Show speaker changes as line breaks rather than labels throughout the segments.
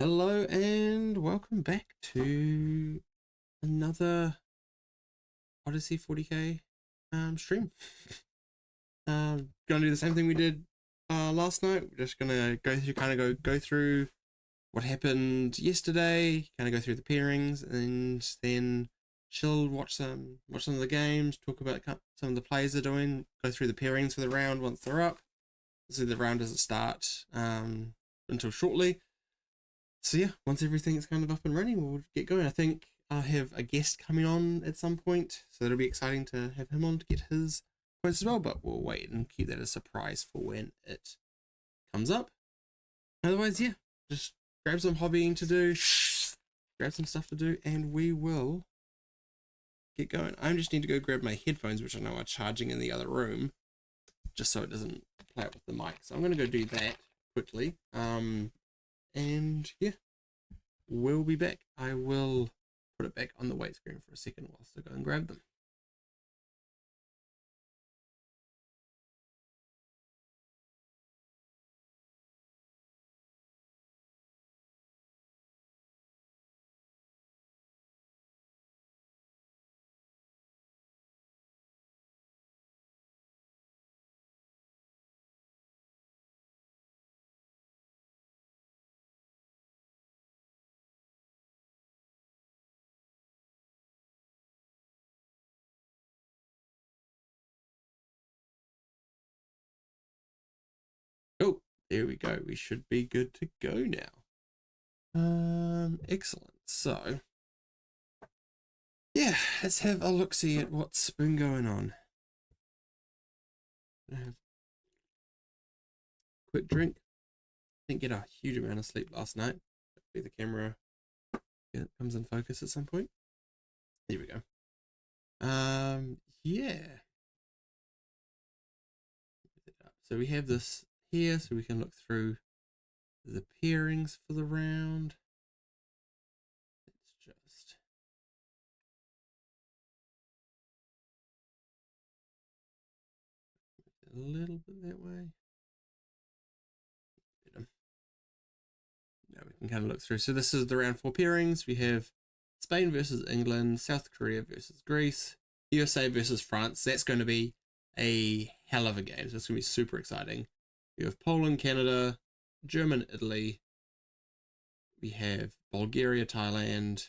Hello and welcome back to another Odyssey 40k stream. Gonna do the same thing we did last night. We're just gonna go through what happened yesterday, kind of go through the pairings, and then chill, watch some of the games, talk about some of the plays they're doing, go through the pairings for the round once they're up. So the round doesn't start until shortly. So yeah, once everything's kind of up and running, we'll get going. I think I'll have a guest coming on at some point, so it'll be exciting to have him on to get his points as well, but we'll wait and keep that a surprise for when it comes up. Otherwise, yeah, just grab some hobbying to do, grab some stuff to do, and we will get going. I just need to go grab my headphones, which I know are charging in the other room, just so it doesn't play up with the mic. So I'm going to go do that quickly. And yeah, we'll be back. I will put it back on the wait screen for a second whilst I go and grab them. Oh, there we go. We should be good to go now. Excellent. So, yeah, let's have a look-see at what's been going on. Have a quick drink. Didn't get a huge amount of sleep last night. Hopefully the camera comes in focus at some point. There we go. Yeah. So we have this here, so we can look through the pairings for the round. Let's just a little bit that way. Now we can kind of look through. So this is the round 4 pairings. We have Spain versus England, South Korea versus Greece, USA versus France. That's going to be a hell of a game. So it's going to be super exciting. We have Poland, Canada, German, Italy. We have Bulgaria, Thailand.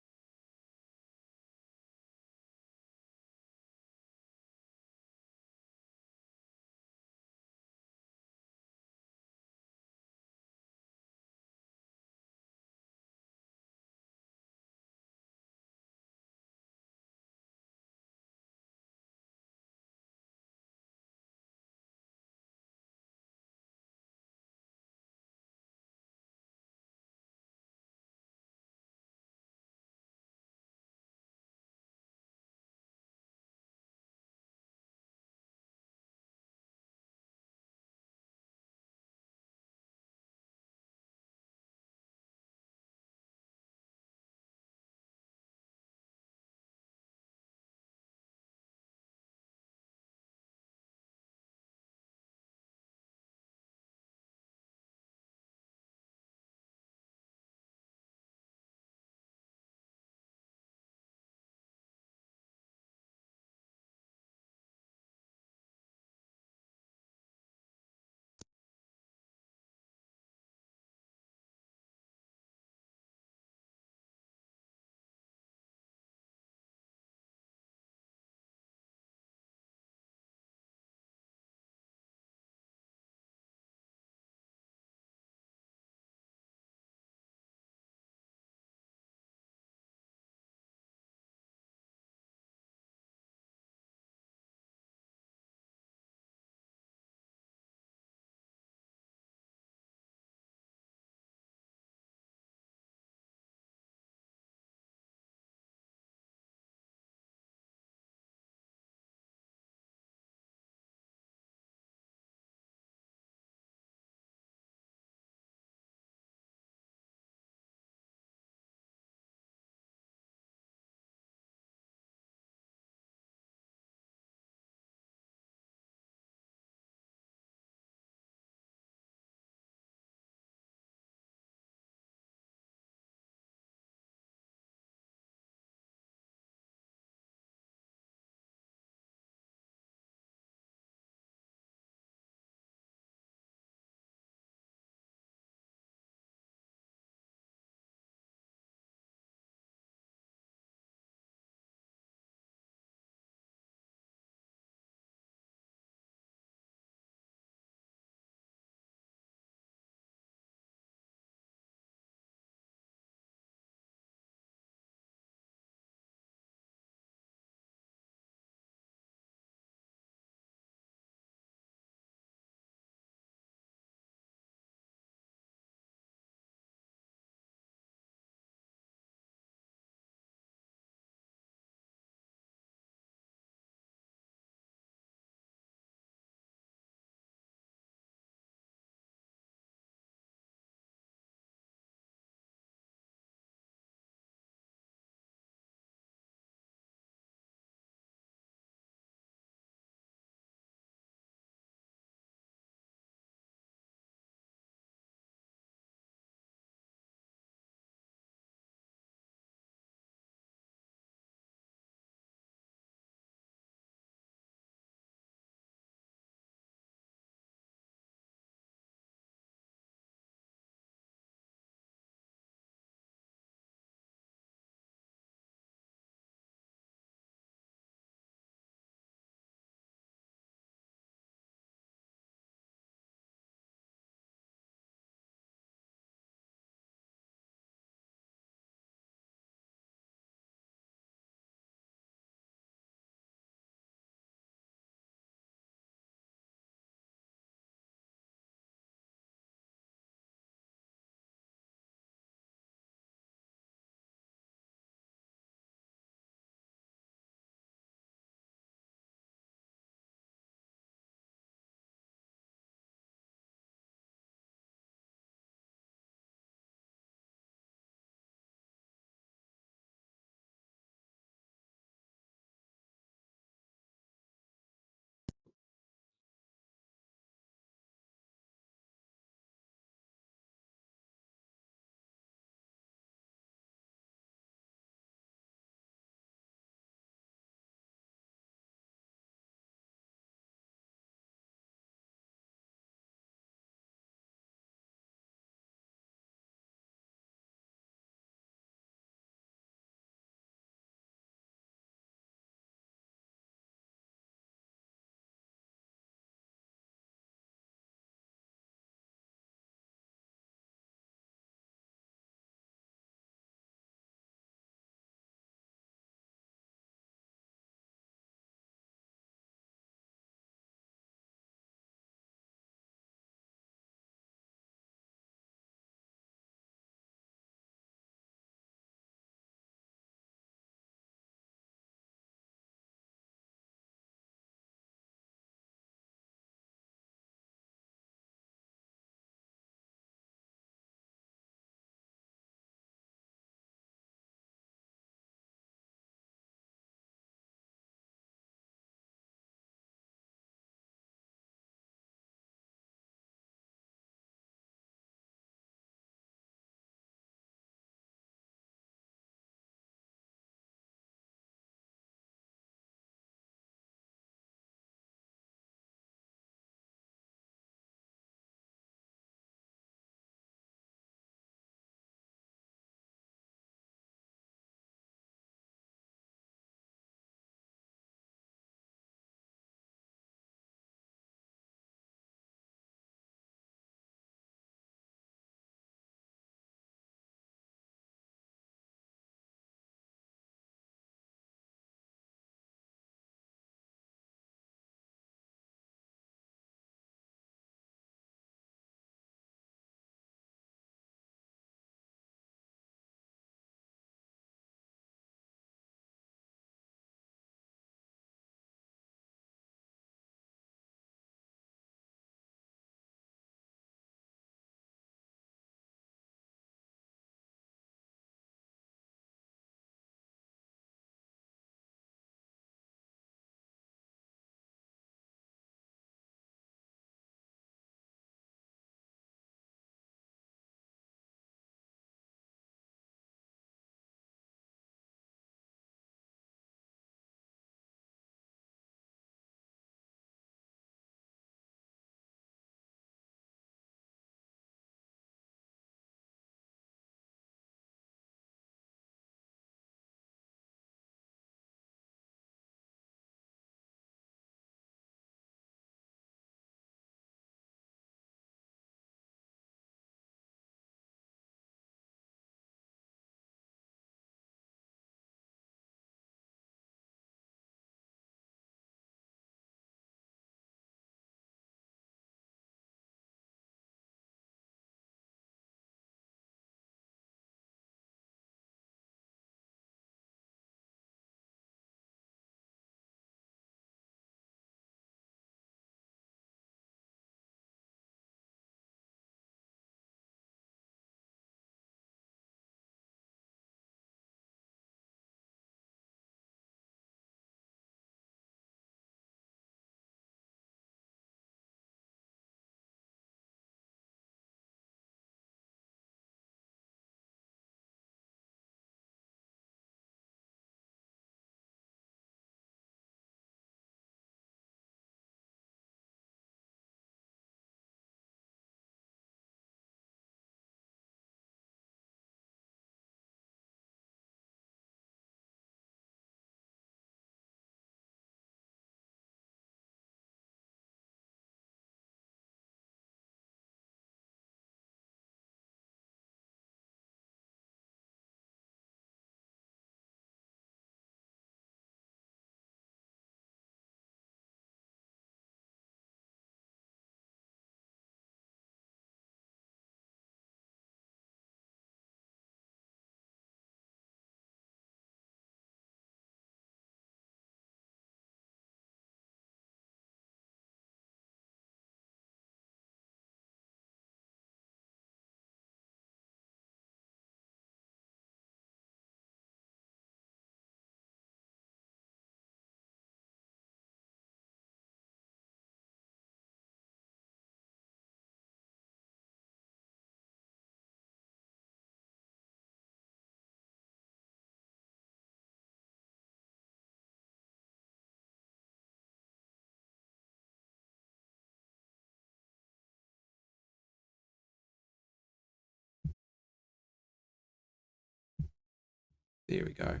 There we go.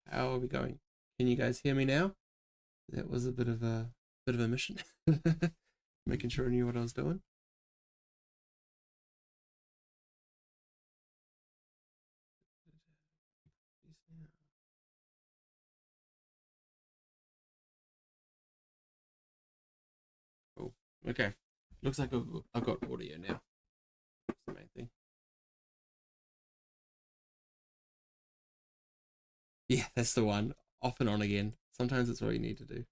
How are we going? Can you guys hear me now? That was a bit of a mission. Making sure I knew what I was doing. Cool. Okay. Looks like I've got audio now. That's the main thing. Yeah, that's the one. Off and on again. Sometimes it's all you need to do.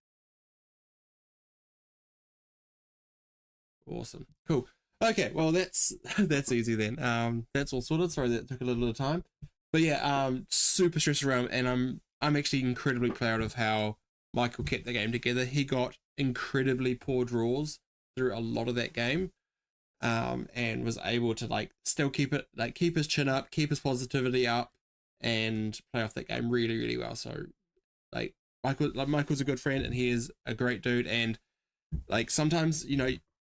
Awesome. Cool. Okay, well that's that's easy then. That's all sorted. Sorry that took a little bit of time. But yeah, super stressed around, and I'm actually incredibly proud of how Michael kept the game together. He got incredibly poor draws through a lot of that game. And was able to like still keep his chin up, keep his positivity up, and play off that game really, really well. So like Michael's a good friend, and he is a great dude. And like sometimes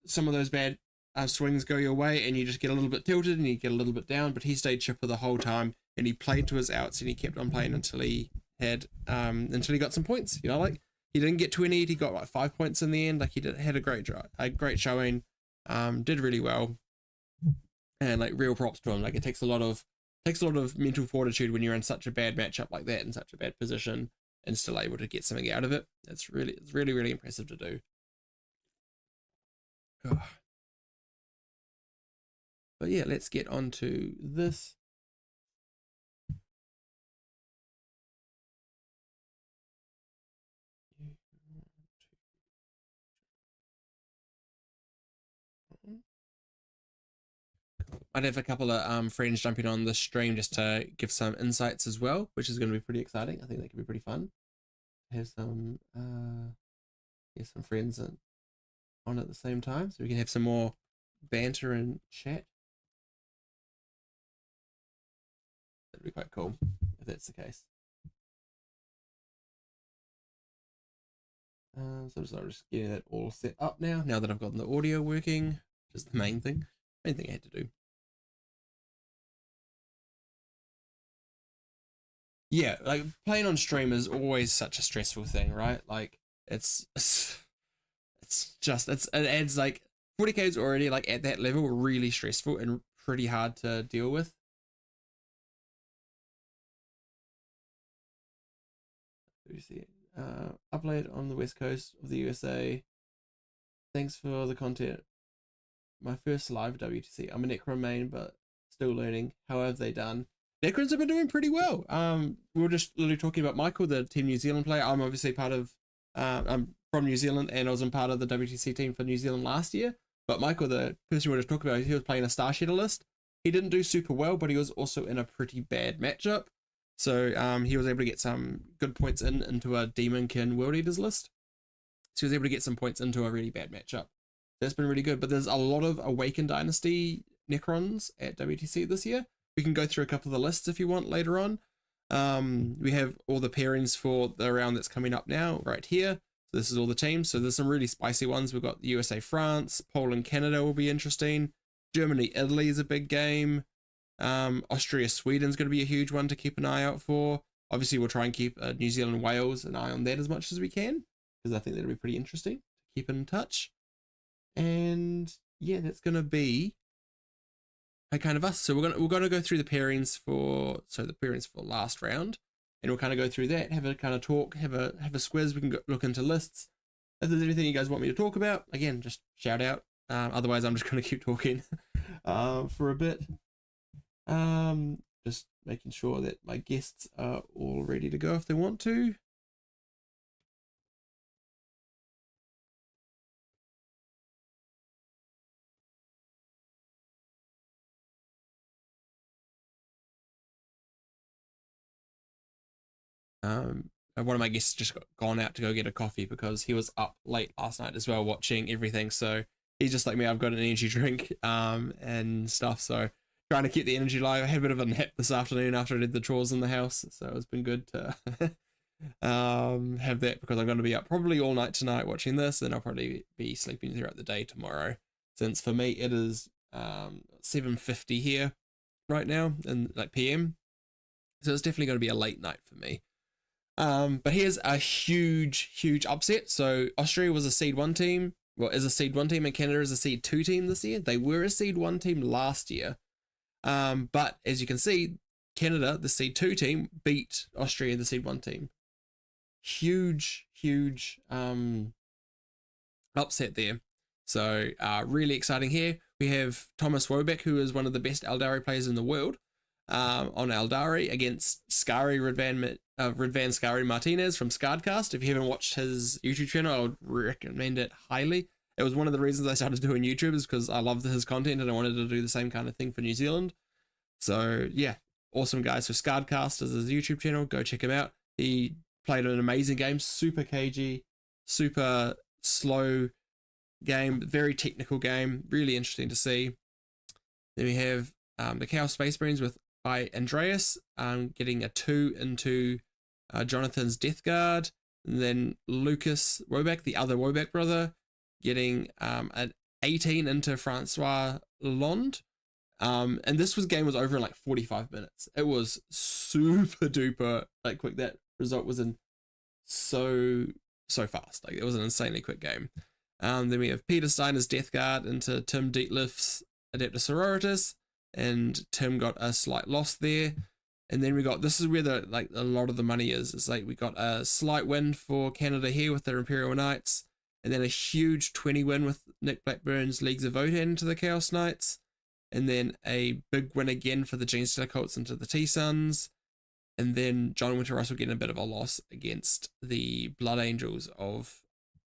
some of those bad swings go your way, and you just get a little bit tilted and you get a little bit down. But he stayed chipper the whole time, and he played to his outs, and he kept on playing until he got some points. Like he didn't get 20, he got like 5 points in the end. Like had a great showing. Did really well, and like real props to him. Like it takes a lot of mental fortitude when you're in such a bad matchup like that, in such a bad position, and still able to get something out of it. It's really impressive to do. But yeah, let's get on to this. I'd have a couple of friends jumping on the stream just to give some insights as well, which is going to be pretty exciting. I think that could be pretty fun. Have some some friends on at the same time, so we can have some more banter and chat. That'd be quite cool if that's the case. So I'm just getting that all set up now that I've gotten the audio working, which is the main thing I had to do. Yeah, like playing on stream is always such a stressful thing, right? Like it's just it adds like 40k is already like at that level really stressful and pretty hard to deal with. You see it. Upload on the west coast of the USA. Thanks for the content. My first live WTC. I'm a Necron main, but still learning. How have they done? Necrons have been doing pretty well. We were just literally talking about Michael, the Team New Zealand player. I'm obviously part of. I'm from New Zealand, and I was in part of the WTC team for New Zealand last year. But Michael, the person we were just talking about, he was playing a Star Shader list. He didn't do super well, but he was also in a pretty bad matchup. So he was able to get some good points into a Demonkin World Eaters list. So he was able to get some points into a really bad matchup. That's been really good. But there's a lot of Awakened Dynasty Necrons at WTC this year. We can go through a couple of the lists if you want later on. We have all the pairings for the round that's coming up now right here. So this is all the teams. So there's some really spicy ones. We've got the USA, France, Poland, Canada will be interesting. Germany, Italy is a big game. Austria, Sweden's going to be a huge one to keep an eye out for. Obviously, we'll try and keep New Zealand, Wales an eye on that as much as we can, because I think that'll be pretty interesting to keep in touch. And yeah, that's going to be kind of us. So we're gonna go through the pairings for last round, and we'll kind of go through that, have a kind of talk, have a squiz. We can look into lists. If there's anything you guys want me to talk about, again, just shout out. Otherwise, I'm just gonna keep talking for a bit. Just making sure that my guests are all ready to go if they want to. One of my guests just gone out to go get a coffee because he was up late last night as well watching everything. So he's just like me. I've got an energy drink and stuff. So trying to keep the energy alive. I had a bit of a nap this afternoon after I did the chores in the house. So it's been good to have that, because I'm going to be up probably all night tonight watching this, and I'll probably be sleeping throughout the day tomorrow. Since for me it is 7:50 here right now, and like PM. So it's definitely going to be a late night for me. But here's a huge upset. So Austria was a seed 1 team. Well, is a seed 1 team, and Canada is a seed 2 team this year. They were a seed 1 team last year. But as you can see, Canada, the seed 2 team, beat Austria, the seed 1 team. Huge upset there. So really exciting here. We have Thomas Wobeck, who is one of the best Eldari players in the world, on Eldari against Scary Ridvan Scary Martinez from Scardcast. If you haven't watched his YouTube channel, I would recommend it highly. It was one of the reasons I started doing YouTube, is because I loved his content and I wanted to do the same kind of thing for New Zealand. So yeah, awesome guy. So Scardcast is his YouTube channel. Go check him out. He played an amazing game, super cagey, super slow game, very technical game, really interesting to see. Then we have the Chaos Space Marines by Andreas, getting a 2 into Jonathan's Death Guard, and then Lucas Woback, the other Woback brother, getting an 18 into Francois Lalonde. And this game was over in like 45 minutes. It was super duper like quick. That result was in so fast. Like, it was an insanely quick game. Then we have Peter Steiner's Death Guard into Tim Dietliff's Adeptus Sororitas, and Tim got a slight loss there. And then we got, this is where a lot of the money is. It's like we got a slight win for Canada here with their Imperial Knights, and then a huge 20 win with Nick Blackburn's Leagues of Votan into the Chaos Knights, and then a big win again for the Genestealer Cults into the T-Suns, and then John Winter Russell getting a bit of a loss against the Blood Angels of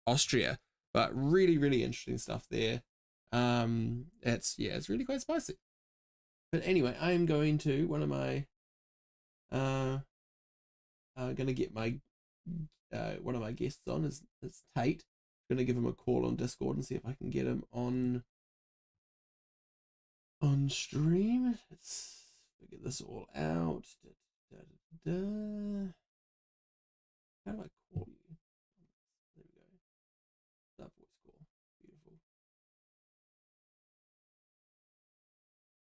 Austria. But really interesting stuff there. It's really quite spicy. But anyway, I am going to one of my gonna get my one of my guests on is Tate. I'm gonna give him a call on Discord and see if I can get him on stream. Let's figure this all out. How do I call you? There we go. That voice call. Beautiful.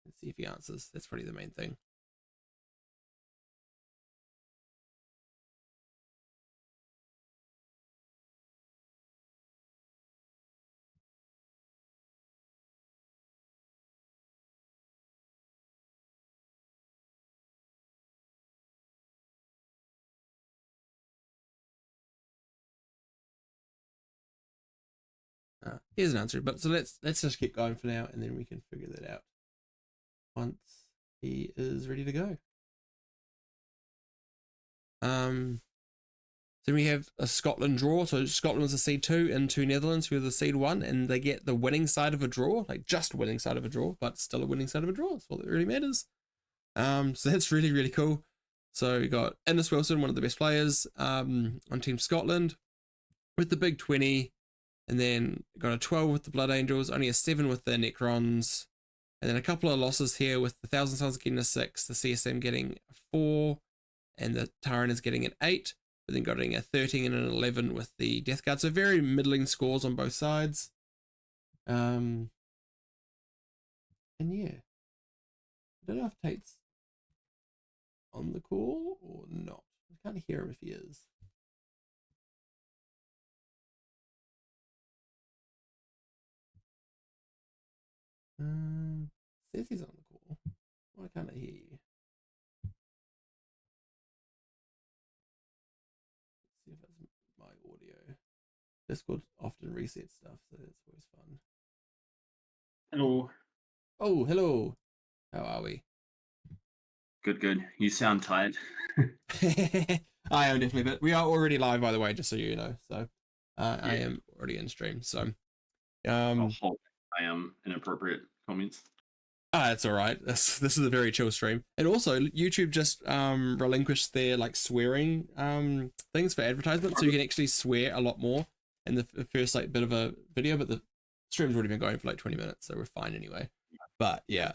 Let's see if he answers. That's probably the main thing. Here's an answer, but so let's just keep going for now, and then we can figure that out once he is ready to go. So we have a Scotland draw. So Scotland was a seed 2 into Netherlands, who was a seed 1, and they get the winning side of a draw, like just winning side of a draw, but still a winning side of a draw. That's all that really matters. So that's really cool. So we got Innes Wilson, one of the best players, on Team Scotland, with the big 20. And then got a 12 with the Blood Angels, only a 7 with the Necrons. And then a couple of losses here with the Thousand Sons getting a 6, the CSM getting a 4, and the Tyrant is getting an 8, but then getting a 13 and an 11 with the Death Guard. So very middling scores on both sides. And yeah. I don't know if Tate's on the call or not. I can't hear him if he is. Says he's on the call. Why can't I hear you? Let's see if that's my audio. Discord often resets stuff, so that's always fun.
Hello.
Oh, hello. How are we?
Good. You sound tired.
I am definitely, but we are already live, by the way, just so you know. So I am already in stream. So
I am inappropriate comments.
That's all right. This is a very chill stream. And also, YouTube just relinquished their like swearing things for advertisement, so you can actually swear a lot more in the first like bit of a video. But the stream's already been going for like 20 minutes, so we're fine anyway. But yeah,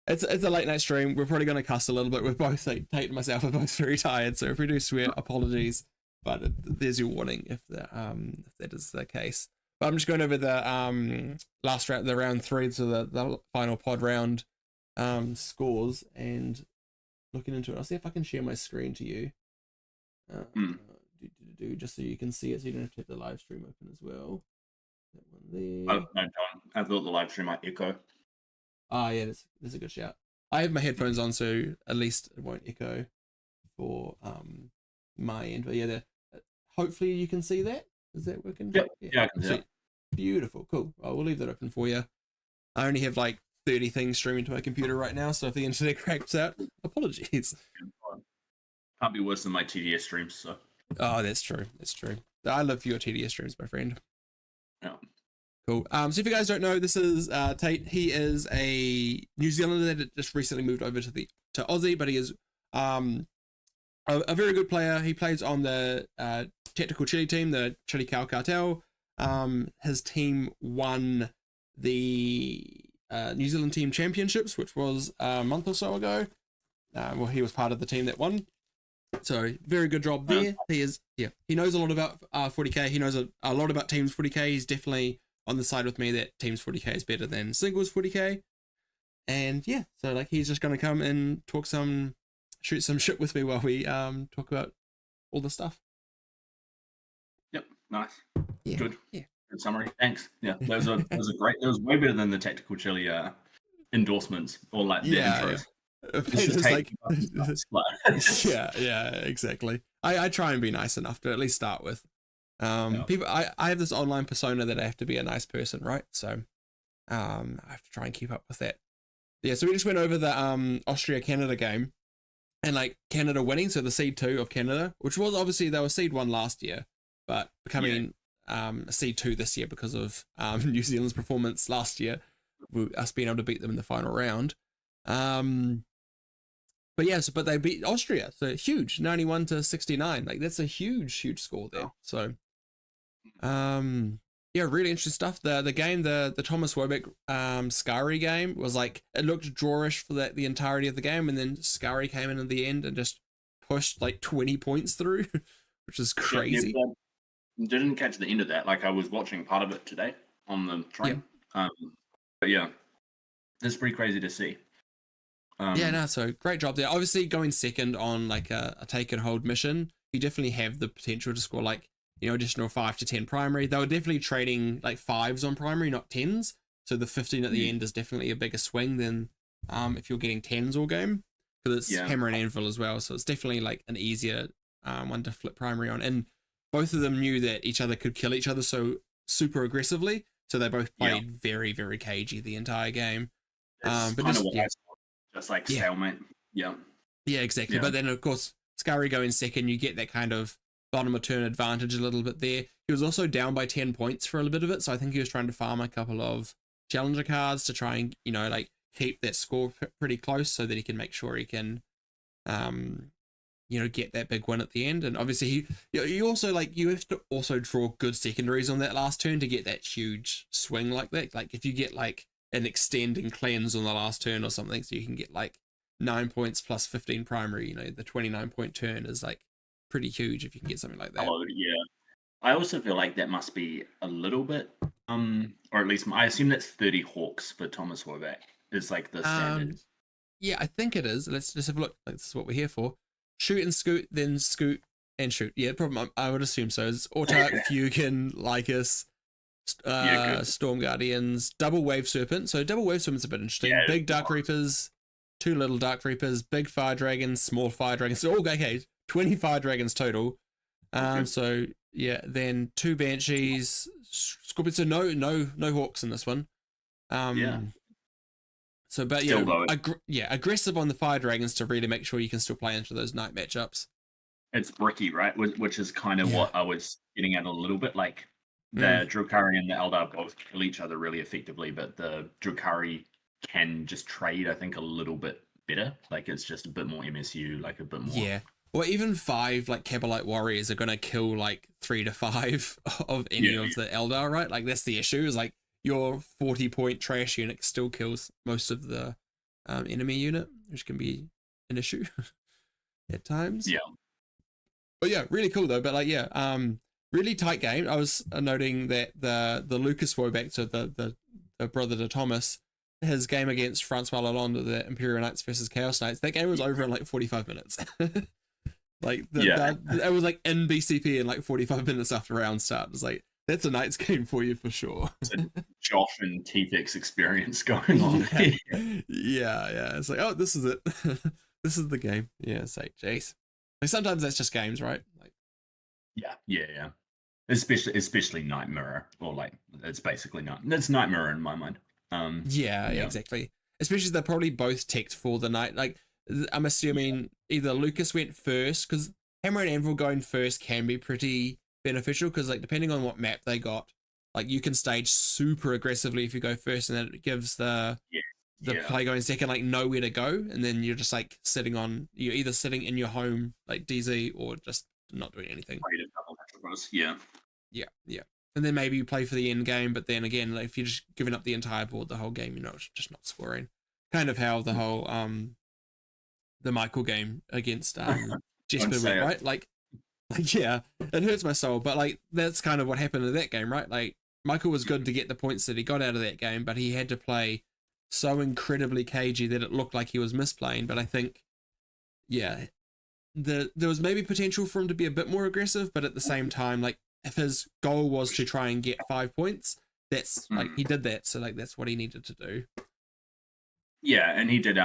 it's a late night stream. We're probably going to cuss a little bit. We're both, like, Tate and myself are both very tired, so if we do swear, apologies. But there's your warning if that is the case. But I'm just going over the last round, the round 3, so the final pod round scores, and looking into it. I'll see if I can share my screen to you. Just so you can see it, so you don't have to have the live stream open as well. That one there.
No, don't. I thought the live stream might echo.
Ah, yeah, that's a good shout. I have my headphones on, so at least it won't echo for my end. But yeah, hopefully you can see that. Is that working?
Yep. Yeah, I can see it.
Beautiful, cool. We'll leave that open for you. I only have like 30 things streaming to my computer right now, so if the internet cracks out, apologies.
Can't be worse than my TDS streams. So.
Oh, that's true. That's true. I love your TDS streams, my friend.
Yeah.
Cool. So if you guys don't know, this is Tate. He is a New Zealander that just recently moved over to Aussie, but he is a very good player. He plays on the Tactical Chili team, the Chili Cow Cartel. His team won the New Zealand Team Championships, which was a month or so ago. Well, he was part of the team that won. So very good job there. He knows a lot about 40k. He knows a lot about teams 40k. He's definitely on the side with me that teams 40k is better than singles 40k. And yeah, so like he's just gonna come and shoot some shit with me while we talk about all the stuff.
Yep, nice.
Yeah.
Good.
Yeah.
Good summary. Thanks. Yeah, that was a great. That was way better than the Tactical Chili endorsements or like the intros.
Yeah, exactly. I try and be nice enough to at least start with. People, I have this online persona that I have to be a nice person, right? So I have to try and keep up with that. Yeah, so we just went over the Austria-Canada game and like Canada winning, so the seed 2 of Canada, which was obviously they were seed 1 last year, but becoming seed 2 this year because of New Zealand's performance last year, us being able to beat them in the final round. But yes, but they beat Austria, so huge, 91-69. Like that's a huge score there. So, yeah, really interesting stuff. The game, the Thomas Wobeck Skari game was like it looked drawish for the entirety of the game, and then Skari came in at the end and just pushed like 20 points through, which is crazy.
Yeah, didn't catch the end of that. Like I was watching part of it today on the train. Yeah. But yeah, it's pretty crazy to see.
So great job there. Obviously going second on like a take and hold mission, you definitely have the potential to score like, additional 5 to 10 primary. They were definitely trading like 5s on primary, not 10s. So the 15 at the end is definitely a bigger swing than if you're getting 10s all game, because it's hammer and anvil as well. So it's definitely like an easier one to flip primary on. And both of them knew that each other could kill each other so super aggressively. So they both played very, very cagey the entire game.
But just like stalemate. Yeah, exactly.
Yeah. But then of course Skari going second, you get that kind of bottom of turn advantage a little bit there. He was also down by 10 points for a little bit of it, so I think he was trying to farm a couple of challenger cards to try and like keep that score pretty close so that he can make sure he can get that big win at the end. And obviously you also like you have to also draw good secondaries on that last turn to get that huge swing like that. Like if you get like an extend and cleanse on the last turn or something, so you can get like 9 points plus 15 primary, the 29 point turn is like pretty huge if you can get something like that.
Oh yeah, I also feel like that must be a little bit or at least I assume that's 30 hawks for Thomas Wobeck is like the standard.
Yeah, I think it is. Let's just have a look. Like, this is what we're here for. Shoot and scoot, then scoot and shoot. Yeah, problem I would assume so. It's Autark, Fugan, Lycus, Storm Guardians, double Wave Serpent. So double Wave Serpent's a bit interesting. Big Dark Reapers, 2 little Dark Reapers, big Fire Dragons, small Fire Dragons. So all okay, 20 Fire Dragons total. So yeah, then 2 Banshees, Scorpions. So no Hawks in this one. So, but aggressive on the Fire Dragons to really make sure you can still play into those night matchups.
It's bricky, right? Which is kind of what I was getting at a little bit. Like the Drukhari and the Eldar both kill each other really effectively, but the Drukhari can just trade, I think, a little bit better. Like it's just a bit more MSU, like a bit more.
Yeah. Or even 5 like Cabalite Warriors are gonna kill like 3 to 5 of any of the Eldar, right? Like that's the issue, is like your 40-point trash unit still kills most of the enemy unit, which can be an issue at times.
Yeah.
But yeah, really cool though. But like really tight game. I was noting that the Lucas Wobeck, so the brother to Thomas, his game against Francois Lalonde, the Imperial Knights versus Chaos Knights, that game was over in like 45 minutes. Like it was like in BCP in like 45 minutes after round start. It's like that's a Knights game for you for sure.
It's a Josh and TFX experience going on.
Yeah. It's like, oh, this is it. This is the game. Yeah, it's like, jeez. Like sometimes that's just games, right? Like,
yeah. Especially Night Mirror, or like it's basically it's Night Mirror in my mind.
Yeah, exactly. Especially they're probably both teched for the night. Like I'm assuming either Lucas went first, because Hammer and Anvil going first can be pretty beneficial, because like depending on what map they got, like you can stage super aggressively if you go first, and then it gives the play going second like nowhere to go, and then you're just like you're either sitting in your home like DZ or just not doing anything. Yeah. And then maybe you play for the end game, but then again, like, if you're just giving up the entire board the whole game, you're just not scoring. Kind of how the whole the Michael game against Jesper went, right? Like yeah, it hurts my soul, but like that's kind of what happened in that game, right? Like Michael was good to get the points that he got out of that game, but he had to play so incredibly cagey that it looked like he was misplaying. But I think, yeah, there was maybe potential for him to be a bit more aggressive, but at the same time, like if his goal was to try and get 5 points, that's like he did that, so like that's what he needed to do.
Yeah, and he did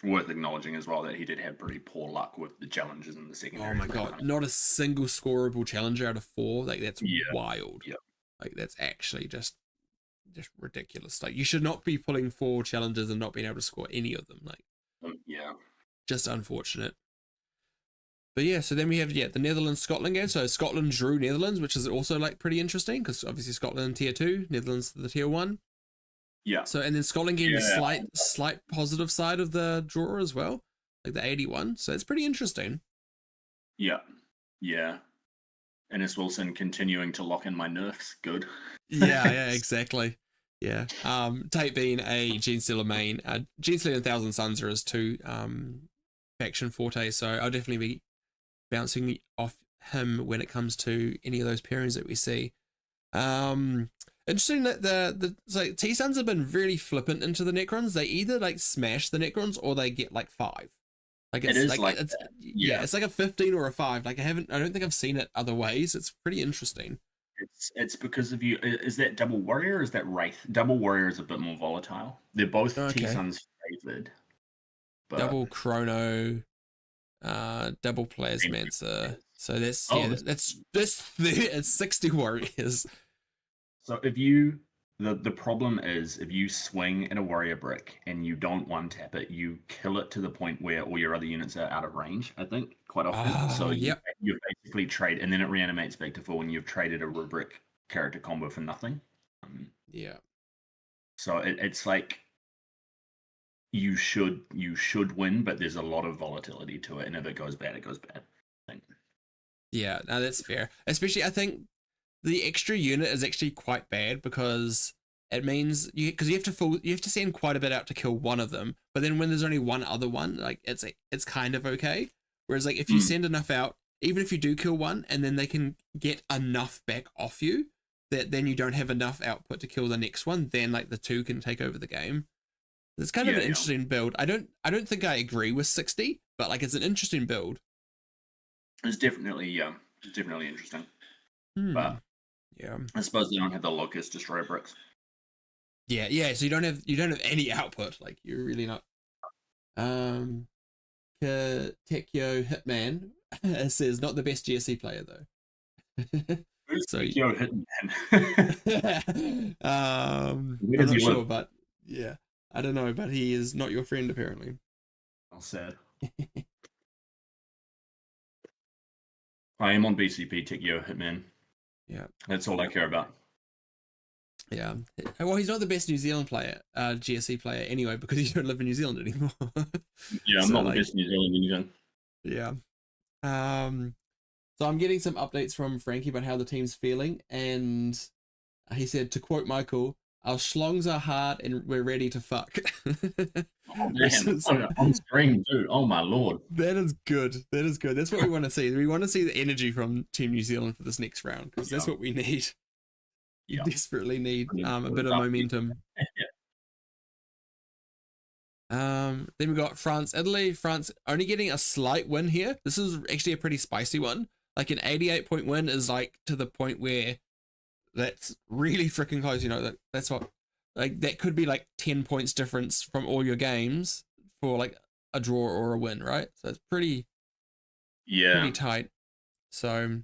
worth acknowledging as well that he did have pretty poor luck with the challenges in the second.
Oh my god, not a single scoreable challenger out of 4. Like that's wild.
Yeah.
Like that's actually just ridiculous. Like you should not be pulling 4 challenges and not being able to score any of them. Like just unfortunate. But yeah, so then we have the Netherlands-Scotland game. So Scotland drew Netherlands, which is also like pretty interesting, because obviously Scotland tier 2, Netherlands the tier 1.
Yeah.
So and then Scotland getting the slight positive side of the draw as well, like the 81. So it's pretty interesting.
Yeah. Ennis Wilson continuing to lock in my nerfs. Good.
Yeah, exactly. Yeah. Tate being a Genestealer main, Genestealer and Thousand Suns are his 2 faction forte. So I'll definitely be bouncing off him when it comes to any of those pairings that we see. Interesting that the like T-Suns have been really flippant into the Necrons. They either like smash the Necrons or they get like 5. Like it's it's like a 15 or a 5. Like I don't think I've seen it other ways. It's pretty interesting.
It's because of you. Is that Double Warrior or is that Wraith? Double Warrior is a bit more volatile. They're both T-Suns favored. But
double Chrono, double Plasmancer. So that's it's 60 warriors.
So if the problem is if you swing at a warrior brick and you don't one tap it, you kill it to the point where all your other units are out of range, I think, quite often. So you basically trade, and then it reanimates back to full, and you've traded a rubric character combo for nothing. So it's like you should win, but there's a lot of volatility to it, and if it goes bad, it goes bad. I think.
Yeah, no, that's fair. Especially, I think the extra unit is actually quite bad, because it means you have to send quite a bit out to kill one of them, but then when there's only one other one, like it's kind of okay. Whereas like if you send enough out, even if you do kill one, and then they can get enough back off you that then you don't have enough output to kill the next one, then like the 2 can take over the game. It's kind of an interesting build. I don't think I agree with 60, but like it's an interesting build.
It's definitely interesting. But I suppose they don't have the Locust Destroyer bricks.
Yeah. So you don't have any output. Like you're really not. Tekyo Hitman says not the best GSC player though.
So Tekyo Hitman.
I'm not sure, but yeah, I don't know, but he is not your friend apparently.
How sad. I am on BCP Tekyo Hitman.
Yeah,
that's all I care about.
Yeah, well, he's not the best New Zealand player, GSC player anyway, because you don't live in New Zealand anymore.
Yeah, I'm not the best New Zealand Indian.
Yeah. So I'm getting some updates from Frankie about how the team's feeling, and he said, to quote Michael, "Our schlongs are hard and we're ready to fuck."
Oh man, on screen, dude. Oh my lord.
That is good. That's what we want to see. We want to see the energy from Team New Zealand for this next round, because that's what we need. You desperately need a bit of momentum. Then we got France, Italy. France only getting a slight win here. This is actually a pretty spicy one. Like an 88-point win is like to the point where that's really freaking close. You know, that's what, like, that could be like 10 points difference from all your games for like a draw or a win, right? So it's pretty tight. So,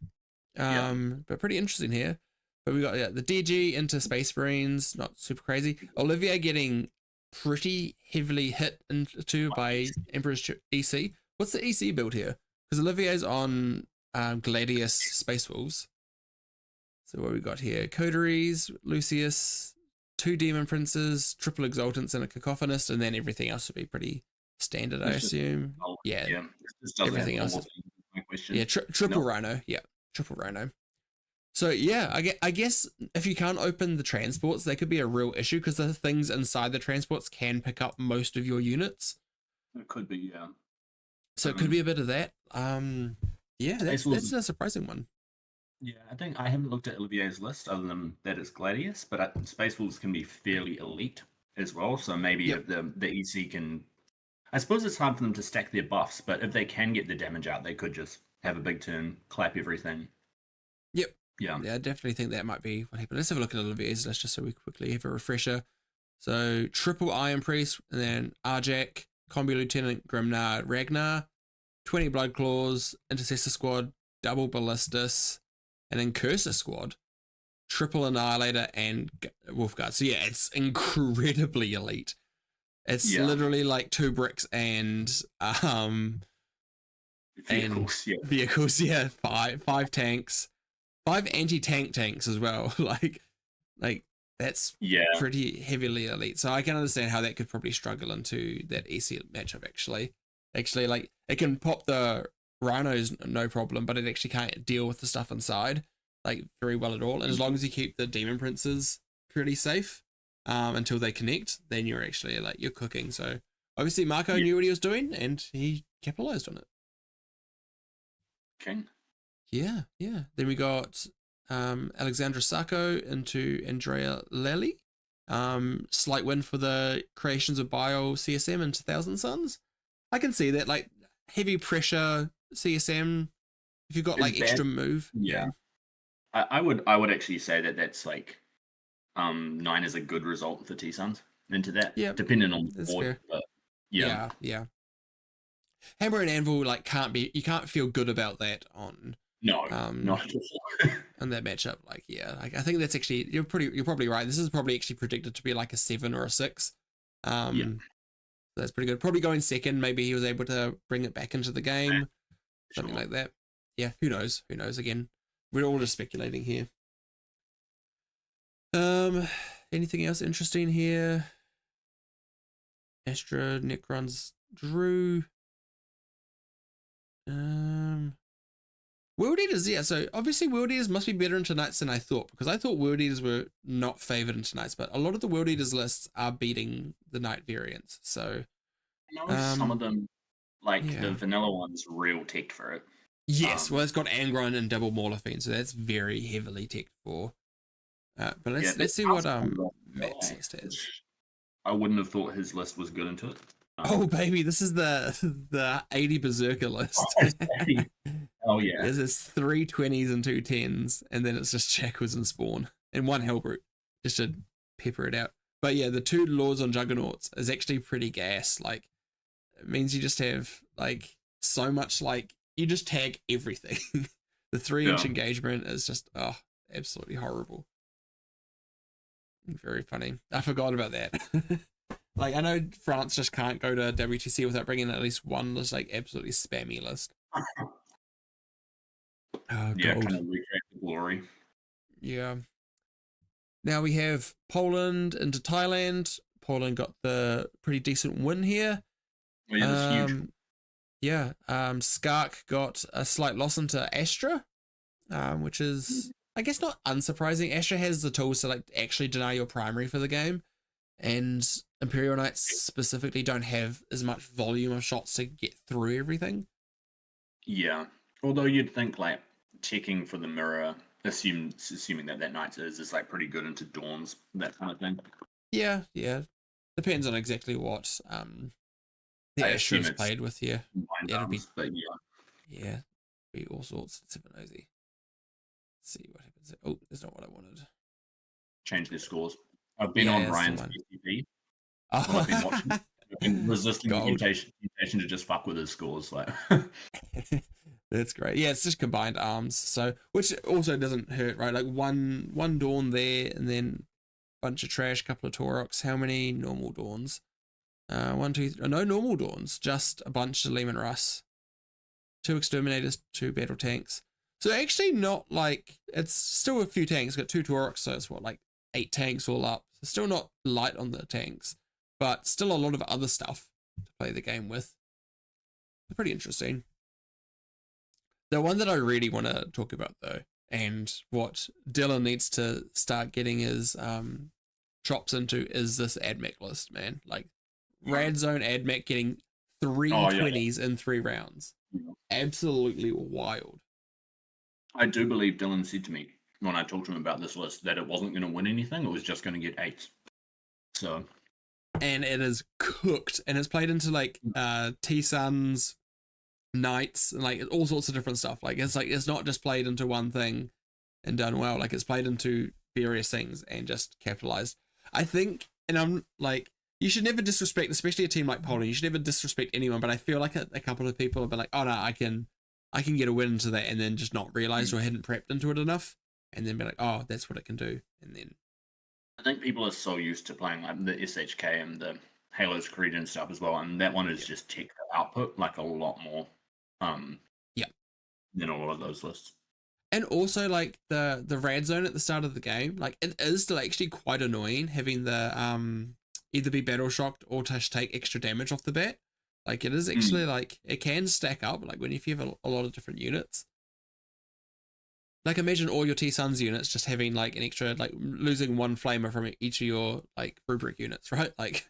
but pretty interesting here. But we got the DG into Space Marines, not super crazy. Olivier getting pretty heavily hit into by Emperor's EC. What's the EC build here? Because Olivier's on Gladius Space Wolves. So what we got here? Coteries, Lucius, 2 Demon Princes, triple Exaltants, and a Cacophonist, and then everything else would be pretty standard, I assume. Yeah. Everything else is, triple Rhino. Yeah, triple Rhino. So yeah, I guess if you can't open the transports, that could be a real issue because the things inside the transports can pick up most of your units.
It could be, yeah.
So it could be a bit of that. Yeah, that's a surprising one.
Yeah, I think I haven't looked at Olivier's list other than that it's Gladius, but Space Wolves can be fairly elite as well. So maybe if the EC can, I suppose it's hard for them to stack their buffs, but if they can get the damage out, they could just have a big turn, clap everything.
Yep. Yeah, I definitely think that might be what happened. Let's have a look at Olivier's list just so we quickly have a refresher. So triple Iron Priest, and then Arjak, Combi Lieutenant, Grimnar, Ragnar, 20 Blood Claws, Intercessor Squad, double Ballistus, and then Cursor Squad, triple Annihilator, and Wolfguard. So yeah, it's incredibly elite. It's literally like 2 bricks and vehicles, yeah, 5 tanks. 5 anti-tank tanks as well. like that's pretty heavily elite. So I can understand how that could probably struggle into that EC matchup. Actually, like it can pop the rhinos no problem, but it actually can't deal with the stuff inside like very well at all. And as long as you keep the demon princes pretty safe until they connect, then you're actually like you're cooking. So obviously Marco knew what he was doing and he capitalized on it.
Okay.
Yeah. Then we got Alexandra Sacco into Andrea Lely. Slight win for the creations of Bio CSM into Thousand Suns. I can see that, like heavy pressure CSM. If you've got like extra move,
I would actually say that that's like 9 is a good result for T Suns into that. Yeah, depending on the board, but
yeah. Hammer and Anvil you can't feel good about that on.
No, not at all.
On that matchup, I think that's actually you're probably right. This is probably actually predicted to be like a 7 or a 6. So that's pretty good. Probably going second. Maybe he was able to bring it back into the game, something like that. Yeah, who knows? Again, we're all just speculating here. Anything else interesting here? Astra, Necrons, Drew. World Eaters, so obviously World Eaters must be better into Knights than I thought, because I thought World Eaters were not favored into Knights, but a lot of the World Eaters lists are beating the Knight variants, so...
some of them, the vanilla one's real tech for it.
Yes, well, it's got Angron and double Morphine, so that's very heavily teched for. But let's see what Matt says.
I wouldn't have thought his list was good into it.
Oh baby, this is the 80 Berserker list.
Oh yeah.
There's 3 20s and 2 10s, and then it's just Shackles and Spawn and 1 Hellbrute just to pepper it out. But yeah, the 2 Lords on Juggernauts is actually pretty gas. Like, it means you just have so much you just tag everything. The 3-inch engagement is just absolutely horrible. Very funny. I forgot about that. I know France just can't go to WTC without bringing at least one list, absolutely spammy list.
Kind of recreate the glory.
Yeah. Now we have Poland into Thailand. Poland got the pretty decent win here.
Oh, yeah, that's huge.
Yeah. Skark got a slight loss into Astra, which is, I guess, not unsurprising. Astra has the tools to actually deny your primary for the game, and Imperial Knights specifically don't have as much volume of shots to get through everything.
Yeah, although you'd think checking for the mirror, assuming that Knights is pretty good into Dawns, that kind of thing.
Yeah. depends on exactly what the
I
Asher
assume
is
it's
played with here.
combined
Yeah, it'll be
arms, but yeah,
yeah, be all sorts. It's a bit nosy. Let's see what happens. Oh, that's not what I wanted.
change their scores. I've been
Yeah,
on
that's the
Ryan's
one.
PCP while I've been watching.
Oh,
I've been resisting the
gold.
temptation to just fuck with his scores. Like,
That's great. Yeah, it's just combined arms. So, which also doesn't hurt, right? Like one Dawn there, and then bunch of trash, couple of Taurox. How many normal Dawns? One, two, no normal Dawns. Just a bunch of Lehman Russ. 2 Exterminators, 2 Battle Tanks. So actually not like, it's still a few tanks. Got 2 Taurox, so it's what, like 8 tanks all up. So still not light on the tanks, but still a lot of other stuff to play the game with. Pretty interesting. The one that I really want to talk about though, and what Dylan needs to start getting his chops into, is this AdMech list, man. Like Rad Zone AdMech getting 3
oh yeah,
20s in 3 rounds.
yeah.
Absolutely wild.
I do believe Dylan said to me when I talked to him about this list that it wasn't going to win anything; it was just going to get 8s. So,
And it is cooked, and it's played into like T-Suns, Knights, and like all sorts of different stuff. Like it's not just played into one thing and done well. Like it's played into various things and just capitalized. I think, and I'm like, you should never disrespect, especially a team like Poland. You should never disrespect anyone. But I feel like a couple of people have been like, oh no, I can get a win into that, and then just not realize or hadn't prepped into it enough, and then be like, oh, that's what it can do, and then.
I think people are so used to playing like the SHK and the Halo's Creed and stuff as well, and that one is just tech output like a lot more
Yeah.
than a lot of those lists.
And also like the rad zone at the start of the game, like it is still actually quite annoying having the either be battle shocked or to take extra damage off the bat. Like it is actually like it can stack up, like when if you have a lot of different units. Like imagine all your T-Suns units just having like an extra, like losing 1 flamer from each of your like rubric units, right? Like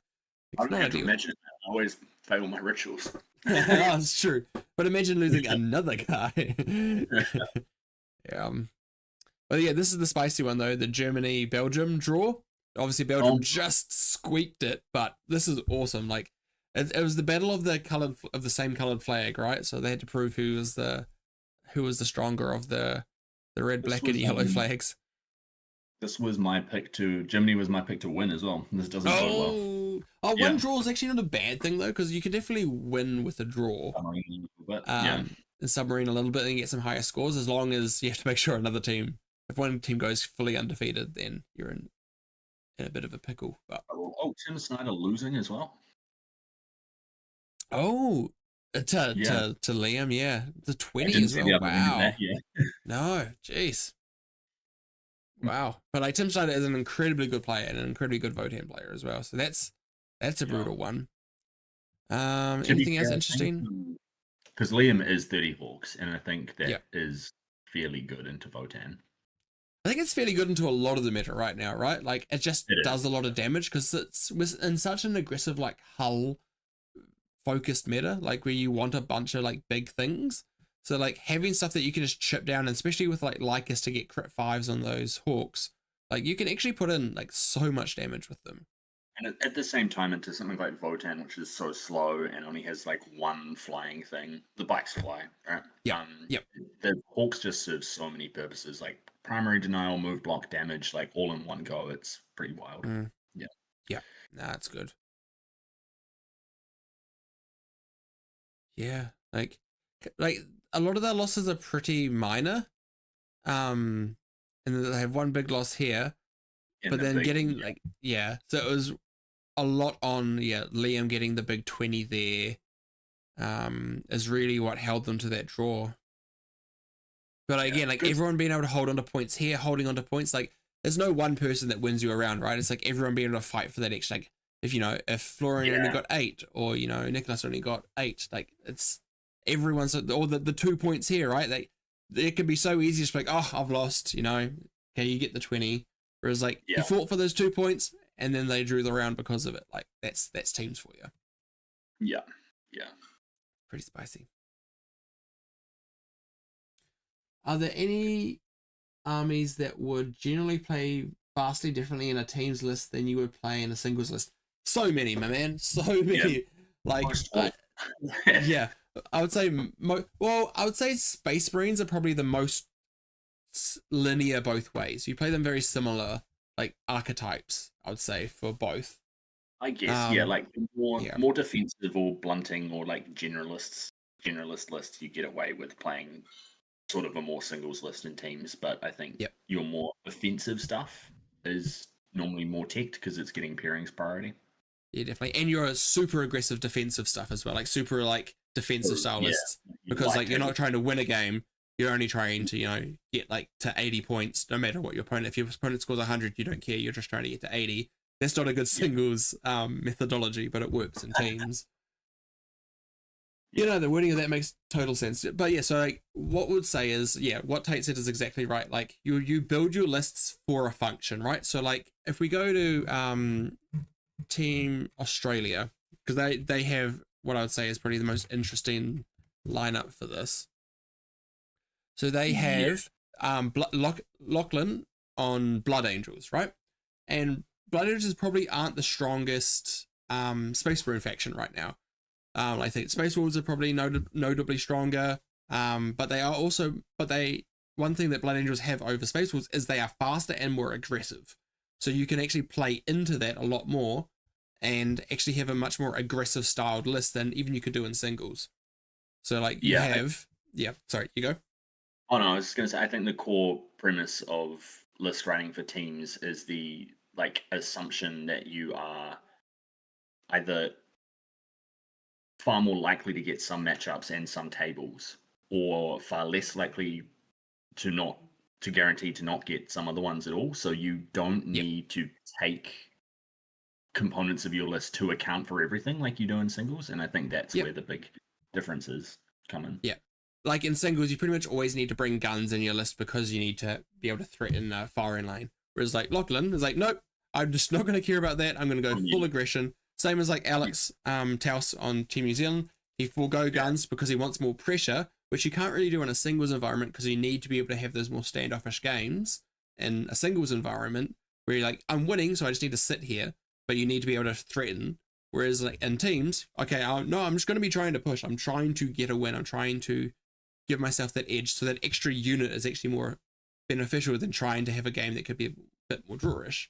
I
it's
don't
not
have to
ideal.
imagine that. I always fail my rituals.
Oh, it's true. But imagine losing another guy. Yeah. But yeah, this is the spicy one though, the Germany-Belgium draw. Obviously Belgium just squeaked it, but this is awesome. Like it was the battle of the same colored flag, right? So they had to prove who was the stronger of the red, black, and yellow flags.
This was my pick to Germany was my pick to win as well. This doesn't bode well.
Oh, one draw is actually not a bad thing though, because you can definitely win with a draw. And submarine a little bit and get some higher scores, as long as you have to make sure another team, if one team goes fully undefeated, then you're in a bit of a pickle. But
Tim Snyder losing as well.
To Liam, yeah, the 20 as well. Wow.
That, yeah.
No, jeez. Wow. But like Tim Snyder is an incredibly good player and an incredibly good Votan player as well. So that's a brutal one. Anything else interesting?
Because Liam is 30 Hawks, and I think that is fairly good into Votan.
I think it's fairly good into a lot of the meta right now, right? Like it just does a lot of damage because it's in such an aggressive, like hull focused meta, like where you want a bunch of like big things. So like having stuff that you can just chip down, and especially with like Lycus to get crit 5s on those Hawks, like you can actually put in like so much damage with them.
And at the same time, into something like Votan, which is so slow and only has like 1 flying thing, the bikes fly, right?
Yeah.
The Hawks just serve so many purposes, like primary denial, move, block, damage, like all in one go. It's pretty wild.
Yeah. Nah, it's good. Yeah, like a lot of their losses are pretty minor. And they have 1 big loss here, but then getting so it was a lot on Liam getting the big 20 there is really what held them to that draw. But again, like everyone being able to hold on to points here, holding on to points, like there's no one person that wins you around, right? It's like everyone being able to fight for that extra, like if Florian only got 8 or Nicholas only got 8, like it's everyone's, or the 2 points here, right? It could be so easy to be like, oh, I've lost, okay, you get the 20. Whereas like you fought for those 2 points and then they drew the round because of it. Like that's teams for you.
Yeah.
Pretty spicy. Are there any armies that would generally play vastly differently in a teams list than you would play in a singles list? So many, my man. So many.
Yeah.
Like,
Most of-
yeah, I would say. I would say Space Marines are probably the most linear both ways. You play them very similar, like archetypes. I would say for both.
I guess, yeah, like
Yeah,
more defensive or blunting or like generalist lists, you get away with playing sort of a more singles list in teams. But I think
yep,
your more offensive stuff is normally more teched because it's getting pairings priority.
yeah, definitely. And you're a super aggressive defensive stuff as well, like super like defensive style
Yeah,
lists,
you
because like you're
taking-
not trying to win a game. You're only trying to get like to 80 points, no matter what your opponent. If your opponent scores 100, you don't care. You're just trying to get to 80. That's not a good singles methodology, but it works in teams. The wording of that makes total sense. But yeah, so like what would say is, yeah, what Tate said is exactly right. Like you build your lists for a function, right? So like if we go to Team Australia, because they have what I would say is probably the most interesting lineup for this. So they have Lachlan on Blood Angels, right? And Blood Angels probably aren't the strongest Space Marine faction right now. I think Space Wolves are probably notably stronger. But they are also, one thing that Blood Angels have over Space Wolves is they are faster and more aggressive. So you can actually play into that a lot more and actually have a much more aggressive styled list than even you could do in singles. So like you have, sorry, you go.
Oh no, I was just gonna say I think the core premise of list writing for teams is the like assumption that you are either far more likely to get some matchups and some tables, or far less likely to guarantee to not get some other ones at all. So you don't need to take components of your list to account for everything like you do in singles. And I think that's where the big differences come in.
Yeah. Like in singles, you pretty much always need to bring guns in your list because you need to be able to threaten a firing lane. Whereas like Lachlan is like, nope, I'm just not going to care about that. I'm going to go full aggression. Same as like Alex Taus on Team New Zealand. He forego guns because he wants more pressure, which you can't really do in a singles environment because you need to be able to have those more standoffish games in a singles environment where you're like, I'm winning, so I just need to sit here, but you need to be able to threaten. Whereas like in teams, okay, no, I'm just going to be trying to push. I'm trying to get a win. I'm trying to give myself that edge, so that extra unit is actually more beneficial than trying to have a game that could be a bit more drawish.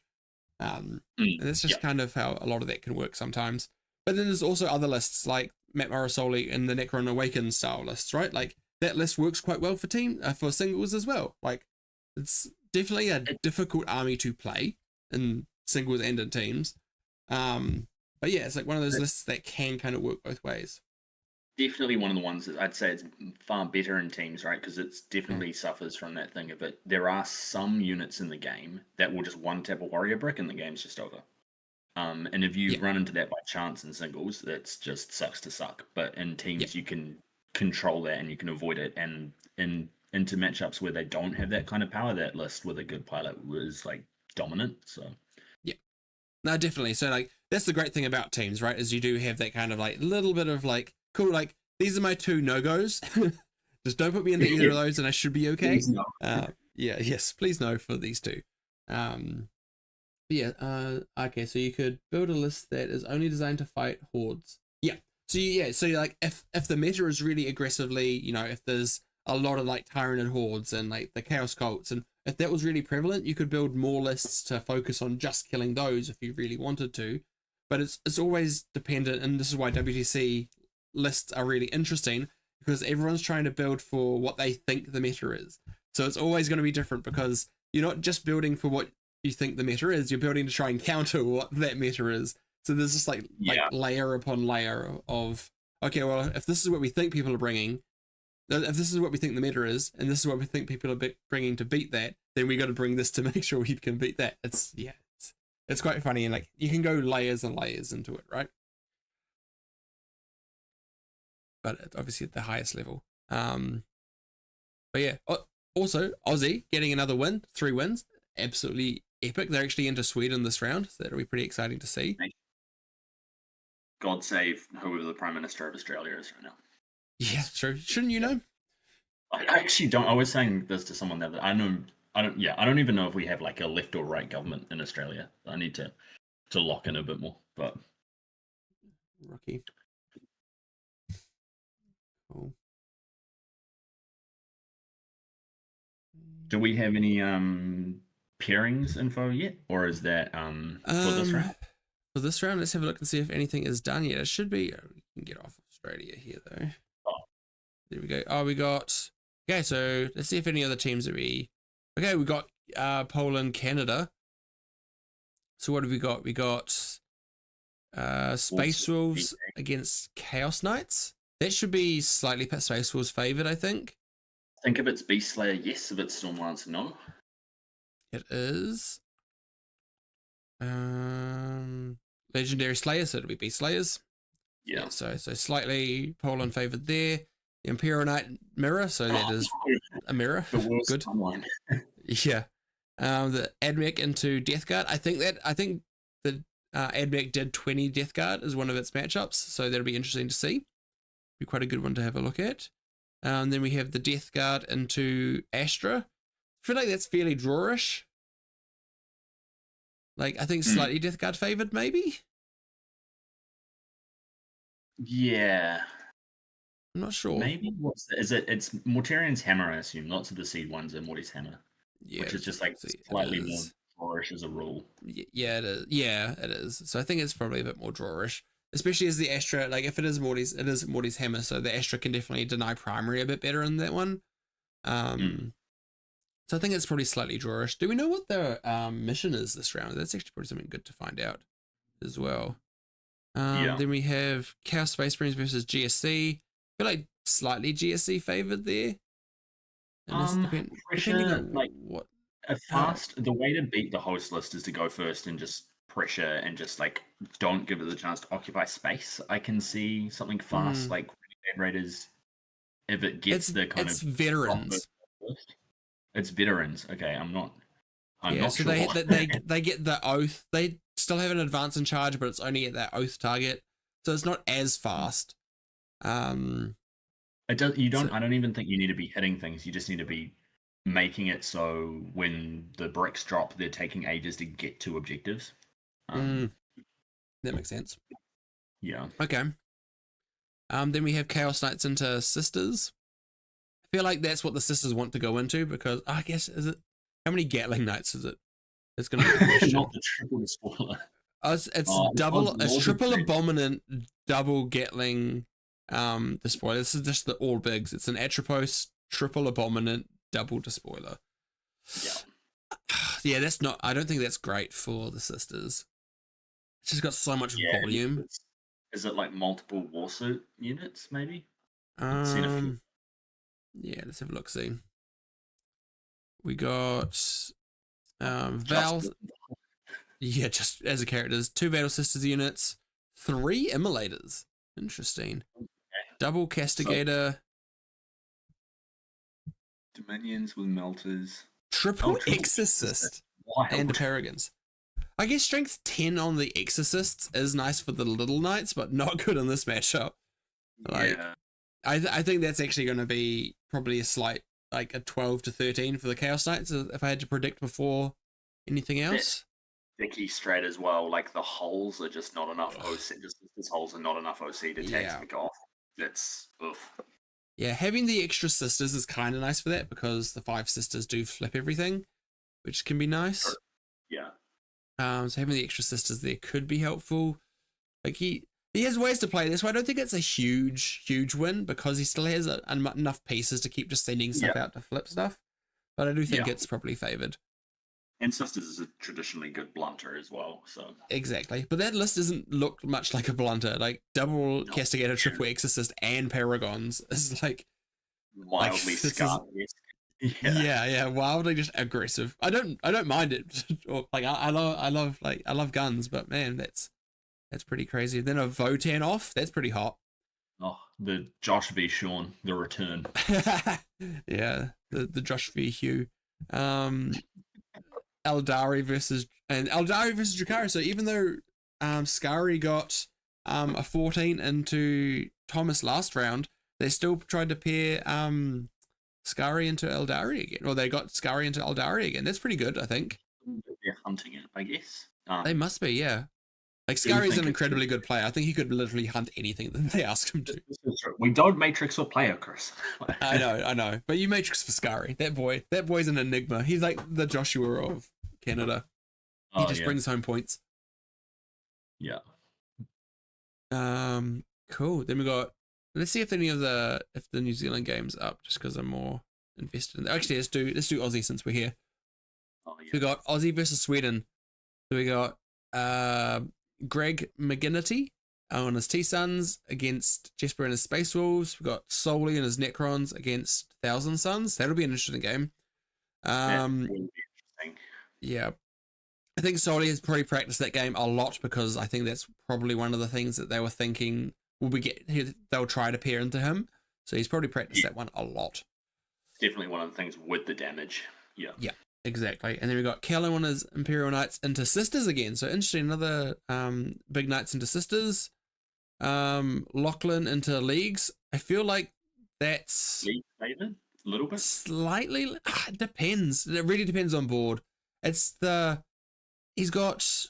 And that's just kind of how a lot of that can work sometimes. But then there's also other lists like Matt Morrisoli and the Necron Awakens style lists, right? Like that list works quite well for for singles as well. Like it's definitely a difficult army to play in singles and in teams. But yeah, it's like one of those lists that can kind of work both ways.
Definitely one of the ones that I'd say it's far better in teams, right? Because it's definitely suffers from that thing of it. There are some units in the game that will just one tap a warrior brick and the game's just over. And if you run into that by chance in singles, that's just sucks to suck. But in teams, you can control that and you can avoid it. And into matchups where they don't have that kind of power, that list with a good pilot was like dominant. So
no, definitely. So like that's the great thing about teams, right? Is you do have that kind of like little bit of like, cool, like these are my two no-goes. Just don't put me into either of those and I should be okay.
Please no.
Yes, please no for these two. Okay, so you could build a list that is only designed to fight hordes. So you're like if the meta is really aggressively, if there's a lot of like Tyranid hordes and like the Chaos Cults, and if that was really prevalent, you could build more lists to focus on just killing those if you really wanted to. But it's always dependent, and this is why WTC lists are really interesting, because everyone's trying to build for what they think the meta is. So it's always going to be different because you're not just building for what you think the meta is, you're building to try and counter what that meta is. So there's just like layer upon layer of, okay, well, if this is what we think people are bringing, if this is what we think the meta is, and this is what we think people are bringing to beat that, then we got to bring this to make sure we can beat that. It's quite funny, and like you can go layers and layers into it, right? But it's obviously at the highest level. But yeah, also Aussie getting another win, 3 wins, absolutely epic. They're actually into Sweden this round, so that'll be pretty exciting to see.
God save whoever the Prime Minister of Australia is right now.
Yeah, true. Shouldn't you know?
I actually don't. I was saying this to someone that I don't even know if we have like a left or right government in Australia. I need to lock in a bit more. but
Rookie. Cool.
do we have any pairings info yet, or is that for this round?
For this round, let's have a look and see if anything is done yet. It should be. We can get off Australia here though.
Oh.
There we go. Oh, we got. Okay, so let's see if any other teams are we. Okay, we got Poland, Canada. So what have we got? We got Space Wolves against Chaos Knights. That should be slightly Space Wolves favored, I think.
I think if it's Beast Slayer, yes. If it's Stormlance, no.
It is. Legendary Slayer, so it'll be Beast Slayers.
Yeah.
So slightly Poland favored there. The Imperial Knight mirror, so that is a mirror.
The worst
Good.
timeline.
Yeah. The Admech into Death Guard. I think the Admech did 20 Death Guard as one of its matchups, so that'll be interesting to see. Be quite a good one to have a look at. Then we have the Death Guard into Astra. I feel like that's fairly drawish. Like, I think slightly Death Guard favored, maybe?
Yeah.
I'm not sure.
Maybe. It's Mortarian's Hammer, I assume. Lots of the seed ones are Morty's Hammer.
Yeah.
Which is just like slightly more drawish as a rule.
Yeah, it is. Yeah, it is. So I think it's probably a bit more drawish. Especially as the Astra, like if it is Morty's Hammer, so the Astra can definitely deny primary a bit better in that one. So I think it's probably slightly drawish. Do we know what the mission is this round? That's actually probably something good to find out as well. Then we have Chaos Space Marines versus GSC. I feel like slightly GSC favored there.
Depending on like what the way to beat the host list is to go first and just pressure and just like don't give it the chance to occupy space. I can see something fast like Raiders if it gets it's
veterans.
It's veterans. Okay, I'm not
so
sure.
they get the oath. They still have an advance in charge, but it's only at that oath target, so it's not as fast.
It does. You don't. I don't even think you need to be hitting things. You just need to be making it so when the bricks drop, they're taking ages to get to objectives.
That makes sense.
Yeah.
Okay. Then we have Chaos Knights into Sisters. I feel like that's what the Sisters want to go into because I guess how many Gatling Knights is it? It's going to be the question.
Not the triple spoiler.
It's triple Abominant, double Gatling. Despoiler. This is just the all bigs. It's an Atropos, triple Abominant, double Despoiler. Yeah, that's not. I don't think that's great for the Sisters. It's just got so much volume.
Is it like multiple Warsuit units, maybe?
Yeah, let's have a look. See, we got Val. Yeah, just as a characters, 2 Battle Sisters units, 3 Immolators. Interesting. Double Castigator.
Dominions with Melters.
Triple Exorcist. And the Paragons. I guess strength 10 on the Exorcists is nice for the little knights, but not good in this matchup. Like, yeah. I think that's actually going to be probably a slight, like a 12 to 13 for the Chaos Knights if I had to predict before anything else.
Sticky straight as well. Like the holes are just not enough OC. These holes are not enough OC to take something off. That's oof.
Yeah, having the extra sisters is kind of nice for that because the 5 sisters do flip everything, which can be nice.
Sure. Yeah.
So having the extra sisters there could be helpful. Like he has ways to play this. I don't think it's a huge win because he still has enough pieces to keep just sending stuff out to flip stuff. But I do think it's probably favored.
And Sisters is a traditionally good blunter as well, so
exactly. But that list doesn't look much like a blunter. Like double Castigator, triple Exorcist, and Paragons is like
wildly scarred.
Yeah, wildly just aggressive. I don't mind it. Like I love guns, but man, that's pretty crazy. Then a Votan off, that's pretty hot.
Oh, the Josh v. Sean, the return.
Yeah, the Josh v. Hugh. Eldari versus Drukhari. So even though Skari got a 14 into Thomas last round, they still tried to pair Skari into Eldari again. Or they got Skari into Eldari again. That's pretty good, I think.
They're hunting it, I guess.
They must be, yeah. Like
Do
Scari's
think
an
it's
incredibly good player. I think he could literally hunt anything that they ask him to.
this is true. We don't matrix or player, Chris.
I know. But you matrix for Scary. That boy's an enigma. He's like the Joshua of Canada. He
Oh
just
yeah,
brings home points.
yeah.
Cool. Then we got. Let's see if the New Zealand game's up, just because I'm more invested in that. Actually, let's do Aussie since we're here.
Oh
So we got Aussie versus Sweden. So we got Greg McGinnity on his T-Suns against Jesper and his Space Wolves. We got Solly and his Necrons against Thousand Suns. That'll be an interesting game.
That will be interesting.
Yeah. I think Solly has probably practiced that game a lot, because I think that's probably one of the things that they were thinking they'll try to pair into him. So he's probably practiced that one a lot.
Definitely one of the things with the damage. Yeah.
Yeah, exactly. And then we got Callum on his Imperial Knights into Sisters again. So interesting, another big Knights into Sisters. Lachlan into Leagues. I feel like that's
League favored a little bit.
Slightly. It depends. It really depends on board. He's got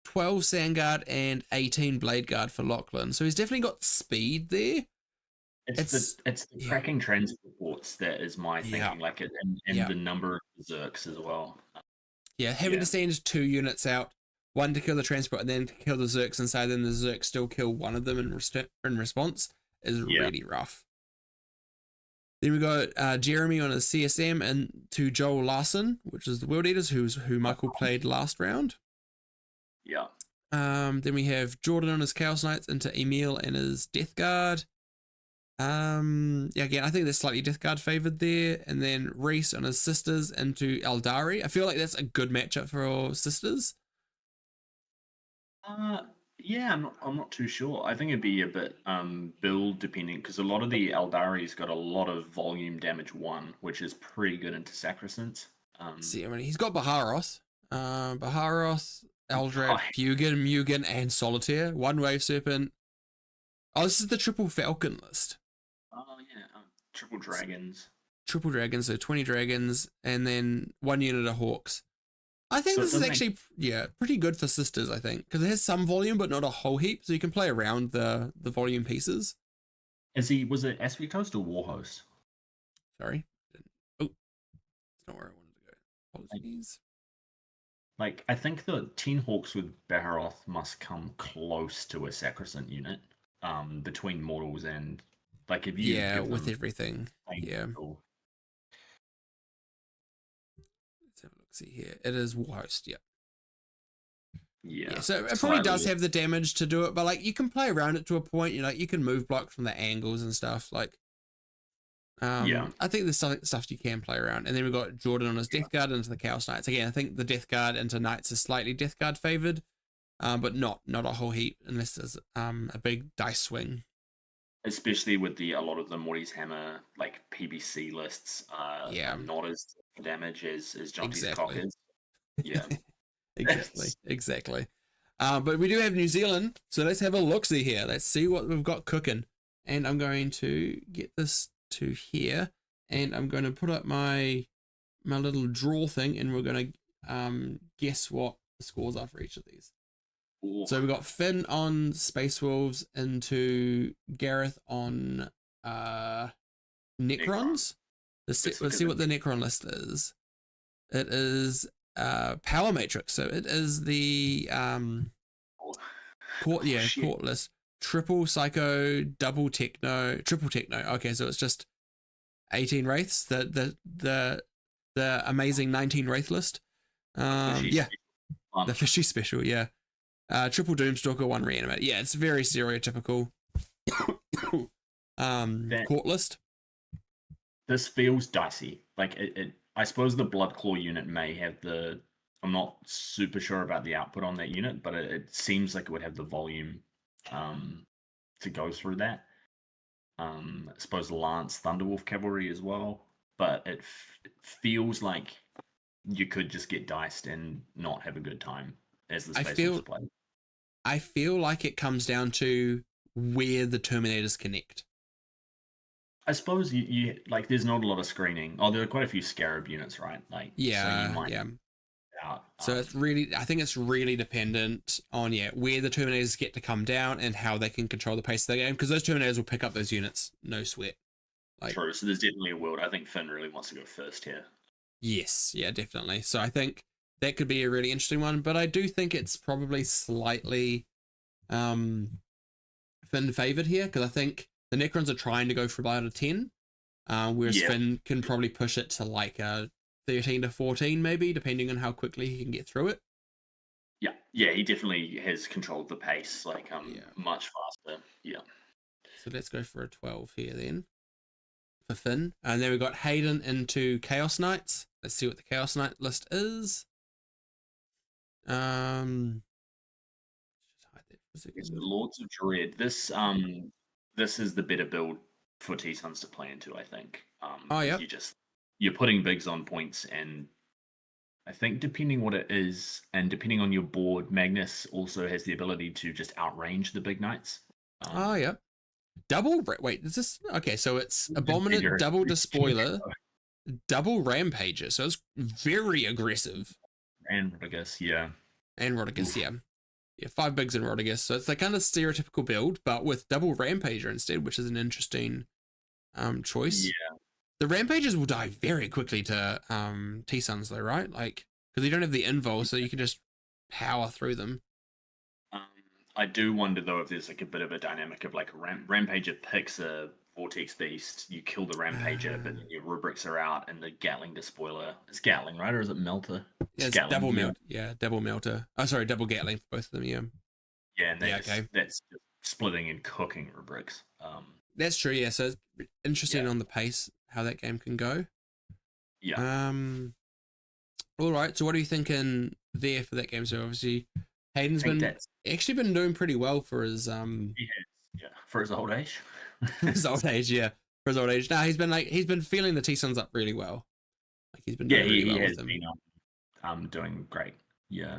12 Sandguard and 18 Blade Guard for Lachlan. So he's definitely got speed there.
It's the tracking transports that is my thinking, like it, and the number of berserks as well.
Yeah, having to send 2 units out, one to kill the transport and then to kill the Zerks inside, then the Zerks still kill one of them in response is really rough. Then we got Jeremy on his CSM and to Joel Larson, which is the World Eaters, who Michael played last round.
Yeah.
Then we have Jordan on his Chaos Knights into Emil and his Death Guard. Again, I think there's slightly Death Guard favored there. And then Reese on his Sisters into Eldari. I feel like that's a good matchup for Sisters.
Yeah, I'm not too sure. I think it'd be a bit build depending, because a lot of the Eldari's got a lot of volume damage 1, which is pretty good into Sacrosanct.
He's got Baharos, Eldrad, Mugen, and Solitaire. 1 Wave Serpent. Oh, this is the Triple Falcon list.
Oh yeah, Triple Dragons.
Triple Dragons, so 20 dragons, and then 1 unit of Hawks. I think this is actually pretty good for Sisters, I think, because it has some volume but not a whole heap, so you can play around the volume pieces.
Was it Aspect Host or Warhost?
Sorry. Oh, that's not where I wanted to go. Apologies.
Like, I think the 10 Hawks with Baharoth must come close to a Sacrosanct unit, between mortals and, like, if you
with everything. Yeah.
Cool.
Let's have a look. See here. It is Warhost.
Yeah.
So it probably does have the damage to do it, but like you can play around it to a point. You can move block from the angles and stuff. Like, I think there's stuff you can play around. And then we've got Jordan on his Death Guard into the Chaos Knights. Again, I think the Death Guard into Knights is slightly Death Guard favored, but not a whole heap unless there's a big dice swing.
Especially with a lot of the Morty's Hammer, like PBC lists, not as damage as Jonty's Cock is. Yeah.
exactly. But we do have New Zealand, so let's have a look-see here. Let's see what we've got cooking. And I'm going to get this to here, and I'm going to put up my little draw thing, and we're going to guess what the scores are for each of these. Ooh. So we got Finn on Space Wolves into Gareth on Necrons. Let's see what the Necron list is. It is Power Matrix. So it is the court list. Triple Psycho, double Techno, triple Techno. Okay, so it's just 18 Wraiths. The amazing 19 Wraith list. The fishy special. Yeah. Triple Doomstalker, 1 Reanimate. Yeah, it's very stereotypical court list.
This feels dicey. Like I suppose the Bloodclaw unit may have I'm not super sure about the output on that unit, but it seems like it would have the volume to go through that. I suppose Lance Thunderwolf Cavalry as well, but it feels like you could just get diced and not have a good time as the Space Wolves play.
I feel like it comes down to where the Terminators connect.
I suppose you like there's not a lot of screening. Oh, there are quite a few Scarab units, right? Like, so you might out.
So it's really, I think it's really dependent on where the Terminators get to come down and how they can control the pace of the game, because those Terminators will pick up those units, no sweat. Like,
true. So there's definitely a world. I think Finn really wants to go first here.
yes, yeah, definitely. So I think that could be a really interesting one, but I do think it's probably slightly Finn favored here, because I think the Necrons are trying to go for about a 10, whereas Finn can probably push it to like a 13 to 14 maybe, depending on how quickly he can get through it.
Yeah, he definitely has controlled the pace like much faster. Yeah.
So let's go for a 12 here then for Finn. And then we've got Hayden into Chaos Knights. Let's see what the Chaos Knight list is.
So Lords of Dread. This is the better build for T-Suns to play into, I think. You're putting bigs on points, and I think depending what it is and depending on your board, Magnus also has the ability to just outrange the big knights.
Wait, is this okay? So it's Abominant, double Despoiler, double Rampager. So it's very aggressive.
And Rodigus, yeah.
And Rodigus, yeah. 5 bigs in Rodigus. So it's like kind of stereotypical build, but with double Rampager instead, which is an interesting choice.
Yeah.
The Rampagers will die very quickly to T-Suns though, right? Like, because you don't have the invul, so you can just power through them.
I do wonder though if there's like a bit of a dynamic of like a Rampager picks a Vortex Beast, you kill the Rampager, but then your rubrics are out, and the Gatling Despoiler. It's Gatling, right? Or is it Melter?
Yeah, it's double Melter. Yeah, double Melter. Oh, sorry, double Gatling for both of them, yeah.
Yeah, and that's just splitting and cooking rubrics.
That's true, yeah. So it's interesting on the pace, how that game can go.
Yeah.
All right, so what are you thinking there for that game? So obviously Hayden's actually been doing pretty well for his
he has, for his old age.
For his old age. No, he's been feeling the T-Suns up really well. Like he's been doing really well with them.
Been doing great. Yeah.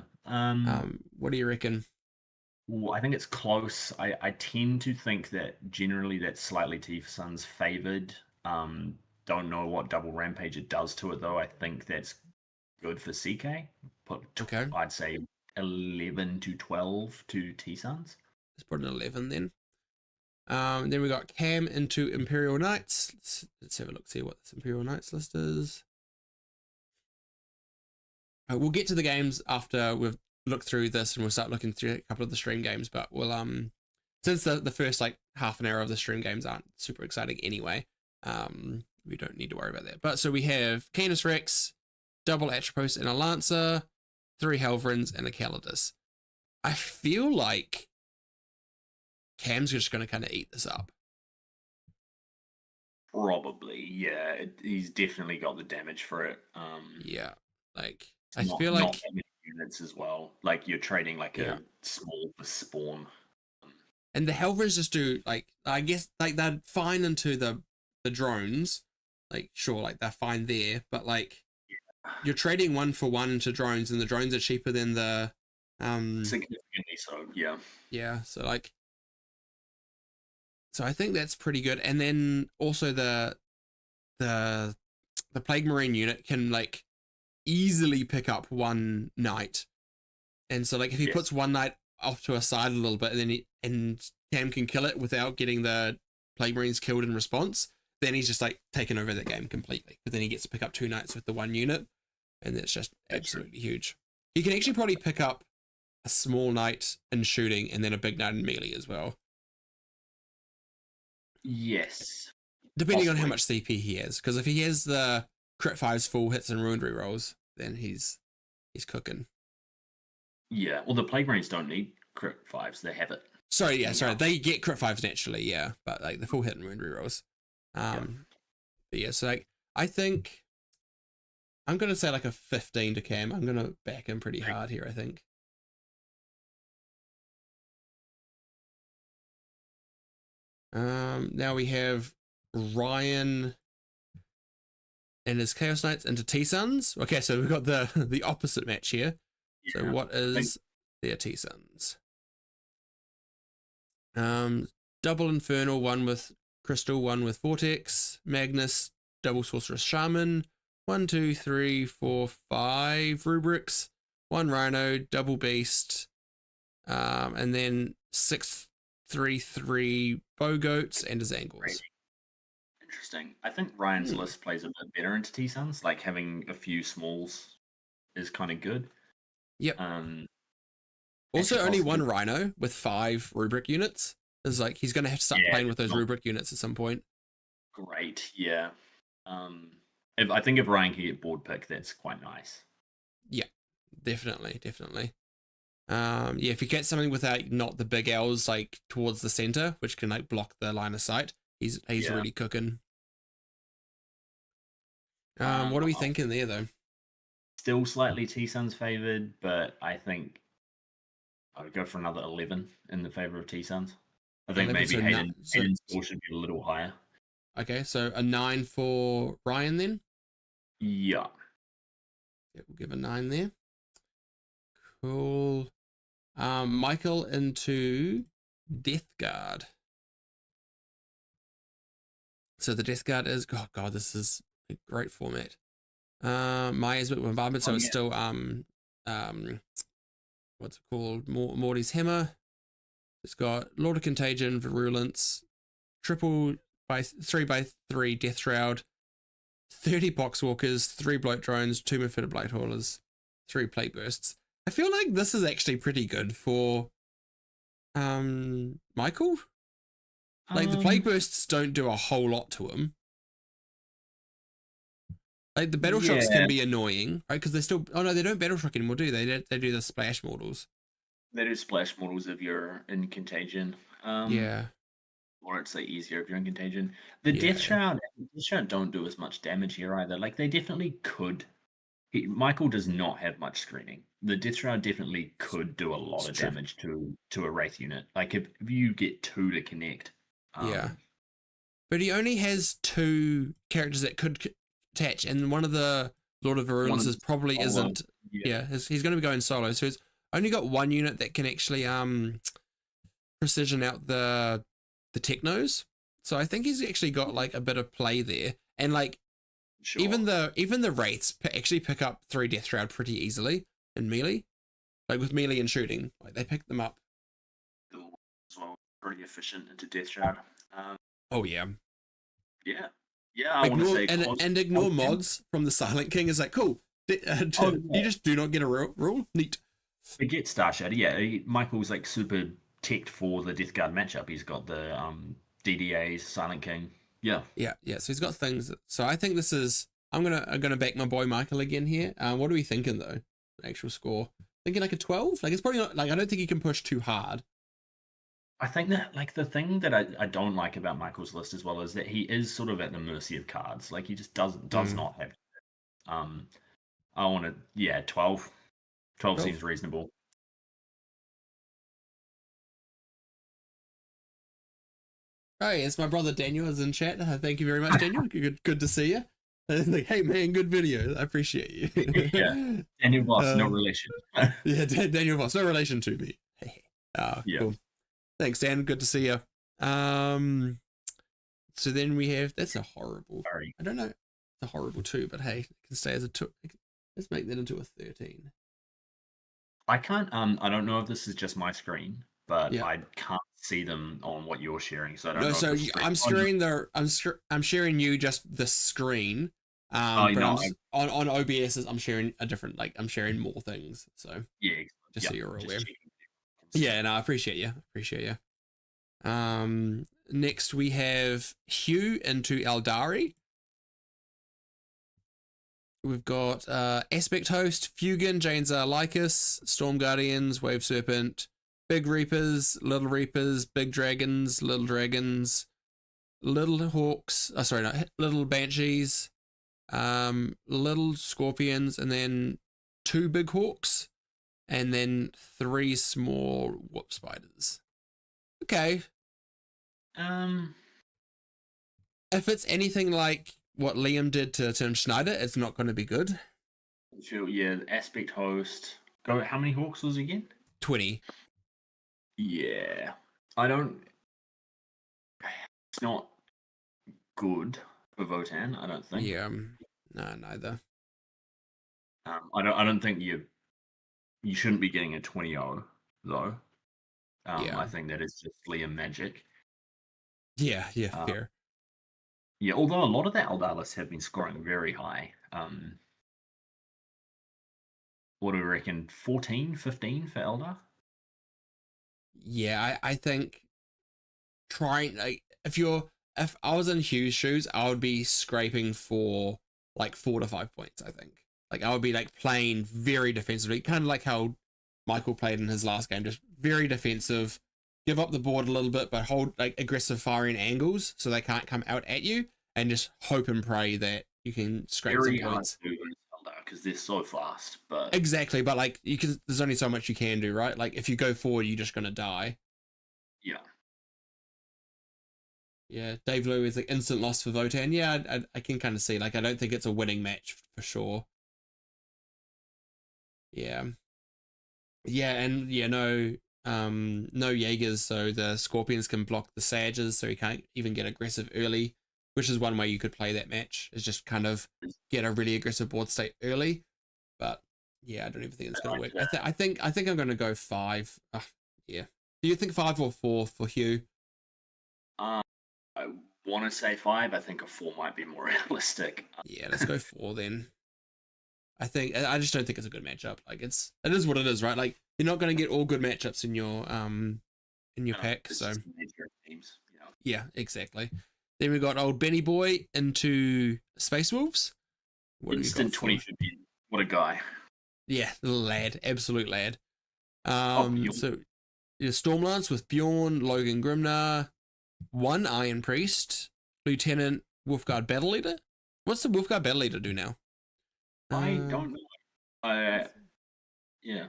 What do you reckon?
Well, I think it's close. I tend to think that generally that's slightly T-Suns favored. Don't know what double Rampager does to it though. I think that's good for CK. I'd say 11 to 12 to T-Suns.
Let's put an 11 then. Then we got Cam into Imperial Knights. Let's have a look, see what this Imperial Knights list is. We'll get to the games after we've looked through this, and we'll start looking through a couple of the stream games, but we'll since the first like half an hour of the stream games aren't super exciting anyway, we don't need to worry about that. But so we have Canis Rex, double Atropos and a Lancer, 3 Helverins and a Calidus. I feel like Cam's just going to kind of eat this up.
Probably, yeah. He's definitely got the damage for it.
Yeah, like I feel like
not that many units as well. Like you're trading like a small for spawn.
And the Helverins just do like, I guess like they're fine into the drones. Like sure, like they're fine there, but like you're trading 1 for 1 into drones, and the drones are cheaper than the
significantly so, yeah.
Yeah, so like I think that's pretty good. And then also the Plague Marine unit can like easily pick up 1 knight. And so like if he puts 1 knight off to a side a little bit, and then Cam can kill it without getting the Plague Marines killed in response, then he's just like taken over the game completely. But then he gets to pick up 2 knights with the 1 unit, and that's just absolutely huge. He can actually probably pick up a small knight in shooting and then a big knight in melee as well.
Yes.
Depending on how much CP he has. Because if he has the crit 5s, full hits, and ruined rerolls, then he's cooking.
Yeah, well, the Plague Marines don't need crit 5s, they have it.
Sorry, they get crit 5s naturally, yeah, but like the full hit and ruined rerolls. But yeah, so like, I think I'm going to say like a 15 to Cam. I'm going to back him pretty hard here, I think. Now we have Ryan and his Chaos Knights into T-Suns. Okay, so we've got the opposite match here. Yeah, so what is their T-Suns? Double Infernal, 1 with Crystal, 1 with Vortex, Magnus, double Sorceress Shaman, 1, 2, 3, 4, 5 rubrics, 1 Rhino, double Beast, and then 6-3-3 Bow Goats and his Angles.
Interesting. I think Ryan's list plays a bit better into T-Suns. Like having a few smalls is kind of good.
Yep.
Um,
Also, only 1 Rhino with 5 rubric units. Is like he's going to have to start playing with those rubric units at some point.
Great, yeah. I think if Ryan can get board pick, that's quite nice.
Yeah, definitely. Yeah, if you get something without not the big L's like towards the center, which can like block the line of sight, he's really cooking. What are we thinking there though?
Still slightly T-Suns favored, but I think I would go for another 11 in the favor of T-Suns. I think maybe Hayden's score should be a little higher.
Okay, so a 9 for Ryan then?
Yeah.
Yeah, we'll give a 9 there. Cool. Michael into Death Guard. So the Death Guard is, oh god, this is a great format. Maya's bit bombardment, so it's still what's it called? Morty's Hammer. It's got Lord of Contagion, Virulence, triple by 3x3 Death Shroud, 30 Boxwalkers, 3 Bloat Drones, 2 Mephitic Blight Haulers, 3 Plague Bursts. I feel like this is actually pretty good for Michael. Like the Plague Bursts don't do a whole lot to him. Like the battle shocks can be annoying, right? Because they still they don't battle shock anymore, do they? They do the splash models.
They do splash models if you're in Contagion. Or it's like easier if you're in Contagion. The Death Shroud don't do as much damage here either. Like they definitely could. Michael does not have much screening. The Death Shroud definitely could do a lot of damage to a Wraith unit. Like if you get 2 to connect.
But he only has 2 characters that could attach, and one of the Lord of Virulences probably isn't. He's going to be going solo, so he's only got 1 unit that can actually precision out the technos. So I think he's actually got like a bit of play there, and like even the Wraiths actually pick up 3 Death Shroud pretty easily in melee, like with melee and shooting, like they pick them up.
As well, pretty efficient into Death Shroud.
Oh yeah.
I want to say
and ignore mods from the Silent King is like cool. You just do not get a rule. Neat.
It gets Star Shatter. Yeah, Michael's like super teched for the Death Guard matchup. He's got the DDAs, Silent King. Yeah.
So he's got things. So I think this is. I'm gonna back my boy Michael again here. What are we thinking though? Actual score. Thinking like a 12. Like it's probably not. Like I don't think he can push too hard.
I think that like the thing that I don't like about Michael's list as well is that he is sort of at the mercy of cards. Like he just does not have. I want to 12. 12 seems reasonable.
Hey, it's my brother Daniel is in chat. Thank you very much, Daniel. Good to see you. Like, hey man, good video. I appreciate you.
Daniel Voss, no relation.
Daniel Voss, no relation to me. Cool. Thanks, Dan. Good to see you. So then we have that's a horrible.
Sorry.
I don't know. It's a horrible 2, but hey, it can stay as a 2. Let's make that into a 13.
I can't. I don't know if this is just my screen, but I can't see them on what you're sharing. So I don't know.
So I'm sharing I'm sharing you just the screen. On OBS I'm sharing a different. Like I'm sharing more things. So so you're aware. No, I appreciate you. Next we have Hugh into Eldari. We've got Aspect Host, Fugan, Janezar Lycus, Storm Guardians, Wave Serpent, Big Reapers, Big Dragons, Little Hawks, Little Banshees, Little Scorpions, and then 2 Big Hawks, and then 3 small Whoop Spiders. Okay. If it's anything like what Liam did to Tim Schneider, it's not going to be good.
Sure, the Aspect Host. Go. How many Hawks was it again?
20.
Yeah. I don't. It's not good for Votan, I don't think.
Yeah. No, neither.
I don't think you you shouldn't be getting a 20-0 though.
Yeah.
I think that is just Liam magic.
Yeah,
Uh,
fair.
yeah, although a lot of the Eldalis have been scoring very high. What do we reckon? 14, 15 for Eldar?
Yeah, I think trying like if I was in Hugh's shoes, I would be scraping for like 4 to 5 points. I think like I would be like playing very defensively, kind of like how Michael played in his last game, just very defensive, give up the board a little bit, but hold like aggressive firing angles so they can't come out at you, and just hope and pray that you can scrape some
Very hard
points.
to do against Eldar because they're so fast. But
Exactly, but like you can, there's only so much you can do, right? Like if you go forward, you're just gonna die.
yeah,
Yeah, Dave Liu is like instant loss for Votan. Yeah, I can kind of see. Like, I don't think it's a winning match for sure. Yeah, yeah, and yeah, no Jaegers, so the Scorpions can block the Sages, so he can't even get aggressive early, which is one way you could play that match. Is just kind of get a really aggressive board state early. But yeah, I don't even think it's gonna work. I think I'm gonna go 5. Yeah. Do you think 5 or 4 for Hugh?
I want to say 5. I think a 4 might be more realistic.
Yeah, let's go 4 then. I just don't think it's a good matchup. Like it is what it is, right? Like you're not going to get all good matchups in your pack.
It's
So
just the nature of teams.
yeah, exactly. Then we got old Benny Boy into Space Wolves. What have you got
Instant
for?
2015. What a guy.
Yeah, lad, absolute lad.
Bjorn.
So yeah, Stormlance with Bjorn, Logan Grimnar, one Iron Priest, Lieutenant Wolfguard Battle Leader. What's the Wolfguard Battle Leader do now?
I don't know. Yeah.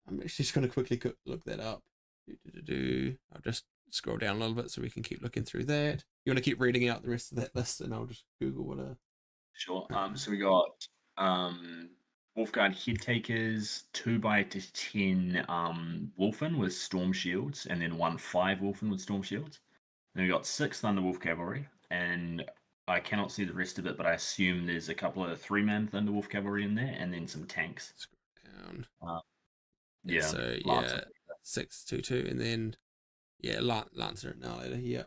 I'm actually just going to quickly look that up. I'll just scroll down a little bit so we can keep looking through that. You want to keep reading out the rest of that list, and I'll just Google what a.
Sure. So we got Wolfguard Head Takers, 2x10 Wolfen with Storm Shields, and then 1/5 Wolfen with Storm Shields. Then we got 6 Thunderwolf Cavalry, and I cannot see the rest of it, but I assume there's a couple of 3-man Thunderwolf Cavalry in there, and then some tanks.
Scroll down.
Yeah.
So yeah, 622, and then yeah, Lancer now later. Yeah.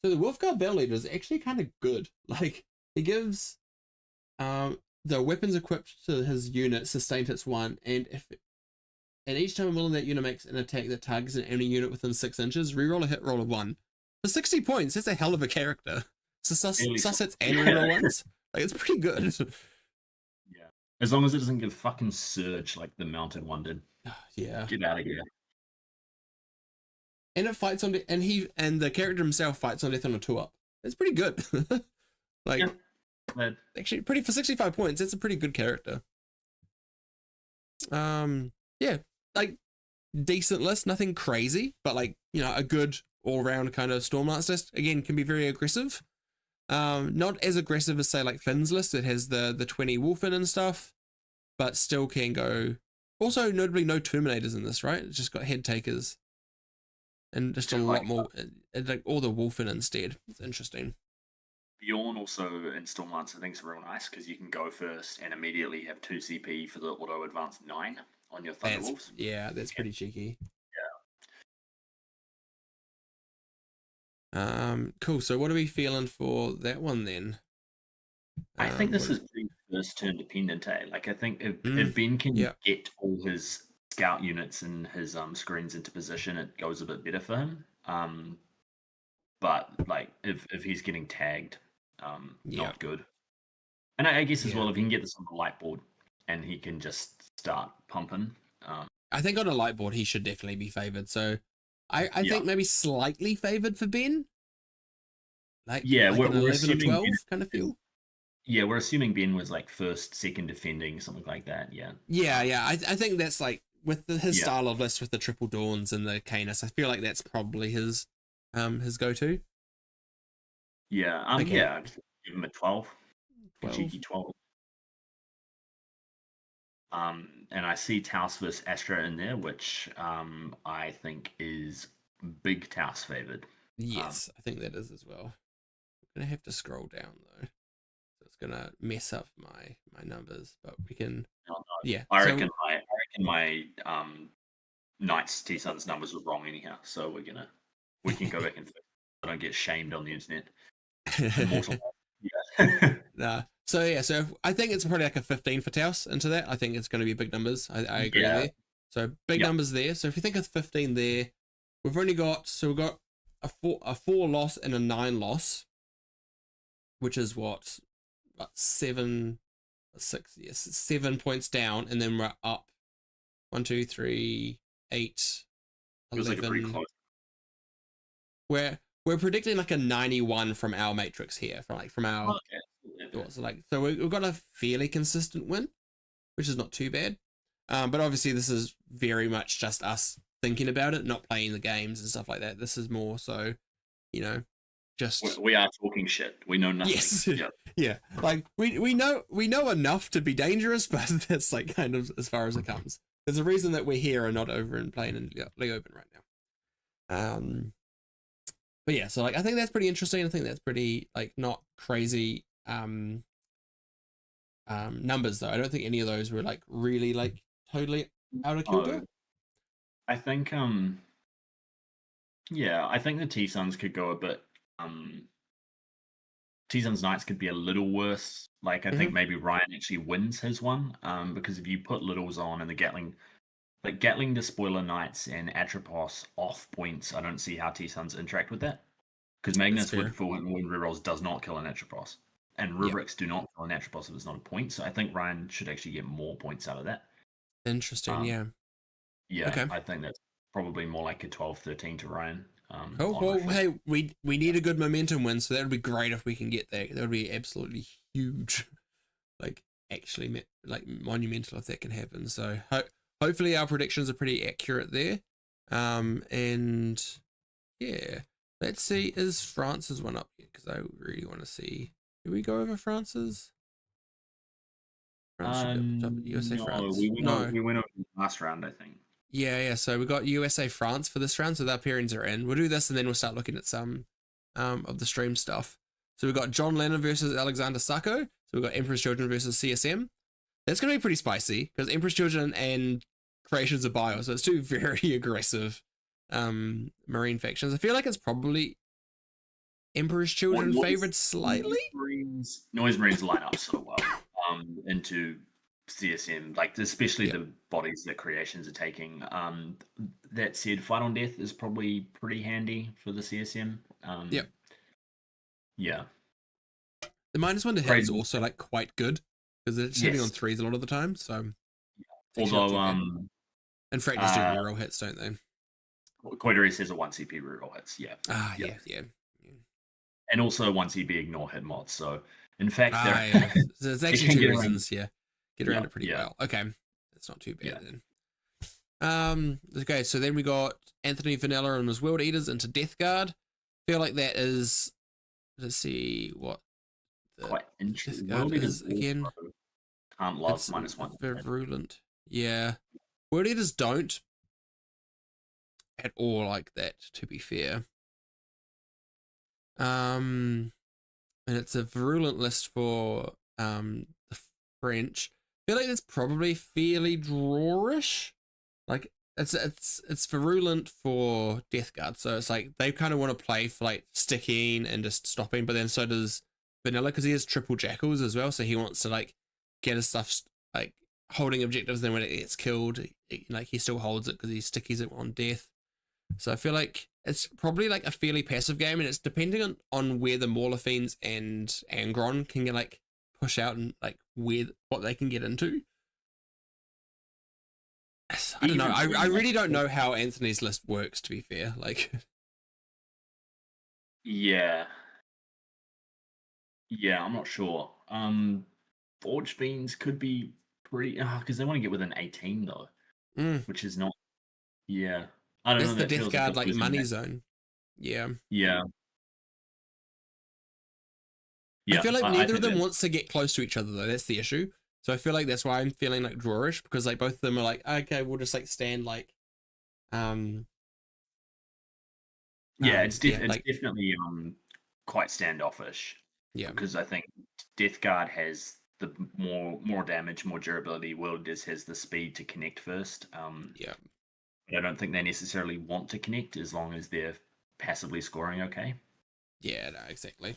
So the Wolfguard Battle Leader is actually kind of good. Like he gives the weapons equipped to his unit sustained hits 1, and each time a will that unit makes an attack that targets an enemy unit within 6 inches, reroll a hit roll of 1. For 60 points, that's a hell of a character. So sus hits and reroll ones. Like it's pretty good.
Yeah. As long as it doesn't give fucking surge like the mounted one did.
Yeah.
Get out of here.
And it fights on and the character himself fights on death on a 2-up. It's pretty good. Like actually pretty for 65 points, it's a pretty good character. Yeah, like decent list, nothing crazy, but like, you know, a good all-round kind of Stormlance list. Again, can be very aggressive. Not as aggressive as say like Finn's list that has the 20 Wolfen and stuff, but still can go. Also, notably, no Terminators in this, right? It's just got Head Takers and just a lot more, like all the Wolfen instead. It's interesting.
Bjorn also in Stormlance I think is real nice because you can go first and immediately have 2 CP for the auto advance 9 on your Thunderwolves.
Yeah, that's pretty cheeky.
Yeah.
Cool. So what are we feeling for that one then?
I think this is pretty first turn dependent, eh? Like I think if Ben can get all his scout units and his screens into position, it goes a bit better for him. But like if he's getting tagged, not good. And I guess as well, if he can get this on the light board and he can just start pumping.
I think on a light board he should definitely be favored. So I think maybe slightly favored for Ben. Like
we're
an 11 or 12
Ben
kind of feel.
Yeah, we're assuming Ben was like first, second defending, something like that. Yeah.
Yeah. I think that's like with his style of list with the triple dawns and the Canis. I feel like that's probably his go-to.
Yeah. Yeah. I'd give him a 12. A cheeky 12. And I see Taos versus Astra in there, which I think is big Taos favored.
Yes, I think that is as well. I'm gonna have to scroll down though. So it's gonna mess up my numbers, but we can.
Yeah. I reckon reckon my Knights T Suns numbers were wrong anyhow, so we can go back and fix it. I don't get shamed on the internet. Immortal. Yeah.
Nah. So yeah, I think it's probably like a 15 for Taos into that. I think it's going to be big numbers. I agree
Yeah.
there. So big
Yep.
numbers there. So if you think of 15 there, we've got a 4 loss and a 9 loss, which is what 7 6 yes 7 points down, and then we're up 1 2 3 8
Feels like a pretty
11.
close.
We're predicting like a 91 from our matrix here, from our
Okay.
thoughts. So we've got a fairly consistent win, which is not too bad. But obviously this is very much just us thinking about it, not playing the games and stuff like that. This is more so, just
We are talking shit. We know nothing.
yes,
Yeah.
yeah. Like we know enough to be dangerous, but that's like kind of as far as it comes. There's a reason that we're here and not over and playing in Leoben right now. But yeah, so like I think that's pretty interesting. I think that's pretty like not crazy numbers though. I don't think any of those were like really like totally out of kilter.
I think I think the T Suns could go a bit T Suns Knights could be a little worse. Like I think maybe Ryan actually wins his one. Because if you put littles on and the Gatling the Spoiler Knights and Atropos off points, I don't see how T Suns interact with that. Because Magnus for win rerolls does not kill an Atropos. And rubrics do not kill an Atropos if it's not a point. So I think Ryan should actually get more points out of that.
Interesting, yeah.
Yeah,
okay.
I think that's probably more like a 12-13 to Ryan.
Well, hey, we need a good momentum win, so that would be great if we can get that. That would be absolutely huge, like actually like monumental if that can happen. So hopefully our predictions are pretty accurate there. And yeah, let's see, is France's one up yet? Because I really want to see. Did we go over France's? USA
no,
France.
we went over the last round, I think.
Yeah. So we got USA France for this round, so their pairings are in. We'll do this and then we'll start looking at some of the stream stuff. So we got John Lennon versus Alexander Sacco. So we got Emperor's Children versus CSM. That's going to be pretty spicy because Emperor's Children and Creations of Bio, so it's two very aggressive marine factions. I feel like it's probably Emperor's Children favored slightly.
Noise Marines line up so well into CSM, like especially the bodies that Creations are taking. That said, Fight on Death is probably pretty handy for the CSM. Yeah.
The -1 to hit is also like quite good because it's hitting on 3s a lot of the time. So,
although
and fractures do reroll hits, don't they?
Coideres has a 1 CP reroll hits. Yeah.
Yeah.
And also 1 CP ignore hit mods. So in fact,
there's actually 2 reasons. Get around it pretty well. Okay, that's not too bad then. Okay, so then we got Anthony Vanilla and his World Eaters into Death Guard. Feel like that is. Let's see what the
quite interesting.
Death Guard is again.
Can't love -1.
Virulent. Yeah, World Eaters don't at all like that. To be fair. And it's a virulent list for the French. I feel like it's probably fairly drawish. Like it's virulent for Death Guard, so it's like they kind of want to play for like sticking and just stopping, but then so does Vanilla because he has triple jackals as well, so he wants to like get his stuff like holding objectives. Then when it gets killed, like he still holds it because he stickies it on death. So I feel like it's probably like a fairly passive game, and it's depending on where the Mauler Fiends and Angron can get like push out and like what they can get into. I don't know. I really don't know how Anthony's list works, to be fair. Like,
yeah, I'm not sure. Forge Fiends could be pretty because they want to get within 18 though, which is not. Yeah, I don't know.
That's the Death Guard like money zone. Yeah. I feel like neither of them wants to get close to each other though. That's the issue. So I feel like that's why I'm feeling like drawish, because like both of them are like, okay, we'll just like stand like
it's definitely quite standoffish.
Yeah.
Because I think Death Guard has the more damage, more durability. World Eaters has the speed to connect first.
Yeah.
I don't think they necessarily want to connect as long as they're passively scoring okay.
Yeah, no, exactly.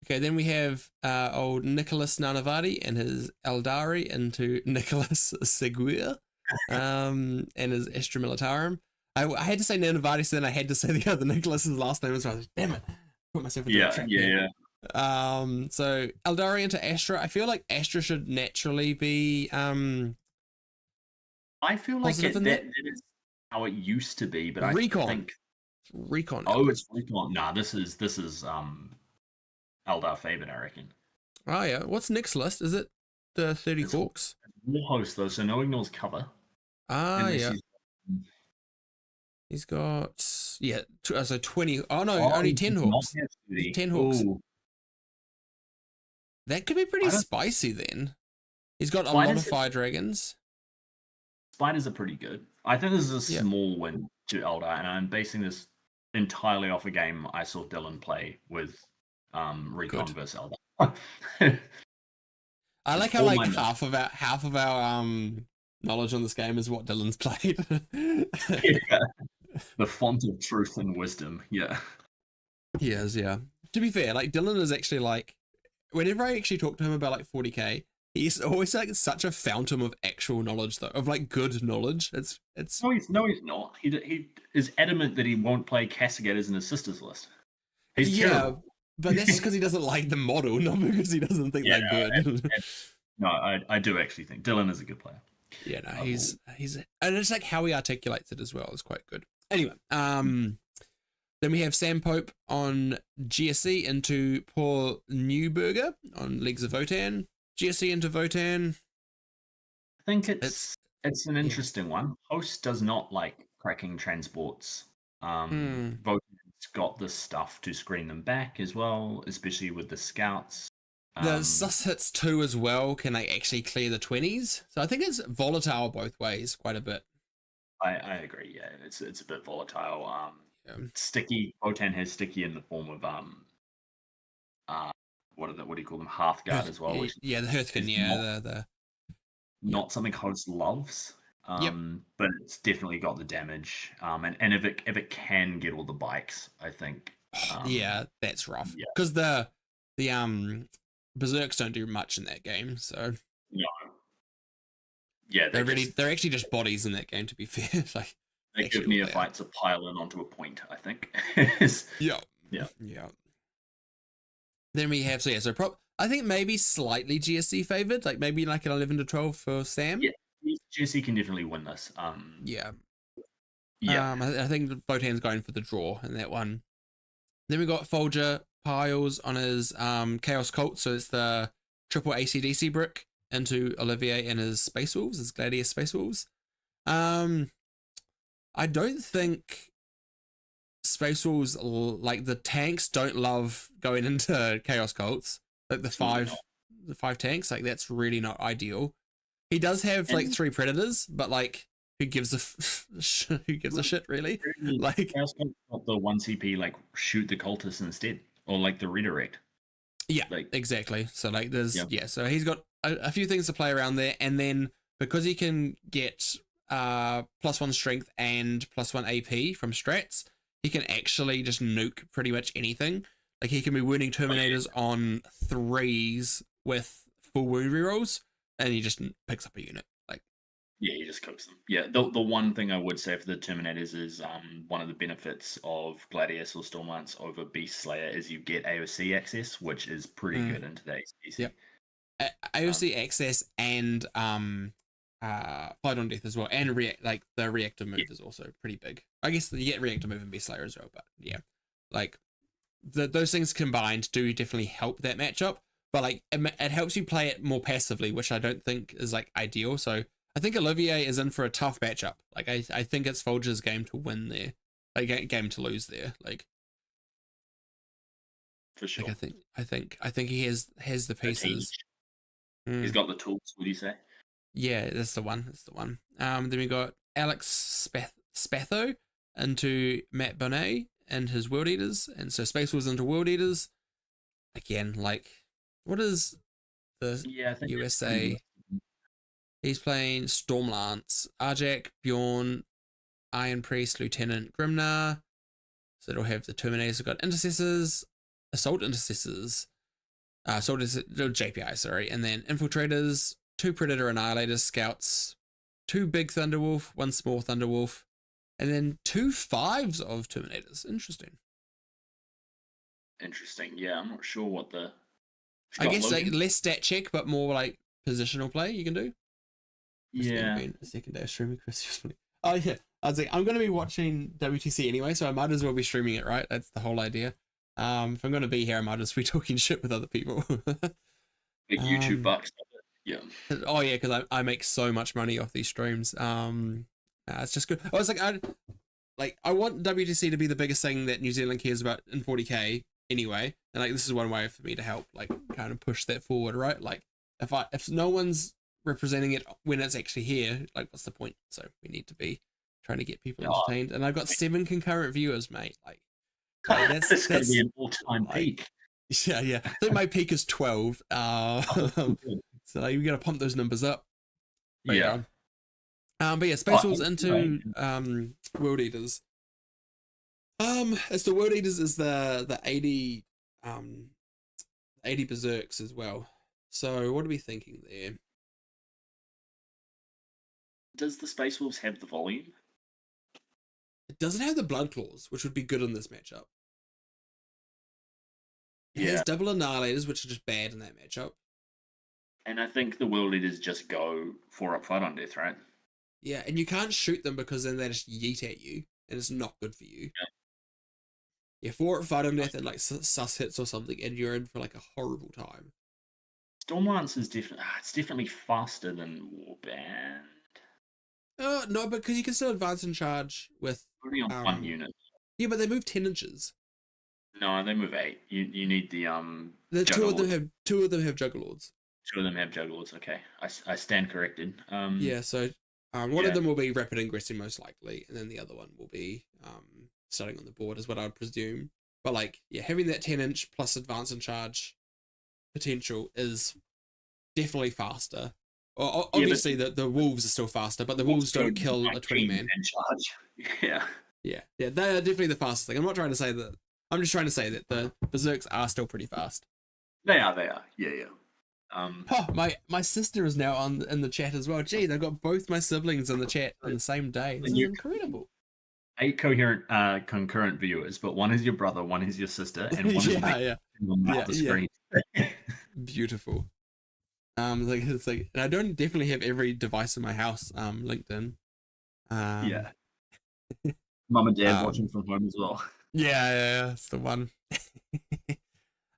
Okay, then we have old Nicholas Nanavati and his Eldari into Nicholas Seguir and his Astra Militarum. I had to say Nanavati, so then I had to say the other Nicholas's last name as well. I was like, damn it. Put myself into a trap here. So Eldari into Astra. I feel like Astra should naturally be
I feel like that is how it used to be, but
Recon.
I think
Recon.
Oh, it's Recon. Nah, this is Eldar Favorite, I reckon.
Oh yeah. What's next list? Is it the 30 Hawks?
War host though, so no ignores cover.
Yeah. He's got so 20. Oh no, only 10 Hawks. 10 Hawks. Ooh. That could be pretty spicy then. He's got a lot of fire dragons.
Spiders are pretty good. I think this is a small win to Eldar, and I'm basing this entirely off a game I saw Dylan play with Recon versus Eldar.
I like how like half of our knowledge on this game is what Dylan's played.
The font of truth and wisdom. Yeah.
He is, yeah. To be fair, like Dylan is actually like, whenever I actually talk to him about like 40k, he's always like such a fountain of actual knowledge, though, of like good knowledge. It's.
No, he's not. He is adamant that he won't play Castigators in his sister's list. He's terrible.
But that's because he doesn't like the model, not because he doesn't think they're good.
No, I do actually think Dylan is a good player.
Yeah, no, he's and it's like how he articulates it as well is quite good. Anyway, then we have Sam Pope on GSC into Paul Newberger on Leagues of Votan. GSC into Votan.
I think it's an interesting one. Host does not like cracking transports. Votan's got the stuff to screen them back as well, especially with the scouts.
The sus hits 2 as well. Can they actually clear the 20s? So I think it's volatile both ways quite a bit.
I agree. Yeah, it's a bit volatile. Sticky. Votan has sticky in the form of what do you call them? Hearthguard as well.
The Hearthkin. Yeah,
not something Host loves. But it's definitely got the damage. And if it can get all the bikes, I think.
That's rough. Because the Berserks don't do much in that game, so
no. Yeah,
they're actually just bodies in that game. To be fair, like
they give neophytes a pile in onto a point. I think.
Yeah. Then we have I think maybe slightly GSC favored, like maybe like an 11 to 12 for Sam.
Yeah, GSC can definitely win this.
I think Votan's going for the draw in that one. Then we got Folger Piles on his Chaos Cult, so it's the triple ACDC brick into Olivier and his Space Wolves, his Gladius Space Wolves. I don't think Space Wolves, like the tanks, don't love going into Chaos Cults. Like the five tanks, like that's really not ideal. He does have like 3 Predators, but like who gives a shit really? Like
Chaos Cult's got the 1 CP like shoot the cultists instead. Or like the redirect.
Yeah, exactly. So like there's so he's got a few things to play around there, and then because he can get +1 strength and +1 AP from strats, he can actually just nuke pretty much anything. Like he can be wounding Terminators on 3s with full wound rerolls, and he just picks up a unit.
Yeah, he just cooks them. Yeah, the one thing I would say for the Terminators is one of the benefits of Gladius or Stormlance over Beast Slayer is you get AOC access, which is pretty good into the ACDC.
Yep. AOC access and Fight on Death as well, and the reactive move is also pretty big. I guess you get reactive move and Beast Slayer as well, but yeah, like those things combined do definitely help that matchup. But like it helps you play it more passively, which I don't think is like ideal. So I think Olivier is in for a tough matchup. Like I think it's Folger's game to win there, like game to lose there. Like
for sure.
Like, I think he has the pieces.
He's got the tools. Would you say?
Yeah, that's the one. Then we got Alex Spatho into Matt Bonet and his World Eaters, and so Space Wars into World Eaters. Again, like, what is the
Yeah, I think that's pretty
USA. He's playing Stormlance, Arjak, Bjorn, Iron Priest, Lieutenant Grimnar. So it'll have the Terminators. We've got Intercessors, Assault Intercessors, JPI, sorry, and then Infiltrators, 2 Predator Annihilators, Scouts, 2 Big Thunderwolf, 1 Small Thunderwolf, and then 2 5s of Terminators. Interesting.
Yeah, I'm not sure what the.
I guess like less stat check, but more like positional play you can do.
Yeah.
Been a second day of streaming, Chris. Oh yeah, I was like, I'm going to be watching WTC anyway, so I might as well be streaming it, right? That's the whole idea. If I'm going to be here, I might just be talking shit with other people.
Big YouTube bucks. Yeah.
Oh yeah, because I make so much money off these streams. It's just good. I was like, I want WTC to be the biggest thing that New Zealand cares about in 40k anyway, and like this is one way for me to help, like, kind of push that forward, right? Like, if no one's representing it when it's actually here, like, what's the point? So we need to be trying to get people entertained. And I've got 7 concurrent viewers, mate. Like
that's gonna be an all-time peak.
Yeah. I think my peak is 12. So you gotta pump those numbers up. But,
yeah.
But yeah, Space Wolves into World Eaters. As the World Eaters is the 80 80 Berserks as well. So what are we thinking there?
Does the Space Wolves have the volume?
It doesn't have the Blood Claws, which would be good in this matchup. It has double Annihilators, which are just bad in that matchup.
And I think the World Eaters just go 4-up fight on death, right?
Yeah, and you can't shoot them because then they just yeet at you, and it's not good for you. Yeah, 4-up fight on death and like sus hits or something, and you're in for like a horrible time.
Stormlance is it's definitely faster than Warband.
No, because you can still advance and charge with
only on 1 unit.
Yeah, but they move 10 inches.
No, they move 8. You need the
two of them have Juggerlords.
2 of them have Juggerlords. Okay, I stand corrected.
Yeah, so one of them will be rapid ingressing most likely, and then the other one will be starting on the board, is what I would presume. But like, yeah, having that 10-inch plus advance and charge potential is definitely faster. Obviously, the wolves are still faster, but the wolves don't kill a 20-man.
Yeah,
they are definitely the fastest thing. I'm not trying to say that. I'm just trying to say that the Berserks are still pretty fast.
They are. Yeah.
My sister is now in the chat as well. Geez, I've got both my siblings in the chat on the same day. This is incredible.
8 concurrent viewers, but one is your brother, one is your sister, and one is the screen.
Beautiful. It's like, and I don't definitely have every device in my house linked in.
Yeah. Mum and Dad watching from home as well.
Yeah, it's the one.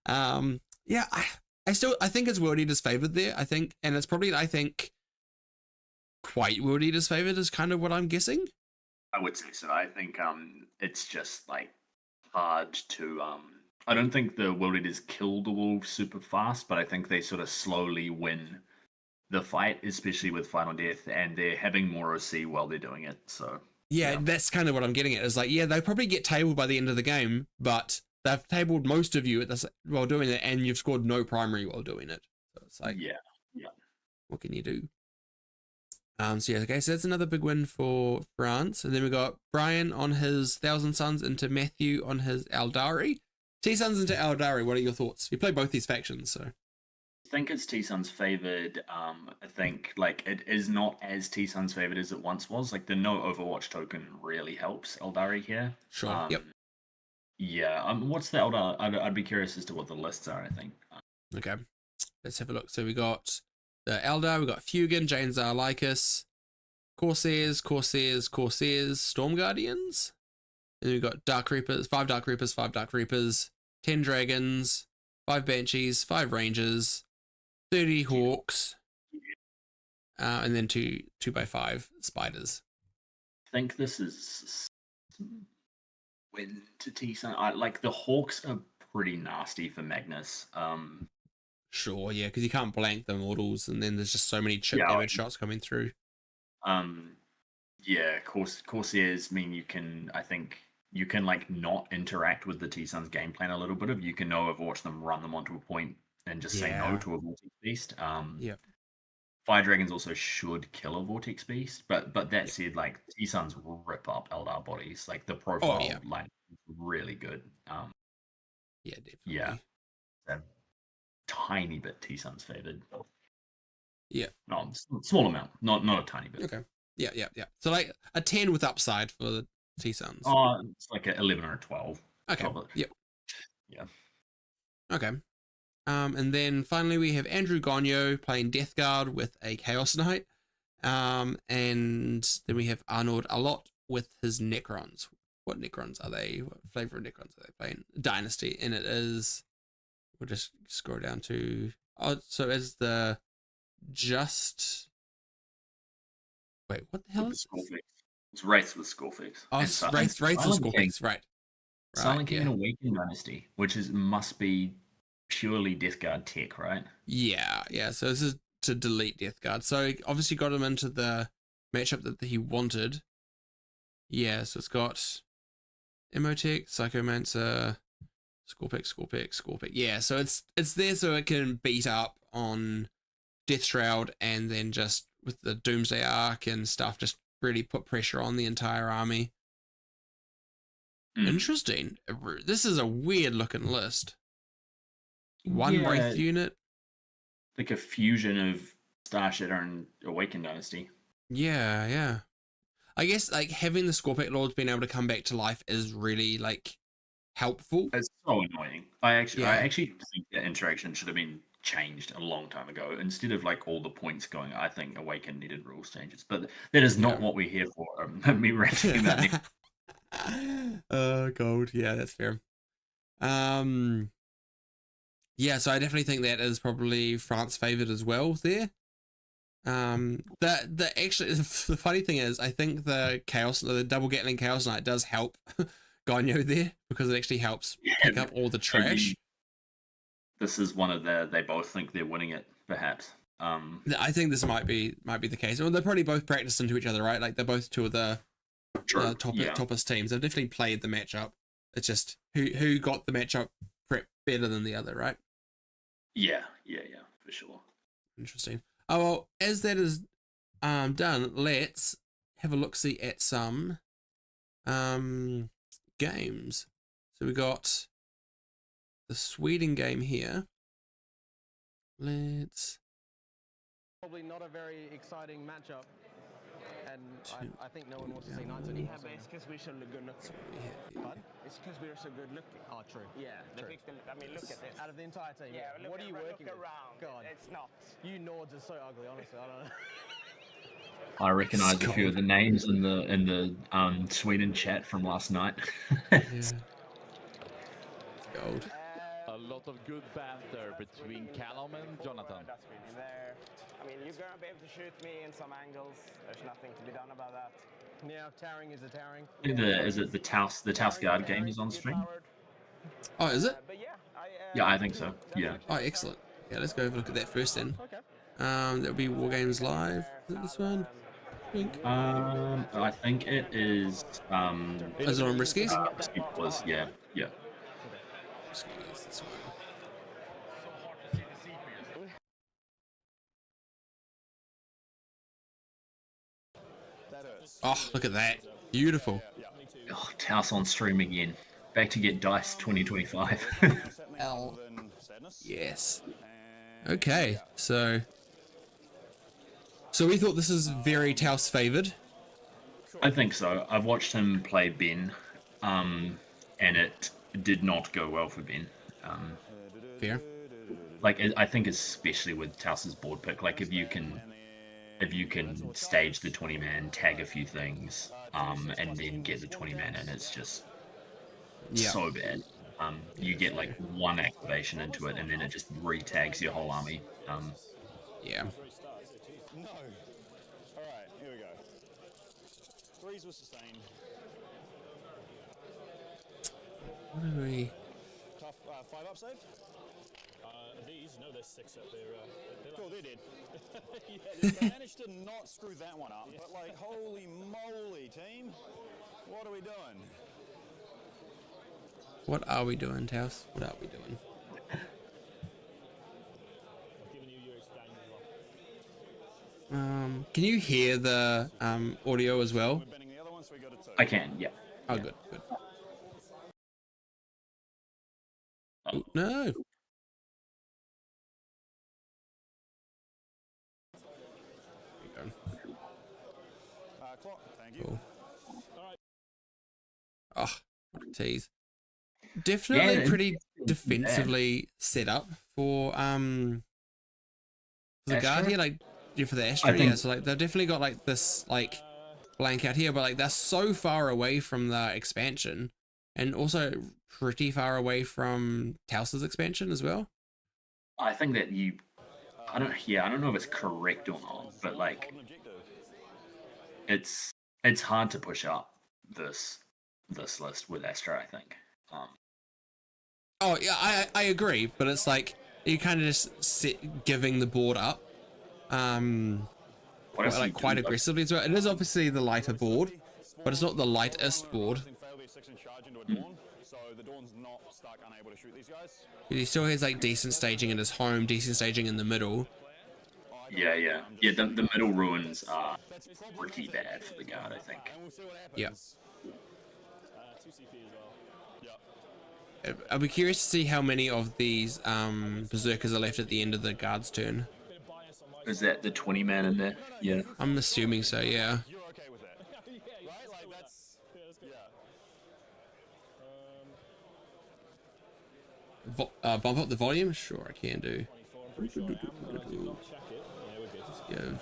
I think it's World Eaters favored there. I think, and it's probably quite World Eaters favored is kind of what I'm guessing.
I would say so. I think it's just like hard to I don't think the World Eaters kill the wolves super fast, but I think they sort of slowly win the fight, especially with Fight on Death, and they're having more OC while they're doing it. So
yeah, that's kind of what I'm getting at. Is like, yeah, they probably get tabled by the end of the game, but they've tabled most of you at this while doing it, and you've scored no primary while doing it. So it's like,
yeah.
What can you do? So that's another big win for France. And then we got Brian on his Thousand Suns into Matthew on his Eldari. T-Suns into Eldari, what are your thoughts? You play both these factions, so.
I think it's T-Suns favored. I think like it is not as T-Suns favored as it once was. Like the no Overwatch token really helps Eldari here.
Sure. Yep.
Yeah. What's the Eldar? I'd be curious as to what the lists are. I think.
Okay. Let's have a look. So we got the Eldar. We got Fugan, Janzar, Lycus, Corsairs, Storm Guardians. And then we got Dark Reapers, 5 Dark Reapers, 5 Dark Reapers, 10 Dragons, 5 Banshees, 5 Rangers, 30 Hawks, and then 2x5 Spiders.
I think this is win to T-Sun. Like the Hawks are pretty nasty for Magnus.
Sure, yeah, because you can't blank the mortals, and then there's just so many chip damage shots coming through.
Yeah, Corsairs mean you can like not interact with the T-Suns game plan a little bit. If you can know Overwatch them, run them onto a point, and just say no to a Vortex Beast.
Yep.
Fire Dragons also should kill a Vortex Beast, but that said, like T-Suns rip up Eldar bodies. Like the profile line is really good.
Yeah, definitely.
Yeah, a tiny bit T-Suns favored.
Yeah.
No, small amount, not a tiny bit.
Okay. Yeah. So like a 10 with upside for the T-Suns.
Oh, it's like an 11 or a 12.
Okay.
12.
Yep.
Yeah.
Okay. And then finally we have Andrew Gonyo playing Death Guard with a Chaos Knight. And then we have Arnold a lot with his Necrons. What Necrons are they? What flavor of Necrons are they playing? Dynasty. And it is, we'll just scroll down to, so as the wait, what the hell is this?
It's Wraiths with Skullfix.
Oh, Wraiths with Skullfix, right.
Silent King and Awakened Dynasty, which must be purely Death Guard tech, right?
Yeah. So this is to delete Death Guard. So obviously got him into the matchup that he wanted. Yeah, so it's got Emotech, Psychomancer, Scorpic. Yeah, so it's there so it can beat up on Death Shroud, and then just with the Doomsday Arc and stuff, just really put pressure on the entire army. Interesting. This is a weird looking list. One Wraith unit.
Like a fusion of Starshatter and Awakened Dynasty.
Yeah. I guess like having the Scorpic Lords being able to come back to life is really like helpful.
It's so annoying. I actually think that interaction should have been changed a long time ago. Instead of like all the points going, I think Awaken needed rules changes. But that is not what we're here for. Me ranting about it.
Gold. Yeah, that's fair. Yeah, so I definitely think that is probably France favored as well there. The actually the funny thing is I think the double Gatling Chaos Knight does help Gonyo there, because it actually helps pick up all the trash.
This is one of they both think they're winning it, perhaps.
I think this might be the case. Well, they're probably both practiced into each other, right? Like they're both two of the toppest teams. They've definitely played the matchup. It's just who got the matchup prep better than the other, right?
Yeah, for sure.
Interesting. Oh, well, as that is done, let's have a look-see at some games. So we got the Sweden game here. Let's...
Probably not a very exciting matchup. And I think no one wants to see Knights anymore.
Yeah, but it's because we're so good looking.
Pardon?
It's because we're so good looking.
Oh, true.
Yeah,
true.
I mean, look at this.
Out of the entire team.
Yeah, look
what are you working
around.
with? God.
It's not.
You Nords are so ugly, honestly. I don't know.
I recognise a few of the names in the Sweden chat from last night.
Yeah. Gold.
A lot of good banter between Callum and Jonathan.
That's really there. I mean, you're going to be able to shoot me in some angles. There's nothing to be done about that.
Yeah, towering is a towering.
Is it the Taos Guard game is on stream?
Oh, is it?
Yeah, I think so. Yeah.
Oh, excellent. Yeah, let's go have a look at that first then.
Okay.
That'll be War Games Live. Is it this one?
I think it is.
Is it on Riskies?
Yeah.
Riskies, this one. Oh, look at that. Beautiful.
Oh, Taos on stream again. Back to get Dice 2025.
L. Yes. Okay, so we thought this is very Taos favored.
I think so. I've watched him play Ben, and it did not go well for Ben.
Fair.
Like, I think especially with Taos's board pick, like if you can stage the 20-man, tag a few things, and then get the 20-man in, it's just so bad. You get like one activation into it, and then it just re-tags your whole army.
Yeah.
No. All right, here we go. Threes were sustained.
What do we...
Tough 5-up save?
These? No, there's 6 up there.
Cool, they did. Yeah, they managed to not screw that one up, but like, holy moly, team. What are we doing?
What are we doing, Taos? What are we doing? Can you hear the audio as well?
We're bending the other one, so we go to 2.
I can, yeah.
Oh, good, good. Oh, no.
Clock, thank you.
Cool. Oh, what a tease. Definitely
Yeah,
pretty defensively set up for the guard
Astra?
here, like for the Astra.
I think-
Yeah, so like they've definitely got like this like blank out here, but like they're so far away from the expansion, and also pretty far away from Tausa's expansion as well.
I think that I don't know if it's correct or not, but like
An objective.
it's hard to push up this list with Astra, I think.
Oh yeah, I agree, but it's like you kind of just giving the board up,
What else
like
do
quite
you do?
aggressively as well. It is obviously the lighter board, but it's not the lightest board.
Fail their 6 and charge into a Dawn, so the Dawn's not stuck, unable to shoot these guys.
He still has like decent staging in his home, decent staging in the middle.
Yeah. The middle ruins are pretty bad for the guard, I think.
And we'll see what happens.
Yeah.
2 CP as well.
Yep.
I'll be curious to see how many of these berserkers are left at the end of the guard's turn.
Bit of bias on my
Is that the 20 man in there? Yeah.
I'm assuming so, yeah.
You're okay with that, right? Like that's
Bump up the volume? Sure, I can do.
24. I'm pretty sure I am, but I'll check it. Yeah, we're good.
Yeah.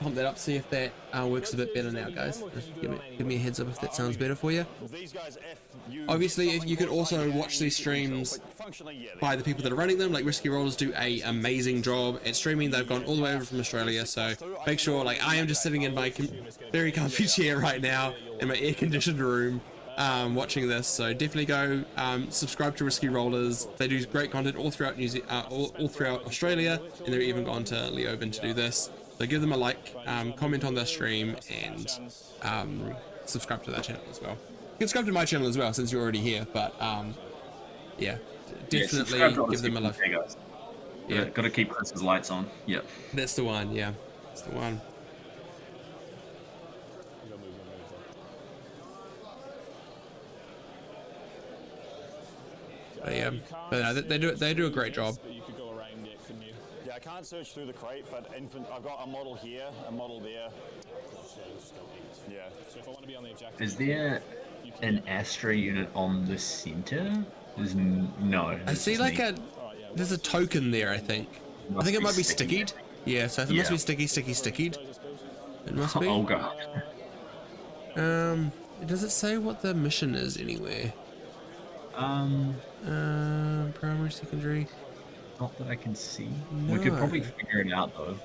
Pump that up, see if that works a bit better now, guys. Just give me a heads up if that sounds better for you.
these guys. If you
Obviously, if you can also watch these streams
functionally, yeah.
by the people that are running them, like Risky Rollers do a amazing job at streaming. They've gone all the way over from Australia, so make sure, like I am just sitting in my very comfy chair right now in my air-conditioned room, watching this. So definitely go subscribe to Risky Rollers. They do great content all throughout all throughout Australia, and they're even gone to Leoben to do this. So give them a like, comment on their stream, and subscribe to that channel as well. You can subscribe to my channel as well since you're already here, but yeah, definitely give them a love.
Yeah, gotta keep Chris's lights on. Yep.
That's the one, yeah. That's the one. But yeah, but no, they do a great job.
But you could go around it, couldn't you?
Yeah, I can't search through the crate, but I've got a model here, a model there. Yeah.
So if I want to be on the objective,
Is there an Astra unit on the center? No.
I see like there's a token there, I think. I think it might be stickied. Yeah, so if it must be stickied. It must be.
Oh god.
Does it say what the mission is anywhere? Primary, secondary.
Not that I can see. We could probably figure it out though.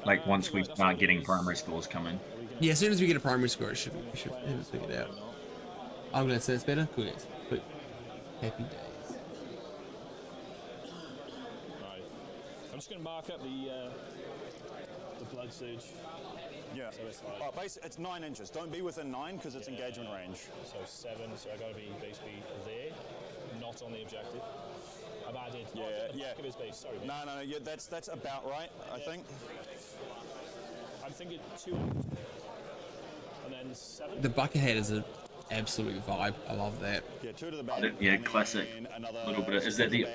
Like once we start getting primary scores coming.
Yeah, as soon as we get a primary score, we should have it figured out. I'm glad to say it's better. Cool, yes. Quick. Happy days.
right. I'm just going to mark up the blood surge.
Yeah.
So it's like
It's 9 inches. Don't be within 9 because it's engagement range.
so 7. So I got to be basically there, not on the objective. I've added.
Yeah,
the
yeah.
back of his base. Sorry. Mate.
No. Yeah, that's about right. I think.
I'm thinking 2. And then 7.
The bucket head is an absolute vibe. I love that.
Yeah, 2 to the back.
Yeah,
and
classic.
then another
Little bit of, is that the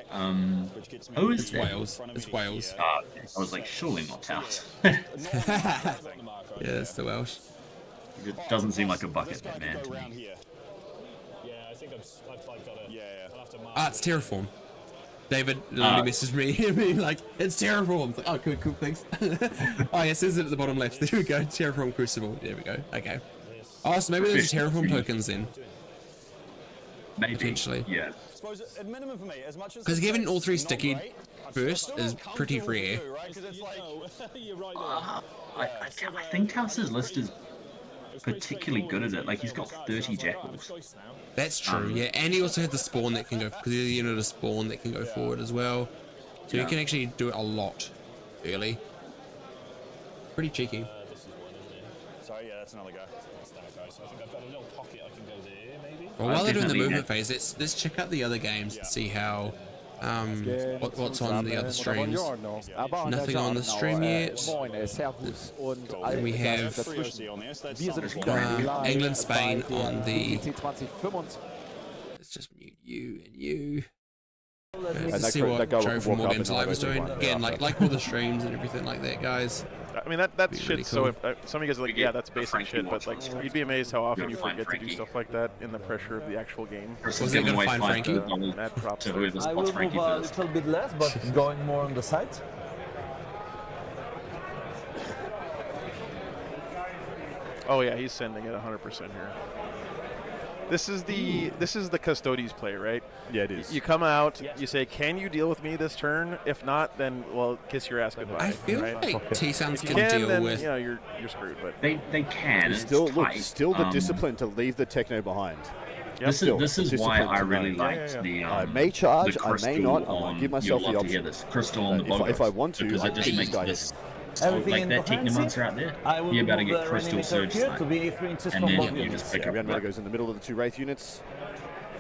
which gets me
who is
It's
that?
Wales. It's Wales.
I was like, surely not Taos.
Yeah, it's the Welsh.
It doesn't seem like a bucket
This guy
man
can
to
go around
me.
here.
Yeah, I think I've got to.
Yeah.
I'll have to mark.
Ah, it's Terraform. David literally messaged me, being like, it's Terraform. It's like, oh, cool, thanks. Oh, yeah, it says it at the bottom left. There we go, Terraform Crucible. There we go, okay. Oh, so maybe there's Terraform tokens then,
Maybe.
potentially.
Yeah.
I suppose at minimum for me, as much as
Because giving all 3
it's not
sticky
great,
first
I feel
is pretty
comfortable
rare.
with 2, right? 'Cause it's like,
No, you're right there.
I think Taos's list is particularly good at it. Like he's got 30 jackals.
Choice now.
That's true, yeah. And he also has the spawn that can go, because he's a unit of spawn that can go forward as well. So you can actually do it a lot early. Pretty cheeky.
This is one, isn't it?
sorry, yeah, that's another guy.
That's that guy. So I think I've got a little pocket I can go there, maybe.
Well, while they're doing the
definitely
movement phase, let's check out the other games and see how what's on the other streams. Nothing on the stream yet. Then we have England, Spain on the. Let's just mute you and you. Let's see what Joe from Morgan's Live is doing. Again, like all the streams and everything like that, guys.
I mean, that shit's
really
so.
cool.
Some of you guys are like, yeah, that's basic shit, but like, you'd be amazed how often you forget to do stuff like that in the pressure of the actual game.
Was it going to find Frankie?
Mad props.
I will move a little
bit less, but going more on the side.
Oh yeah, he's sending it 100% here. This is the Custodes play, right?
Yeah, it is.
You come out, you say, "Can you deal with me this turn? If not, then well, kiss your ass goodbye."
I feel like T-Sounds
can
deal
then,
with.
You know, you're screwed. But
they can.
Still,
it's
look,
tight.
still the discipline to leave the techno behind.
This is why I really liked the.
I may charge,
the
I may not. I want to give myself
you'll
the
love to hear
option.
this. Crystal on the Bogos,
if I want to,
because
I
it just
take
makes
these guys.
this.
Everything
Like
in
that
behind
Technomancer out there,
I will
you're about to
move
get
the
Crystal
Reanimator
Surge
here
Snipe.
to be 3 inches
And
from
then
both
you
units.
just pick up
Reanimator
your
goes in the middle of the two Wraith units.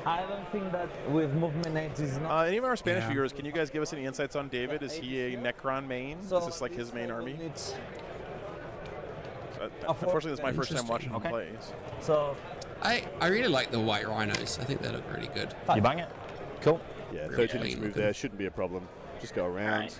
I don't think that with movement 8 is not.
Any of our Spanish viewers, can you guys give us any insights on David? Is he a Necron main? Is this like his main army? Unfortunately, this is my first time watching him play.
So
I really like the white rhinos. I think they look really good.
you bang it. Cool.
Yeah,
Really
13 inch
clean
move
looking.
there shouldn't be a problem. Just go around.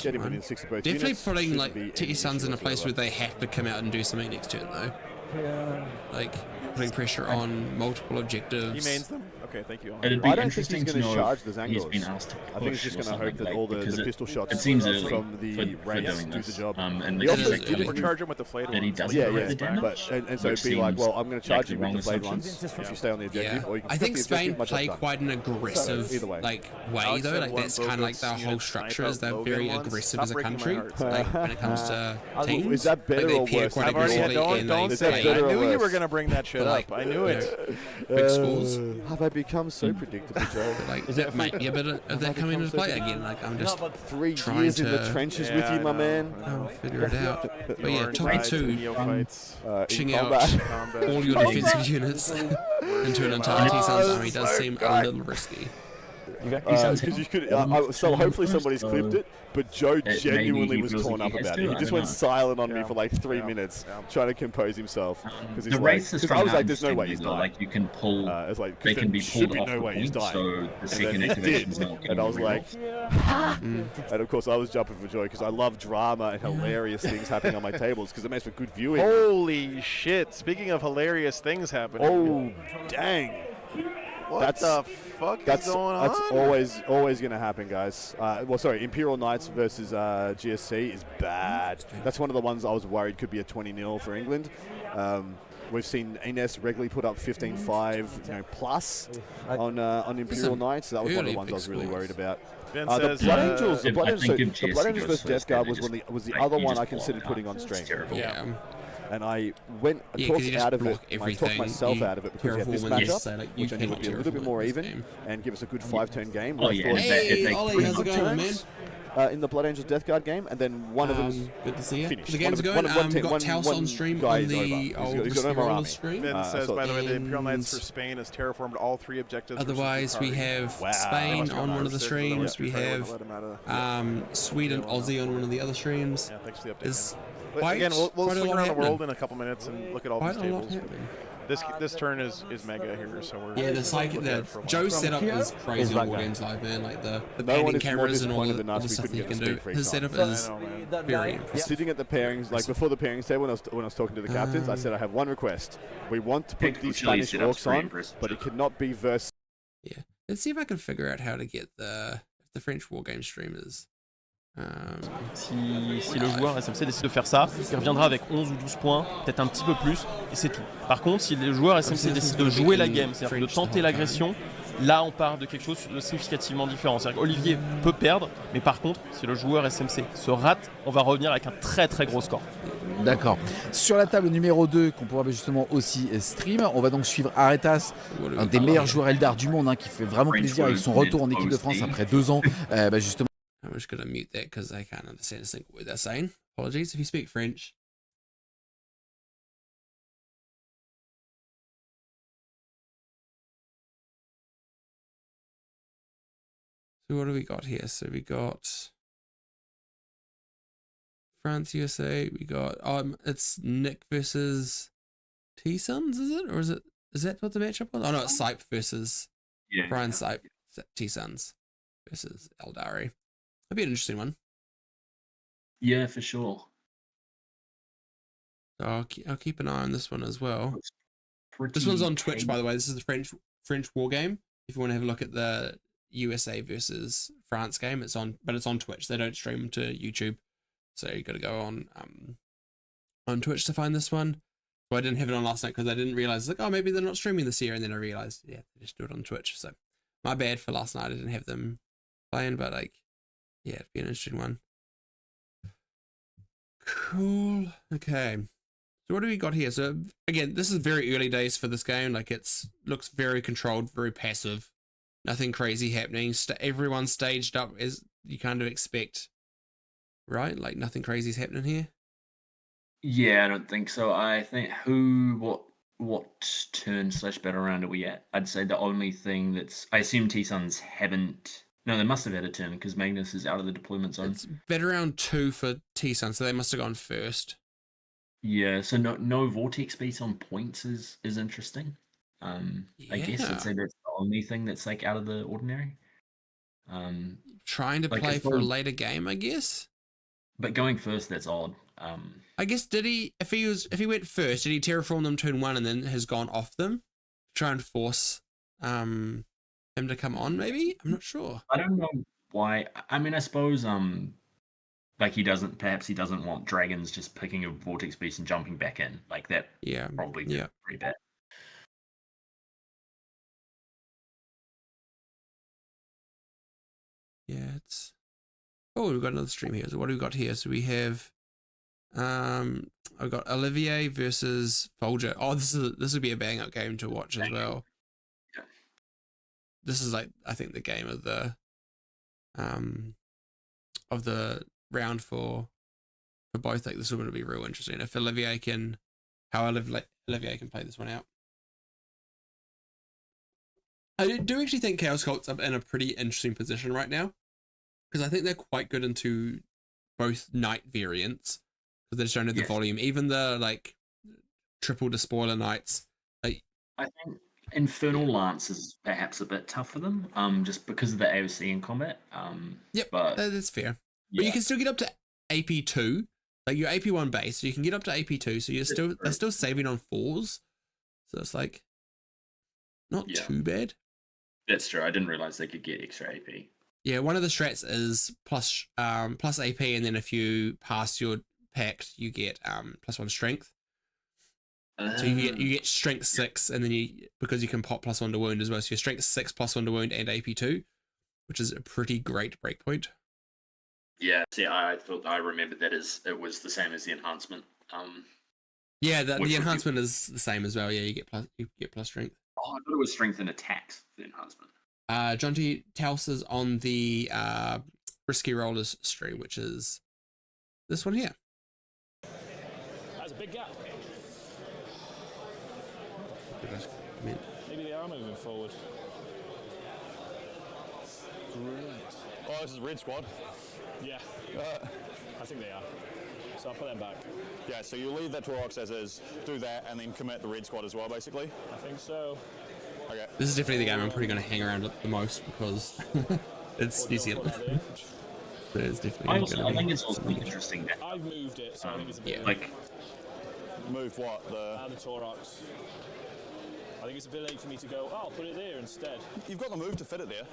Get him within 6 of both
Definitely
units.
putting
Shouldn't
like
be any
T-Suns in
issue
a place where
whatsoever.
they have to come out and do something next turn though.
Yeah.
Like putting pressure on multiple objectives.
He mains them? Okay, thank you.
It'd be
I don't think he's
interesting
going to
know
charge
if
the
he's
Zangors.
been asked to
I think he's
push
just
or
going to hope
something
that
like
all
because
the pistol shots
it seems early
from the
for
Wraiths
doing
do the
this.
job.
And
The
the
opposite
thing is,
is
You
early.
can charge him with the flayed
that he
ones.
does
Yeah,
the
yeah,
damage,
and so
which
it'd be like,
seems
well, I'm going to charge
like
you
the
with the
wrong
blade ones
assumptions.
if you stay on the objective,
Yeah,
or you can
I think
flip the
Spain
objective, my
play
job's done.
quite an aggressive
either way.
like way
Alex
though.
had
Like
one
that's kind of like
Bogus
their whole
unit
structure
snipe
is they're
out
very
Logan once.
aggressive
Stop
as a
breaking my
country.
heart.
Like when it comes to teams,
Is that better
like, they
or
pair
worse?
quite
I've already had,
aggressively and
don't
they
say
play
it. I
better or
knew you were
worse?
going to bring that shit
Like,
up. I knew it.
big scores.
Have I become so predictable, Joe?
Like that might be a bit of that coming into play again. Like I'm just
3
trying
years in the
to-
trenches
Yeah,
with you,
I
my
know,
man.
I know.
figure it out. But yeah,
Orange
talking
fights,
to
neophytes,
In
pushing out
combat.
combat.
all your defensive units into an entire T-Suns army does seem a little risky.
Because you could, so hopefully somebody's clipped it, but Joe genuinely
he
was
feels
torn
like
up
he has
about
to,
it. He
I
just
don't
went
know.
silent on me
Yeah.
for like 3
Yeah.
minutes,
Yeah.
trying to compose himself. Because he's
The
like,
race is
because I was like, there's no
strong
way he's dying.
Like you can pull,
It's like,
they can be
should
pulled
be
off
no
the
way he's
point,
dying.
so the
And
second
then it
activation
did.
is not
And I was
getting
like, and of course I was jumping for joy because I love drama and hilarious things happening on my tables because it makes for good viewing.
Holy shit. Speaking of hilarious things happening.
Oh, dang.
What the fuck is going on?
That's always going to happen, guys. Well, sorry, Imperial Knights versus GSC is bad. That's one of the ones I was worried could be a 20-0 for England. We've seen Ines regularly put up 15-5, plus on Imperial Knights. So that was one of the ones I was really worried about.
Ben
The
says,
Blood Angels, the
I
Blood
think
Angels,
if
the
GSC
Blood Angels
goes
versus Death
first, then
Guard
they
was
just-
was the
like,
other
you
one
just
I considered
block
putting
it.
on
It's
stream.
terrible.
Yeah.
And I went and
Yeah, 'cause
talked
you just
out of it.
block
I talked
everything.
myself
You
out of it because we had this
terraform and
matchup,
say, like, you
which I knew would be a
cannot
little bit more
terraform
even
this game.
and give us a good 5-turn game.
Oh,
where I
yeah,
thought
if they
Hey,
couldn't
Ollie, how's it
good
going, man?
turns, in the Blood Angels Death Guard game, and then one of them's
Good to see you.
finished.
The game's
One
going.
of- one
We've
team-
got
one-
Taos
one
on stream
guy
on
is
the
over. He's
old
got no more
Roller
army.
stream.
Ben says,
so-
by the way, the Imperial Knights
And-
for Spain has terraformed all 3 objectives. versus
Otherwise, we
Bukhari.
have
Wow.
Spain
Must
on
go
one of the
Irish,
streams.
so
We
I wouldn't
have
let him out of
Sweden, Aussie on one of the other streams.
Yeah, thanks for the update.
It's
man. But
quite,
again, we'll
quite a
swing
lot
around the
happening.
world in a couple minutes and look at all
Quite
these
a lot
tables.
happening.
This turn is mega here, so we're
Yeah, the psych,
looking
the
at it for a while.
Joe's setup is crazy
is
on
that
War
guy.
Games Live, man. Like the
No one
panning
is more
cameras and all
disappointed
the,
than
all
us
the
we
stuff that
couldn't
you
get
can
the
do.
speed free
His
time.
setup
I
is
know, man.
very impressive.
Sitting at the pairings, like before the pairings table, when I was talking to the captains, I said I have one request. We want to put
Pick
these
Chile
Spanish
setup's
orcs
pretty
on,
impressive.
but it cannot be versus.
Yeah. Let's see if I can figure out how to get the French War Game streamers.
Si le joueur SMC décide de faire ça, il reviendra avec 11 ou 12 points, peut-être un petit peu plus, et c'est tout. Par contre, si le joueur SMC décide de jouer la game, c'est-à-dire de tenter l'agression, là on part de quelque chose de significativement différent. C'est-à-dire qu'Olivier peut perdre, mais par contre, si le joueur SMC se rate, on va revenir avec un très très gros score.
D'accord. Sur la table numéro 2, qu'on pourra justement aussi stream, on va donc suivre Aretas, un des meilleurs joueurs Eldar du monde, qui fait vraiment plaisir avec son retour en équipe de France après 2 ans. Justement.
I'm just going to mute that because I can't understand a single word they're saying. Apologies if you speak French. So what do we got here? So we got France, USA. We got it's Nick versus T Sons, is it? Or is that what the matchup was? Oh no, it's Sipe versus Brian Sipe. T Sons versus Eldari. That'd be an interesting one.
Yeah, for sure.
So I'll keep an eye on this one as well. This one's on Twitch, by the way. This is the French war game. If you want to have a look at the USA versus France game, it's on Twitch. They don't stream to YouTube, so you got to go on Twitch to find this one. Well, I didn't have it on last night because I didn't realize, like, oh, maybe they're not streaming this year, and then I realized, yeah, they just do it on Twitch. So my bad for last night. I didn't have them playing, but like, yeah, it'd be an interesting one. Cool. Okay. So what do we got here? So again, this is very early days for this game. Like, looks very controlled, very passive. Nothing crazy happening. Everyone's staged up as you kind of expect, right? Like, nothing crazy is happening here.
Yeah, I don't think so. I think what turn / battle round are we at? I'd say the only thing I assume T-Suns haven't. No, they must have had a turn because Magnus is out of the deployment zone.
It's battle round 2 for T-Suns, so they must have gone first.
Yeah, so no vortex beats on points is interesting. I guess I'd say that's the only thing that's like out of the ordinary.
Trying to play for a later game, I guess.
But going first, that's odd.
I guess if he went first, did he terraform them turn 1 and then has gone off them? Try and force him to come on, maybe? I'm not sure.
I don't know why. I mean, I suppose like he doesn't want dragons just picking a vortex beast and jumping back in like that.
Yeah,
probably pretty bad.
Yeah, it's. Oh, we've got another stream here. So what do we got here? So we have, I've got Olivier versus Folger. Oh, this would be a bang up game to watch as well.
Yeah.
This is like, I think, the game of the round for both. Like, this is going to be real interesting if Olivier can play this one out. I do actually think Chaos Cult's up in a pretty interesting position right now, because I think they're quite good into both knight variants, because they just don't have the volume. Even the like triple despoiler knights. Like,
I think Infernal Lance is perhaps a bit tough for them, just because of the AOC in combat.
Yep,
but
that's fair.
Yeah.
But you can still get up to AP2, like your AP1 base, so you can get up to AP2. So they're still saving on 4s. So it's like not too bad.
That's true. I didn't realize they could get extra AP.
Yeah, one of the strats is plus AP, and then if you pass your pact, you get +1 strength. So you get strength 6, and then because you can pop +1 to wound as well. So your strength 6 +1 to wound and AP2, which is a pretty great breakpoint.
Yeah, see, I remembered that it was the same as the enhancement.
Yeah, the enhancement is the same as well. Yeah, you get plus strength.
Oh, I thought it was strength and attacks for the enhancement.
John T. Taus is on the Risky Rollers stream, which is this one here.
That's a big gap. Maybe they are moving forward. Great.
Oh, this is red squad.
Yeah, I think they are. So I'll put them back.
Yeah, so you leave that Torox as is, do that, and then commit the red squad as well, basically?
I think so.
Okay.
This is definitely the game I'm probably going to hang around with the most, because it's New Zealand. So it's definitely
I think it's also interesting that
I've moved it, so I think it's a bit
like
moved what?
The Torox. I think it's a bit late for me to go, oh, I'll put it there instead.
You've got the move to fit it there.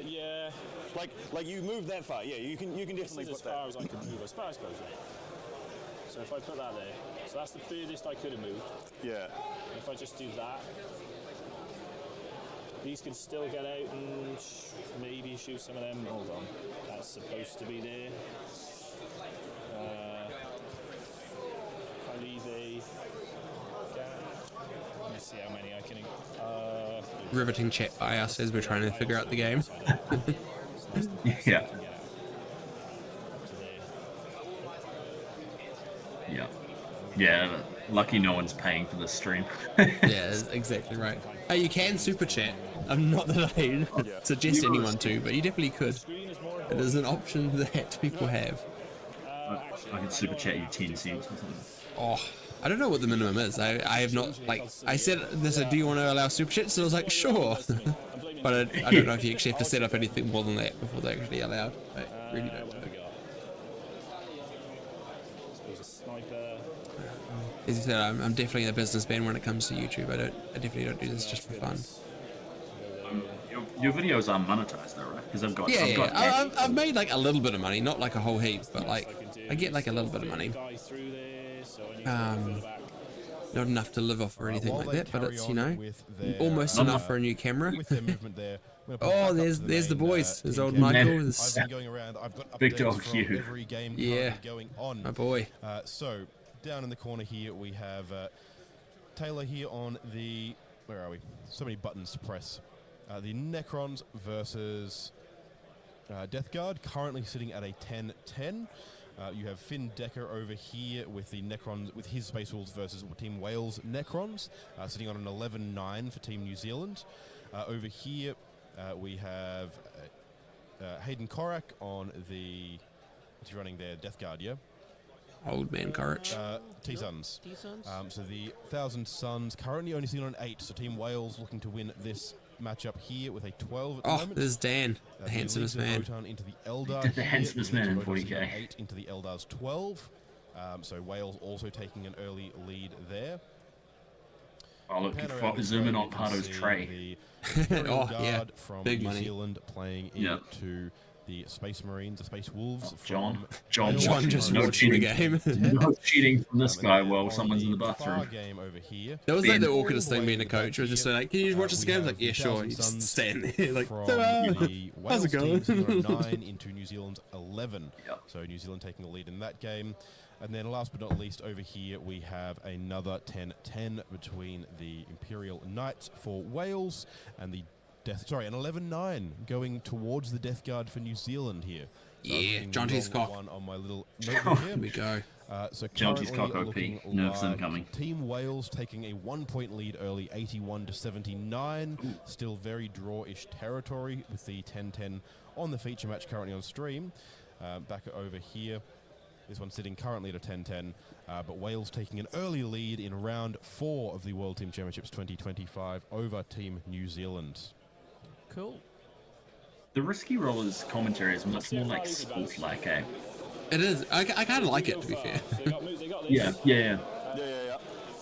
Yeah.
Like you moved that far. Yeah, you can definitely put
as far as I can move, I suppose. So if I put that there, so that's the furthest I could have moved.
Yeah.
And if I just do that, these can still get out and maybe shoot some of them. Hold on, that's supposed to be there. I leave a gap. Let me see how many I can.
Riveting chat by us as we're trying to figure out the game.
Yeah. Yeah. Yeah. Lucky no one's paying for this stream.
Yeah, exactly right. Hey, you can super chat not that I suggest anyone to, but you definitely could. It is an option that people have.
I could super chat you 10 cents or something.
Oh, I don't know what the minimum is. I have not, like, I said, they said, do you want to allow super chats? And I was like, sure. But I don't know if you actually have to set up anything more than that before they're actually allowed. I really don't know. As you said, I'm definitely a businessman when it comes to YouTube. I definitely don't do this just for fun.
Your videos are monetized though, right? Because
I've made like a little bit of money, not like a whole heap, but like I get like a little bit of money. Not enough to live off or anything like that, but it's, you know, almost enough for a new camera. Oh, there's the boys. There's old Michael. There's
Big dog Hugh.
Yeah, my boy.
So down in the corner here we have Taylor here on the, where are we? So many buttons to press. The Necrons versus Death Guard, currently sitting at a 10-10. You have Finn Decker over here with the Necrons, with his Space Wolves versus Team Wales Necrons, sitting on an 11-9 for Team New Zealand. Over here we have Hayden Korak on the, what's he running there? Death Guard, yeah?
Old man Courage.
T-Suns. So the 1,000 Suns currently only sitting on an 8, so Team Wales looking to win this matchup here with a 12 at the moment.
There's Dan, the handsomest man.
Into the Eldar
the handsomest man in 40k.
8 into the Eldar's 12. So Wales also taking an early lead there.
Oh look, zoom in on Pardo's tray.
Oh yeah,
from
big
New
money.
Zealand playing into the Space Marines, the Space Wolves.
John
just watching the game.
No cheating from this guy while someo's in the bathroom.
Game over here.
That was like the awkwardest thing being a coach. It was just like, can you watch this game? Like, yeah, sure. You just stand there like, how's it going?
9 into New Zealand's 11. So New Zealand taking the lead in that game. And then last but not least, over here we have another 10-10 between the Imperial Knights for Wales and the an 11-9 going towards the Death Guard for New Zealand here. So
yeah, John T's cock.
One on my little note here.
Here we go.
So John T's cock OP. Nerves incoming.
Team Wales taking a 1-point lead early, 81-79. Still very draw-ish territory with the 10-10 on the feature match currently on stream. Back over here. This one sitting currently at a 10-10, but Wales taking an early lead in round 4 of the World Team Championships 2025 over Team New Zealand.
Cool.
The Risky Rollers commentary is much more like sport-like, eh?
It is. I kind of like it, to be fair.
Yeah.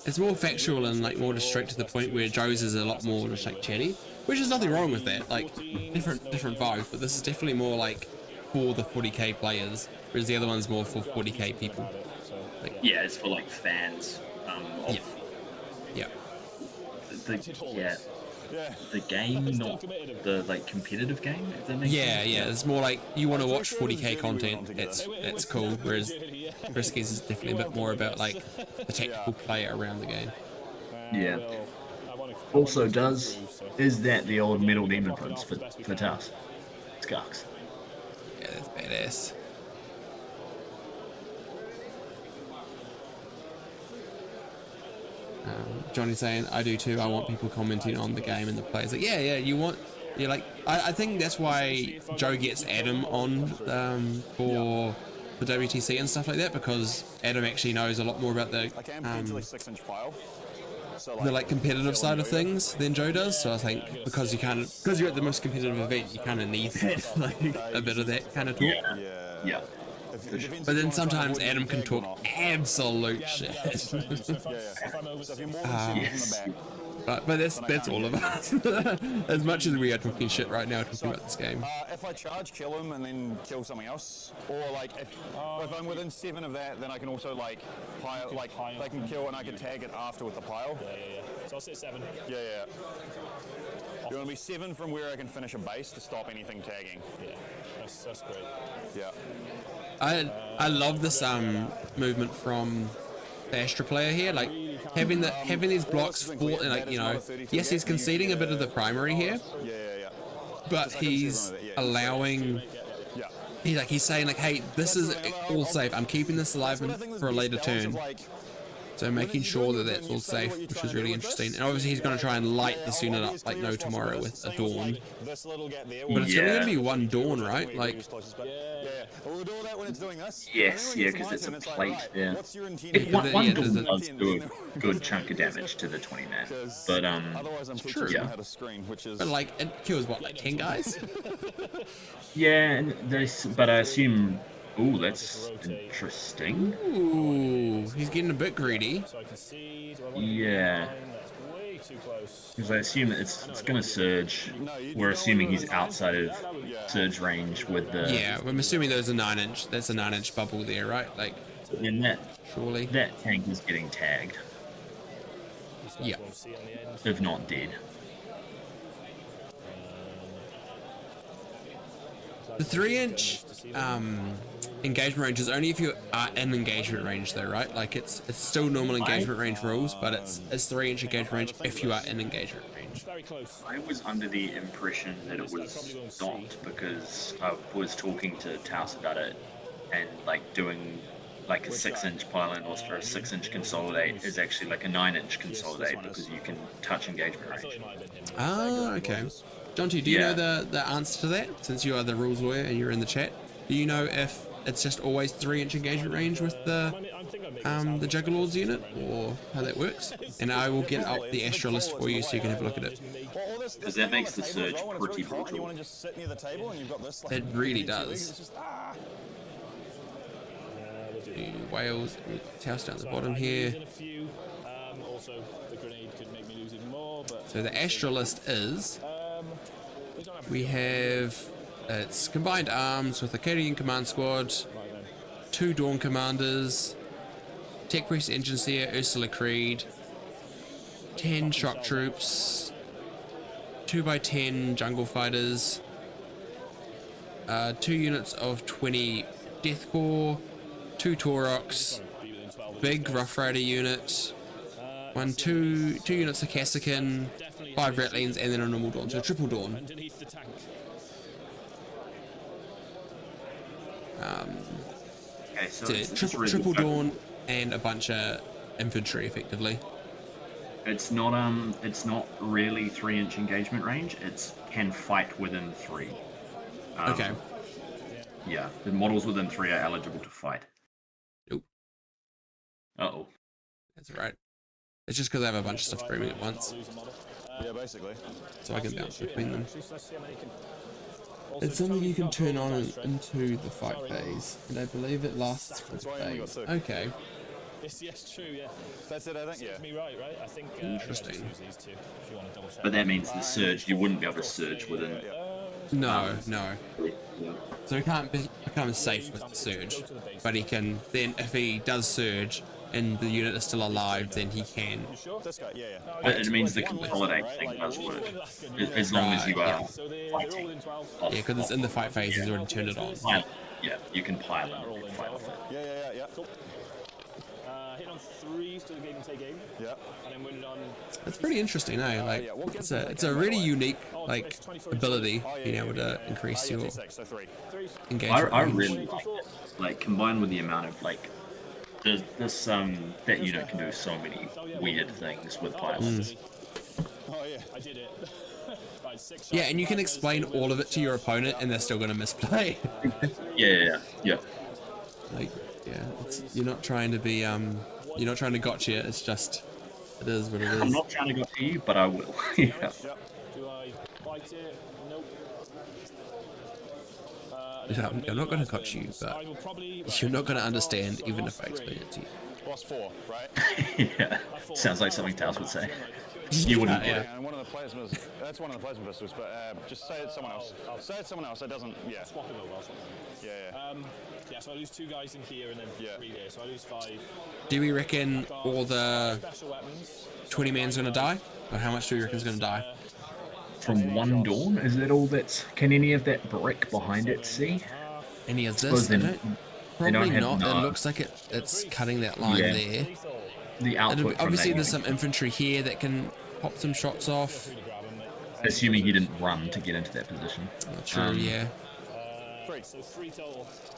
It's more factual and like more just straight to the point, where Joe's is a lot more just like chatty, which is nothing wrong with that. Like different vibe, but this is definitely more like for the 40k players, whereas the other one's more for 40k people. Like,
yeah, it's for like fans. The game, not the like competitive game. If that makes sense.
Yeah. It's more like you want to watch 40k content. That's cool. Whereas Briskies is definitely a bit more about like the tactical play around the game.
Yeah. Also, is that the old Metal Demon Prince for Taos? Skarks.
Yeah, that's badass. Johnny's saying, I do too. I want people commenting on the game and the players. Like, you're like, I think that's why Joe gets Adam on for the WTC and stuff like that, because Adam actually knows a lot more about the like competitive side of things than Joe does. So I think because you're at the most competitive event, you kind of need that, like a bit of that kind of talk.
Yeah.
But then sometimes Adam can talk absolute shit. But that's all of us. As much as we are talking shit right now, talking about this game.
If I charge, kill him, and then kill something else, or like if I'm within 7 of that, then I can also like pile, like they can kill and I can tag it after with the pile. Yeah. So I'll say 7. Yeah. You want to be 7 from where I can finish a base to stop anything tagging. Yeah, that's great. Yeah.
I love this movement from the Astra player here, like having these blocks for, like, you know, yes, he's conceding a bit of the primary here, but he's allowing, he's saying like, hey, this is all safe, I'm keeping this alive for a later turn. So making sure that that's all safe, which is really interesting. And obviously he's going to try and light this unit up like no tomorrow with a Dawn. But it's only going to be one Dawn, right? Like,
yes, yeah, because it's a plate there. One Dawn does do a good chunk of damage to the 20 man. But,
true.
Yeah.
But like, it kills what, like 10 guys?
Yeah, but I assume... Ooh, that's interesting.
Ooh, he's getting a bit greedy.
Yeah. Because I assume that it's going to surge. We're assuming he's outside of surge range with the...
Yeah, I'm assuming there's a 9-inch. That's a 9-inch bubble there, right? Like,
in that,
surely
that tank is getting tagged.
Yeah.
If not dead.
The 3-inch engagement range is only if you are in engagement range, though, right? Like it's still normal engagement range rules, but it's 3-inch engagement range if you are in engagement range.
I was under the impression that it was not, because I was talking to Taos about it, and like doing like a 6-inch pylon or a 6-inch consolidate is actually like a 9-inch consolidate, because you can touch engagement range.
Ah, okay. Jonty, do you know the answer to that? Since you are the rules lawyer and you're in the chat, do you know if it's just always 3-inch engagement range with the Juggerlord's unit, or how that works? And I will get up the Astro list for you so you can have a look at it.
Because that makes the surge pretty brutal.
It really does. Whales, Taos down the bottom here. So the Astro list is, we have, it's combined arms with Acadian Command Squad, 2 Dawn Commanders, Tech Priest Engine Seer, Ursula Creed, 10 Shock Troops, 2x10 Jungle Fighters, 2 units of 20 Death Corps, 2 Taurox, big Rough Rider unit, 2 units of Cassican, 5 Ratlings, and then a normal Dawn, so triple Dawn.
Okay, so
triple Dawn and a bunch of infantry, effectively.
It's not really 3-inch engagement range. It's can fight within 3.
Okay.
Yeah, the models within 3 are eligible to fight.
Nope.
Uh-oh.
That's right. It's just because I have a bunch of stuff streaming at once.
Yeah, basically.
So I can bounce between them. It's something you can turn on into the fight phase, and I believe it lasts for the phase. Okay.
Yes, true, yeah.
That's it, I think, yeah.
Me right? I think,
interesting.
But that means the surge, you wouldn't be able to surge within...
No. So he can't become safe with the surge, but he can then, if he does surge and the unit is still alive, then he can.
But it means the consolidate thing does work, as long as you are fighting.
Yeah, because it's in the fight phase, he's already turned it on.
Yeah, you can pile and fight off it.
Yeah.
Cool. Hit on 3 to the game and take aim.
Yeah.
And then win on...
It's pretty interesting, eh? Like, it's a really unique like ability, being able to increase your engagement.
I really like it. Like, combined with the amount of like, this that unit can do so many weird things with pylons.
Oh yeah,
I did it.
Yeah, and you can explain all of it to your opponent, and they're still gonna misplay.
Yeah.
Like, yeah, you're not trying to be you're not trying to gotcha. It's just, it is what it is.
I'm not trying to gotcha you, but I will. Yeah.
Do I bite it? Nope.
I'm not going to gotcha you, but you're not going to understand even if I explain it to you.
Lost 4, right?
Yeah, sounds like something Taos would say. You wouldn't.
Yeah. And one of the plasmas, that's one of the plasma pistols, but just say it's someone else. Say it's someone else. It doesn't. Yeah.
Swap it over.
Yeah.
Yeah. So I lose 2 guys in here and then 3 here. So I lose 5.
Do we reckon all the 20 man's going to die, or how much do you reckon is going to die?
From 1 Dawn, is that all that's... Can any of that brick behind it see?
Any of this? Probably not.
No.
It looks like it's cutting that line there.
The output
obviously there's some infantry here that can pop some shots off.
Assuming he didn't run to get into that position.
True, yeah.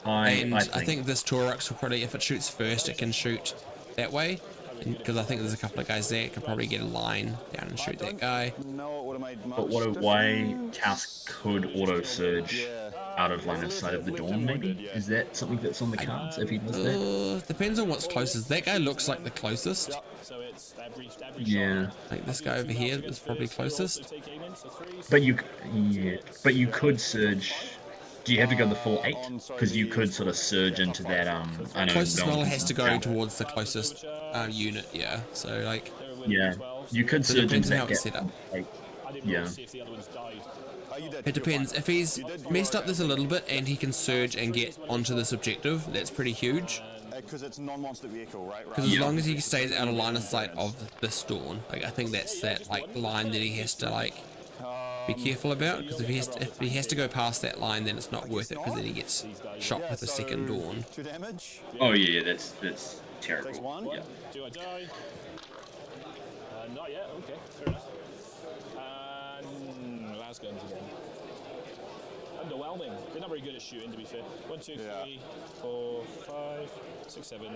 I
think this Taurox will probably, if it shoots first, it can shoot that way. because I think there's a couple of guys there that could probably get a line down and shoot that guy.
But why Task could auto surge out of line of sight of the Dawn, maybe? Is that something that's on the cards if he does that?
Depends on what's closest. That guy looks like the closest.
Yeah.
Like this guy over here is probably closest.
But you could surge. Do you have to go the full 8? Because you could sort of surge into that. I know
Closest well has to go towards the closest unit. Yeah. So like.
Yeah. You could surge into that.
How it's set up.
Yeah.
It depends. If he's messed up this a little bit and he can surge and get onto this objective, that's pretty huge.
Because it's non-monster vehicle, right?
Because as long as he stays out of line of sight of this Dawn, like I think that's that like line that he has to like be careful about. Because if he has to go past that line, then it's not worth it. Because then he gets shot with a second Dawn.
2 damage.
Oh yeah, that's terrible.
Takes 1.
Yeah.
Do I die? Not yet. Okay, fair enough. Las guns again. Underwhelming. They're not very good at shooting, to be fair. 1, 2, 3, 4, 5, 6, 7,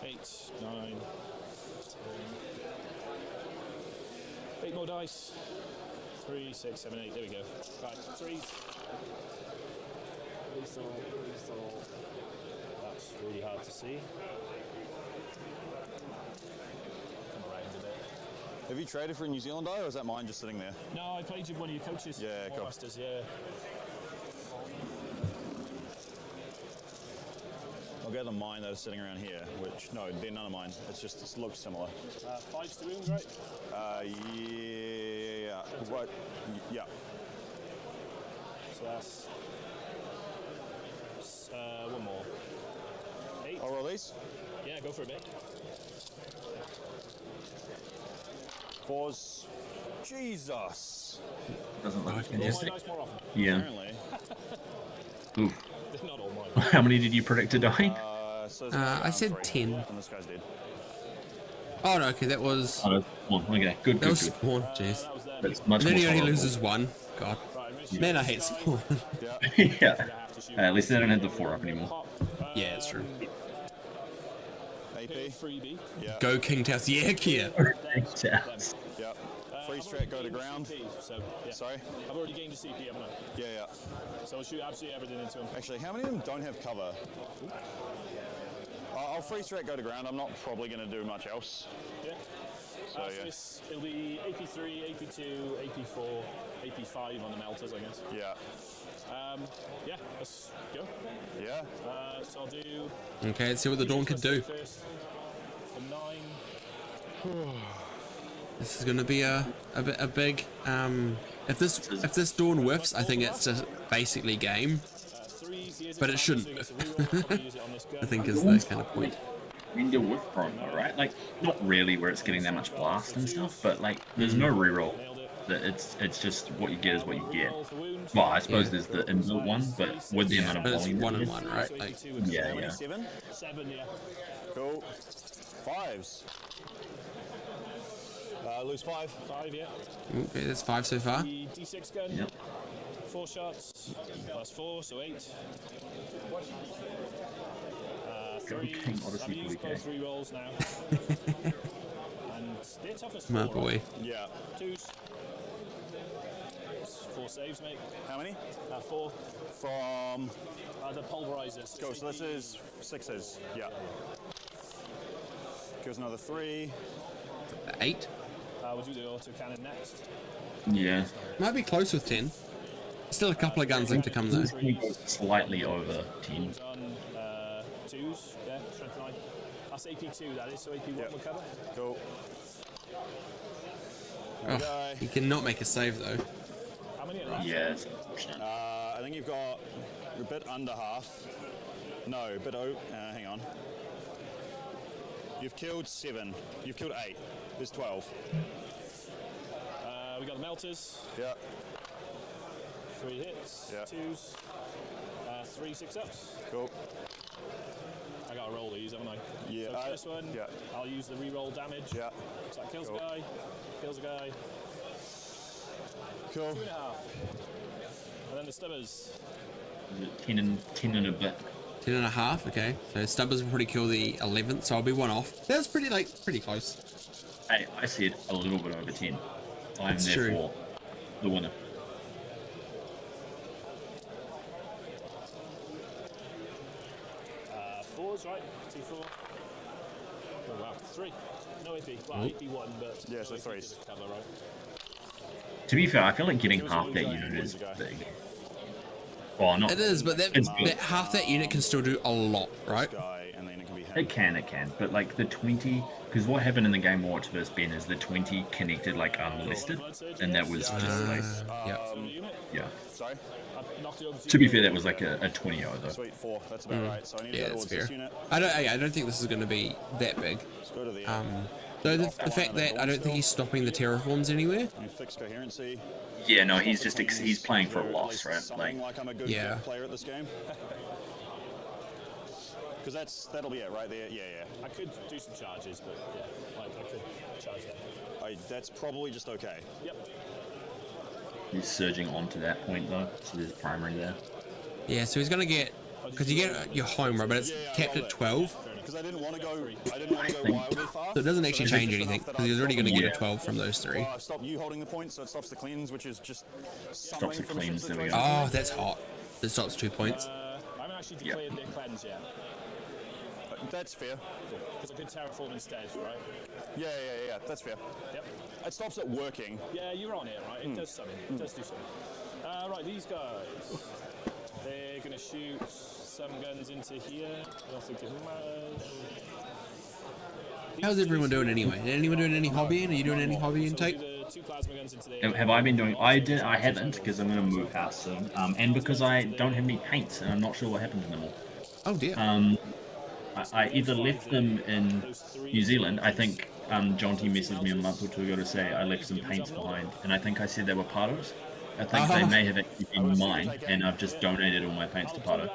8, 9, 10. 8 more dice. 3, 6, 7, 8. There we go. Right, 3. That's really hard to see.
Have you traded for a New Zealand die, or is that mine just sitting there?
No, I played with one of your coaches.
Yeah, cool.
Masters, yeah.
I'll go to mine that is sitting around here, which, no, they're none of mine. It's just, it looks similar.
5 to wounds, right?
Yeah. What? Yeah.
So that's... one more. 8.
I'll roll these?
Yeah, go for it, mate.
4s. Jesus.
Doesn't look
Roll my
fantastic.
dice more often.
Yeah.
Apparently.
Oof.
They're not all mine.
How many did you predict to die?
I said 10.
And this guy's dead.
Oh no, okay, that was.
Oh, no. Spawn. Okay, good.
That was
Good.
Spawn. Jeez.
That's much
And then
more
he only
tolerable.
loses 1. God. Man, I hate Spawn.
Yeah. At least they don't have the 4-up anymore.
Yeah, it's true.
AP.
Freebie.
Yeah.
Go King Taos. Yeah, Kia.
Taos.
Yeah. Free strat, go to ground.
So, yeah.
Sorry?
I've already gained a CP, haven't I?
Yeah.
So I'll shoot absolutely everything into him.
Actually, how many of them don't have cover? I'll free strat, go to ground. I'm not probably going to do much else.
Yeah.
So, yeah.
This, it'll be AP3, AP2, AP4, AP5 on the melters, I guess.
Yeah.
Yeah, let's go.
Yeah.
So I'll do...
Okay, let's see what the Dawn can do.
First for 9.
This is going to be a big. If this Dawn whiffs, I think it's just basically game. But it shouldn't whiff. I think is the kind of point.
I mean, the whiff promo, right? Like, not really where it's getting that much blast and stuff, but like, there's no reroll. That it's just what you get is what you get. Well, I suppose there's the inbuilt one, but with the amount of
But it's
volume,
1 and 1, right? Like,
yeah.
7?
7, yeah.
Cool. 5s. Lose 5.
5, yeah.
okay, that's 5 so far.
The D6 gun.
Yep.
4 shots. Plus 4, so 8. 3.
King Odyssey
I've used
40K.
both 3 rolls now. And they're toughness 4.
My boy.
Right?
Yeah.
2s. 4 saves, mate.
How many?
4.
From...
The pulverizers.
Cool, so this is 6s. Yeah. Goes another 3.
8.
We'll do the auto cannon next.
Yeah.
Might be close with 10. Still a couple of guns left to come though.
Slightly over 10.
On 2s, yeah, strength 9. That's AP2, that is, so AP1 will cover.
Cool.
Oh, he cannot make a save though.
How many are left?
Yeah.
I think you've got a bit under half. No, a bit hang on. You've killed 7. You've killed 8. There's 12.
We got the melters.
Yeah.
3 hits.
Yeah.
2s. 3 6-ups.
Cool.
I gotta roll these, haven't I?
Yeah.
So first one,
yeah.
I'll use the reroll damage.
Yeah.
So that kills
Cool.
a guy. Kills a guy.
Cool.
2.5. And then the stubbers.
10 and a bit.
10.5. Okay, so Stubbers will probably kill the 11th, so I'll be 1 off. That was pretty close.
I said a little bit over 10. I'm
That's
therefore the winner.
Fours, right? 2, 4. Oh wow, 3. No AP. Well, AP 1, but
yeah, so 3s.
Cover, right?
To be fair, I feel like getting half that unit is big. Well, not.
It is, but that half that unit can still do a lot, right?
It can, but like the 20, because what happened in the game Watch vs Ben is the 20 connected like unlisted, and that was just like, yeah.
Sorry?
To be fair, that was like a 20-0 though.
Sweet 4, that's about right. So I need to go
that's
towards
fair.
this unit.
I don't think this is going to be that big. Though the fact that I don't think he's stopping the terraforms anywhere.
Fix coherency.
Yeah, no, he's just he's playing for a loss, right?
Like I'm a good player at this game. Because that'll be it right there. Yeah.
I could do some charges, but yeah, like I could charge that.
That's probably just okay.
Yep.
He's surging onto that point though, so there's primary there.
Yeah, so he's gonna get, because you get your home, right, but it's capped at 12.
Because I didn't want to go wildly far.
So it doesn't actually change anything, because he's already gonna get a 12 from those 3.
Well, I've stopped you holding the point, so it stops the cleans, which is just
stops the cleans. There we go.
Oh, that's hot. It stops 2 points.
I haven't actually declared their cleanse yet.
That's fair.
Because I could terraform instead, right?
Yeah, that's fair.
Yep.
It stops it working.
Yeah, you're on it, right? It does something. It does do something. Right, these guys. They're going to shoot some guns into here. I don't think it matters.
How's everyone doing anyway? Is anyone doing any hobbying? Are you doing any hobby intake?
Have I been doing? I haven't, because I'm going to move house soon, and because I don't have any paints, and I'm not sure what happened to them all.
Oh dear.
I either left them in New Zealand. I think John T messaged me a month or 2 ago to say I left some paints behind, and I think I said they were Pardos. I think they may have actually been mine, and I've just donated all my paints to Pardo.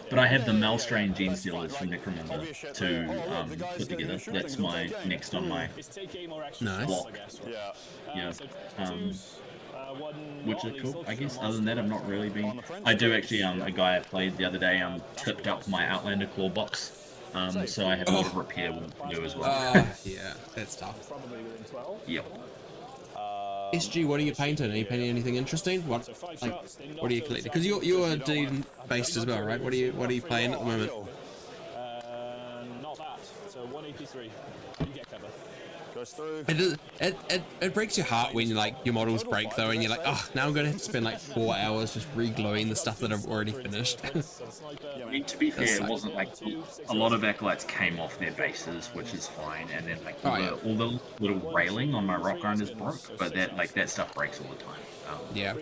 But I have the Malstrain Gene Stealers from Necromunda to put together. That's my next on my block. Yeah. Which is cool, I guess. Other than that, I've not really been. I do actually. A guy I played the other day tipped up my Outlander claw box. So I have a lot of repair to do as well.
Yeah, that's tough.
Yep.
SG, what are you painting? Are you painting anything interesting? What are you collecting? Because you're Dunedin based as well, right? What are you playing at the moment?
Not that. So 183. You get cover.
Goes through.
It breaks your heart when your models break though, and you're like, oh, now I'm gonna have to spend like 4 hours just re-gluing the stuff that I've already finished.
I mean, to be fair, it wasn't like a lot of acolytes came off their bases, which is fine, and then like all the little railing on my rock grinders broke, but that stuff breaks all the time.
Yeah.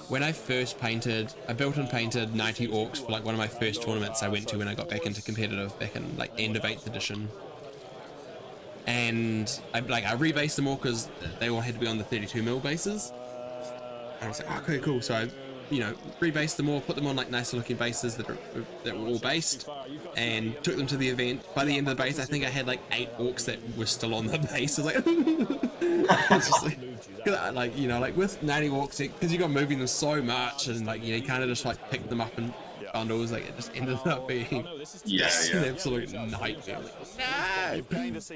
When I first painted, I built and painted 90 orcs for like one of my first tournaments I went to when I got back into competitive back in like end of 8th edition. And I rebased them all because they all had to be on the 32mm bases. And I was like, oh, okay, cool. So I, rebased them all, put them on like nicer looking bases that were all based, and took them to the event. By the end of the base, I think I had like 8 orcs that were still on the base. I was like, it's just like with 90 orcs, because you got moving them so much, and you kind of just like pick them up in bundles. Like it just ended up being an absolute nightmare. No!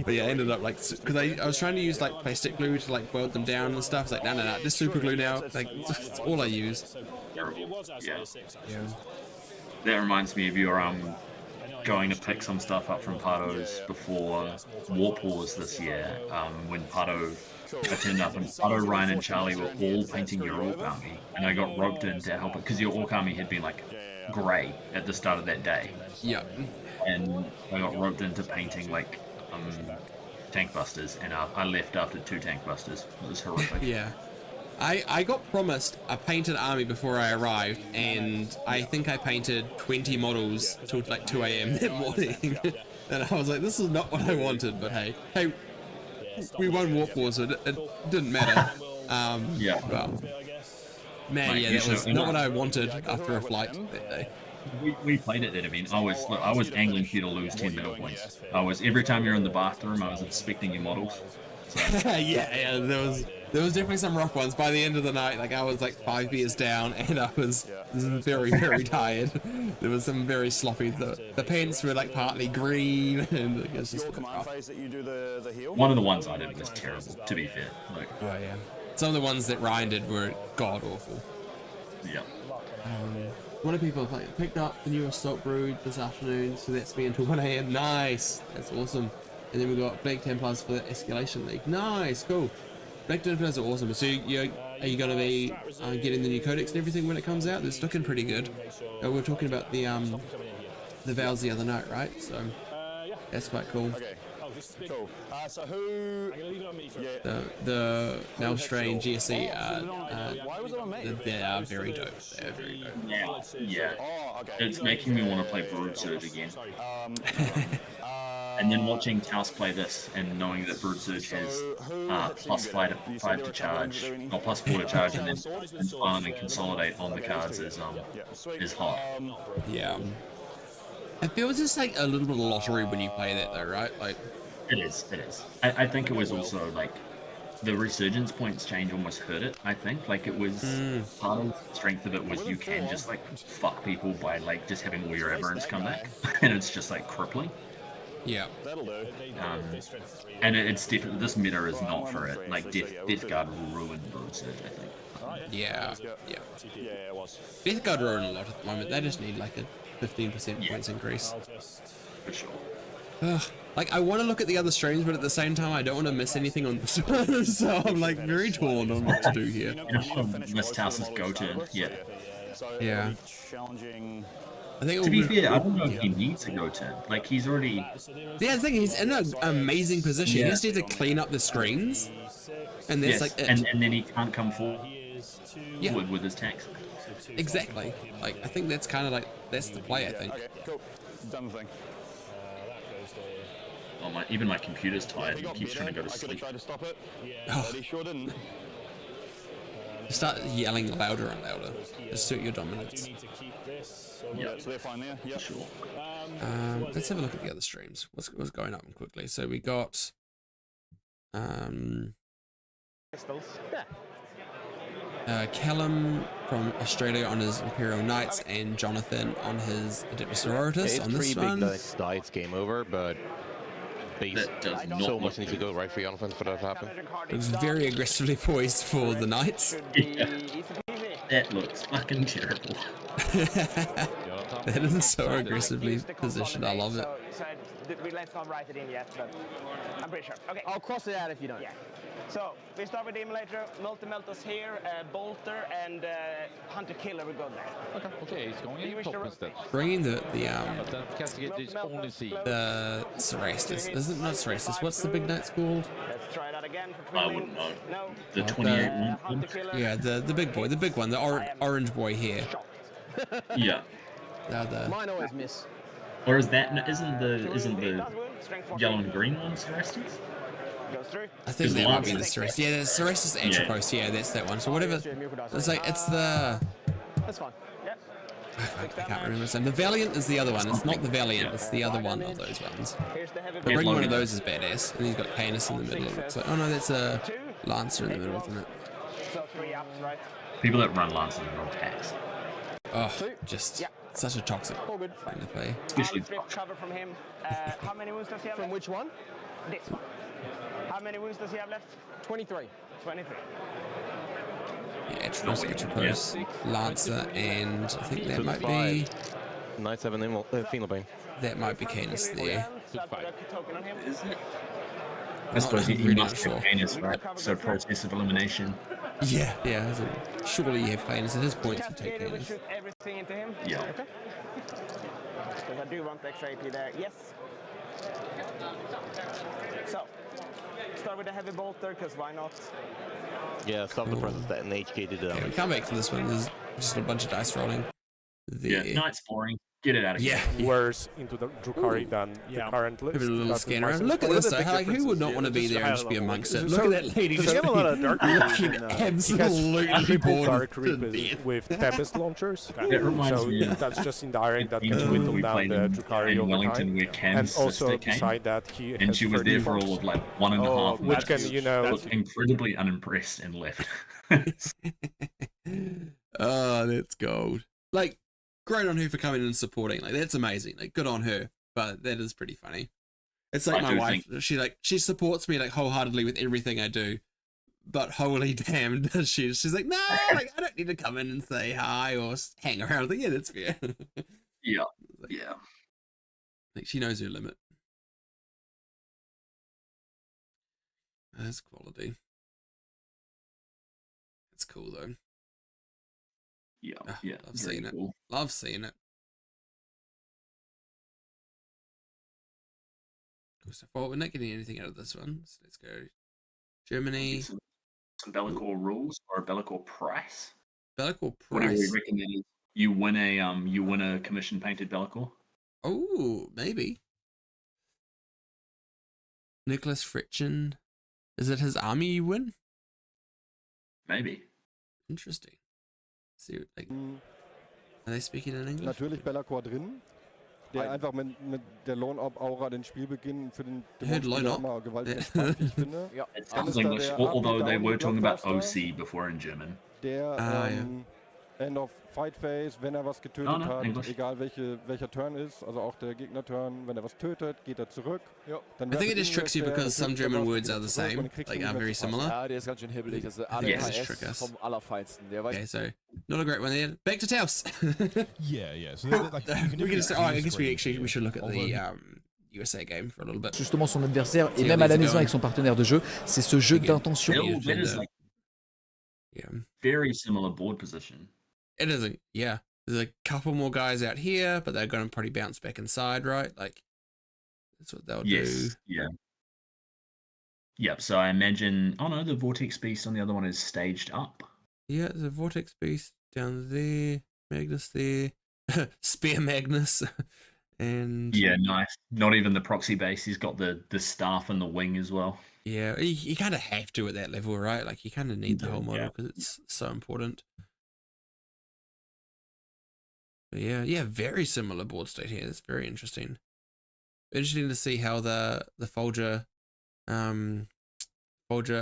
But yeah, I ended up because I was trying to use like plastic glue to like weld them down and stuff. It's like no, just super glue now. Like that's all I use.
Yeah. That reminds me of your going to pick some stuff up from Pardos before Warp Wars this year. When Pardo I turned up and Pardo, Ryan, and Charlie were all painting your Orc army, and I got roped in to help it because your Orc army had been like grey at the start of that day.
Yep.
And I got roped into painting like tank busters, and I left after 2 tank busters. It was horrific.
Yeah. I got promised a painted army before I arrived, and I think I painted 20 models till like 2 AM that morning. And I was like, this is not what I wanted, but hey, we won Warp Wars, so it didn't matter. But man, that was not what I wanted after a flight that day.
We played at that event. I was angling for you to lose 10 medal points. I was every time you're in the bathroom, I was inspecting your models. So.
yeah, there There was definitely some rough ones. By the end of the night, like I was like 5 beers down, and I was very, very tired. There was some very sloppy. The pants were like partly green, and it was just
Your command phase that you do the heal?
One of the ones I did was terrible, to be fair. Like,
oh yeah. Some of the ones that Ryan did were god awful.
Yeah.
What are people playing? Picked up the new Assault Brood this afternoon, so that's me until 1 a.m. Nice, that's awesome. And then we got Black Templars for the Escalation League. Nice, cool. Black Templars are awesome. So are you going to be getting the new codex and everything when it comes out? It's looking pretty good. We were talking about the vows the other night, right? So that's quite cool.
Okay. Cool. So who?
The Malstrain GSC
why was it on me?
they are very dope. They're very dope.
Yeah.
Oh, okay.
It's making me want to play Brood Surge again. And then watching Taos play this and knowing that Brood Surge has plus 5 to charge, or plus 4 to charge, and then spawn and consolidate on the cards is hot.
Yeah. It feels just like a little bit of lottery when you play that though, right? Like
it is. I think it was also like the resurgence points change almost hurt it. I think like it was part of the strength of it was you can just like fuck people by like just having all your aberrants come back, and it's just like crippling.
Yeah.
That'll do.
And it's definitely this meta is not for it. Like Death Guard will ruin Brood Surge, I think.
Yeah.
Yeah, it was.
Death Guard are in a lot at the moment. They just need like a 15% points increase.
For sure.
Like I want to look at the other streams, but at the same time I don't want to miss anything on this one, so I'm like very torn on what to do here.
Miss House's go turn.
Yeah.
Challenging.
I think
to be fair, I don't know if he needs a go turn. Like he's already.
Yeah, the thing he's in an amazing position. He just needs to clean up the screens, and that's like it.
And then he can't come forward with his tanks.
Exactly. Like I think that's kind of like that's the play. I think.
Okay, cool. Done thing.
Oh even my computer's tired. He keeps trying to go to sleep.
I could have tried to stop it, but he sure didn't.
Start yelling louder and louder. Assert your dominance.
Yeah, so they're fine there. Yeah,
sure.
Let's have a look at the other streams. What's going up quickly? So we got Callum from Australia on his Imperial Knights and Jonathan on his Adeptus Sororitas on this one.
Die, it's game over, but so much needs to go right for Jonathan for that to happen.
Looks very aggressively poised for the Knights.
That looks fucking terrible.
That is so aggressively positioned. I love it.
So let's not write it in yet, but I'm pretty sure. Okay.
I'll cross it out if you don't.
Yeah. So we start with the Immolator, Multi-Meltos here, Bolter, and Hunter Killer will go there.
Okay, he's going in top instead.
Bringing the Cerastus. Isn't not Cerastus. What's the big knight's called?
Let's try that again for
I wouldn't know. No. The 28 one.
Yeah, the big boy, the big one, the orange boy here.
Yeah.
Mine always miss.
Or is that isn't the yellow and green one Cerastus?
I think that might be the Cerastus. Yeah, the Cerastus Anthropos. Yeah, that's that one. So whatever. It's like it's the.
That's fine. Yep.
I can't remember his name. The Valiant is the other one. It's not the Valiant. It's the other one of those ones. But bringing one of those is badass. And he's got Canis in the middle. It looks like. Oh no, that's a Lancer in the middle, isn't it?
People that run Lancer run packs.
Oh, just such a toxic thing to play.
Especially cover from him. How many wounds does he have?
From which one?
This one. How many wounds does he have left?
23.
23.
Yeah, Atropos, Lancer, and I think that might be.
Knights have an Phenobane.
That might be Canis there.
Is it? I suppose he must have Canis, right? So process of elimination.
Yeah. So surely you have Canis at his point to take Canis.
Shoot everything into him?
Yeah.
Okay. Because I do want the extra AP there. Yes. So, start with the heavy bolter, because why not?
Yeah, stop the presence that an HK did.
Okay, we come back to this one. There's just a bunch of dice rolling.
Yeah, Knight's boring. Get it out of here.
Worse into the Drukhari than the current list.
Give it a little
That's
scan
my
around.
sense.
Look at
What are
this
the
though.
big
Like, who would not
differences?
want to be
Just
there and
high
just be
level.
amongst it?
So-
Look at that lady
Does
just
he have a lot of dark creep
looking
in,
absolutely
he has triple
bored
dark
to
creep
death.
with Tempest launchers.
That reminds
So
me of
that's just indirect that
the
can
team
whittle
we
down
played
the
in
Drukhari over
Wellington
time.
where Cam's
And also
sister came,
beside that, he
and
has
she was there for
30
all of like 1.5
which
minutes.
can, you know,
Looked incredibly unimpressed and left.
Oh, that's gold. Like, great on her for coming in and supporting. Like, that's amazing. Like, good on her. But that is pretty funny. It's like
I
my
do
wife. She supports me like wholeheartedly with everything I do. But holy damn, does she's like, no, like I don't need to come in and say hi or hang around. Like, yeah, that's fair.
Yeah, yeah.
Like she knows her limit. That's quality. It's cool though.
Yeah,
Ah,
yeah.
Love
very
seeing it.
cool.
Love seeing it. Cool stuff. Well, we're not getting anything out of this one, so let's go. Germany.
Some Bellacore rules or a Bellacore price.
Bellacore
Whatever we
price.
reckon that is. You win a commission painted Bellacore.
Oh, maybe. Nicholas Fritchen. Is it his army you win?
Maybe.
Interesting. See, like, are they speaking in English?
Natürlich Bellacore drin, der einfach mit der Lone-Op-Aura den Spielbeginn für den
Lone-Op?
nochmal gewaltig entspannt, wie ich finde.
It
Dann
sounds
ist da
English,
der
although they were talking about
Blockbuster,
OC before in German.
der
ja.
End of Fight Phase, wenn er was getötet
No,
hat,
English.
egal welcher Turn ist, also auch der Gegner-Turn, wenn er was tötet, geht er zurück. Dann
I think it
werfen
just tricks you
ihn weg,
because
der
some
tötet
German
was,
words
geht
are the
zurück und
same,
dann kriegst du
like
ihn
are
nicht
very
mehr zu fassen.
similar.
Ja, der ist ganz schön hibbelig. Das ist
Yeah, it's just trick us.
vom Allerfeinsten. Der weiß
Okay, so not a great one there. Back to Taos.
Yeah. So like,
we can just, I guess we should look at the USA game for a little bit.
Justement son adversaire et
Yeah,
même à la
these are
maison
going.
avec son partenaire de jeu, c'est ce jeu d'intention.
Still, that is like
Yeah.
very similar board position.
It isn't. Yeah. There's a couple more guys out here, but they're going to probably bounce back inside, right? Like, that's what they'll do.
Yes. Yeah. Yep. So I imagine. Oh no, the Vortex Beast on the other one is staged up.
Yeah, there's a Vortex Beast down there. Magnus there. Spear Magnus. And
Yeah, nice. Not even the proxy base. He's got the staff and the wing as well.
yeah, you kind of have to at that level, right? Like, you kind of need the whole model
Yeah.
because it's so important. But yeah, very similar board state here. It's very interesting. Interesting to see how the Folger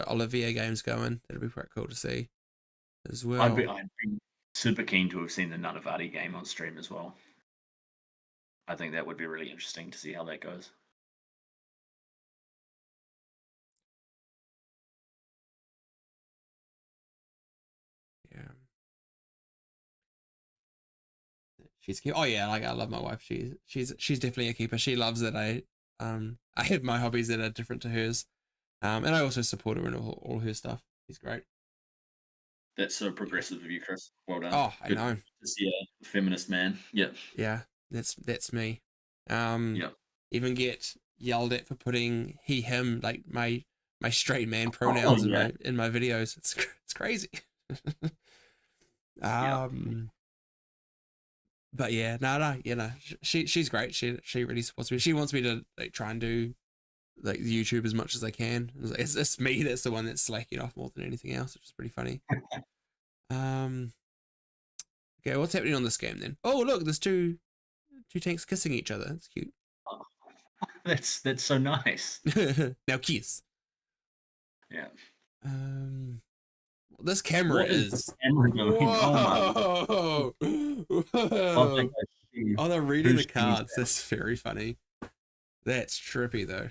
Olivier game's going. That'll be quite cool to see as well.
I'd be super keen to have seen the Nunavati game on stream as well. I think that would be really interesting to see how that goes.
Yeah. She's cute. Oh yeah, like I love my wife. She's definitely a keeper. She loves that I have my hobbies that are different to hers. And I also support her in all her stuff. She's great.
That's so progressive of you, Chris. Well done.
Oh, I
Good
know.
to see a feminist man. Yep.
Yeah, that's me.
Yep.
Even get yelled at for putting he him like my straight man pronouns
yeah.
in my videos. It's crazy. But yeah, no, you know, she's great. She really supports me. She wants me to like try and do like YouTube as much as I can. It's me that's the one that's slacking off more than anything else, which is pretty funny. Okay, what's happening on this game then? Oh look, there's two tanks kissing each other. That's cute.
That's so nice.
Now kiss.
Yeah.
This camera
What is
is.
the camera doing?
Whoa!
Whoa.
Oh, they're reading the
Who's doing
cards. That's very funny. That's trippy though.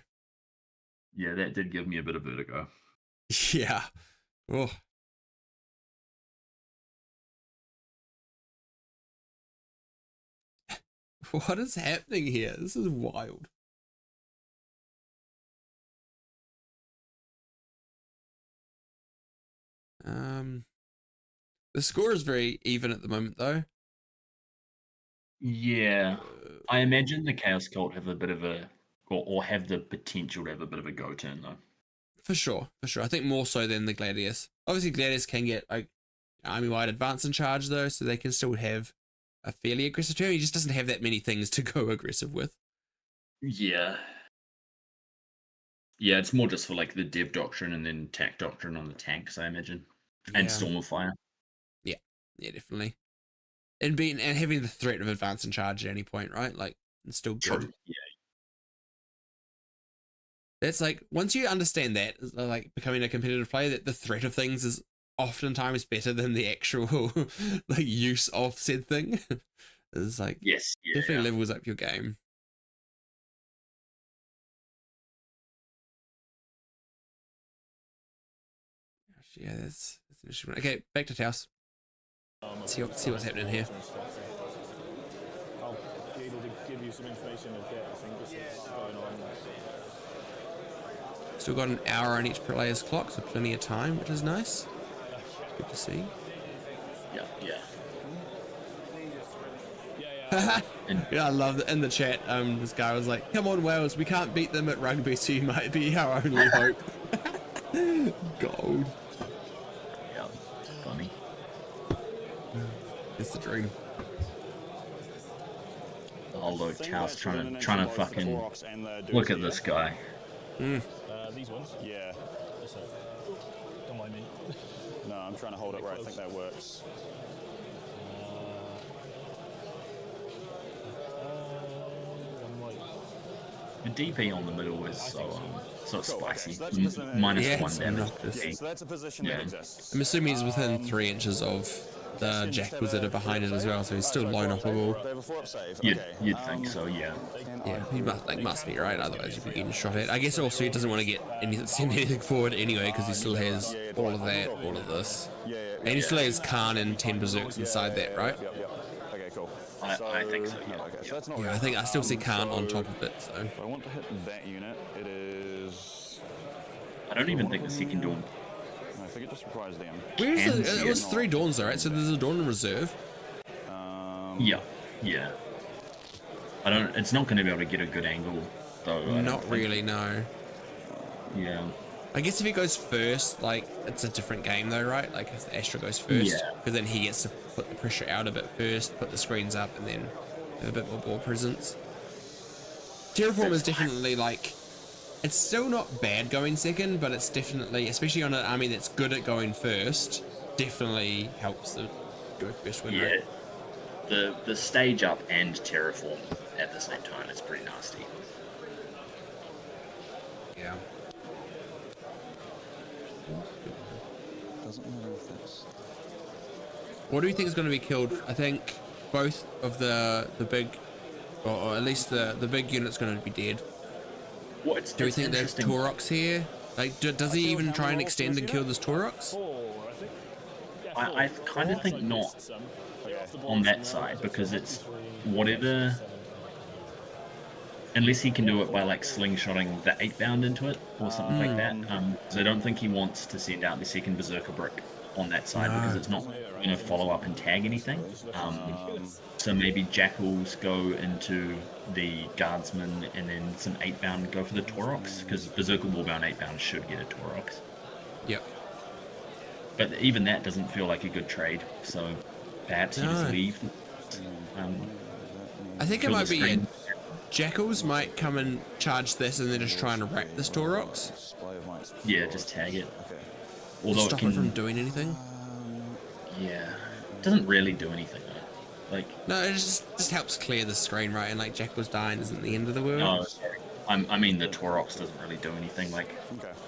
Yeah, that did give me a bit of vertigo.
Yeah. Oh. What is happening here? This is wild. The score is very even at the moment though.
Yeah. I imagine the Chaos Cult have a bit of a or have the potential to have a bit of a go turn though.
For sure. I think more so than the Gladius. Obviously Gladius can get like army-wide advance and charge though, so they can still have a fairly aggressive term. He just doesn't have that many things to go aggressive with.
Yeah. Yeah, it's more just for like the dev doctrine and then tac doctrine on the tanks, I imagine. And Storm of Fire.
Yeah, definitely. And having the threat of advance and charge at any point, right? Like, it's still good.
True. Yeah.
That's like, once you understand that, like becoming a competitive player, that the threat of things is oftentimes better than the actual like use of said thing. It's like,
yes,
definitely levels up your game. Yeah, that's an interesting one. Okay, back to Taos. See what's happening here.
I'll be able to give you some information in a bit, I think, just what's going on.
Still got an hour on each player's clock, so plenty of time, which is nice. Good to see.
Yeah.
Yeah, I love it. In the chat, this guy was like, "Come on, Wales, we can't beat them at rugby, so you might be our only hope." Gold.
Yeah, funny.
It's the dream.
Oh look, Taos trying to fucking look at this guy.
These ones?
Yeah.
Don't mind me.
No, I'm trying to hold it where I think that works.
The DP on the middle is so spicy.
So that's
Minus 1 damage.
So that's a position that exists.
I'm assuming he's within 3 inches of the jackals that are behind it as well, so he's still low knockable.
You'd think so, yeah.
Yeah, he must be, right? Otherwise you'd be getting shot at. I guess also he doesn't want to send anything forward anyway, because he still has all of that, all of this. And he still has Khan and 10 berserks inside that, right?
Okay, cool.
I think so, yeah.
Okay, so that's not
Yeah, I think I still see Khan on top of it, so.
If I want to hit that unit, it is...
I don't even think the second dawn.
I think it just requires them.
It was 3 dawns, though, right? So there's a dawn in reserve.
Yeah. It's not going to be able to get a good angle, though.
Not really, no.
Yeah.
I guess if he goes first, like, it's a different game though, right? Like, if the Astra goes first, because then he gets to put the pressure out a bit first, put the screens up, and then have a bit more ball presence. Terraform is definitely, like, it's still not bad going second, but it's definitely, especially on an army that's good at going first, definitely helps the go first win rate.
The stage up and Terraform at the same time is pretty nasty.
Yeah.
Doesn't matter if it's...
What do you think is going to be killed? I think both of the big, or at least the big unit's going to be dead. Do we think there's Taurox here? Like, does he even try and extend and kill this Taurox?
I kind of think not on that side, because it's whatever... Unless he can do it by like slingshotting the 8-bound into it or something like that. So I don't think he wants to send out the second Berserker Brick on that side because it's not going to follow up and tag anything. So maybe Jackals go into the Guardsman and then some 8-bound go for the Taurox, because Berserker Warbound 8-bound should get a Taurox.
Yep.
But even that doesn't feel like a good trade, so perhaps he just leave.
I think it might be Jackals might come and charge this and then just try and wrap this Taurox.
Yeah, just tag it.
Although stop it from doing anything.
Yeah, it doesn't really do anything though. Like
no, it just helps clear the screen, right? And like Jackals dying isn't the end of the world.
No, sorry. I mean the Taurox doesn't really do anything. Like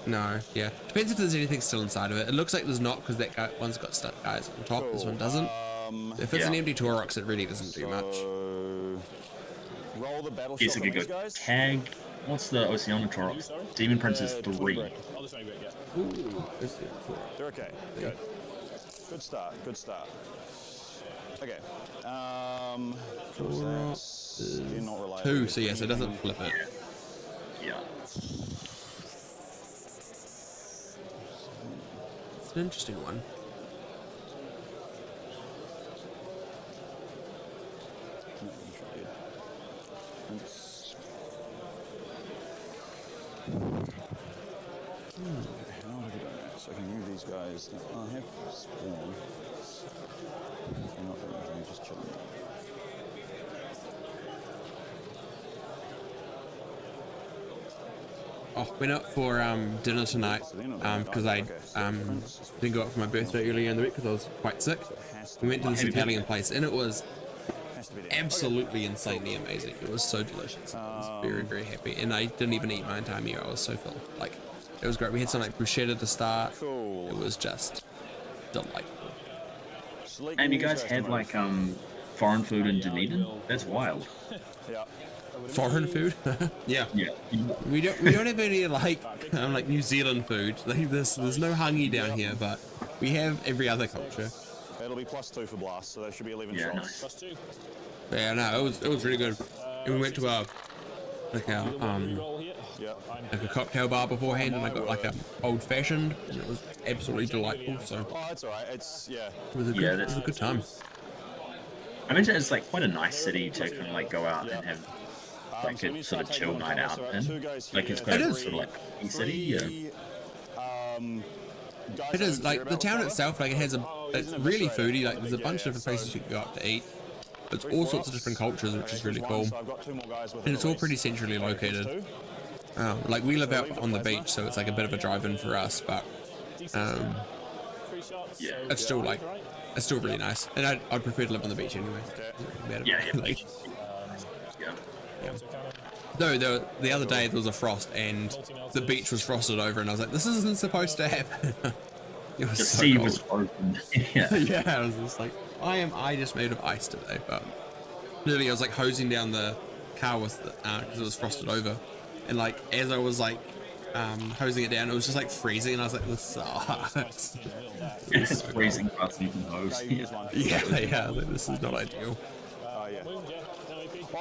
no, yeah. Depends if there's anything still inside of it. It looks like there's not, because that guy one's got stuck guys on top. This one doesn't. If it's an empty Taurox, it really doesn't do much.
Roll the battle
yes, it could go tag. What's the Oceana Taurox? Demon Princess 3.
Ooh,
they're okay. Good. Good start. Good start. Okay.
Taurox is
not reliable.
2, so yes, it doesn't flip it.
Yeah.
It's an interesting one.
So I can move these guys. I have spawn. I'm not doing anything, just chilling.
went out for dinner tonight because I didn't go out for my birthday earlier in the week because I was quite sick. We went to this Italian place and it was absolutely insanely amazing. It was so delicious. I was very, very happy, and I didn't even eat my entire meal. I was so full. Like, it was great. We had some like bruschetta to start. It was just delightful.
And you guys have like foreign food in Dunedin? That's wild.
Foreign food? Yeah. We don't have any like New Zealand food. Like there's no hangi down here, but we have every other culture.
It'll be +2 for blast, so there should be 11 shots.
+2.
Yeah, no, it was really good. And we went to a cocktail bar beforehand, and I got like a old fashioned, and it was absolutely delightful. So
that's alright. It
was a good time.
I imagine it's like quite a nice city to kind of like go out and have like a sort of chill night out in. Like it's quite sort of like a city. Yeah.
It is like the town itself. Like it's really foodie. Like there's a bunch of different places you can go out to eat. It's all sorts of different cultures, which is really cool. And it's all pretty centrally located. Like we live out on the beach, so it's like a bit of a drive-in for us, but it's still really nice. And I'd prefer to live on the beach anyway. Though the other day there was a frost and the beach was frosted over, and I was like, this isn't supposed to happen. It was
the
so
sea
cold.
was open.
Yeah, I was just like, I just made of ice today, but literally I was like hosing down the car with because it was frosted over, and like as I was like hosing it down, it was just like freezing, and I was like, this sucks.
It's freezing fast you can hose.
Yeah, like, this is not ideal.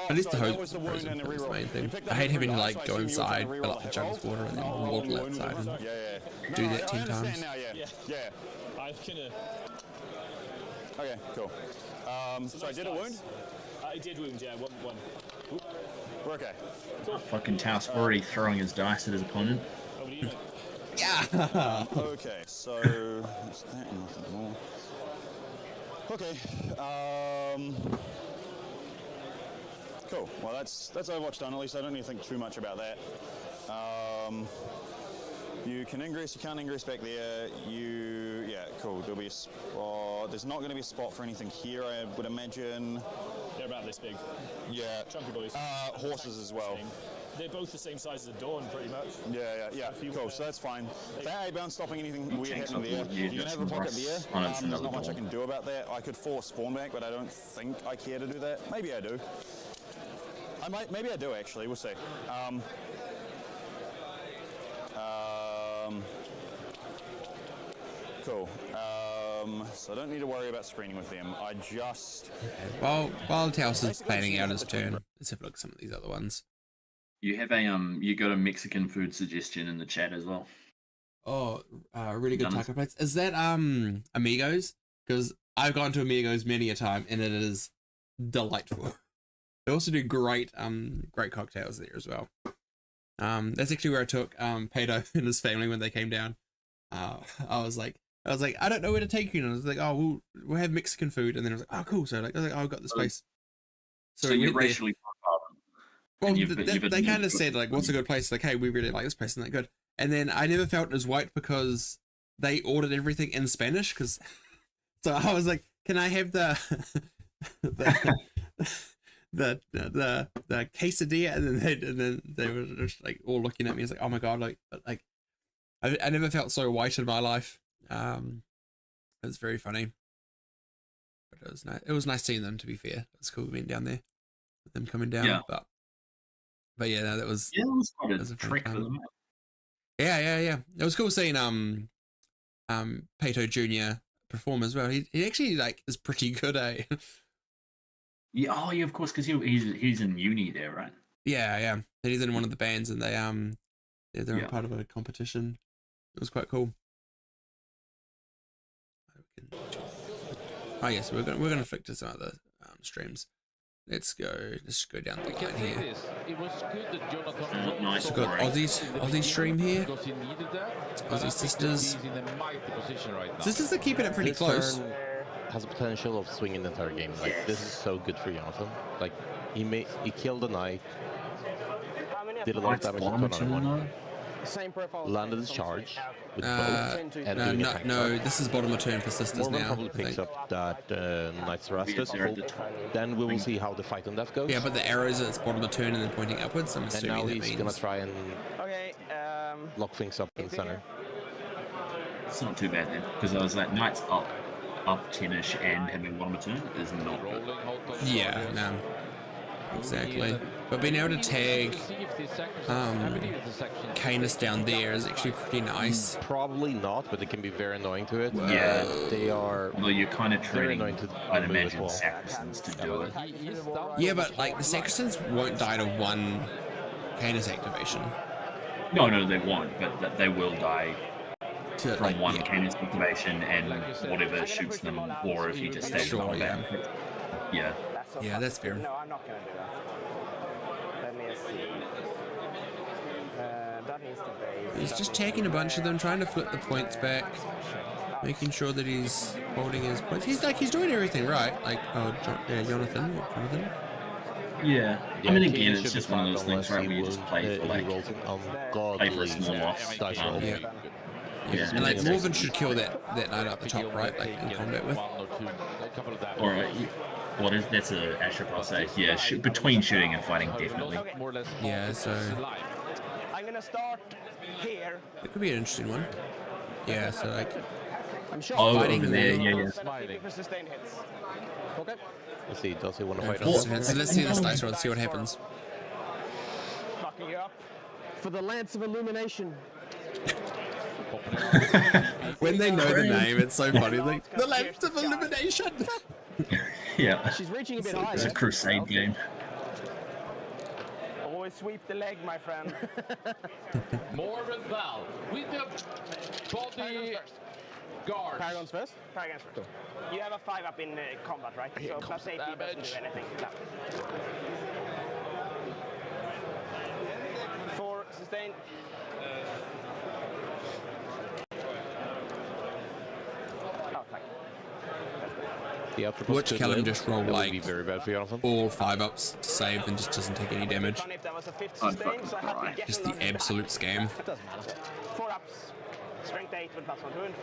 At least the hose was frozen. That was the main thing. I hate having to like go inside, fill up the jug with water, and then waddle outside and do that 10 times.
Okay, cool. So I did a wound?
I did wound, yeah, one.
We're okay.
Cool. Fucking Taos already throwing his dice at his opponent.
Yeah.
Okay, so is that nothing more? Okay. Cool. Well, that's Overwatch done. At least I don't need to think too much about that. You can ingress. You can't ingress back there. Yeah, cool. There'll be a spot. There's not going to be a spot for anything here, I would imagine.
They're about this big.
Yeah.
Chunky boys.
Horses as well.
They're both the same size as a Dawn, pretty much.
Yeah. Cool. So that's fine. That A-bound stopping anything weird happening there. You can have a pocket there. There's not much I can do about that. I could force spawn back, but I don't think I care to do that. Maybe I do. Maybe I do actually. We'll see. Cool. So I don't need to worry about screening with them. I just...
While Taos is planning out his turn, let's have a look at some of these other ones.
You have you got a Mexican food suggestion in the chat as well.
Oh, really good taco place. Is that Amigos? Because I've gone to Amigos many a time, and it is delightful. They also do great cocktails there as well. That's actually where I took Pato and his family when they came down. I was like, I don't know where to take you. And I was like, oh, we'll have Mexican food. And then I was like, oh, cool. So I was like, oh, I've got this place.
So you're racially
well, they kind of said like, what's a good place? Like, hey, we really like this place, and that good. And then I never felt as white because they ordered everything in Spanish. So I was like, can I have the quesadilla? And then they were just like all looking at me. It's like, oh my god, like I never felt so white in my life. It was very funny, but it was nice. It was nice seeing them. To be fair, it was cool being down there, with them coming down.
Yeah.
But yeah, no, that was
quite a trick for them.
Yeah. It was cool seeing Pato Jr. perform as well. He actually like is pretty good, eh?
Yeah, of course, because he's in uni there, right?
Yeah. And he's in one of the bands, and they're part of a competition. It was quite cool. Oh yes, we're gonna flick to some other streams. Let's go down the line here.
It was good that Jonathan
nice.
We've got Aussie stream here. Aussie sisters.
He's in a mighty position right now.
Sisters are keeping it pretty
This
close.
turn has a potential of swinging the entire game. Like this is so good for Jonathan. Like he killed the knight, did a lot of damage to another one.
Same profile.
landed his charge with
Uh,
both and
no,
doing
no,
a tank
no.
charge.
This is bottom of turn for sisters
Morven
now.
probably
I
picks
think.
up that Knight's Rastus. Then we will see how the fight on death goes.
Yeah, but the arrows it's bottom of turn and then pointing upwards. I'm
and
assuming
now
that
he's
means.
gonna try and
Okay,
lock things up in center.
It's not too bad then, because I was like, Knight's up 10ish and having one turn is not good.
Yeah, no. Exactly. But being able to tag Canis down there is actually pretty nice.
Probably not, but it can be very annoying to it.
Yeah.
They are.
Well, you're kind of
very
training,
annoying to
I'd
move as
imagine,
well.
Saxons to do it.
Yeah, but like the Saxons won't die to one Canis activation.
No, they won't, but they will die
To,
from
like,
one
yeah.
Canis activation and whatever shoots them, or if he just stays in
Sure,
combat. Yeah.
Yeah, that's fair.
No, I'm not going to do that. Let me see. That needs to base.
He's just tagging a bunch of them, trying to flip the points back, making sure that he's holding his points. He's doing everything right. Like, Jonathan.
Yeah. I mean, again, it's just one of those things, right,
he
where you just play for, like, play for a small loss.
dice roll.
Yeah. Yeah, and like Morven should kill that knight up the top, right? Like in combat with.
Or that's a Asher plus 8. Yeah, between shooting and fighting, definitely.
Yeah, so
I'm going to start here.
it could be an interesting one. Yeah, so like.
I'm sure.
Oh,
fighting
over there, yeah.
For sustained hits. Okay.
Let's see, does he want to
Going
fight
for
on
the- So let's see this dice roll. See what happens.
Fucking you up.
For the Lance of Illumination.
When they know the name, it's so funny. Like the Lamps of Illumination.
Yeah.
She's reaching a bit high.
It's a crusade game.
Always sweep the leg, my friend.
Morven Val with the body guard.
Paragons first?
Paragons first. You have a 5 up in combat, right? So plus 8 doesn't do anything. No. 4 sustain. Oh, thank you.
the after
Watch Callum just roll
that would
like
be very bad for Jonathan.
all 5-ups to save and just doesn't take any damage.
If that was a 5th sustain, so I had to get
Just the absolute scam.
It doesn't matter. 4 ups. Strength 8 with plus 1 wound.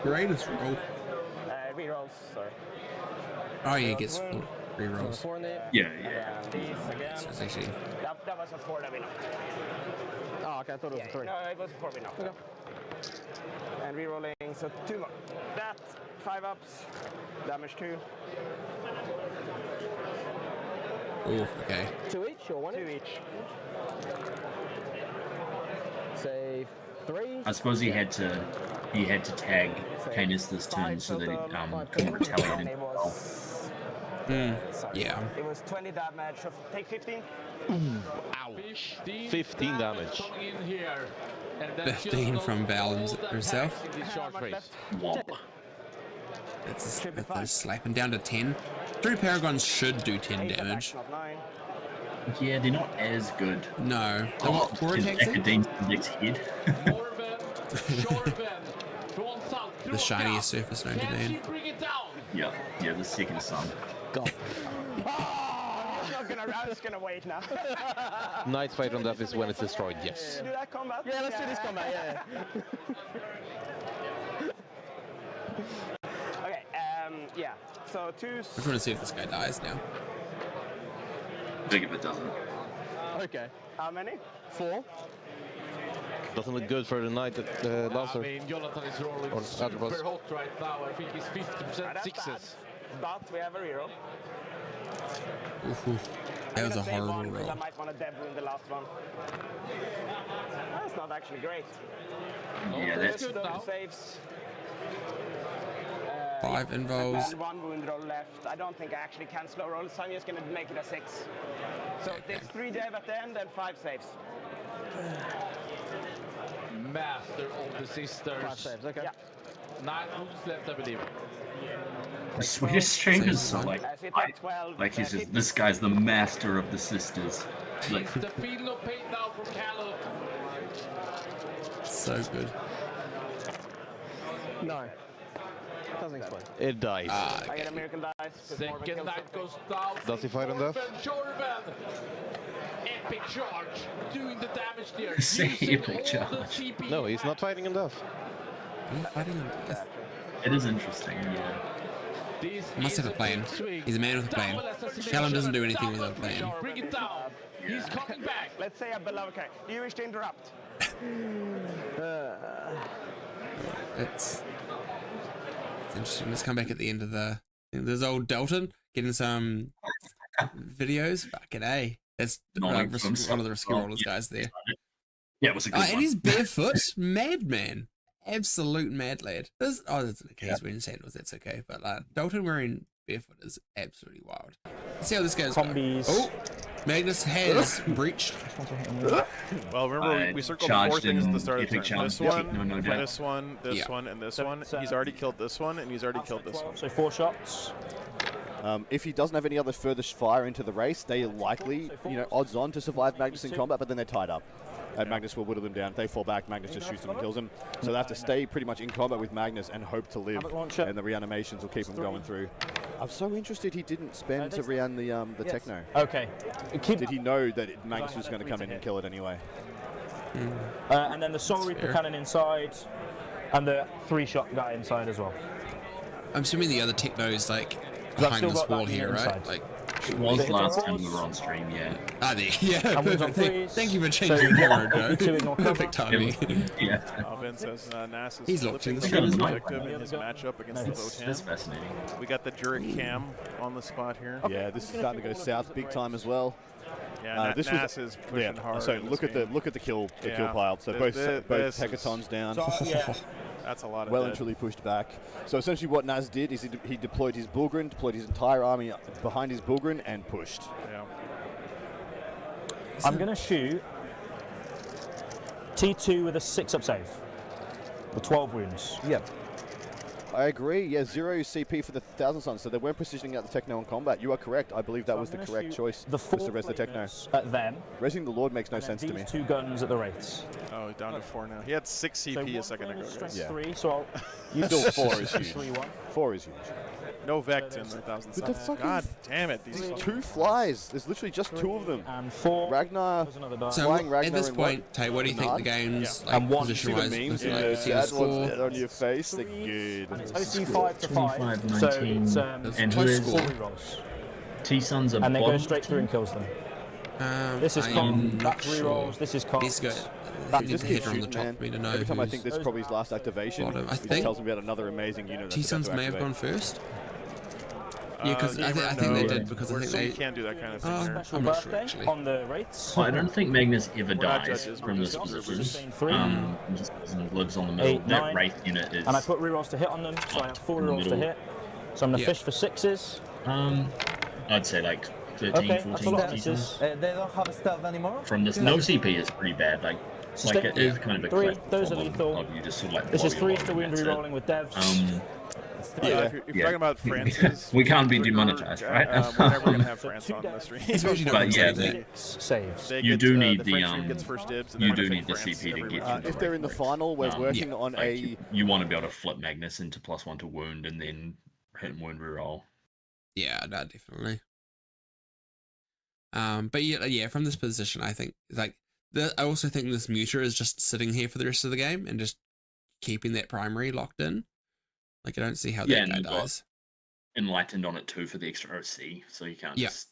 Greatest roll.
Rerolls, sorry.
Oh, yeah, he gets rerolls.
4 in there.
Yeah.
And these again.
So it's actually
That was a 4 that we knocked.
Oh, okay, I thought it was a 3.
No, it was a 4 we knocked. Okay. And rerolling, so 2 more. That, 5 ups, damage 2.
oh, okay.
2 each or 1
2
each?
each.
Save 3.
I suppose he had to tag Canis this turn so that he couldn't retaliate.
It was... Sorry.
Yeah.
It was 20 damage, so take 15.
Ouch. 15 damage.
Coming in here. And then
15 from Val herself.
Womp.
That's a slap. And down to 10. 3 Paragons should do 10 damage.
Not 9.
Yeah, they're not as good.
No. They want 4
his
attacks in?
Academ's index head.
The shiniest surface known to man.
Yeah, the second son.
God.
I'm just gonna wait now.
Knight's fight on death is when it's destroyed, yes.
Do that combat?
Yeah, let's do this combat, yeah.
Okay, yeah. So 2.
I just want to see if this guy dies now.
Big if it doesn't.
Okay.
How many?
4.
Doesn't look good for the Knight at Lancer.
I mean, Jonathan is rolling
Or
super
Atropos.
hot right now. I think he's 50% sixes.
But we have a reroll.
Ooh, that was a horrible
Because I
roll.
might want to dev in the last one. That's not actually great.
Yeah, that's
Two saves.
5 involves.
And 1 wound roll left. I don't think I actually can slow roll, so I'm just going to make it a 6. So there's 3 dev at the end and 5 saves.
Master of the sisters.
5 saves, okay.
Yeah.
9 wounds left, I believe.
the Swedish streamers are like,
Sit at 12.
he's just, this guy's the master of the sisters. Like,
The feel no pain now from Callum.
So good.
9. Doesn't explain.
It dies.
I get American dice.
Second knight goes down.
Does he fight on death?
Jorven. Epic charge. Doing the damage there.
Say
Using
epic
all
charge.
the TP.
No, he's not fighting on death.
Fighting on death.
It is interesting, yeah.
He must have a plan. He's a man with a plan. Callum doesn't do anything without a plan.
Bring it down. He's coming back.
Let's say a beloved character. Do you wish to interrupt?
It's interesting. Let's come back at the end of there's old Dalton getting some videos. Fucking A. That's one of the risky rollers guys there.
Yeah, it was a good one.
And he's barefoot. Madman. Absolute mad lad. That's okay. He's wearing sandals. That's okay. But Dalton wearing barefoot is absolutely wild. Let's see how this goes. Oh, Magnus has breached.
Well, remember we circled 4 things at the start of the turn. This one, this one, and this one. He's already killed this one, and he's already killed this one.
So 4 shots.
If he doesn't have any other further fire into the race, they are likely, odds on to survive Magnus in combat, but then they're tied up. And Magnus will whittle them down. If they fall back, Magnus just shoots them and kills them. So they have to stay pretty much in combat with Magnus and hope to live, and the reanimations will keep them going through. I'm so interested he didn't spend to rean the Techno.
Okay.
Did he know that Magnus was going to come in and kill it anyway?
And then the Soul Reaper cannon inside, and the 3-shot guy inside as well.
I'm assuming the other Techno's behind this wall here, right?
It was last time we were on stream, yeah.
Ah, there. Yeah, perfect. Thank you for changing the camera, Joe. Perfect timing.
Yeah.
Alvin says Nass is
He's locked in the
flipping
screen.
objective in his matchup against the Votan.
That's fascinating.
We got the Jurek Cam on the spot here.
Yeah, this is starting to go south big time as well.
Yeah,
this
Nass is pushing hard.
So look at the kill pile. So both Hecatons down.
That's a lot of
well and truly pushed back. So essentially what Naz did is he deployed his Bullgrin, deployed his entire army behind his Bullgrin and pushed.
Yeah.
I'm going to shoot T2 with a 6-up save. With 12 wounds.
Yep. I agree. Yeah, 0 CP for the Thousand Suns. So they weren't positioning out the Techno in combat. You are correct. I believe that was the correct choice.
The 4
to res the Techno.
At them.
Resing the Lord makes no sense to me.
2 guns at the Wraiths.
Oh, he's down to 4 now. He had 6 CP a second ago.
Yeah.
3, so I'll
use still 4 is huge.
3-1.
4 is huge.
No Vect in the Thousand Suns. God damn it. These
2 flies. There's literally just 2 of them.
And 4.
Ragnar.
So
Ragnar
at this point, Tay, what do you think the game's position-wise?
Memes on your face. They're good.
OC 5 to 5.
25,
So
19.
it's
And who is
4 rerolls.
T-Suns are
And they go
bottom
straight through and kills them. This is con. That's rerolls. This is con.
He's good.
Just keep shooting, man. Every time I think this is probably his last activation,
I
he
think
tells me about another amazing unit.
T-Suns may have gone first. Yeah, because I think they did, because I think they
can't do that kind of thing here.
I'm not sure actually.
On the Wraiths.
I don't think Magnus ever
not
dies
judges,
from
we're
this
just
position.
Just
Just lives on the middle.
8,
That
9.
Wraith unit is.
And I put rerolls to hit on them, so I have 4
in the
rerolls to
middle.
hit. So I'm going to fish for 6s.
I'd say like 13,
Okay, that's a
14
lot.
T-Suns.
They don't have stealth anymore?
From this, no CP is pretty bad. Like it is kind of a
3,
classic
those are
problem
lethal.
of you just sort of like
This is
blow
3
your
to
load
wound
and that's it.
rerolling with devs.
If you're talking about Francis,
we can't be demonetized, right?
We're never going to have France on the stream.
But yeah,
saves.
you do need
the
the
French team gets first dibs, and
you
then
do
I
need
think
the
France
CP to
everyone
get
else.
you.
If they're in the final, we're working on a.
You want to be able to flip Magnus into +1 to wound and then hit and wound reroll.
Yeah, no, definitely. But yeah, from this position, I think I also think this muter is just sitting here for the rest of the game and just keeping that primary locked in. Like I don't see how that guy dies.
Enlightened on it too for the extra OC, so you can't just.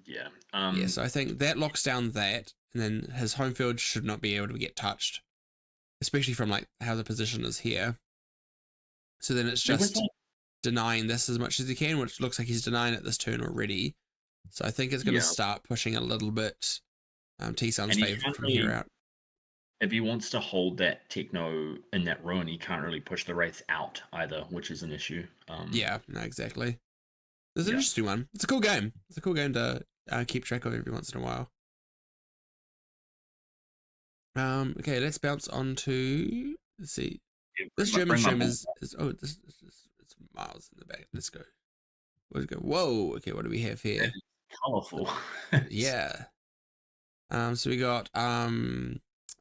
Yeah.
Yeah, so I think that locks down that, and then his home field should not be able to get touched, especially from like how the position is here. So then it's just denying this as much as he can, which looks like he's denying it this turn already. So I think it's going to start pushing a little bit T-Sun's favor from here out.
If he wants to hold that Techno in that ruin, he can't really push the Wraiths out either, which is an issue.
Yeah, no, exactly. It's an interesting one. It's a cool game. It's a cool game to keep track of every once in a while. Okay, let's bounce on to, let's see. This German stream is it's miles in the back. Let's go. Let's go. Whoa. Okay, what do we have here?
Colorful.
Yeah. So we got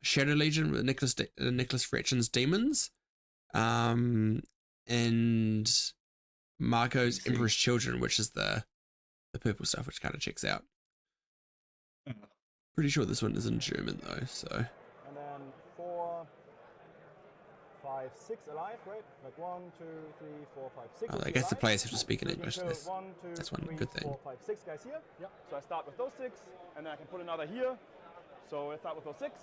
Shadow Legion with Nicholas Fretchen's Demons. and Marco's Emperor's Children, which is the purple stuff, which kind of checks out. Pretty sure this one is in German though, so.
And then 4, 5, 6 alive, right? Like 1, 2, 3, 4, 5, 6.
Oh, I guess the players have to speak in English. That's one good thing.
4, 5, 6 guys here. Yeah. So I start with those 6, and then I can put another here. So I start with those 6.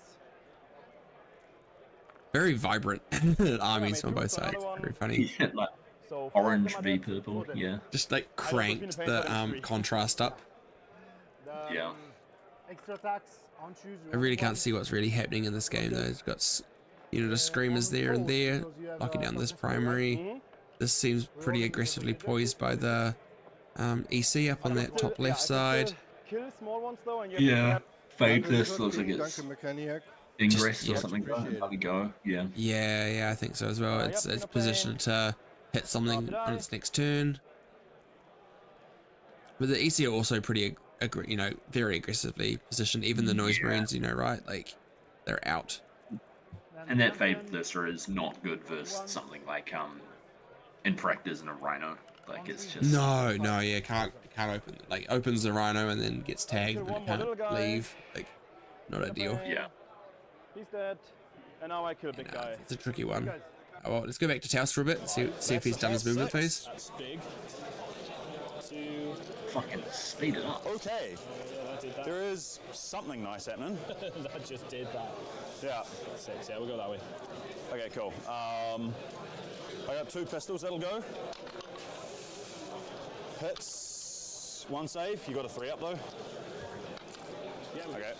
Very vibrant armies on both sides. Very funny.
Yeah, like orange v purple. Yeah.
Just like cranked the contrast up.
Yeah.
Extra attacks on choose.
I really can't see what's really happening in this game though. It's got, you know, the screamers there and there, locking down this primary. This seems pretty aggressively poised by the EC up on that top left side.
Yeah. Fade this, looks like it's ingress or something. Go. Yeah.
Yeah, I think so as well. It's positioned to hit something on its next turn. But the EC are also pretty, you know, very aggressively positioned. Even the Noise Marines, you know, right? Like, they're out.
And that Fade Thirster is not good versus something like in practice in a Rhino. Like it's just
yeah, can't open, like opens the Rhino and then gets tagged and it can't leave. Like, not ideal.
Yeah.
He's dead. And now I kill a big guy.
It's a tricky one. Oh, well, let's go back to Taos for a bit and see if he's done his movement phase.
That's big.
Fucking speed it up.
Okay. There is something nice happening.
That just did that.
Yeah.
6, yeah, we'll go that way.
Okay, cool. I got 2 pistols that'll go. Hits. 1 save. You got a 3 up though. Yeah. Okay.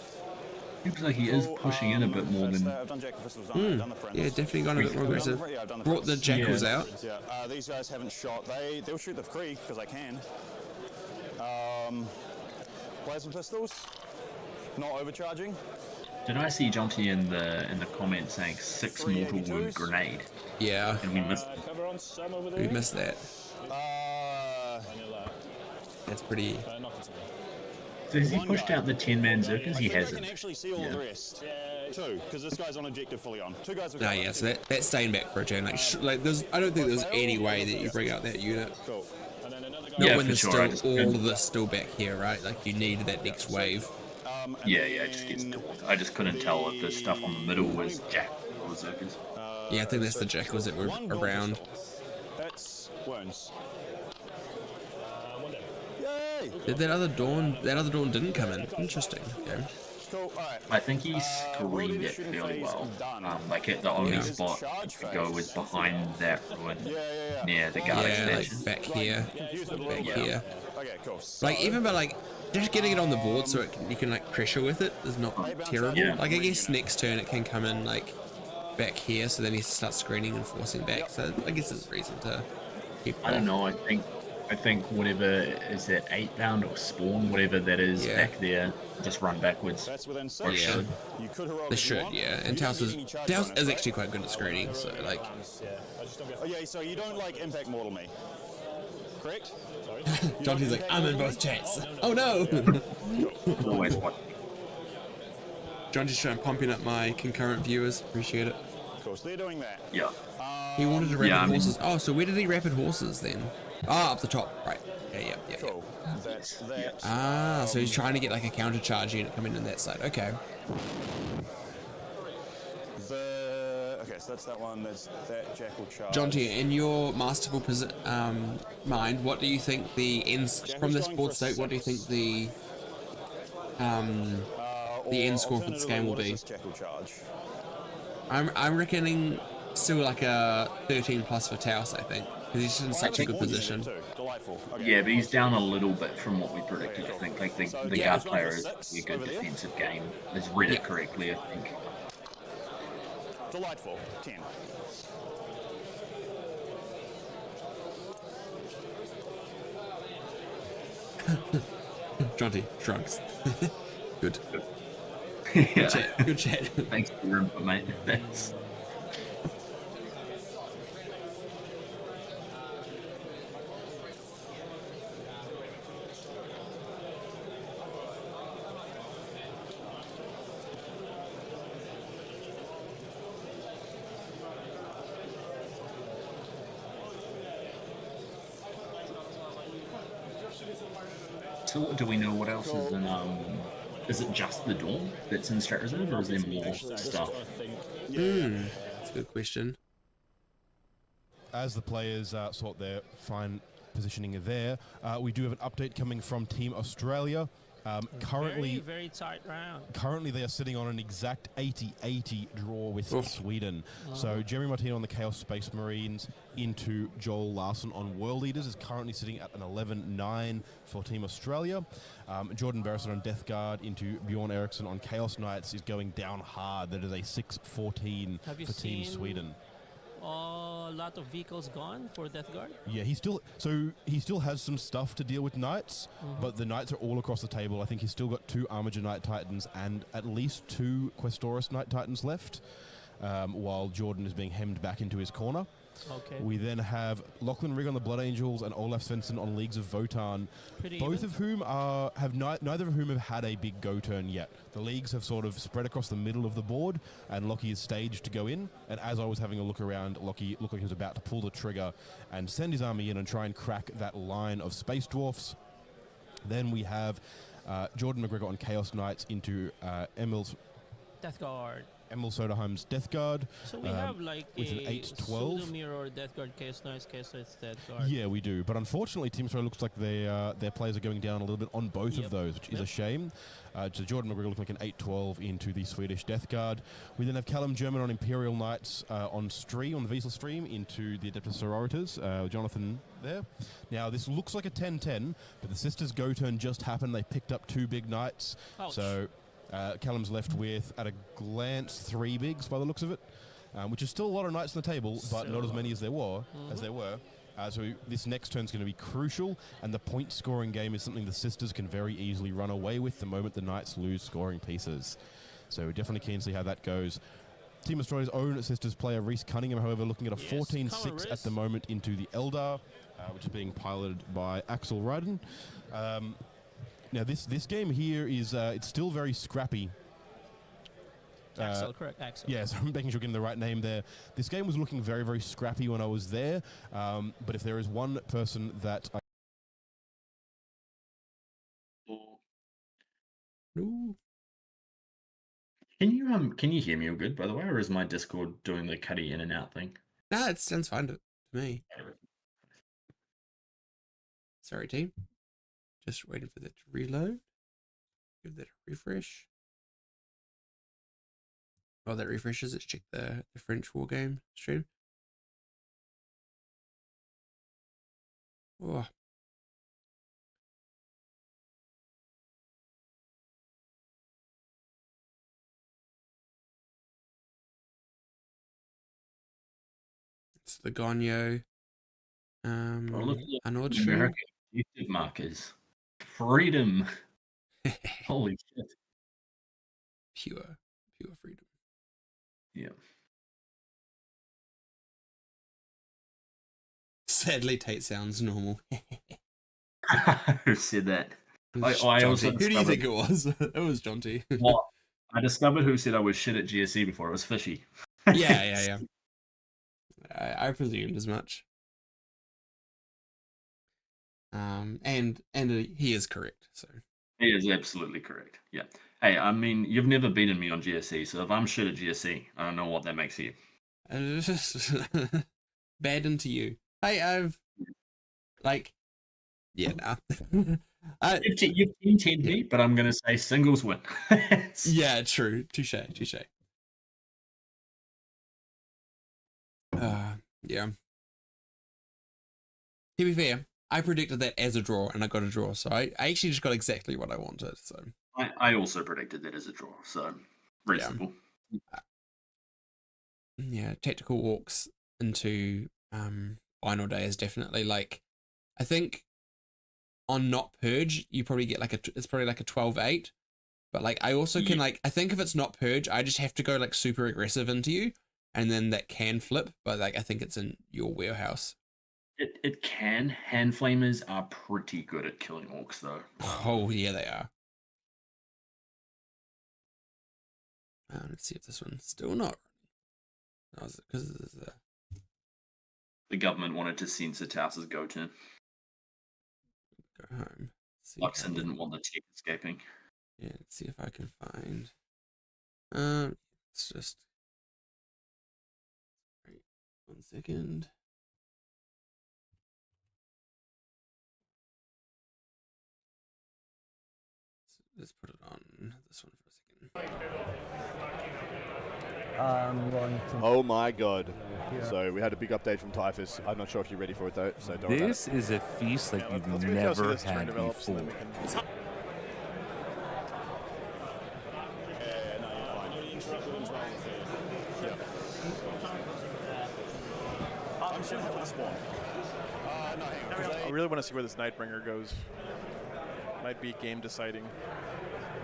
Seems like he is pushing in a bit more than.
I've done Jackal pistols. I've done the Prince.
Yeah, definitely gone a bit more aggressive.
Yeah, I've done the
Brought the Jackals out.
Yeah. These guys haven't shot. They'll shoot the Krieg because I can. Plasma pistols. Not overcharging.
Did I see Jonty in the comments saying 6 mortal wound grenade?
Yeah.
And we missed.
Cover on some over there.
We missed that. That's pretty.
So has he pushed out the 10-man Zerkers? He hasn't.
I can actually see all the rest. Yeah, 2, because this guy's on objective fully on. 2 guys.
No, yeah. So that's staying back for a turn. Like there's, I don't think there's any way that you bring out that unit.
Cool.
Not when there's still all of this still back here, right? Like you need that next wave.
Yeah, it just gets dawned. I just couldn't tell if the stuff on the middle was Jack or Zerkers.
Yeah, I think that's the Jackals that were around.
That's wounds.
Did that other dawn didn't come in. Interesting. Okay.
Cool. All right.
I think he screened it fairly well. Like the only spot to go was behind that ruin near the guard expansion.
Like back here. Back here.
Okay, cool.
Like even by like just getting it on the board so you can like pressure with it is not terrible.
Yeah.
Like I guess next turn it can come in like back here, so then he starts screening and forcing back. So I guess there's reason to keep.
I don't know. I think whatever is that 8 pound or spawn, whatever that is back there, just run backwards.
That's within 6.
Or should.
You could heroic
They should, yeah. And Taos is actually quite good at screening, so like.
Oh yeah, so you don't like impact mortal me, correct? Sorry.
Jonty's like, I'm in both chats. Oh no!
Always watch.
Jonty's trying to pumping up my concurrent viewers. Appreciate it.
Of course, they're doing that.
Yeah.
He wanted to rapid horses. Oh, so where did he rapid horses then? Ah, up the top. Right. Yeah.
Cool. That's that.
Ah, so he's trying to get like a counter charge unit coming in that side. Okay.
Okay, so that's that one. There's that Jackal charge.
Jonty, in your masterful mind, what do you think the ends from this board state? What do you think the end score for this game will be? I'm reckoning still like a 13 plus for Taos, I think, because he's in such a good position.
Yeah, but he's down a little bit from what we predicted. I think like the guard player is a good defensive game. Has read it correctly, I think.
Delightful. 10.
Jonty shrugs. Good.
Yeah.
Good chat.
Thanks for your input, mate. Thanks. So do we know what else is in is it just the Dawn that's in Strat Reserve, or is there more stuff?
That's a good question.
As the players sort their fine positioning there, we do have an update coming from Team Australia. Currently,
very tight round.
Currently, they are sitting on an exact 80-80 draw with Sweden. So Jeremy Martino on the Chaos Space Marines into Joel Larson on World Leaders is currently sitting at an 11-9 for Team Australia. Jordan Barrison on Death Guard into Bjorn Eriksson on Chaos Knights is going down hard. That is a 6-14 for Team Sweden.
A lot of vehicles gone for Death Guard.
Yeah, he still has some stuff to deal with Knights, but the Knights are all across the table. I think he's still got 2 Armiger Knight Titans and at least 2 Questoris Knight Titans left, while Jordan is being hemmed back into his corner.
Okay.
We then have Lachlan Rigg on the Blood Angels and Olaf Svensson on Leagues of Votan, both of whom neither of whom have had a big go turn yet. The leagues have sort of spread across the middle of the board, and Lockie is staged to go in. And as I was having a look around, Lockie looked like he was about to pull the trigger and send his army in and try and crack that line of Space Dwarfs. Then we have Jordan McGregor on Chaos Knights into Emil's
Death Guard.
Emil Soderheim's Death Guard.
So we have like
with an
a
8-12.
pseudo mirror Death Guard, Chaos Knights, Death Guard.
Yeah, we do. But unfortunately, Team Australia looks like their players are going down a little bit on both of those, which is a shame. So Jordan McGregor looking like an 8-12 into the Swedish Death Guard. We then have Callum German on Imperial Knights on the Wiesel stream into the Adeptus Sororitas. Jonathan there. Now, this looks like a 10-10, but the Sisters' go turn just happened. They picked up 2 big Knights.
Ouch.
So Callum's left with, at a glance, 3 bigs by the looks of it, which is still a lot of Knights on the table, but not as many as there were. So this next turn is going to be crucial, and the point scoring game is something the Sisters can very easily run away with the moment the Knights lose scoring pieces. So we're definitely keen to see how that goes. Team Australia's own Sisters player Reese Cunningham, however, looking at a 14-6 at the moment into the Eldar, which is being piloted by Axel Ryden. Now this game here is it's still very scrappy.
Axel, correct, Axel.
Yeah, so I'm making sure I'm getting the right name there. This game was looking very, very scrappy when I was there, but if there is one person that
Can you hear me all good, by the way, or is my Discord doing the cutty in and out thing?
Nah, it sounds fine to me. Sorry, team. Just waiting for that to reload. Give that a refresh. While that refreshes, let's check the French war game stream. Oh. It's the Gonyo. Arnold stream.
American YouTube markers. Freedom. Holy shit.
Pure freedom.
Yeah.
Sadly, Tate sounds normal.
Who said that?
I also. Who do you think it was? It was John T.
Well, I discovered who said I was shit at GSC before. It was Fishy.
Yeah. I presumed as much. And he is correct. So
he is absolutely correct. Yeah. Hey, I mean, you've never beaten me on GSC, so if I'm shit at GSC, I don't know what that makes you.
Bad into you. Hey, nah.
You've 10-10 me, but I'm going to say singles win.
Yeah, true. Touche. Yeah. To be fair, I predicted that as a draw, and I got a draw, so I actually just got exactly what I wanted. So
I also predicted that as a draw, so reasonable.
Yeah, tactical walks into final day is definitely like, I think on not purge you probably get it's probably like a 12-8, but like I also can I think if it's not purge I just have to go like super aggressive into you, and then that can flip, but like I think it's in your warehouse.
It can. Hand flamers are pretty good at killing orcs though.
Oh yeah, they are. Let's see if this one's still not running. Because
the government wanted to censor Taus's go turn.
Go home.
Luxon didn't want the tech escaping.
Yeah, let's see if I can find. It's just. Wait 1 second. Let's put it on this one for a second.
Oh my god. So we had a big update from Typhus. I'm not sure if you're ready for it though, so don't.
This is a feast like you've never had before.
I really want to see where this Nightbringer goes. Might be game deciding.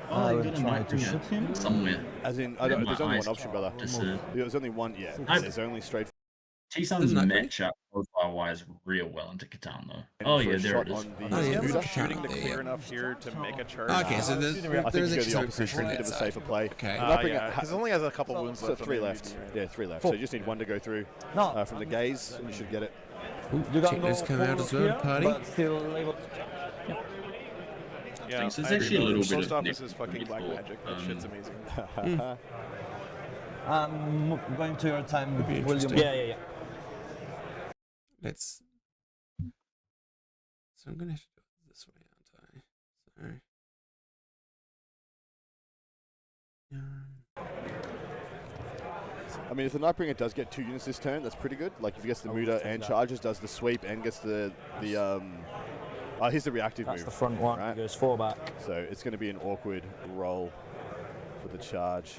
Oh, you're gonna try to shoot him somewhere.
As in, there's only one option, brother. There's only one. Yeah, there's only straight.
T-Sun's matchup profile-wise real well into Catan though. Oh yeah, there it is.
Shooting to clear enough here to make a charge.
Okay, so there's
the opposition, bit of a safer play.
Okay.
Yeah, because it only has a couple wounds left.
3 left. Yeah, 3 left. So you just need 1 to go through from the gaze, and you should get it.
Checkers come out as well, party.
Yeah,
so it's actually a little bit
post office is fucking black magic. That shit's amazing.
I'm going to your time, William. Yeah.
Let's. So I'm gonna have to do it this way, aren't I?
I mean, if the Nightbringer does get 2 units this turn, that's pretty good. Like if he gets the Muda and charges, does the sweep and gets the here's the reactive move.
That's the front one. Right? He goes 4 back.
So it's going to be an awkward roll for the charge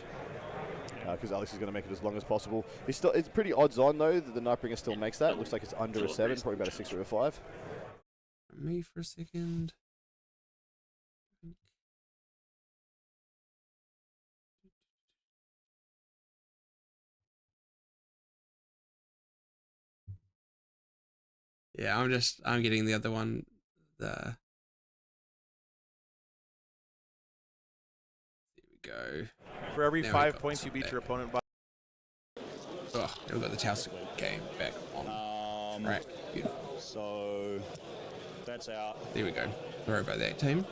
because Alex is going to make it as long as possible. It's pretty odds on though that the Nightbringer still makes that. It looks like it's under a 7, probably about a 6 or a 5.
Me for a second. Yeah, I'm getting the other one. There we go.
For every 5 points you beat your opponent by.
Oh, now we've got the Taos game back on. Right, beautiful.
So that's out.
There we go. Sorry about that, team.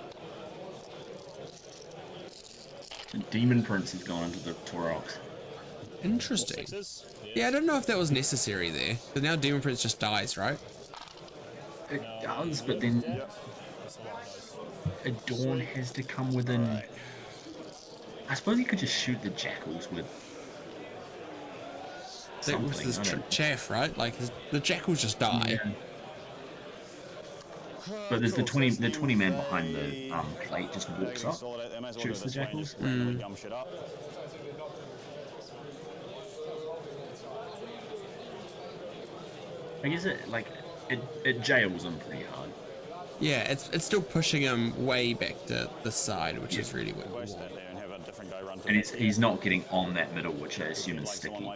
The Demon Prince has gone into the Taurox.
Interesting. Yeah, I don't know if that was necessary there. But now Demon Prince just dies, right?
It does, but then a Dawn has to come within. I suppose you could just shoot the Jackals with.
That was this chaff, right? Like the Jackals just die.
Yeah. But there's the 20 man behind the plate just walks up, shoots the Jackals. I guess it jails him pretty hard.
Yeah, it's still pushing him way back to the side, which is really weird.
And he's not getting on that middle, which I assume is sticky.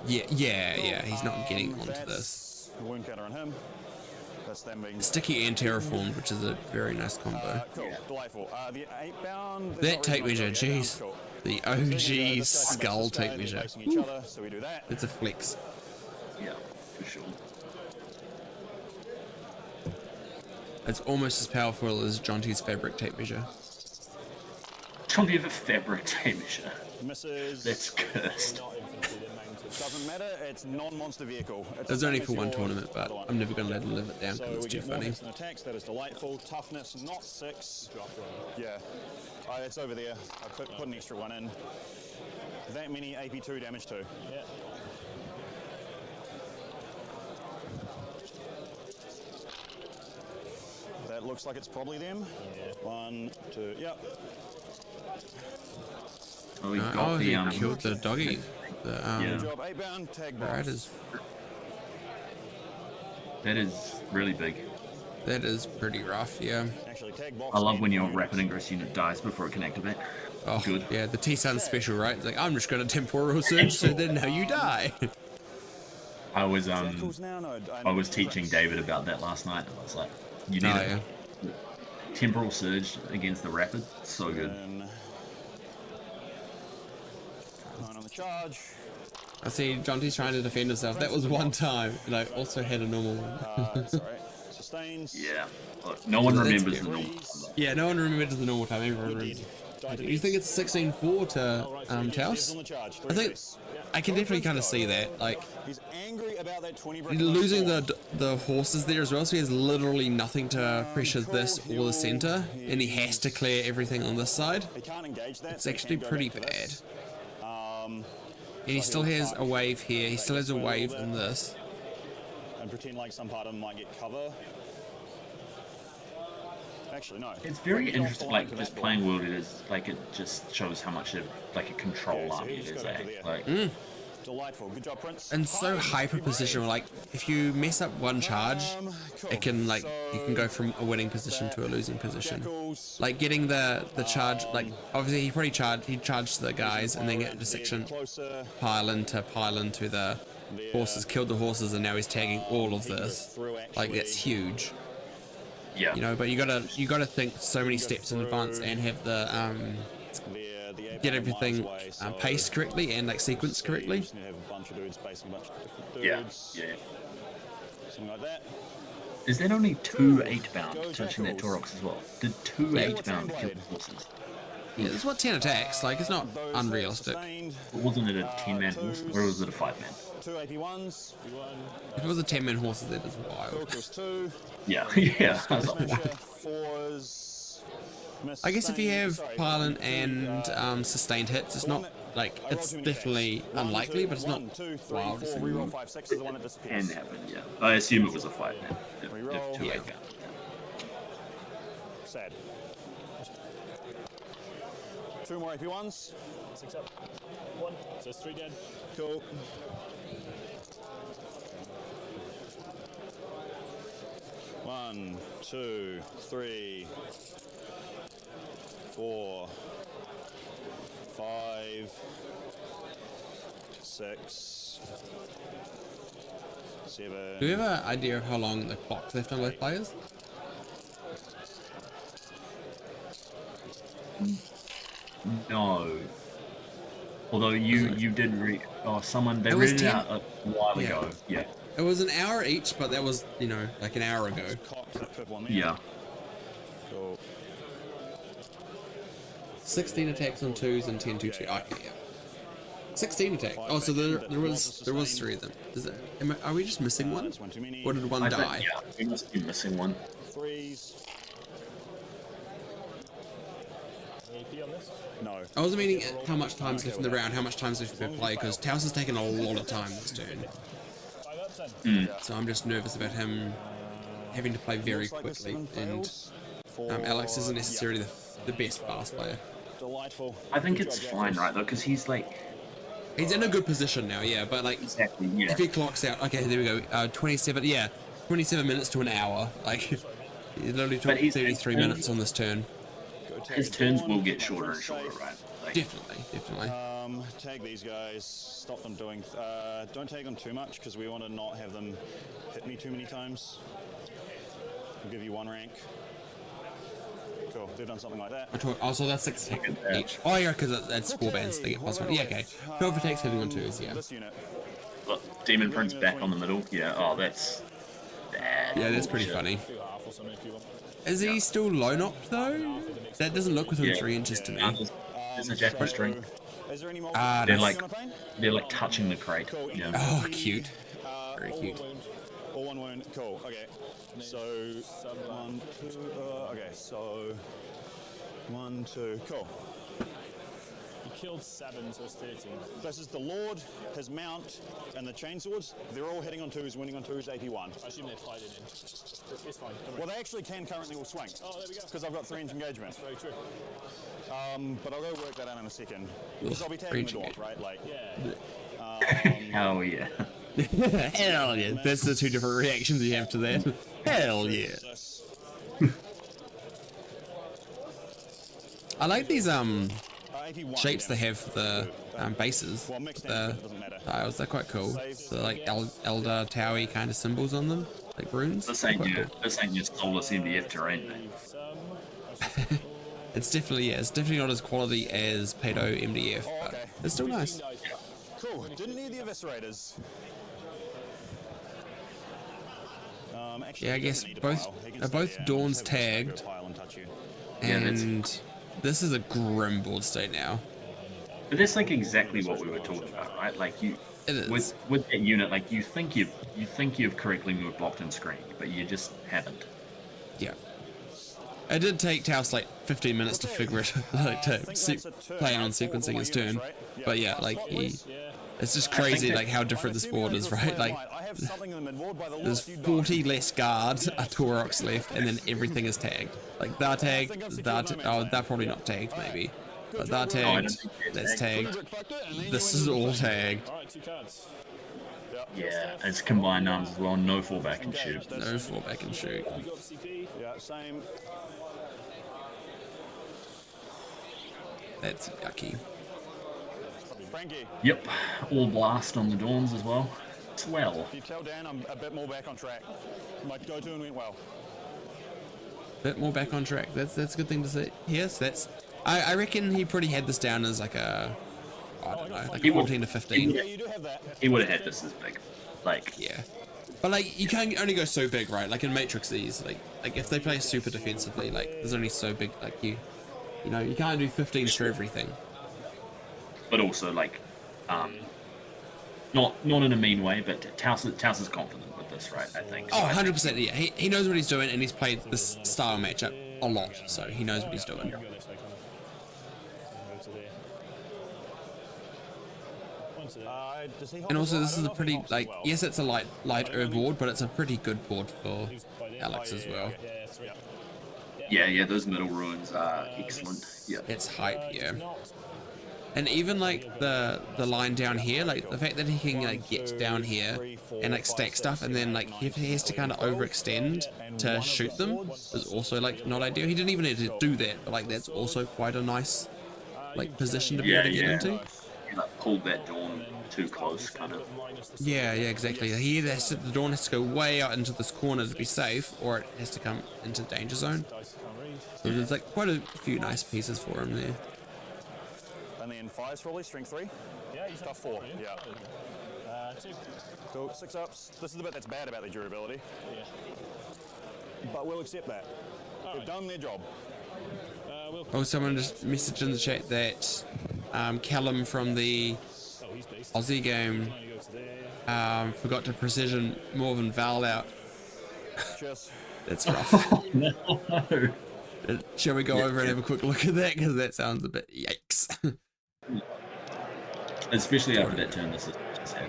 Yeah, he's not getting onto this. Sticky and terraformed, which is a very nice combo. That tape measure, jeez. The OG skull tape measure. It's a flex.
Yeah, for sure.
It's almost as powerful as Jonty's fabric tape measure.
Jonty have a fabric tape measure.
Misses.
That's cursed.
Doesn't matter, it's non-monster vehicle.
It was only for one tournament, but I'm never going to let it live it down because it's too funny.
Attacks, that is delightful. Toughness, not 6. Yeah, it's over there. I put an extra 1 in. That many AP2 damage too. Yeah. That looks like it's probably them. Yeah. 1, 2, yep.
Oh, he got
he killed the doggy.
Yeah.
Riders.
That is really big.
That is pretty rough, yeah.
I love when your rapid ingress unit dies before it can activate.
Oh,
good.
Yeah, the T-Sun special, right? It's like, I'm just going to temporal surge, so then now you die.
I was teaching David about that last night. I was like, you need a temporal surge against the rapid. So good.
On the charge.
I see Jonty's trying to defend himself. That was one time, and I also had a normal one.
Sorry.
Yeah. Look, no one remembers the normal time.
Yeah, no one remembers the normal time. Everyone remembers. You think it's 16-4 to Taos? I think I can definitely kind of see that. Like, losing the horses there as well, so he has literally nothing to pressure this or the center, and he has to clear everything on this side. It's actually pretty bad. And he still has a wave here. He still has a wave in this.
And pretend like some part of them might get cover. Actually, no.
It's very interesting, like, just playing World, it is, like, it just shows how much of, like, a control army it is, eh? Like,
Delightful. Good job, Prince.
And so hyper positional, like, if you mess up one charge, it can, like, you can go from a winning position to a losing position. Like, getting the charge, like, obviously he charged the guys and then get the section pile into the horses, killed the horses, and now he's tagging all of this. Like, that's huge.
Yeah.
You know, but you gotta think so many steps in advance and have the get everything paced correctly and like sequenced correctly.
Yeah. Something like that. Is that only 2 8-bound touching that Taurox as well? Did 2 8-bound kill the horses?
Yeah, it's what 10 attacks. Like, it's not unrealistic.
Wasn't it a 10-man horse or was it a 5-man?
281s.
If it was a 10-man horse, that is wild.
Yeah.
I guess if you have Pylon and sustained hits, it's not like, it's definitely unlikely, but it's not wild.
Can happen, yeah. I assume it was a 5-man. If 2 8-bound.
Sad. 2 more AP1s. 6 up. 1. So it's 3 dead. Cool. One, 2, 3, 4, 5, 6, 7.
Do you have an idea of how long the clock's left on both players?
No. Although you did someone they read it out a while ago. Yeah.
It was an hour each, but that was, you know, like an hour ago.
Yeah.
16 attacks on 2s and 10 2 2. Okay, yeah. 16 attacks. Oh, so there was 3 of them. Are we just missing one? Or did one die?
Yeah, we must be missing one.
3s. No.
I was meaning how much time's left in the round, how much time's left per play, because Taos has taken a lot of time this turn. So I'm just nervous about him having to play very quickly, and Alex isn't necessarily the best fast player.
I think it's fine, right, though, because he's like...
He's in a good position now, yeah, but like,
exactly, yeah.
If he clocks out, okay, there we go, 27 minutes to an hour, like, he literally took 33 minutes on this turn.
His turns will get shorter and shorter, right? Like,
definitely.
Tag these guys, stop them doing... don't tag them too much, because we want to not have them hit me too many times. I'll give you 1 rank. Cool, they've done something like that.
Oh, so that's 6 each. Oh yeah, because that's 4 bands, they get +1. Yeah, okay. 12 attacks hitting on 2s, yeah.
Look, Demon Prince back on the middle. Yeah, oh, that's bad.
Yeah, that's pretty funny. Is he still low knocked though? That doesn't look within 3 inches to me.
There's a jackal string. They're like touching the crate. Yeah.
Oh, cute. Very cute.
All 1 wound. Cool. Okay. So 1, 2. Okay. So 1, 2. Cool.
He killed 7, so it's 13.
This is the Lord, his mount, and the chainswords. They're all hitting on 2s, winning on 2s, AP1.
I assume they're fighting in. It's fine.
Well, they actually can currently all swing.
Oh, there we go.
Because I've got 3 inch engagement.
That's very true.
But I'll go work that out in a second. Because I'll be tagging the dwarf, right? Like,
hell yeah.
Hell yeah. That's the 2 different reactions you have to that. Hell yeah. I like these shapes they have for the bases. The tiles, they're quite cool. So like Elder Towie kind of symbols on them, like runes.
This ain't your soulless MDF terrain, man.
It's definitely not as quality as Pato MDF, but it's still nice.
Cool. Didn't need the eviscerators.
Yeah, I guess both Dawns tagged, and this is a grim board state now.
But that's like exactly what we were talking about, right? Like with that unit, like you think you've correctly moved, blocked, and screened, but you just haven't.
Yeah. It did take Taos like 15 minutes to figure it, like to plan on sequencing his turn, but yeah, like it's just crazy like how different this board is, right? Like there's 40 less guards, a Taurox left, and then everything is tagged. Like they're tagged, they're probably not tagged maybe, but they're tagged, that's tagged, this is all tagged.
Yeah, it's combined arms as well, no fallback and shoot.
No fallback and shoot.
Yeah, same.
That's yucky.
Frankie.
Yep, all blast on the Dawns as well. Swell.
If you tell Dan I'm a bit more back on track. My go-to went well.
Bit more back on track. That's a good thing to see. Yes, that's. I reckon he pretty had this down as like a, I don't know, like 14 to 15.
He would have had this as big, like
yeah. But like you can only go so big, right? Like in Matrix E's, like if they play super defensively, like there's only so big. Like you know, you can't do 15s for everything.
But also like, not in a mean way, but Taos is confident with this, right? I think.
Oh, 100%. Yeah, he knows what he's doing, and he's played this style matchup a lot, so he knows what he's doing. And also, this is a pretty like yes, it's a lighter board, but it's a pretty good board for Alex as well.
Yeah, those middle ruins are excellent. Yeah,
it's hype. Yeah. And even like the line down here, like the fact that he can like get down here and like stack stuff, and then like if he has to kind of overextend to shoot them is also like not ideal. He didn't even need to do that, but like that's also quite a nice like position to be able to get into.
You like pulled that Dawn too close, kind of.
Yeah, exactly. He either has to, the Dawn has to go way out into this corner to be safe, or it has to come into danger zone. So there's like quite a few nice pieces for him there.
And then fires probably, strength 3? Yeah, he's got 4. Yeah. 2. Cool, 6 ups. This is the bit that's bad about the durability. Yeah. But we'll accept that. They've done their job.
Oh, someone just messaged in the chat that Callum from the Aussie game forgot to precision Morven Val out. That's rough.
Oh, no.
Shall we go over and have a quick look at that? Because that sounds a bit yikes.
Especially after that turn this is sad.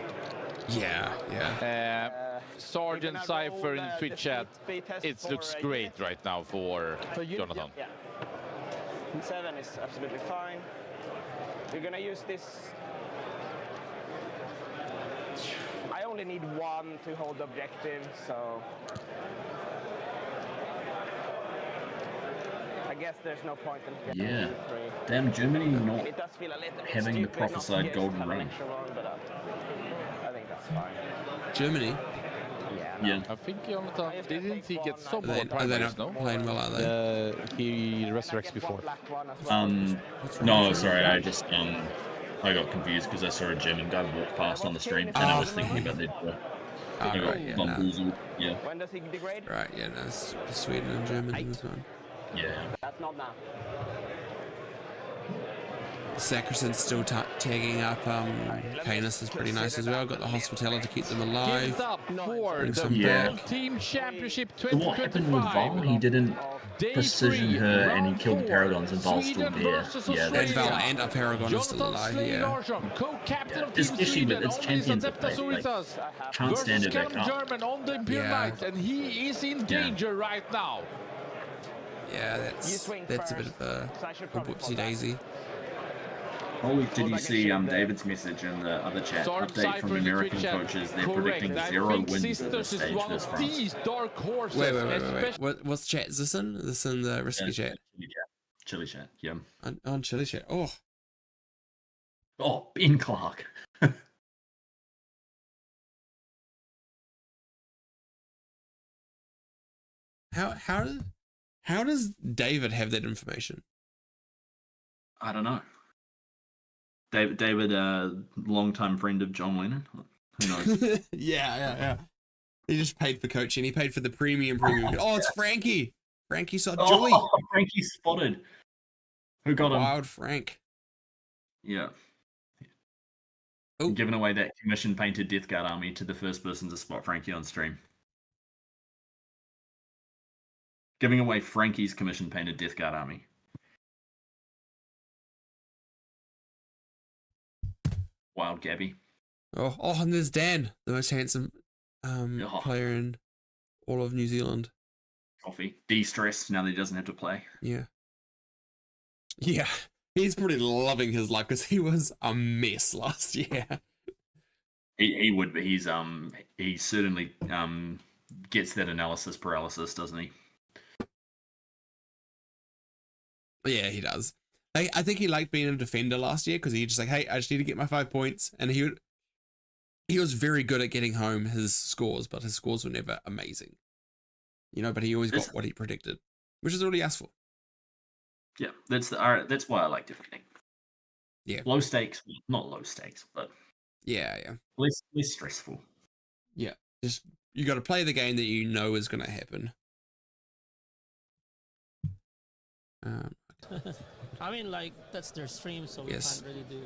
Yeah.
Sergeant Cypher in Twitch chat, it looks great right now for Jonathan.
Yeah. 7 is absolutely fine. We're gonna use this. I only need 1 to hold the objective, so I guess there's no point in getting
Yeah.
3.
Damn, Germany not
It does feel a little bit
having the
stupid not to
prophesied
get
golden
an
run.
extra one, but I think that's fine.
Germany.
Yeah.
I think Jonathan, didn't he get some
Are
more
they
primaries,
not
no?
playing well, are they?
He resurrects before.
No, sorry, I just I got confused because I saw a German guy walk past on the stream, and I was thinking about that. Yeah.
When does he degrade?
Right, yeah, no, it's Sweden and Germany in this one.
Yeah.
That's not now.
Sacrerson's still tagging up. Canis is pretty nice as well. Got the hospitality to keep them alive.
Give it up for
Bring
the
some
World
back.
Team Championship
So what happened with
2025.
Val? He didn't
Day
precision
3,
her, and he
round
killed the
4.
Paragons, and Val's still
Sweden
there.
versus
Yeah,
And
that's
Val and a Paragon is still
Jonathan
alive,
Slay
yeah.
Larsson, co-captain of Team
especially with
Sweden
its
on this
champions
Adeptus
that play, like,
Uritas
can't stand
versus
it back
Callum
up.
German on the Imperial
Yeah.
Knights, and he is in danger right now.
Yeah, that's a bit of a whoopsie daisy.
Oh, did you see David's message in the other chat?
Sergeant
Update
Cypher
from
in the
American
Twitch chat.
coaches, they're
Correct.
predicting
I
0
think
wins at this
Sisters is
stage
one
for this
of
France.
these dark horses.
Wait. What's chat? Is this in? Is this in the risky chat?
Chili chat, yeah.
On Chili chat.
Oh, Ben Clark.
How does David have that information?
I don't know. David, longtime friend of John Lennon. Who knows?
yeah. He just paid for coaching. He paid for the premium. Oh, it's Frankie. Frankie saw Julie. Oh,
Frankie spotted. Who got him?
Wild Frank.
Yeah. Giving away that commission painted Death Guard army to the first person to spot Frankie on stream. Giving away Frankie's commission painted Death Guard army. Wild Gabby.
Oh, and there's Dan, the most handsome player in all of New Zealand.
Coffee. De-stressed now that he doesn't have to play.
Yeah. Yeah. He's probably loving his life because he was a mess last year.
He would be. He certainly gets that analysis paralysis, doesn't he?
Yeah, he does. I think he liked being a defender last year because he just like, hey, I just need to get my 5 points, and he was very good at getting home his scores, but his scores were never amazing. But he always got what he predicted, which is all he asked for.
Yeah, that's why I like defending.
Yeah,
low stakes, not low stakes, but
yeah,
less stressful.
Yeah, just you got to play the game that you know is going to happen.
I mean, like, that's their stream, so we can't really do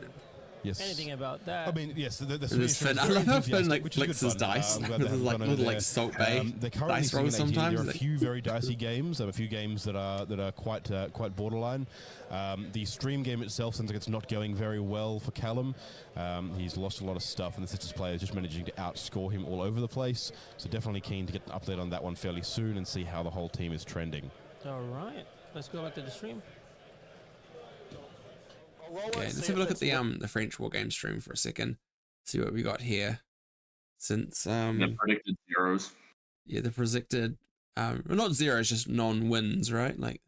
anything about that.
I mean, yes, the
Finn, I love how Finn like flicks his dice with like Salt Bay dice rolls sometimes.
There are a few very dicey games. There are a few games that are quite borderline. The stream game itself seems like it's not going very well for Callum. He's lost a lot of stuff, and the Sisters player is just managing to outscore him all over the place. So definitely keen to get an update on that one fairly soon and see how the whole team is trending.
All right, let's go back to the stream.
Okay, let's have a look at the French War Game stream for a second. See what we got here. Since
the predicted zeros.
Yeah, the predicted well, not zeros, just non-wins, right? Like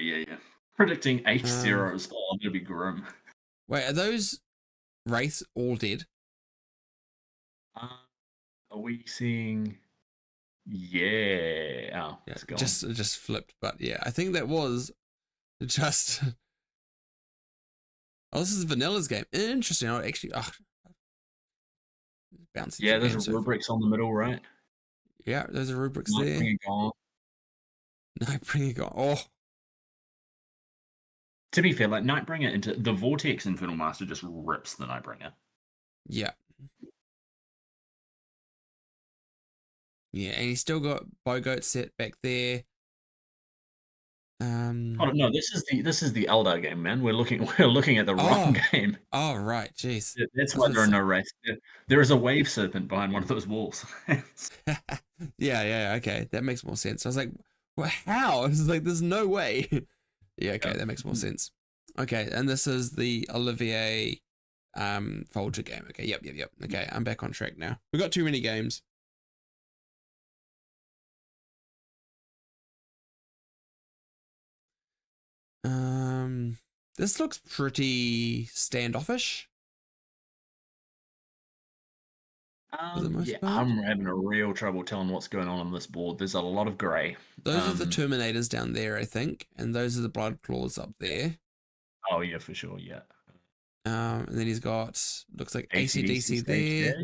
yeah. Predicting 8 zeros. Oh, that'd be grim.
Wait, are those wraiths all dead?
Are we seeing? Yeah. Oh,
yeah, just flipped, but yeah, I think that was just. Oh, this is Vanilla's game. Interesting. I actually, bouncing.
Yeah, there's rubrics on the middle, right?
Yeah, there's a rubrics there.
Bring it on.
Nightbringer gone. Oh.
To be fair, like Nightbringer into the Vortex Infernal Master just rips the Nightbringer.
Yeah. Yeah, and he's still got Bogoat set back there.
Oh no, this is the Eldar game, man. We're looking at the wrong game.
Oh right, jeez.
That's why there are no wraiths. There is a wave serpent behind one of those walls.
yeah, okay, that makes more sense. I was like, well, how? It's like there's no way. Yeah, okay, that makes more sense. Okay, and this is the Olivier Folger game. Okay, yep. Okay, I'm back on track now. We've got too many games. This looks pretty standoffish. For the most part.
I'm having a real trouble telling what's going on this board. There's a lot of grey.
Those are the Terminators down there, I think, and those are the Blood Claws up there.
Oh yeah, for sure, yeah.
And then he's got looks like AC/DC there,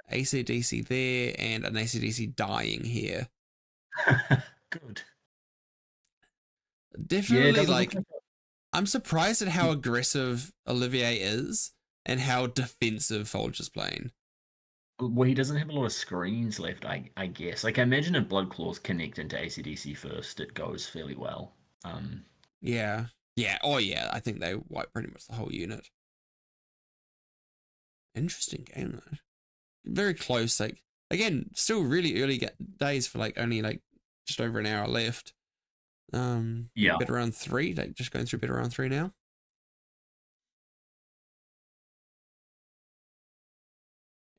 AC/DC there, and an AC/DC dying here.
Good.
Definitely, like I'm surprised at how aggressive Olivier is and how defensive Folger's playing.
Well, he doesn't have a lot of screens left, I guess. Like, I imagine if Blood Claws connect into AC/DC first, it goes fairly well.
Yeah. Oh, yeah. I think they wipe pretty much the whole unit. Interesting game, though. Very close. Like, again, still really early days for, like, only, like, just over an hour left.
Yeah.
Bit around 3, like, just going through bit around 3 now.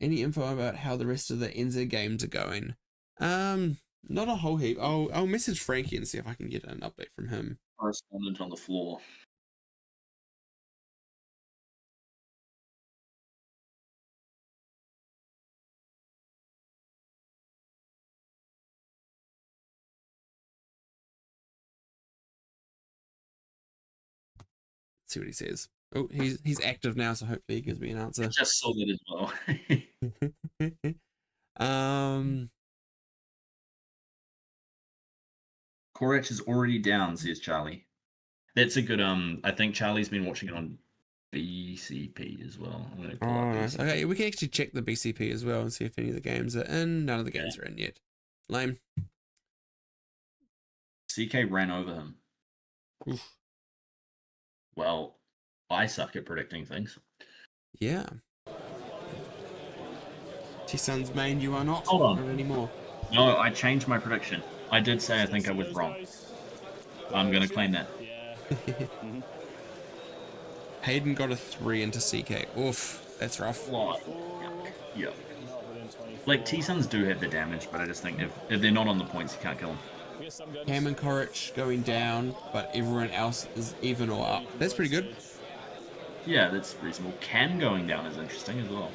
Any info about how the rest of the NZ games are going? Not a whole heap. I'll message Frankie and see if I can get an update from him.
Correspondent on the floor.
Let's see what he says. Oh, he's active now, so hopefully he gives me an answer.
I just saw that as well. Korach is already down, says Charlie. That's a good, I think Charlie's been watching it on BCP as well. I'm gonna pull up
nice.
BCP.
Okay, we can actually check the BCP as well and see if any of the games are in. None of the games are in yet. Lame.
CK ran over him.
Oof.
Well, I suck at predicting things.
Yeah. T-Sun's main, you are not.
Hold on.
Not anymore.
No, I changed my prediction. I did say I think I was wrong. I'm going to claim that.
Hayden got a 3 into CK. Oof, that's rough.
Yeah. Like, T-Suns do have the damage, but I just think if they're not on the points, you can't kill them.
Cam and Korach going down, but everyone else is even or up. That's pretty good.
Yeah, that's reasonable. Cam going down is interesting as well.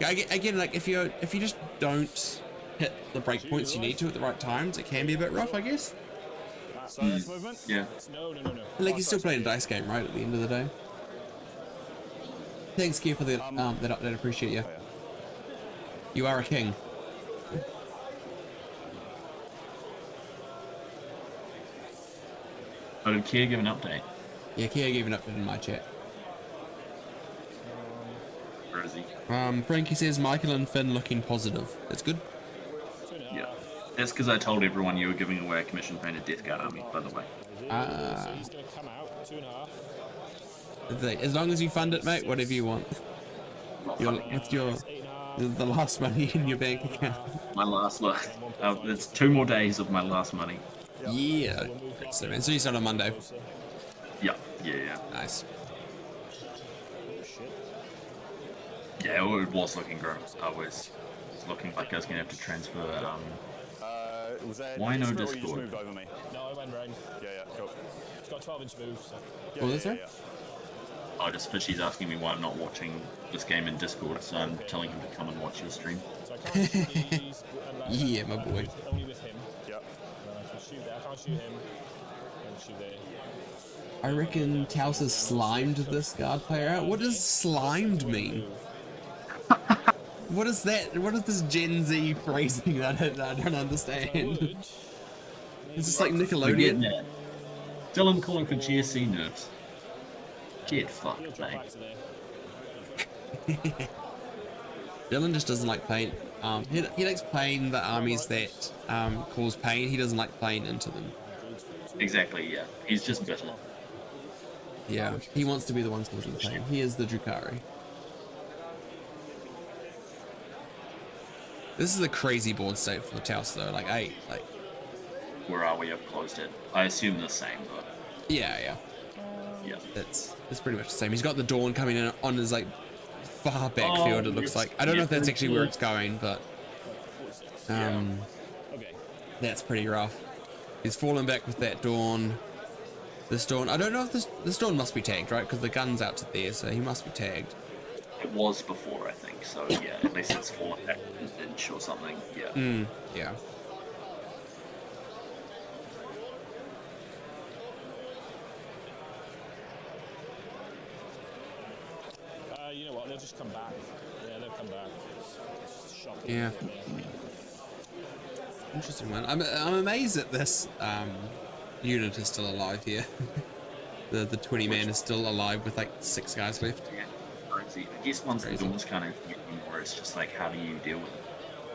Again, like if you just don't hit the break points you need to at the right times, it can be a bit rough, I guess.
Yeah.
Like you're still playing a dice game, right? At the end of the day. Thanks, Keir, for that update. Appreciate you. You are a king.
Oh, did Keir give an update?
Yeah, Keir gave an update in my chat.
Where is he?
Frankie says Michael and Finn looking positive. That's good.
Yeah. That's because I told everyone you were giving away a commission painted Death Guard army, by the way.
He's going to come out 2.5.
As long as you fund it, mate, whatever you want. With the last money in your bank account.
My last it's 2 more days of my last money.
Yeah. So you start on Monday.
Yeah.
Nice.
Yeah, it was looking grim. I was looking like I was going to have to transfer. Why no Discord?
No, I went round.
Yeah, cool.
It's got a 12-inch move. So.
What is that?
Oh, just Fishy's asking me why I'm not watching this game in Discord, so I'm telling him to come and watch your stream.
So I can't shoot these,
yeah, my boy.
Only with him.
Yeah.
I can shoot there. I can't shoot him. I can shoot there.
I reckon Taos has slimed this guard player out. What does slimed mean? What is that? What is this Gen Z phrasing that I don't understand? Is this like Nickelodeon?
Dylan calling for GSC nerfs. Get fucked, mate.
Dylan just doesn't like playing. He likes playing the armies that cause pain. He doesn't like playing into them.
Exactly. Yeah. He's just bitter.
Yeah. He wants to be the one causing pain. He is the Drukhari. This is a crazy board state for Taos though. Like,
where are we? I've closed it. I assume the same though.
Yeah. It's pretty much the same. He's got the Dawn coming in on his like far backfield. It looks like. I don't know if that's actually where it's going, but that's pretty rough. He's fallen back with that Dawn. This Dawn. I don't know if this Dawn must be tagged, right? Because the gun's out to there, so he must be tagged.
It was before, I think. So yeah, at least it's fallen back an inch or something. Yeah.
Yeah.
You know what? They'll just come back. Yeah, they'll come back. It's shocking.
Yeah. Interesting one. I'm amazed that this unit is still alive here. the 20 man is still alive with like 6 guys left.
Yeah. I guess once the Dawn's kind of getting more, it's just like how do you deal with it?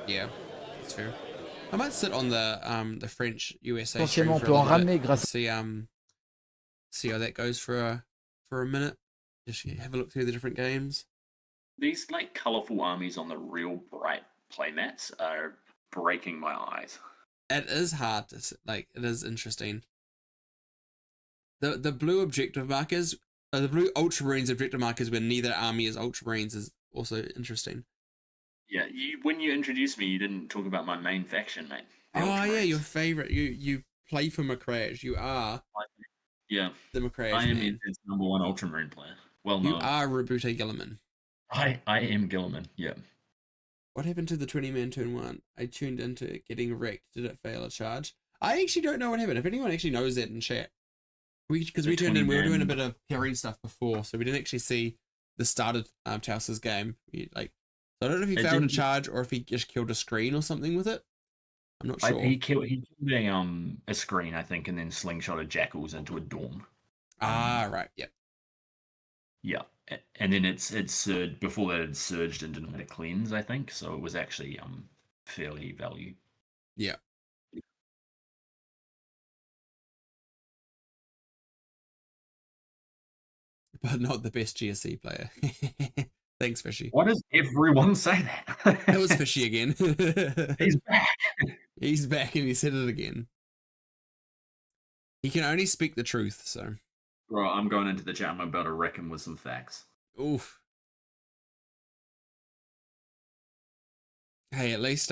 Yeah, that's fair. I might sit on the French USA
Potentiellement, on peut en ramener grâce.
See how that goes for a minute. Just have a look through the different games.
These like colorful armies on the real bright playmats are breaking my eyes.
It is hard to like. It is interesting. The blue objective markers, the blue Ultramarines objective markers, where neither army is Ultramarines, is also interesting.
Yeah, when you introduced me, you didn't talk about my main faction, mate.
Oh yeah, your favorite. You play for Macrage. You are.
Yeah.
The Macrage.
I am his #1 Ultramarine player. Well known.
You are Rabute Gilliman.
I am Gilliman. Yeah.
What happened to the 20 man turn 1? I tuned into it getting wrecked. Did it fail a charge? I actually don't know what happened. If anyone actually knows that in chat. Because we tuned in, we were doing a bit of pairing stuff before, so we didn't actually see the start of Taos's game. So I don't know if he failed a charge or if he just killed a screen or something with it. I'm not sure.
He killed a screen, I think, and then slingshotted jackals into a dorm.
Right. Yep.
Yeah, and then it's surged before that. It surged into Night of Cleanse, I think. So it was actually fairly value.
Yeah. But not the best GSC player. Thanks, Fishy.
Why does everyone say that?
That was Fishy again.
He's back.
He's back and he said it again. He can only speak the truth, so.
Bro, I'm going into the chat. I'm about to wreck him with some facts.
Oof. Hey, at least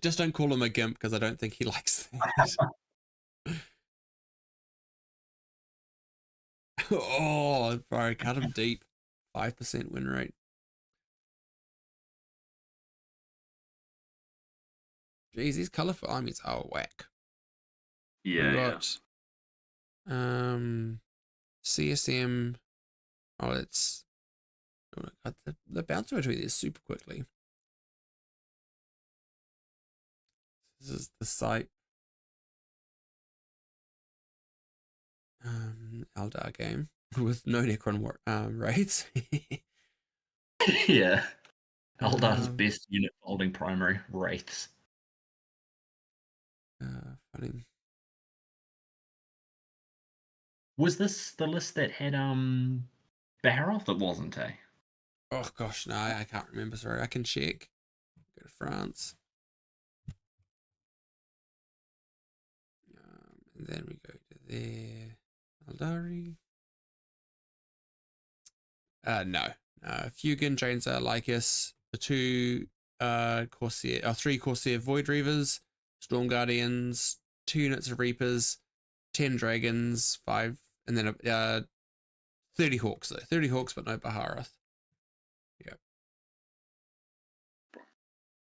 just don't call him a gimp because I don't think he likes that. Oh, bro, cut him deep. 5% win rate. Jeez, these colorful armies are whack.
Yeah.
CSM. Oh, it's. Oh, God, the bounce between these super quickly. This is the site. Eldar game with no Necron raids.
Yeah. Eldar's best unit holding primary wraiths.
Funny.
Was this the list that had Baharoth? It wasn't, eh?
Oh gosh, no, I can't remember. Sorry, I can check. Go to France. And then we go to there. Eldari. No. Fugan, Jainzar, Lycus, the 2 Corsair, 3 Corsair Void Reavers, Storm Guardians, 2 units of Reapers, 10 Dragons, 5, and then 30 Hawks though. 30 Hawks, but no Baharoth. Yep.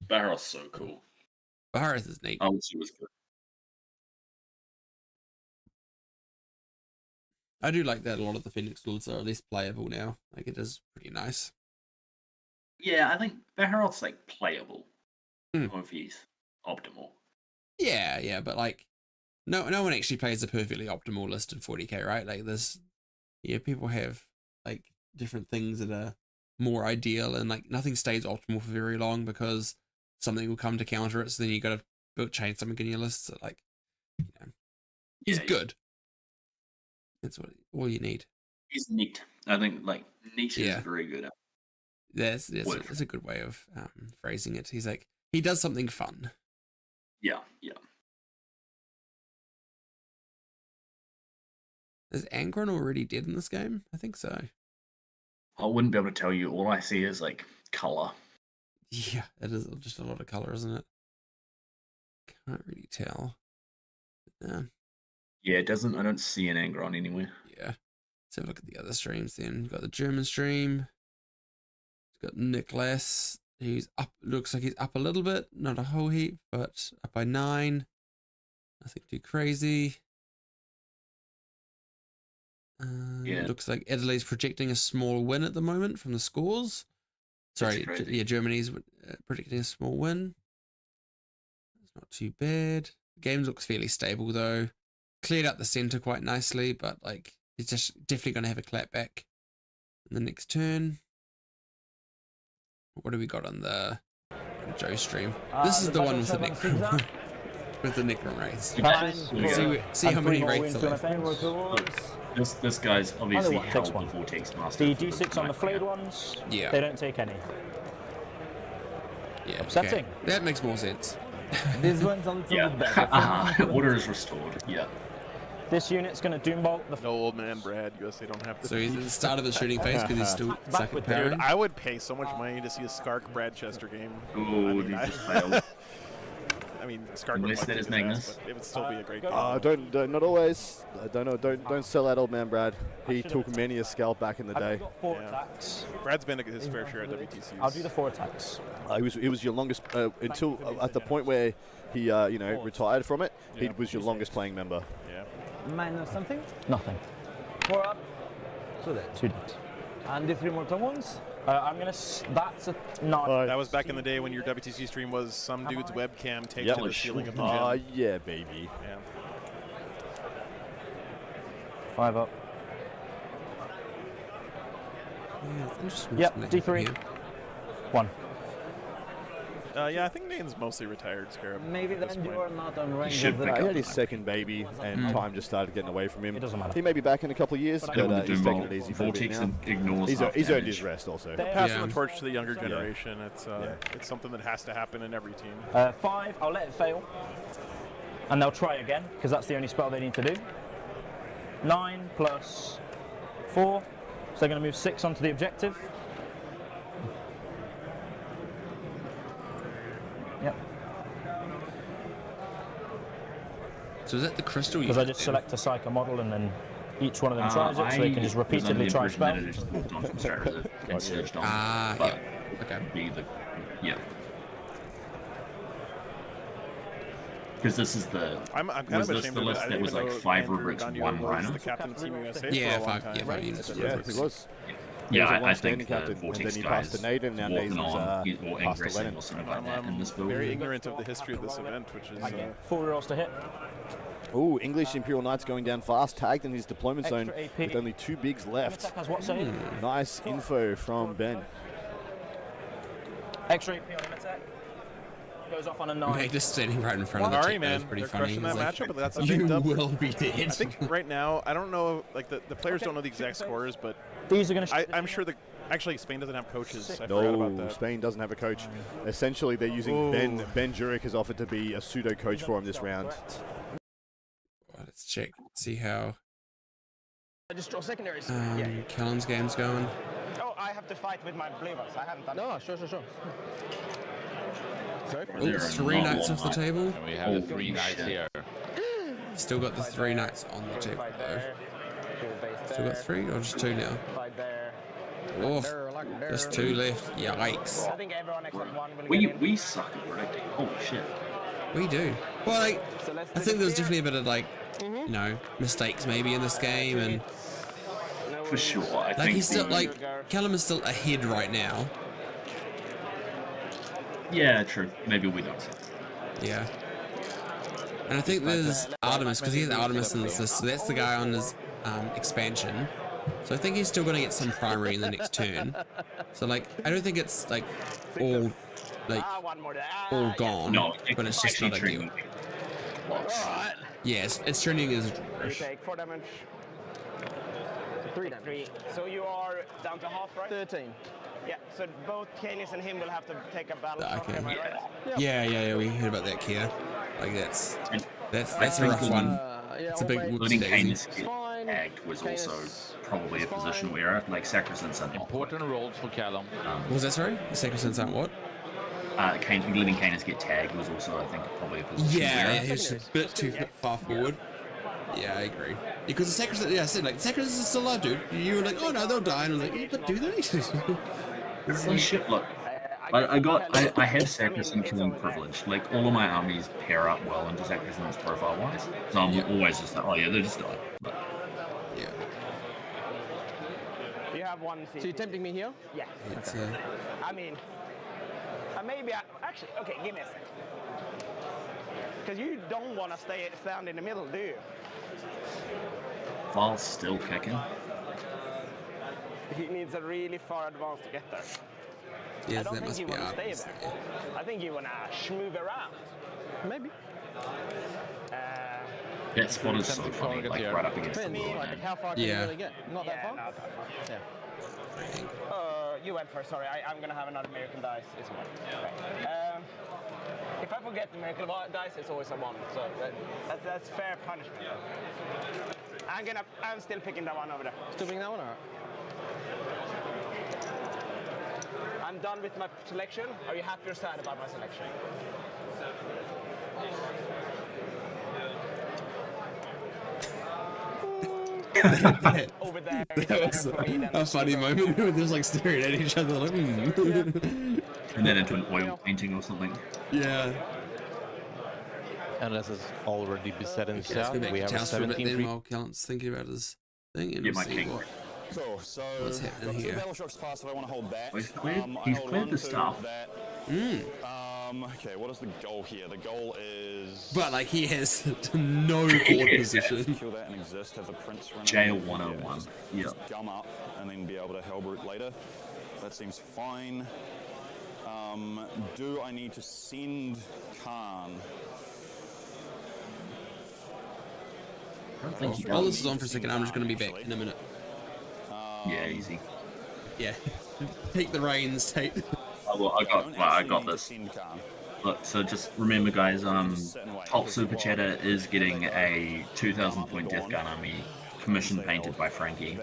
Baharoth's so cool.
Baharoth is neat.
I wish it was good.
I do like that a lot of the Phoenix Lords are less playable now. Like, it is pretty nice.
Yeah, I think Baharoth's like playable. If he's optimal.
Yeah, but like no one actually plays a perfectly optimal list in 40k, right? Like people have like different things that are more ideal, and like nothing stays optimal for very long because something will come to counter it, so then you gotta change something in your list. So like, he's good. That's all you need.
He's neat. I think like niche is very good at.
That's a good way of phrasing it. He's like, he does something fun.
Yeah.
Is Angron already dead in this game? I think so.
I wouldn't be able to tell you. All I see is like color.
Yeah, it is just a lot of color, isn't it? Can't really tell.
Yeah, it doesn't. I don't see an Angron anywhere.
Yeah. Let's have a look at the other streams then. We've got the German stream. We've got Nicholas. He's up. Looks like he's up a little bit. Not a whole heap, but up by 9. Nothing too crazy. Looks like Italy's projecting a small win at the moment from the scores. Sorry, yeah, Germany's predicting a small win. It's not too bad. The game looks fairly stable though. Cleared out the center quite nicely, but like it's just definitely going to have a clapback in the next turn. What do we got on the Joe stream? This is the one with the Necron with the Necron wraiths. See how many wraiths are left.
This guy's obviously held the Vortex Master.
The D6 on the flayed ones,
yeah,
they don't take any.
Yeah,
upsetting.
Okay. That makes more sense.
This one's on the better.
Order is restored. Yeah.
This unit's going to doombolt the.
No old man Brad. USA don't have to.
So he's at the start of the shooting phase because he's still stuck with powering.
Dude, I would pay so much money to see a Skark Brad Chester game.
Ooh, he just failed.
I mean, Skark would
that is Magnus.
But it would still be a great game.
Don't not always. Don't sell that old man Brad. He took many a scalp back in the day.
I've got 4 attacks.
Brad's been his fair share at WTC.
I'll do the 4 attacks.
He was your longest until at the point where he retired from it. He was your longest playing member.
Yeah.
Minus something?
Nothing.
4 up. So that
2 dead.
And the 3 mortal wounds?
I'm gonna. That's a no.
That was back in the day when your WTC stream was some dude's webcam taped to the ceiling of the gym.
Oh, yeah, baby.
Yeah.
5 up. Yep, D3. 1.
Yeah, I think Nane's mostly retired, Scarab.
Maybe then you're not on range.
He had his second baby, and time just started getting away from him.
It doesn't matter.
He may be back in a couple of years, but he's taking it easy for a bit now. He's earned his rest also.
Passing the torch to the younger generation. It's something that has to happen in every team.
5, I'll let it fail. And they'll try again, because that's the only spell they need to do. 9 plus 4. So they're going to move 6 onto the objective. Yep.
So is that the crystal?
Because I just select a Psycho model and then each one of them tries it, so they can just repeatedly try a spell.
Yeah. Okay.
Yeah. Because this is the.
I'm kind of ashamed
the
of
list
it.
that was like 5 rubrics, 1 rhino.
The captain of Team USA
yeah,
for a long
5
time.
units.
Yeah, he was.
Yeah,
I
think
think captain, and then he passed to Nate, and now Nate's
or
passed to
ingressing
Lennon.
or something like that in this build.
Very ignorant of the history of this event, which is.
4 rolls to hit.
Ooh, English Imperial Knights going down fast, tagged in his deployment
Extra
zone
AP.
with only 2 bigs left.
Has what save?
Nice info from Ben.
Extra AP on him attack. Goes off on a 9.
Mate, just standing right in front of the
Sorry,
chick,
man.
that was pretty
They're
funny.
crushing that
Like,
matchup, but that's a
you
big dub.
will be dead.
I think right now, I don't know, like the players don't know the exact scores, but
these are going to.
I'm sure the. Actually, Spain doesn't have coaches. I forgot about that.
Spain doesn't have a coach. Essentially, they're using Ben. Ben Jurek has offered to be a pseudo coach for him this round.
Let's check. See how.
I just draw secondaries.
Callum's game's going.
Oh, I have to fight with my blue ones. I haven't done.
No, sure. Sorry.
Oh, 3 knights off the table.
And we have the 3 knights here.
Still got the 3 knights on the table though. Still got 3 or just 2 now? Oh, just 2 left. Yikes.
I think everyone except 1 will
We suck at predicting. Holy shit.
We do. Well, like, I think there's definitely a bit of like, you know, mistakes maybe in this game, and
for sure. I
like
think
he's still like Callum is still ahead right now.
Yeah, true. Maybe we don't.
Yeah. And I think there's Artemis, because he has Artemis in this list, so that's the guy on his expansion. So I think he's still going to get some primary in the next turn. So like, I don't think it's like all gone,
no,
but it's just not ideal. Yes, it's turning is.
You take 4 damage. 3 damage. So you are down to half, right?
13.
Yeah. So both Canis and him will have to take a battle.
Okay.
Am I right?
Yeah. We heard about that, Kia. Like that's a rough one. It's a big
Letting
whoopsie
Canis
daisy.
get tagged was also probably a position where like Sacrosanct are not
Important rolls for Callum.
What was that, sorry? Sacrosanct aren't what?
Letting Canis get tagged was also, I think, probably a position
Yeah, he's a bit too far forward. Yeah, I agree. Because the Sacrosanct, yeah, I said, like, Sacrosanct is still alive, dude. You were like, oh no, they'll die. And I was like, yeah, but do they?
It's like, shit, look. I have Sacrosanct killing privilege. Like, all of my armies pair up well into Sacrosant's profile-wise. So I'm always just like, oh yeah, they just die. But,
yeah.
You have 1 CP.
So you're tempting me here?
Yeah.
It's,
I mean, maybe actually, okay, give me a second. Because you don't want to stand in the middle, do you?
Val's still kicking.
He needs a really far advance to get there.
Yes,
I don't
that
think
must
you
be
want to stay
obvious.
there. I think you want to schmoove around.
Maybe.
That spot is so funny, like right up against the
Depends,
wall.
like, how far can you really get? Not that far?
Not that far.
Yeah.
You went first, sorry. I'm going to have another miracle dice. It's 1. Okay. If I forget the miracle dice, it's always a 1. So that's fair punishment. I'm still picking that one over there.
Still picking that one, alright.
I'm done with my selection. Are you happy or sad about my selection? Over there.
That was a funny moment. We were just like staring at each other like,
And then into an oil painting or something.
Yeah.
Unless it's already been set in
Let's
stone,
go back
we
to
have a
Taos for a bit
17
then
free.
while Callum's thinking about his thing, and
Yeah,
we'll
my
see
king.
what
Cool. So
what's happening here?
battle shocks passed if I want to hold that.
He's cleared the stuff.
Okay, what is the goal here? The goal is...
But, like, he has no board position.
Kill that and exist, have the prince run
Jail 101. Yeah.
Just gum up and then be able to Hellbrute later. That seems fine. Do I need to send Khan?
While this is on for a second, I'm just going to be back in a minute.
Yeah, easy.
Yeah. Take the reins, Tate.
I got this. Look, so just remember, guys, top super chatter is getting a 2,000 point Death Gun Army commission painted by Frankie.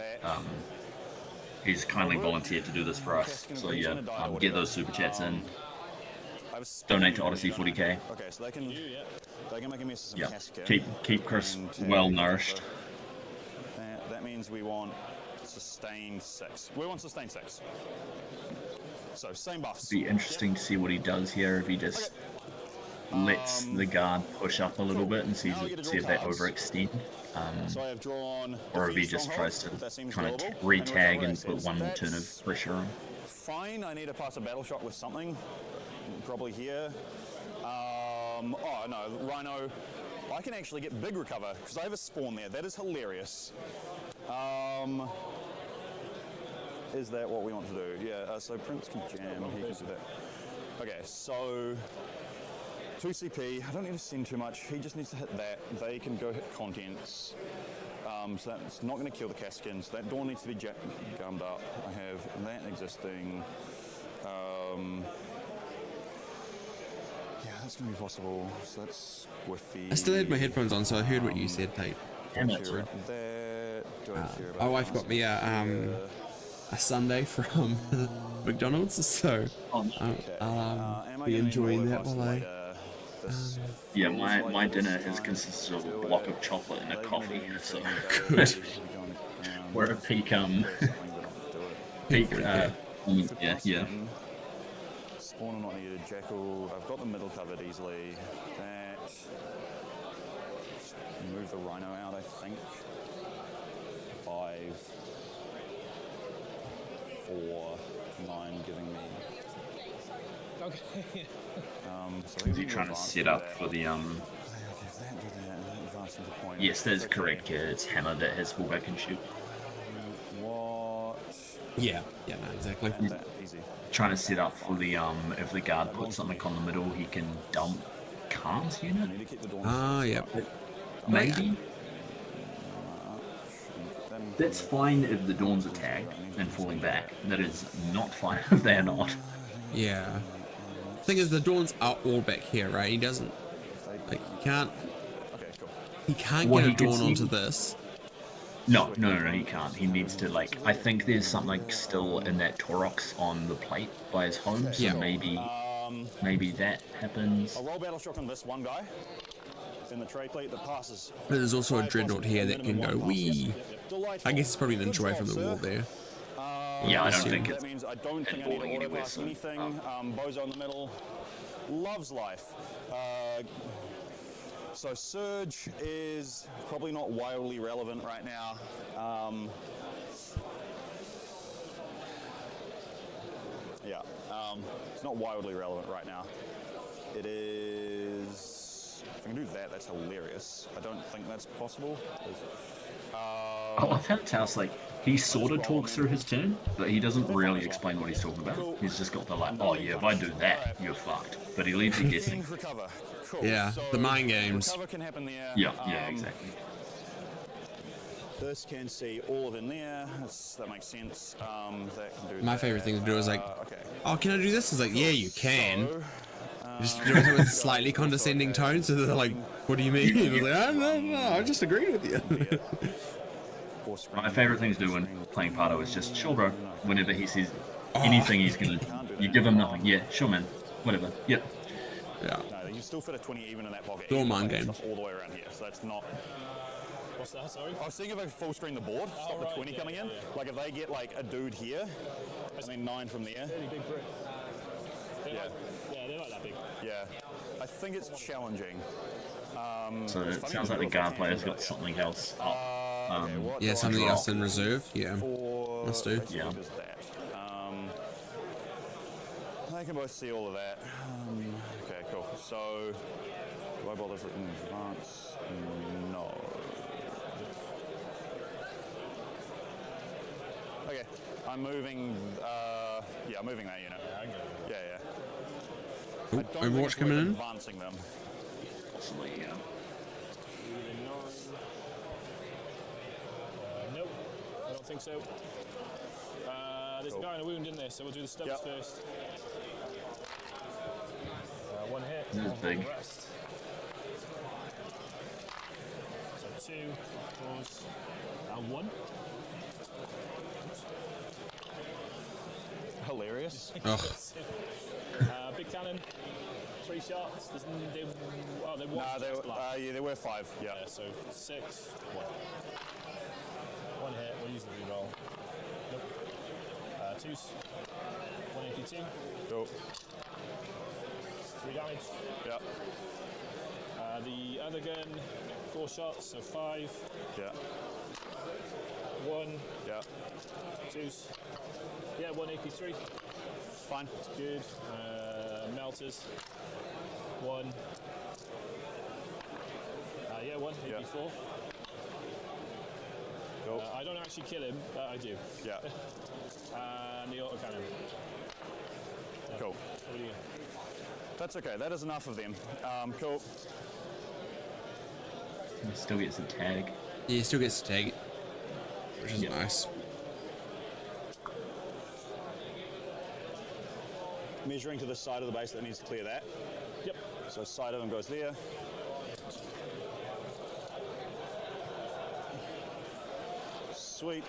He's kindly volunteered to do this for us. So yeah, get those super chats in. Donate to Odyssey 40k.
Okay, so they can make a mess of some
Yeah, keep Chris well nourished.
That means we want sustained 6. We want sustained 6. So same buffs.
Be interesting to see what he does here if he just lets the guard push up a little bit and see if they overextend.
So I have drawn
or if he just tries to kind of re-tag and put one more turn of pressure on.
Fine, I need to pass a battle shot with something. Probably here. Oh no, Rhino. I can actually get big recover because I have a spawn there. That is hilarious. Is that what we want to do? Yeah, so Prince can jam, he can do that. Okay, so 2 CP, I don't need to send too much, he just needs to hit that. They can go hit contents. So that's not going to kill the Caskins. That door needs to be gummed up. I have that existing. Yeah, that's going to be possible. So that's Squiffy.
I still had my headphones on, so I heard what you said, Tate. My wife got me a sundae from McDonald's, so I'll be enjoying that while I...
yeah, my dinner has consisted of a block of chocolate and a coffee, so good. We're a peak, yeah.
Spawn not needed, Jackal, I've got the middle covered easily. That... Move the Rhino out, I think. 5... 4, 9 giving me.
Okay.
Is he trying to set up for the Yes, that's correct. Yeah, it's Hammer that has fullback and shoot.
What?
Yeah, no, exactly.
Trying to set up for the if the guard puts something on the middle, he can dump Khan's unit.
Yeah.
Maybe. That's fine if the Dawn's attack and falling back. That is not fine if they're not.
Yeah. The thing is, the Dawns are all back here, right? He doesn't... Like, he can't get a Dawn onto this.
No, he can't. He needs to, like... I think there's something still in that Taurox on the plate by his home, so maybe that happens.
I'll roll battle shock on this one guy. In the tray plate that passes.
But there's also a Dreadnought here that can go wee. I guess it's probably an inch away from the wall there.
Yeah, I don't think
that means I don't think I need to auto pass anything. Bozo in the middle loves life. So Surge is probably not wildly relevant right now. It's not wildly relevant right now. It is. If I can do that, that's hilarious. I don't think that's possible.
I found Taos, like, he sort of talks through his turn, but he doesn't really explain what he's talking about. He's just got the, like, oh yeah, if I do that, you're fucked. But he leaves you guessing.
Yeah, the mind games.
Yeah, exactly.
This can see all of in there. That makes sense. That can do
My favorite thing to do is like, oh, can I do this? It's like, yeah, you can. Just do it with a slightly condescending tone, so they're like, what do you mean? I was like, oh, no, I just agreed with you.
My favourite thing to do when playing Pardo is just, sure bro, whenever he says anything he's gonna, you give him nothing, yeah, sure man, whatever, yep.
Yeah.
No, you can still fit a 20 even in that pocket.
It's all mind games.
All the way around here, so that's not...
What's that, sorry?
I was seeing if I could full screen the board, stop the 20 coming in. Like if they get like a dude here, and then 9 from there.
Fairly big brick. Yeah, they're not that big.
Yeah, I think it's challenging.
So it sounds like the guard player's got something else up
Yeah, something else in reserve. Yeah, must do.
Yeah.
They can both see all of that. Okay, cool. So, do I bother in advance? No. Okay, I'm moving. Yeah, I'm moving that unit. Yeah, yeah.
Ooh, Overwatch coming in.
Advancing them.
Possibly, yeah.
Nope, I don't think so. There's a guy in a wound in there, so we'll do the stubs first. One hit,
this is big.
Rest. So 2, pause, 1.
Hilarious.
Big cannon, 3 shots. They
yeah, there were 5. Yeah.
So 6, 1. 1 hit. We'll use the reroll. Nope. 2s. 182.
Cool.
3 damage.
Yep.
The other gun, 4 shots, so 5.
Yeah.
1.
Yeah.
2s. Yeah, 183.
Fine.
That's good. Melters. 1. Yeah, 1. AP4.
Cool.
I don't actually kill him, but I do.
Yeah.
And the autocannon.
Cool.
What do you?
That's okay. That is enough of them. Cool.
He still gets a tag.
Yeah, he still gets to tag it, which is nice.
Measuring to the side of the base, that needs to clear that.
Yep.
So side of them goes there. Sweet.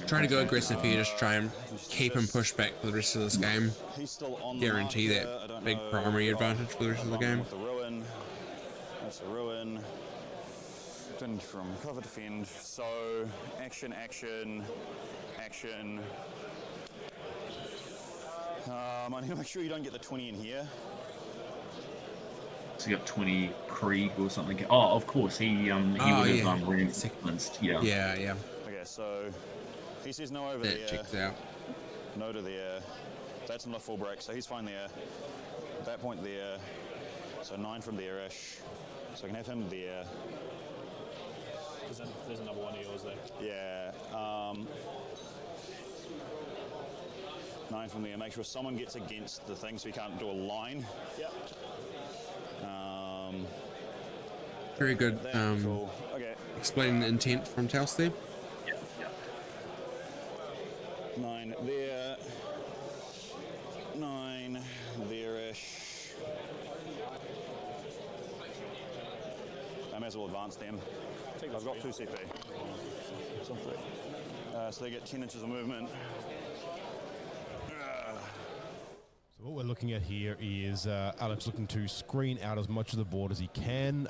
Try to go aggressive here, just try and keep him pushed back for the rest of this game.
He's still on
Guarantee that big primary advantage for the rest of the game.
The ruin. That's a ruin. Defend from cover defend. So action, action, action. I need to make sure you don't get the 20 in here.
So you got 20 Krieg or something. Oh, of course, he would have reinforced. Yeah.
Yeah, yeah.
Okay, so he says no over
that
there.
Checks out.
No to there. That's not a full break, so he's fine there. At that point there. So 9 from there-ish. So I can have him there.
There's another one of yours there.
Yeah. 9 from there. Make sure someone gets against the thing so we can't do a line.
Yep.
Very good.
Cool. Okay.
Explaining the intent from Taos there.
Yeah.
9 there. 9 there-ish. I may as well advance them. I've got 2 CP. So they get 10 inches of movement.
So what we're looking at here is Alex looking to screen out as much of the board as he can.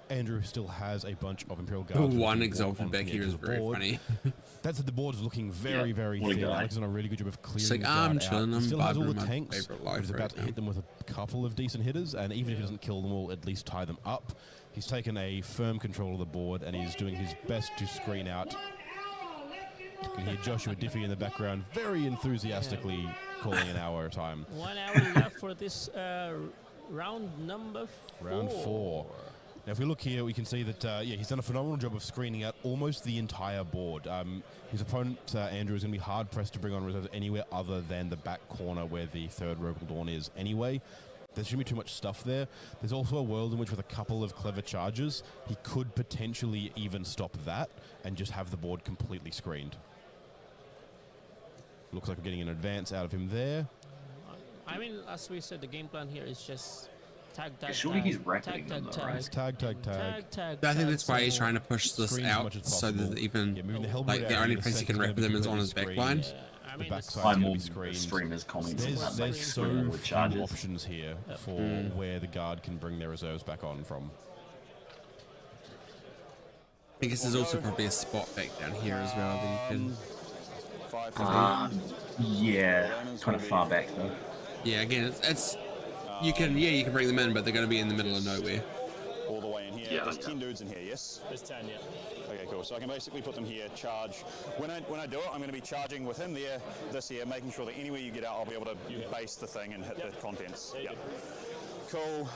Andrew still has a bunch of Imperial Guards.
One exalted back here is very funny.
That's that the board is looking very, very thin. Alex has done a really good job of clearing
like,
the guard
I'm
out.
chilling,
He
I'm
still has all
vibing
the
my
tanks,
favorite
but
life
he's about
right
to hit them with a couple of decent hitters, and even if he doesn't kill them all, at least tie them up. He's taken a firm control of the board, and he's doing his best to screen out. You can hear Joshua Diffie in the background very enthusiastically calling an hour time.
1 hour left for this round number 4.
Round 4. Now, if we look here, we can see that, he's done a phenomenal job of screening out almost the entire board. His opponent, Andrew, is going to be hard-pressed to bring on reserves anywhere other than the back corner where the third Rogal Dawn is anyway. There shouldn't be too much stuff there. There's also a world in which with a couple of clever charges, he could potentially even stop that and just have the board completely screened. Looks like we're getting an advance out of him there.
I mean, as we said, the game plan here is just tag,
surely he's wrecking them though, right?
Tag.
I think that's why he's trying to push this out so that even the only place he can wrap them is on his back line.
The backside's going to be screened.
Streamers comments.
There's so few options here for where the guard can bring their reserves back on from.
I guess there's also probably a spot back down here as well that you can.
Yeah, kind of far back though.
Yeah, again, it's you can bring them in, but they're going to be in the middle of nowhere.
all the way in here.
Yeah,
There's 10 dudes in here, yes?
There's 10, yeah.
Okay, cool. So I can basically put them here, charge. When I do it, I'm going to be charging with him there, this here, making sure that anywhere you get out, I'll be able to base the thing and hit the contents. Yeah. Cool.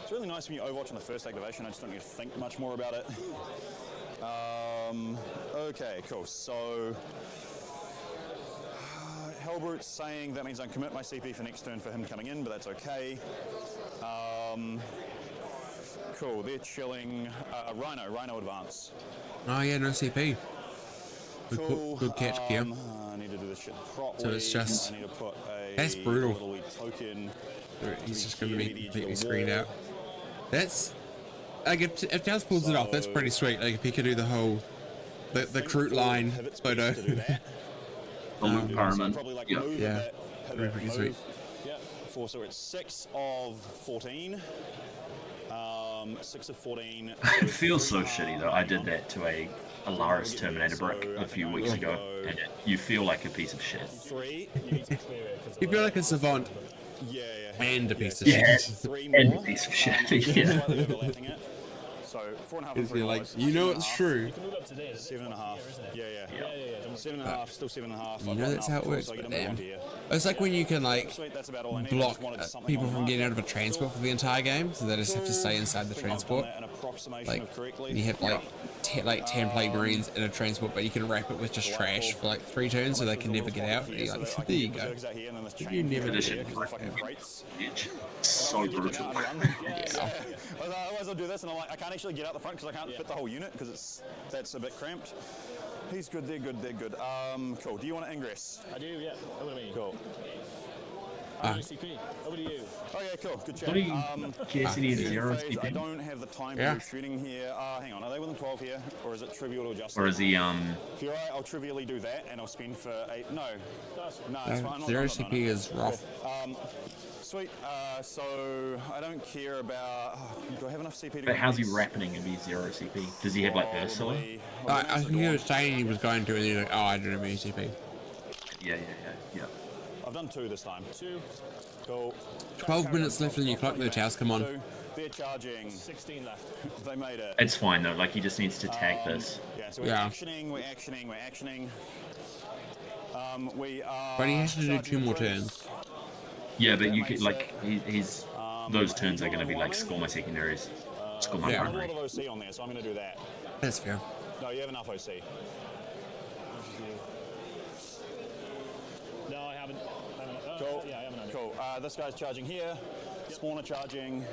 It's really nice when you overwatch on the first activation. I just don't need to think much more about it. Okay, cool. So Hellbrute's saying that means I can commit my CP for next turn for him coming in, but that's okay. Cool, they're chilling. Rhino advance.
Oh yeah, no CP.
Cool.
Good catch, Kia.
I need to do this shit properly.
So it's just...
I need to put a
That's brutal.
little token.
He's just going to be completely screened out. That's... Like, if Tails pulls it off, that's pretty sweet. Like, if he could do the whole... The Kroot line photo. Yeah. Pretty sweet.
Yeah, so it's 6 of 14. 6 of 14.
It feels so shitty though. I did that to a Alaris Terminator brick a few weeks ago, and you feel like a piece of shit.
You feel like a savant.
Yeah.
And a piece of shit.
And a piece of shit. Yeah.
So 4.5.
You're like, you know it's true.
7.5. Yeah. 7.5. Still 7.5.
You know that's how it works. But damn. It's like when you can like block people from getting out of a transport for the entire game, so they just have to stay inside the transport. Like you have like 10 plague marines in a transport, but you can wrap it with just trash for like 3 turns, so they can never get out. And you're like, there you go. You never get out.
So brutal.
Yeah.
Otherwise I'll do this and I'm like, I can't actually get out the front because I can't fit the whole unit because that's a bit cramped. He's good, they're good. Cool. Do you want to ingress?
I do, yeah. Over to me.
Cool.
CP. Over to you.
Okay, cool. Good chat.
What do you CP?
I don't have the time to do shooting here. Hang on, are they within 12 here? Or is it trivial to adjust?
Or is he,
If you're right, I'll trivially do that and I'll spend for 8. No, it's fine.
Zero CP is rough.
Sweet. So I don't care about. Do I have enough CP to?
But how's he rapping if he's 0 CP? Does he have like Ursula?
I think he was saying he was going to, and he's like, oh, I don't have any CP.
Yeah.
I've done 2 this time. 2. Cool.
12 minutes left on your clock, though, Taos. Come on.
They're charging. 16 left. They made it.
It's fine though. Like he just needs to tag this.
Yeah. So we're actioning. We are.
But he has to do 2 more turns.
Yeah, but you could like he's those turns are going to be like score my secondaries, score my primary.
I have a lot of OC on there, so I'm going to do that.
That's fair.
No, you have enough OC.
No, I haven't.
Cool.
Yeah, I haven't.
Cool. This guy's charging here. Spawner charging.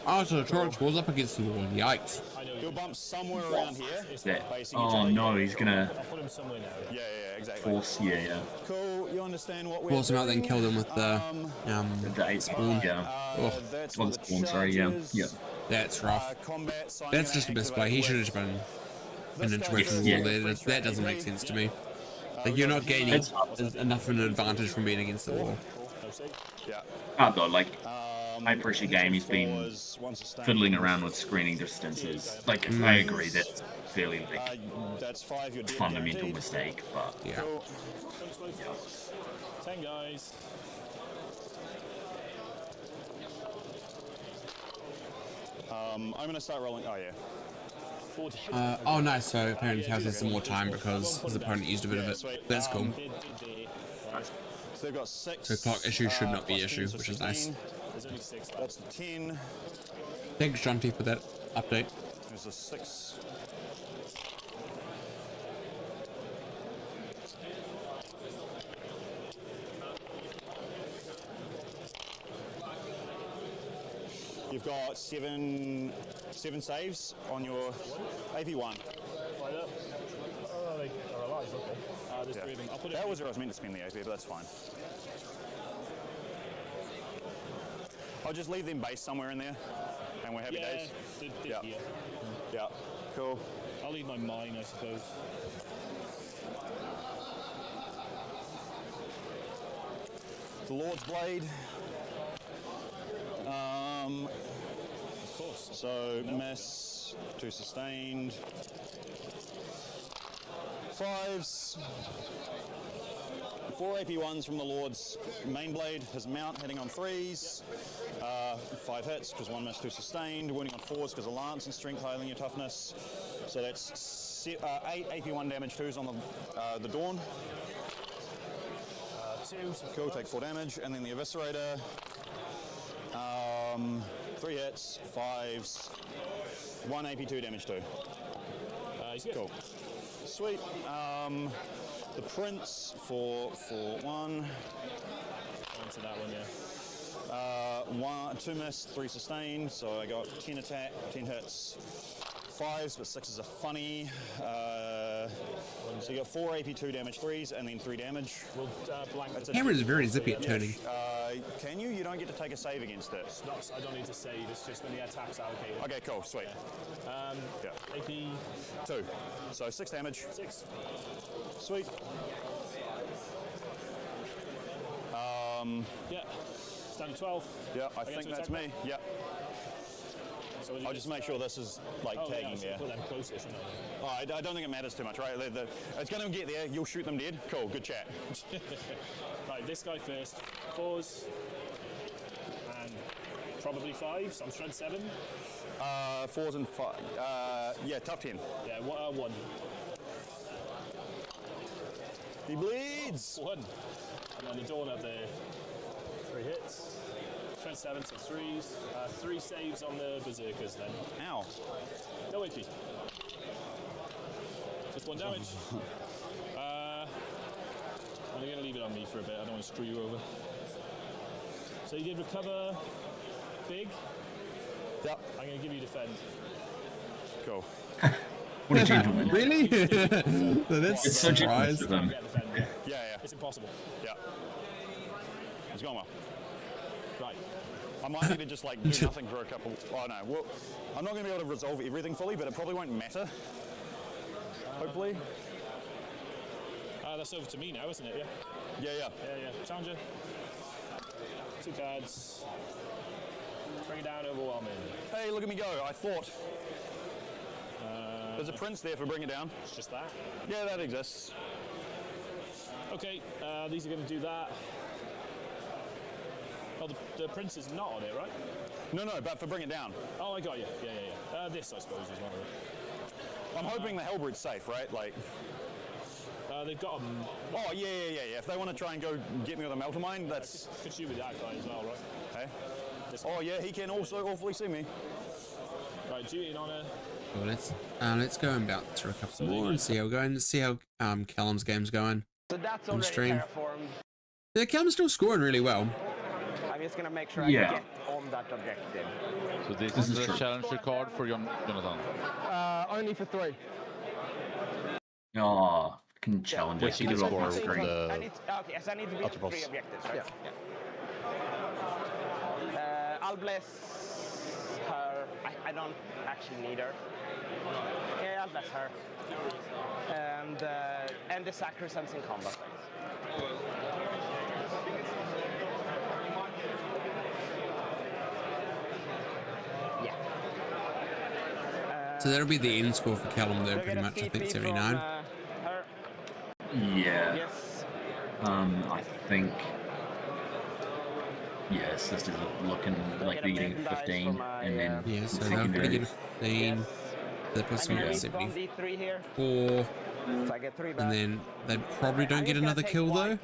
Oh, so the Torrance was up against the wall. Yikes.
He'll bump somewhere around here.
Oh no, he's gonna.
I'll put him somewhere now.
Yeah, exactly.
Force, yeah.
Cool. You understand what we're
Force him out, then kill them with the
8 spawn. Yeah. On the spawn, sorry. Yeah.
That's rough. That's just a misplay. He should have been an inch away from the wall there. That doesn't make sense to me. Like you're not gaining enough of an advantage from being against the wall.
Oh god, like I appreciate game. He's been fiddling around with screening distances. Like I agree that's fairly like fundamental mistake, but
yeah.
10 guys.
I'm gonna start rolling. Oh yeah.
Oh nice, so apparently Taos has some more time because his opponent used a bit of it. That's cool.
So they've got 6.
So clock issue should not be issue, which is nice.
There's only 6.
That's 10.
Thanks, Jonty, for that update.
There's a 6. You've got 7 saves on your AP1.
Oh, they are alive, okay. There's 3 of them.
That was where I was meant to spend the AP, but that's fine. I'll just leave them base somewhere in there, and we're happy days. Yeah, cool.
I'll leave my mine, I suppose.
The Lord's Blade.
Of course.
So miss, 2 sustained. 5s. 4 AP1s from the Lord's main blade, his mount hitting on 3s, 5 hits because 1 miss, 2 sustained, wounding on 4s because of lance and strength higher than your toughness. So that's 8 AP1 damage 2s on the Dawn. 2, cool, take 4 damage, and then the Eviscerator. 3 hits, 5s, 1 AP2 damage 2. Cool. Sweet. The Prince for 1.
Into that one, yeah.
2 miss, 3 sustained, so I got 10 attack, 10 hits. 5s, but 6 is a funny. So you got 4 AP2 damage 3s and then 3 damage.
We'll blank.
Camera is very zippy at turning.
Can you? You don't get to take a save against it.
I don't need to save, it's just when the attack's allocated.
Okay, cool, sweet.
Yeah. AP
2. So 6 damage.
6.
Sweet.
Yeah. Standard 12.
Yeah, I think that's me. Yeah.
So
I'll just make sure this is like tagging there.
Put them closer, shouldn't I?
Oh, I don't think it matters too much, right? It's going to get there. You'll shoot them dead. Cool, good chat.
Right, this guy first. 4s. And probably 5s. I'm shred 7.
4s and 5. Yeah, tough 10.
Yeah, 1.
He bleeds.
1. And then the Dawn have the 3 hits. Shred 7, so 3s. 3 saves on the Berserkers then.
Ow.
No AP. Just 1 damage. I'm going to leave it on me for a bit. I don't want to screw you over. So you did recover big.
Yep.
I'm going to give you defend.
Cool.
What a gentleman.
Really? So that's
it's so
surprise.
Yeah.
It's impossible.
Yeah. It's going well.
Right.
I might need to just like do nothing for a couple. Oh no. Well, I'm not going to be able to resolve everything fully, but it probably won't matter. Hopefully.
That's over to me now, isn't it? Yeah. Yeah. Challenger. 2 cards. Bring it down, overwhelming.
Hey, look at me go. I thought. There's a Prince there for bring it down.
It's just that?
Yeah, that exists.
Okay, these are going to do that. Oh, the Prince is not on it, right?
No, but for bring it down.
Oh, I got you. Yeah. This, I suppose, is one of it.
I'm hoping the Hellbrood's safe, right? Like.
They've got them.
Oh, yeah. If they want to try and go get me with a Melter Mine, that's.
Could shoot with that guy as well, right?
Hey? Oh, yeah, he can also awfully see me.
Right, duty and honor.
Well, let's go and bounce through a couple more and see how we're going. Let's see how Callum's game's going.
So that's
on
already
stream.
terraformed.
Yeah, Callum's still scoring really well.
I'm just gonna make sure I get on that objective.
So this is the challenger card for Jonathan.
Only for 3.
Oh, can challenge it.
Get it off the screen.
Okay, so I need to be 3 objectives, right? Yeah. I'll bless her. I don't actually need her. Yeah, I'll bless her. And the Sacrosanct in combat. Yeah.
So that'll be the end score for Callum though, pretty much. I think 79.
Yeah.
Yes.
I think. Yeah, Sister's looking like they're getting 15, and then
yeah, so they'll probably get a 15. They're plus 74,
So I get 3 back.
and then they probably don't get another kill though.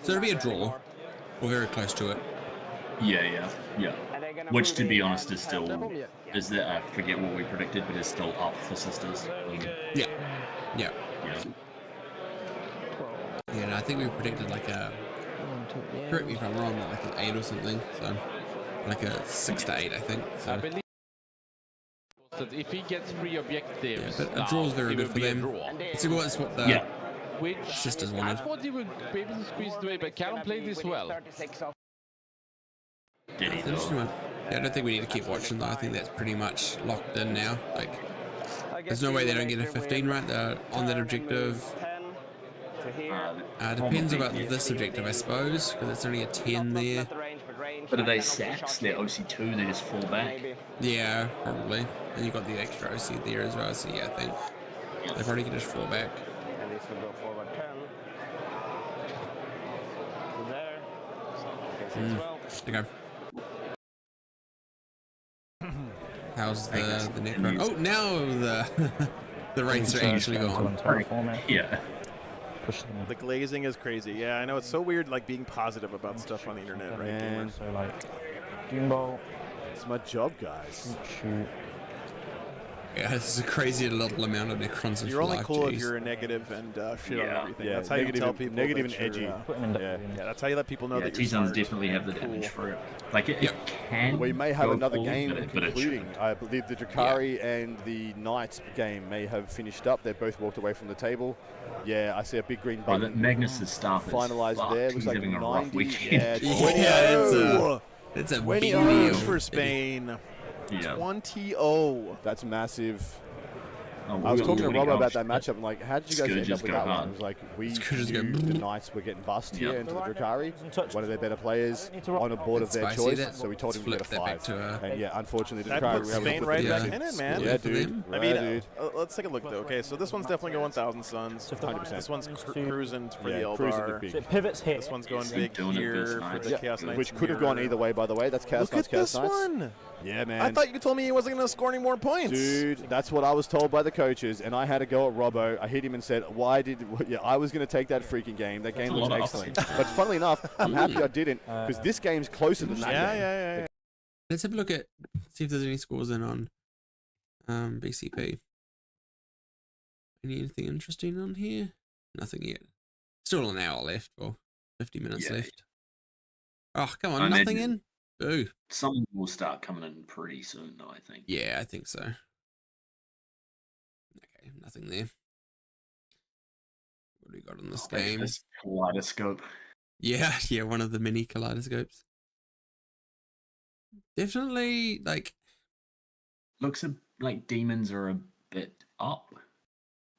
So it'll be a draw, or very close to it.
Yeah. Which, to be honest, is still I forget what we predicted, but is still up for Sisters.
Yeah. And I think we predicted like a. Correct me if I'm wrong, but like an 8 or something. So like a 6 to 8, I think. So.
I believe that if he gets 3 objectives,
but a draw's very good for them. It's what the Sisters wanted.
I thought he would be able to squeeze it away, but Callum played this well.
Did he?
Yeah, I don't think we need to keep watching though. I think that's pretty much locked in now. Like, there's no way they don't get a 15 right. They're on that objective. Depends about this objective, I suppose, because it's only a 10 there.
But are they sacks? They're OC2, they just fall back?
Yeah, probably. And you got the extra OC there as well, so yeah, I think they probably can just fall back.
And this will go forward 10.
Okay. How's the Necron? Oh, now the rates are actually gone.
Yeah.
The glazing is crazy. Yeah, I know it's so weird, like being positive about stuff on the internet, right?
Man.
So like, Jumbo.
It's my job, guys.
Shoot.
Yeah, this is a crazy little amount of Necrons in
You're only
life,
cool if
geez.
you're a negative and shit on everything.
Yeah,
That's how you tell people.
negative
that
and edgy.
yeah, that's how you let people know that you're
T-Zones
smart.
definitely have the damage for it. Like it can.
We may have
go
another
forward,
game
but it
concluding.
shouldn't.
I believe the Drakari and the Knights game may have finished up. They've both walked away from the table. Yeah, I see a big green
Well,
button.
Magnus's staff is
finalized
fucked.
there.
He's
Looks like
having a rough
90.
weekend.
Yeah,
it's a
20
big
O's
deal.
for Spain.
Yeah.
20-0.
That's massive.
Oh,
I was talking to Rob about that
matchup.
matchup. I'm like, how did you guys end up with that one? It was like, we knew the Knights were getting bust here into the Drakari. One of their better players on a board of their choice, so we told him to get a 5. And yeah, unfortunately, the
That
Drakari
puts
were able to
Spain
put
right
the
back
difference.
in it, man.
Yeah, dude.
I mean, let's take a look, though. Okay, so this one's definitely going 1,000 Suns.
100%.
This one's cruising for the
cruising
Eldar.
big.
So it pivots here.
This one's going big here for the Chaos Knights.
Which could have gone either way, by the way. That's Chaos
Look
Knights,
at
Chaos
this
Knights.
one.
Yeah, man.
I thought you told me he wasn't going to score any more points.
Dude, that's what I was told by the coaches, and I had a go at Robbo. I hit him and said, I was going to take that freaking game. That game looks excellent. But funnily enough, I'm happy I didn't, because this game's closer than that game.
Yeah.
Let's have a look at, see if there's any scores in on BCP. Anything interesting on here? Nothing yet. Still an hour left, or 50 minutes left. Oh, come on, nothing in? Boo.
Some will start coming in pretty soon, though, I think.
Yeah, I think so. Okay, nothing there. What do we got on this game?
This kaleidoscope.
Yeah, one of the mini kaleidoscopes. Definitely, like...
Looks like demons are a bit up.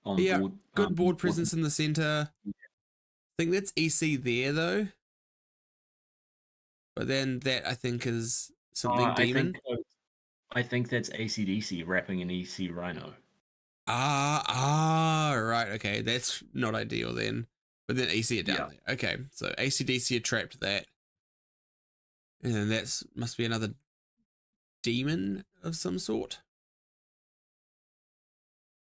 On board,
good board presence in the center. I think that's EC there, though. But then that, I think, is something demon.
I think that's ACDC wrapping an EC Rhino.
Right, okay. That's not ideal then. But then EC are down there. Okay, so ACDC are trapped that. And then that's must be another demon of some sort.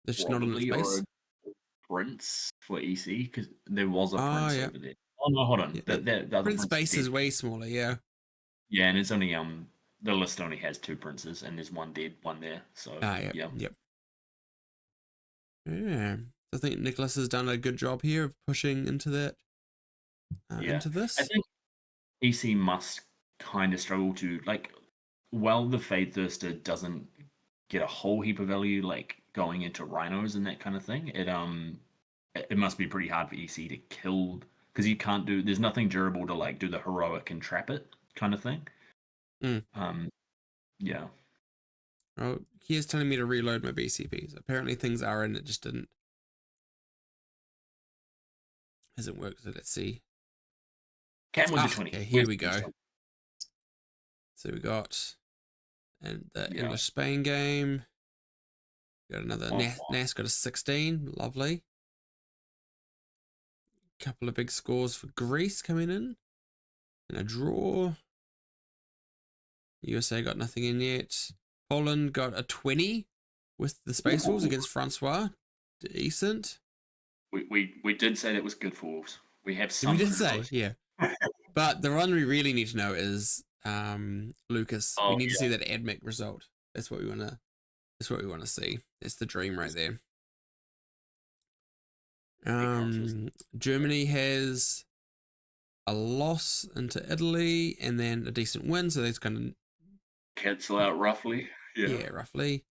That's just not in the space.
Or Prince for EC, because there was a Prince over there. Oh no, hold on.
Yeah,
the
Prince space is way smaller, yeah.
Yeah, and it's only the list only has 2 princes, and there's one dead, one there. So
Yep. Yeah, I think Nicholas has done a good job here of pushing into that. Into this.
I think EC must kind of struggle to while the Fade Thirster doesn't get a whole heap of value, like going into rhinos and that kind of thing. It must be pretty hard for EC to kill, because you can't do. There's nothing durable to do the heroic and trap it kind of thing. Yeah.
Oh, he is telling me to reload my BCPs. Apparently things are in, it just didn't. Hasn't worked, so let's see. Okay, here we go. So we got the English Spain game. Got another NAS got a 16, lovely. Couple of big scores for Greece coming in. And a draw. USA got nothing in yet. Poland got a 20 with the Space Wolves against Francois. Decent.
We did say that was good for Wolves. We have some.
We did say, yeah. But the one we really need to know is Lucas. We need to see that AdMech result. That's what we want to. That's what we want to see. That's the dream right there. Germany has a loss into Italy and then a decent win, so that's going to
cancel out roughly.
Yeah, roughly.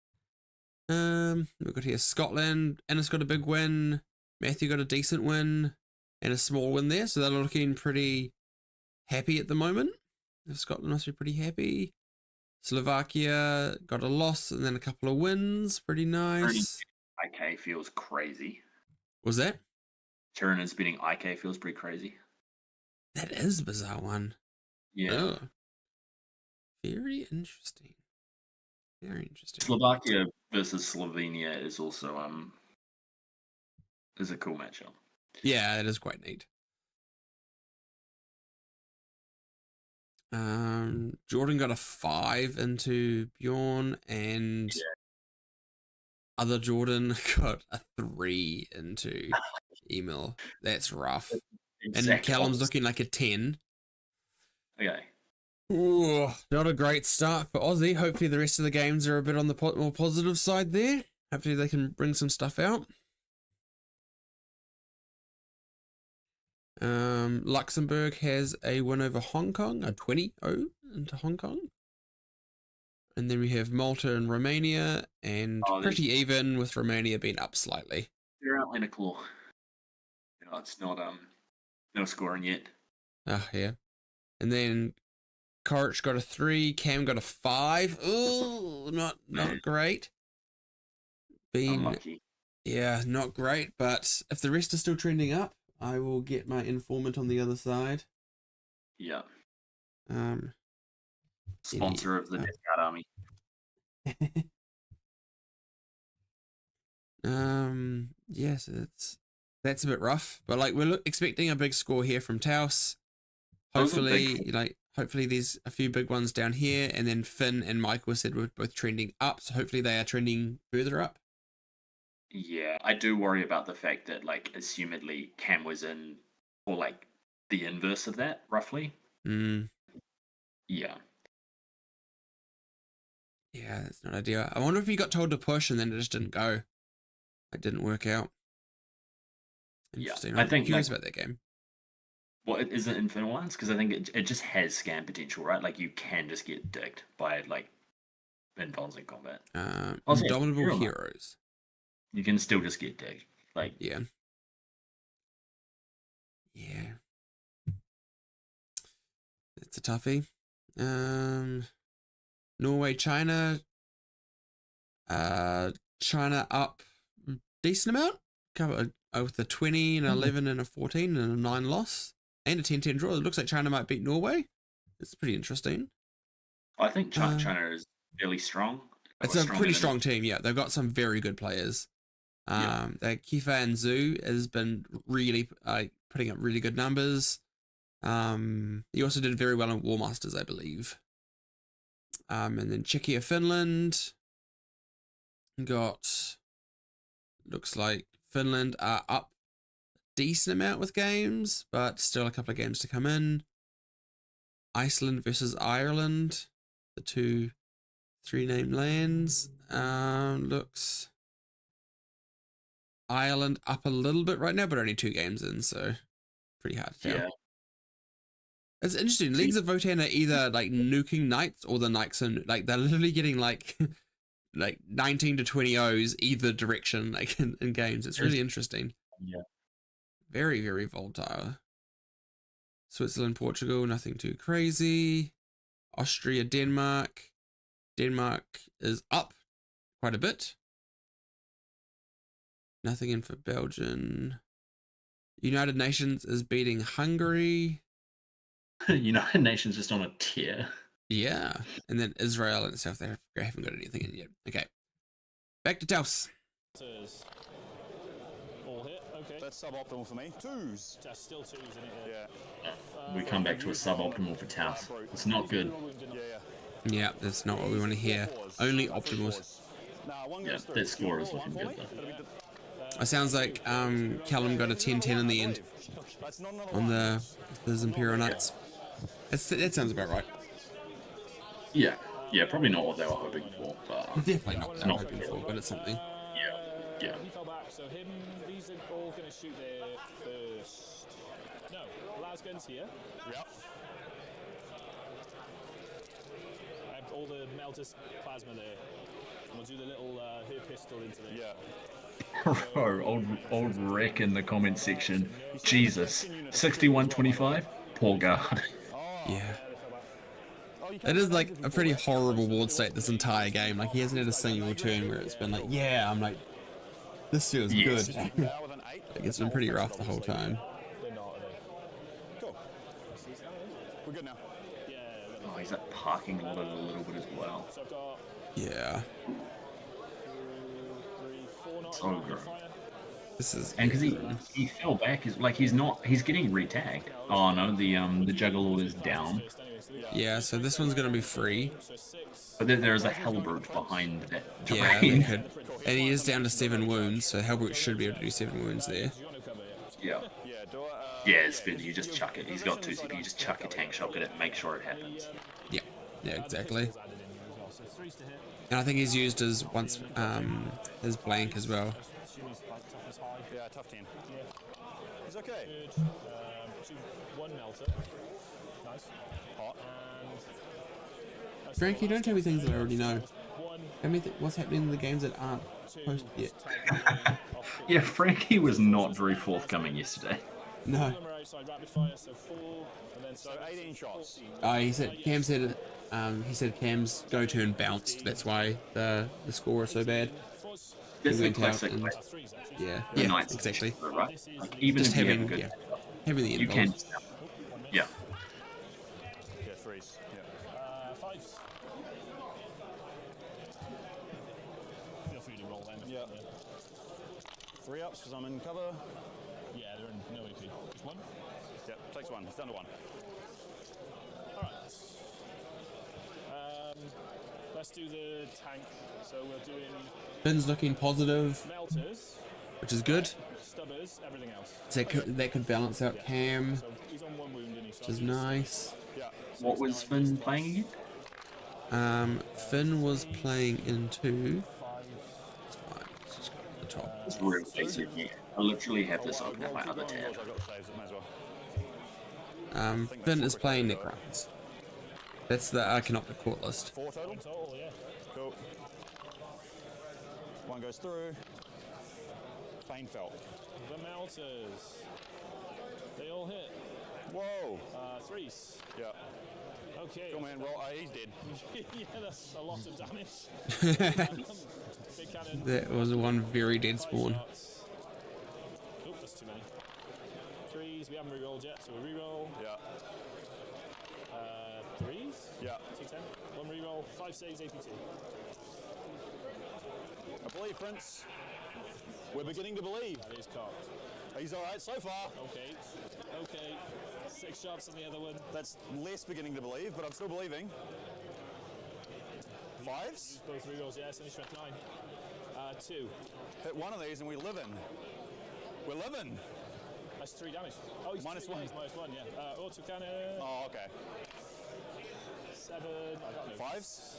We've got here Scotland. Ennis got a big win. Matthew got a decent win and a small win there, so they're looking pretty happy at the moment. Scotland must be pretty happy. Slovakia got a loss and then a couple of wins. Pretty nice.
IK feels crazy.
Was that?
Turner's beating IK feels pretty crazy.
That is a bizarre one.
Yeah.
Oh. Very interesting. Very interesting.
Slovakia versus Slovenia is also is a cool matchup.
Yeah, it is quite neat. Jordan got a 5 into Bjorn, and other Jordan got a 3 into Emil. That's rough. And Callum's looking like a 10.
Okay.
Ooh, not a great start for Aussie. Hopefully the rest of the games are a bit on the more positive side there. Hopefully they can bring some stuff out. Luxembourg has a win over Hong Kong, a 20-0 into Hong Kong. And then we have Malta and Romania, and pretty even with Romania being up slightly.
They're identical. No, it's not no scoring yet.
Yeah. And then Koric got a 3, Cam got a 5. Ooh, not great.
Unlucky.
Yeah, not great, but if the rest are still trending up, I will get my informant on the other side.
Yeah. Sponsor of the Death Guard Army.
Yes, that's a bit rough, but like we're expecting a big score here from Taos. Hopefully there's a few big ones down here, and then Finn and Michael said we're both trending up, so hopefully they are trending further up.
Yeah, I do worry about the fact that, like, assumedly Cam was in, or like the inverse of that, roughly. Yeah.
Yeah, that's not ideal. I wonder if he got told to push and then it just didn't go. It didn't work out. Interesting.
Yeah, I think
I'm curious about that game.
Well, is it Infernal Lines? Because I think it just has scam potential, right? Like, you can just get dicked by, like, invulns in combat.
Indomitable Heroes.
You can still just get digged. Like,
yeah. It's a toughie. Norway, China. China up decent amount. With a 20, an 11, and a 14, and a 9 loss, and a 10-10 draw. It looks like China might beat Norway. It's pretty interesting.
I think China is fairly strong.
It's a pretty strong team, yeah. They've got some very good players. Kifa and Zhu has been really putting up really good numbers. He also did very well in War Masters, I believe. And then Czechia, Finland looks like Finland are up a decent amount with games, but still a couple of games to come in. Iceland versus Ireland, the 3 named lands. Looks Ireland up a little bit right now, but only 2 games in, so pretty hard to tell.
Yeah.
It's interesting. Leagues of Votan are either like nuking Knights, or the Knights are like they're literally getting like 19 to 20 O's either direction, like in games. It's really interesting.
Yeah.
Very, very volatile. Switzerland, Portugal, nothing too crazy. Austria, Denmark. Denmark is up quite a bit. Nothing in for Belgium. United Nations is beating Hungary.
United Nations just on a tier.
Yeah. And then Israel and South Africa haven't got anything in yet. Okay. Back to Taos.
All hit, okay.
That's suboptimal for me. 2s.
That's still 2s, isn't it?
Yeah.
We come back to a suboptimal for Taos. It's not good.
Yeah, that's not what we want to hear. Only optimals.
Yeah, that score is looking good though.
It sounds like Callum got a 10-10 in the end on the Imperial Knights. That sounds about right.
Yeah, probably not what they were hoping for, but
definitely not what they were hoping for, but it's something.
Yeah.
He fell back, so these are all going to shoot there first. No, Lasgun's here.
Yep.
I have all the Meltus plasma there. And we'll do the little her pistol into there.
Yeah.
Bro, old Rick in the comment section. Jesus, 61-25. Poor guard.
Yeah. It is like a pretty horrible ward state this entire game. Like he hasn't had a single turn where it's been like, yeah, I'm like, this feels good. Like it's been pretty rough the whole time.
Cool. We're good now.
Oh, he's like parking a little bit as well.
Yeah.
So good.
This is
and because he fell back, he's getting re-tagged. Oh no, the Juggerlord is down.
Yeah, so this one's gonna be free.
But then there's a Hellbrute behind that.
Yeah, they could. And he is down to 7 wounds, so Hellbrute should be able to do 7 wounds there.
Yeah. Yeah, Spin, you just chuck it. He's got 2 CP, you just chuck a tank shock at it and make sure it happens.
Yeah, exactly. And I think he's used his his blank as well.
Yeah, tough 10. He's okay.
One melter. Nice.
Hot.
Frankie, don't tell me things that I already know. Tell me what's happening in the games that aren't posted yet.
Yeah, Frankie was not very forthcoming yesterday.
No.
So 18 shots.
Cam said Cam's go turn bounced. That's why the score is so bad.
That's the classic.
Yeah,
Knights,
exactly.
Right? Like, even
just
if
having,
you have good,
having the
you can.
involved.
Yeah.
Yeah, threes. Yeah.
Fives. Feel free to roll them.
Yeah. 3 ups because I'm in cover.
Yeah, they're in no AP. Just one?
Yeah, takes 1. It's down to 1.
Alright. Let's do the tank. So we're doing
Finn's looking positive,
melters,
which is good.
stubbers, everything else.
So that could balance out Cam,
So he's on 1 wound and he's
which is nice.
Yeah.
What was Finn playing again?
Finn was playing into. It's fine. Let's just go to the top.
It's real basic. Yeah. I literally have this open at my other tab.
Finn is playing Necrons. That's the Arcanoptic court list.
4 total?
Total, yeah.
Cool. 1 goes through. Fane felt.
The melters. They all hit.
Whoa.
Threes.
Yeah.
Okay.
Come on, roll. He's dead.
Yeah, that's a lot of damage. Big cannon.
That was one very dead spawn.
Oop, that's too many. Threes, we haven't re-rolled yet, so we re-roll.
Yeah.
Threes?
Yeah.
T10. 1 re-roll, 5 saves APT.
I believe, Prince. We're beginning to believe.
That is cocked.
He's alright so far.
Okay. 6 shots on the other one.
That's less beginning to believe, but I'm still believing. 5s?
Use both re-rolls, yes, only strength 9. 2.
Hit 1 of these and we live in. We're living.
That's 3 damage. Oh, he's
-1.
He's -1, yeah. Auto cannon.
Oh, okay.
7. I got no.
5s?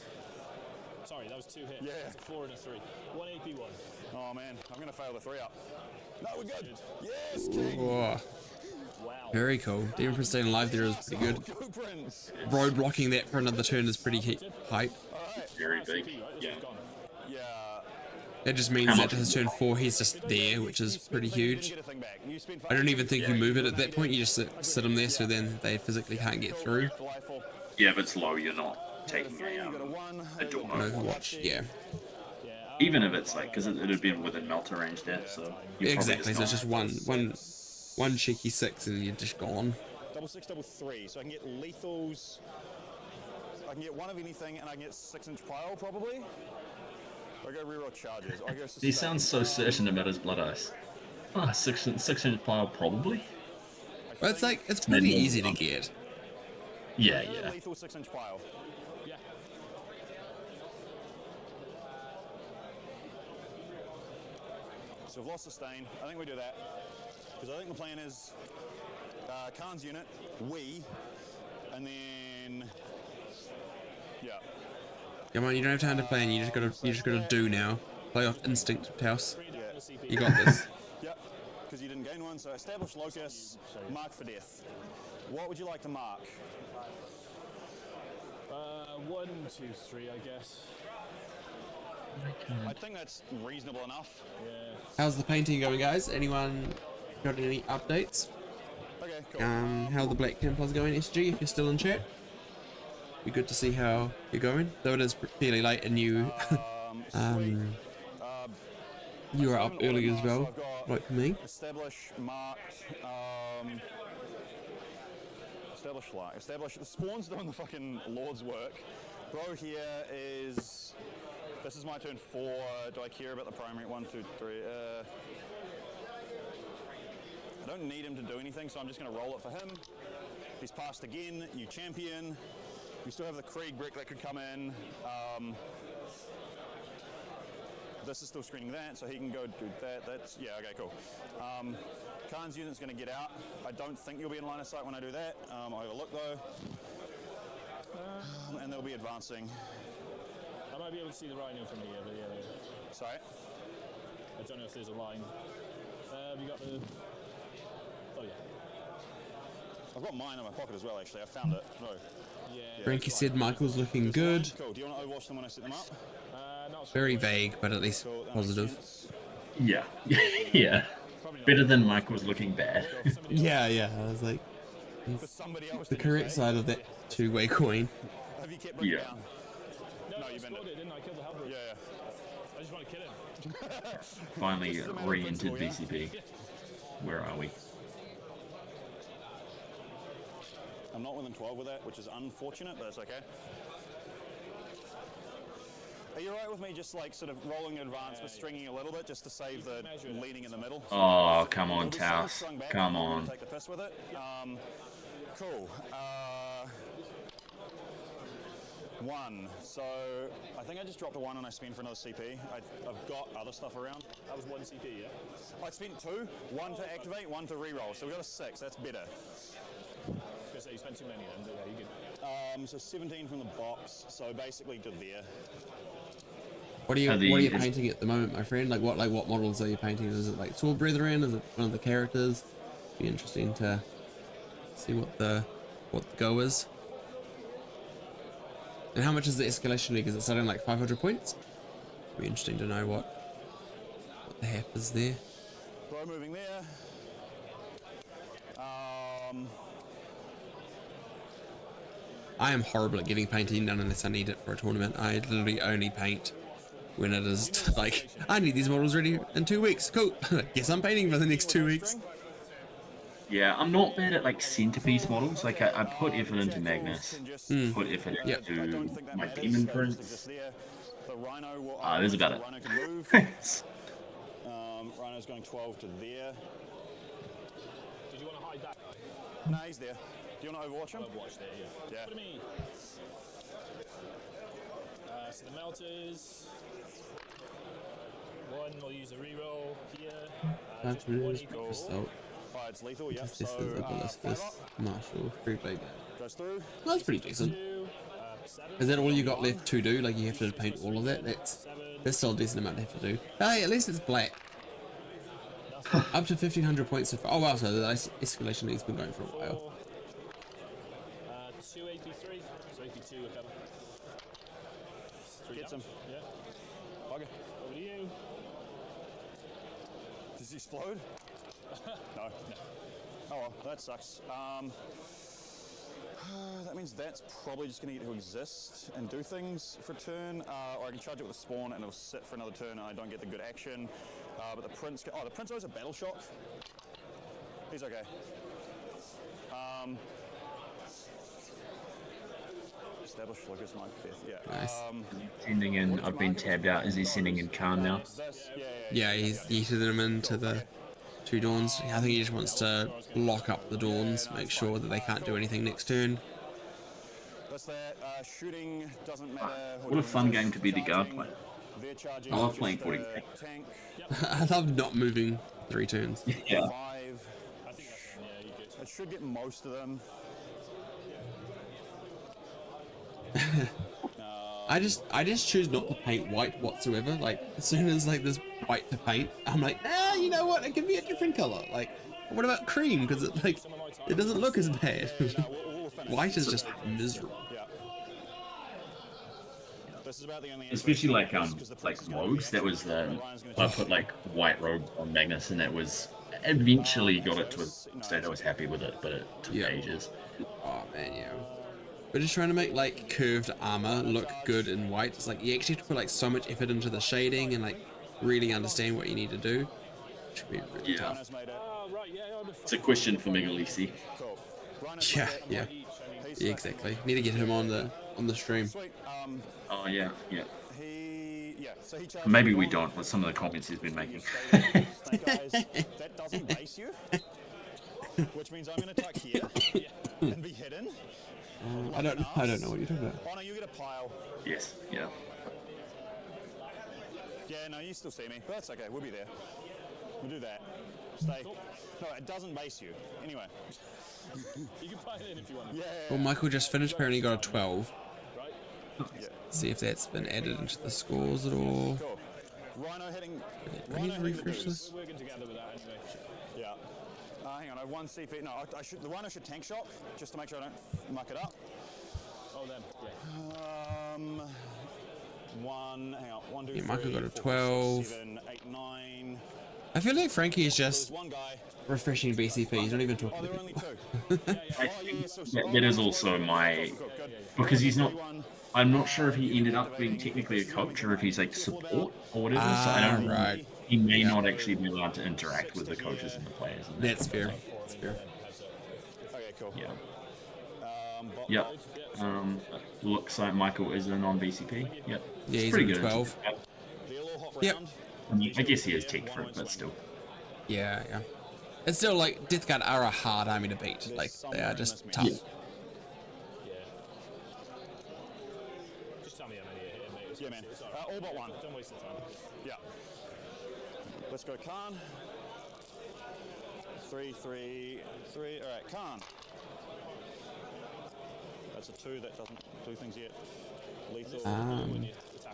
Sorry, that was 2 hits.
Yeah.
That's a 4 and a 3. 1 AP 1.
Oh man, I'm gonna fail the 3 up. No, we're good. Yes, King.
Whoa.
Wow.
Very cool. Demon Prince staying alive there is pretty good.
Go, Prince.
Road blocking that for another turn is pretty hype.
Alright.
Very big. Yeah.
Yeah.
That just means that to his turn 4 he's just there, which is pretty huge. I don't even think you move it at that point, you just sit him there so then they physically can't get through.
Yeah, if it's low, you're not taking a door.
On Overwatch, yeah.
Even if it's like, because it'd been within melter range there, so
exactly. So it's just one cheeky 6 and you're just gone.
6, 3. So I can get lethals. I can get 1 of anything, and I can get 6-inch pile probably. I go reroll charges. I go.
He sounds so certain about his blood ice. 6-inch pile probably.
Well, it's pretty easy to get.
Yeah.
Lethal 6-inch pile.
Yeah.
So we've lost sustain. I think we do that. Because I think the plan is Khan's unit, and then yeah.
Come on, you don't have time to plan. You just gotta do now. Play off instinct, Taos. You got this.
Yep. Because you didn't gain 1, so establish locus, mark for death. What would you like to mark?
1, 2, 3, I guess.
I think that's reasonable enough.
Yeah.
How's the painting going, guys? Anyone got any updates?
Okay, cool.
How the Black Templars going, SG, if you're still in chat? Be good to see how you're going. Though it is fairly late and you you are up early as well, like me.
Establish, marked, establish the spawn's doing the fucking Lord's work. Bro here is, this is my turn 4. Do I care about the primary? 1, 2, 3. don't need him to do anything, so I'm just going to roll it for him. He's passed again, new champion. We still have the Krieg brick that could come in. This is still screening that, so he can go do that. That's, yeah, okay, cool. Khan's unit's going to get out. I don't think you'll be in line of sight when I do that. I'll overlook though. And they'll be advancing.
I might be able to see the Rhino from here, but yeah.
Sorry?
I don't know if there's a line. We got the... Oh, yeah.
I've got mine in my pocket as well, actually. I found it. No.
Yeah.
Frankie said Michael's looking good.
Cool. Do you want to overwatch them when I set them up?
Very vague, but at least positive.
Yeah. Yeah. Better than Michael's looking bad.
Yeah. I was like, it's the correct side of that two-way coin.
Yeah.
No, you scored it, didn't I? Killed the Hellbrook.
Yeah.
I just want to kill him.
Finally re-entered BCP. Where are we?
I'm not within 12 with that, which is unfortunate, but it's okay. Are you alright with me just like sort of rolling in advance but stringing a little bit just to save the leading in the middle?
Oh, come on, Taos. Come on.
Take the piss with it. Cool. 1. So I think I just dropped a 1 and I spent for another CP. I've got other stuff around.
That was 1 CP, yeah?
I spent 2. 1 to activate, 1 to reroll. So we got a 6. That's better.
So you spent too many then, but yeah, you good.
So 17 from the box. So basically to there.
What are you painting at the moment, my friend? Like what models are you painting? Is it like Sword Brethren? Is it one of the characters? Be interesting to see what the go is. And how much is the escalation league? Is it starting like 500 points? Be interesting to know what the hap is there.
Bro moving there.
I am horrible at getting painting done unless I need it for a tournament. I literally only paint when it is like, I need these models ready in 2 weeks. Cool. Guess I'm painting for the next 2 weeks.
Yeah, I'm not bad at like centerpiece models. Like I put effort into Magnus, put effort into my Demon Prince. There's about it.
Rhino's going 12 to there.
Did you want to hide that?
No, he's there. Do you want to overwatch him?
Overwatch there, yeah.
Yeah.
What do you mean? So the melters. 1 will use a reroll here. Just 1 equal.
It's lethal, yeah.
This is a ballistus, Marshall, 3 blade.
Goes through.
That's pretty decent. Is that all you got left to do? Like you have to paint all of that? That's still a decent amount to have to do. Hey, at least it's black. Up to 1500 points so far. Oh wow, so the escalation league's been going for a while.
283, so 82 will cover.
Gets him.
Yeah.
Okay.
Over to you.
Does he explode? No. Oh well, that sucks. That means that's probably just going to get to exist and do things for a turn, or I can charge it with a spawn and it'll sit for another turn and I don't get the good action. But the Prince, the Prince owes a battle shock. He's okay. Establish Lucas 9th, yeah.
Nice.
Sending in, I've been tabbed out. Is he sending in Khan now?
Yeah, he's yeeted them into the 2 Dawns. I think he just wants to lock up the Dawns, make sure that they can't do anything next turn.
That's that. Shooting doesn't matter.
What a fun game to be the guard player. I love playing 40.
I love not moving 3 turns.
Yeah.
It should get most of them.
I just choose not to paint white whatsoever. Like as soon as like there's white to paint, I'm like, you know what? It can be a different color. Like, what about cream? Because it doesn't look as bad. White is just miserable.
Especially like rogues. That was I put like white rogue on Magnus, and that was eventually got it to a state I was happy with it, but it took ages.
Oh man, yeah. We're just trying to make like curved armor look good in white. It's like you actually have to put like so much effort into the shading and like really understand what you need to do. It should be really tough.
It's a question for Megalisi.
Yeah, exactly. Need to get him on the stream.
Oh yeah. Maybe we don't with some of the comments he's been making.
That doesn't base you. which means I'm going to tuck here and be hidden.
I don't know what you're talking about.
Oh no, you get a pile.
Yes, yeah.
Yeah, no, you still see me, but that's okay. We'll be there. We'll do that. Stay. No, it doesn't base you. Anyway.
You can pile in if you want.
Yeah.
Well, Michael just finished apparently got a 12.
Right.
Yeah.
See if that's been added into the scores at all.
Cool. Rhino hitting.
I need to refresh this.
We're working together with that anyway.
Yeah. Hang on, I have one CP. No, the Rhino should tank shock just to make sure I don't muck it up.
Oh, them. Yeah.
One. Hang on. 1, 2,
Yeah,
3,
Michael got a
4,
12.
7, 8, 9.
I feel like Frankie is just
One guy.
refreshing BCP. He's not even talking
Oh,
to
there are only
people.
two.
I think that is also my, because he's not, I'm not sure if he ended up being technically a coach or if he's like support or whatever. So I don't know. He may not actually be allowed to interact with the coaches and the players. And
That's fair. That's fair.
Okay, cool.
Yeah. Looks like Michael is in on BCP. Yep.
Yeah, he's
pretty
in
good.
12. Yep.
I guess he is tech for it, but still.
Yeah, yeah. It's still like Death Guard are a hard army to beat. Like they are just tough.
Yeah. Just tell me how many are here, mate.
Yeah, man. All but one.
Don't waste the time.
Yeah. Let's go, Khan. 3, 3, 3. All right, Khan. That's a 2. That doesn't do things yet. Lethal.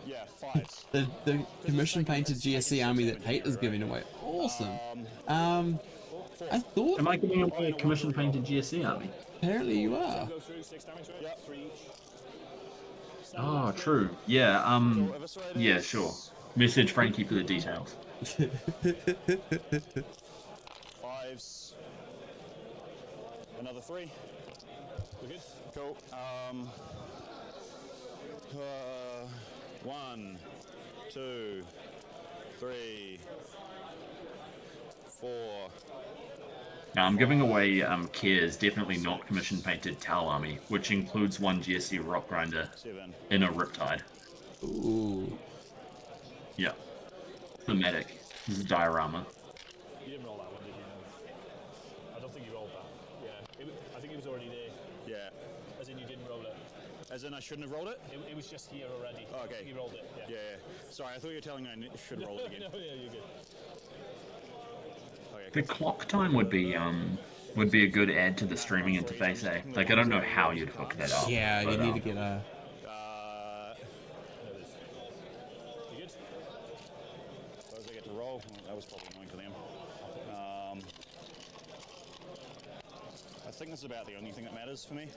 Yeah, 5s.
The commission painted GSC army that Tate is giving away. Awesome. I thought.
Am I giving away a commission painted GSC army?
Apparently you are.
Oh, true. Yeah. Yeah, sure. Message Frankie for the details.
5s. Another 3. We're good. Cool. 1, 2, 3, 4.
Now I'm giving away Kier's definitely not commission painted Tau army, which includes one GSC rock grinder in a Riptide.
Ooh.
Yeah. Thematic. This is a diorama.
You didn't roll that one, did you? I don't think you rolled that. Yeah. I think it was already there.
Yeah.
As in you didn't roll it.
As in I shouldn't have rolled it?
It was just here already.
Oh, okay.
You rolled it. Yeah.
Sorry, I thought you were telling me I should roll it again.
No, yeah, you're good.
The clock time would be a good add to the streaming interface, eh? Like I don't know how you'd hook that up.
Yeah, you need to get a.
You good? Suppose I get to roll. Well, that was probably annoying for them. I think this is about the only thing that matters for me.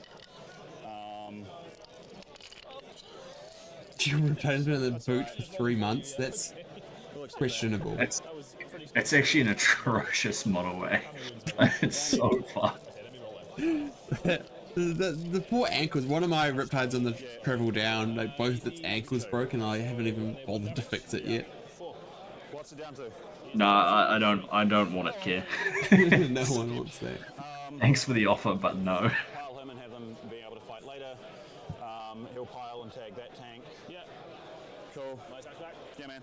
Your Riptide's been in the boot for 3 months. That's questionable.
It's actually an atrocious model, eh? It's so fun.
The poor ankles. One of my Riptides on the travel down, like both its ankles broken. I haven't even bothered to fix it yet.
What's it down to?
No, I don't want it, Kier.
No one wants that.
Thanks for the offer, but no.
Pile him and have them be able to fight later. He'll pile and tag that tank.
Yeah.
Cool.
My attack back?
Yeah, man.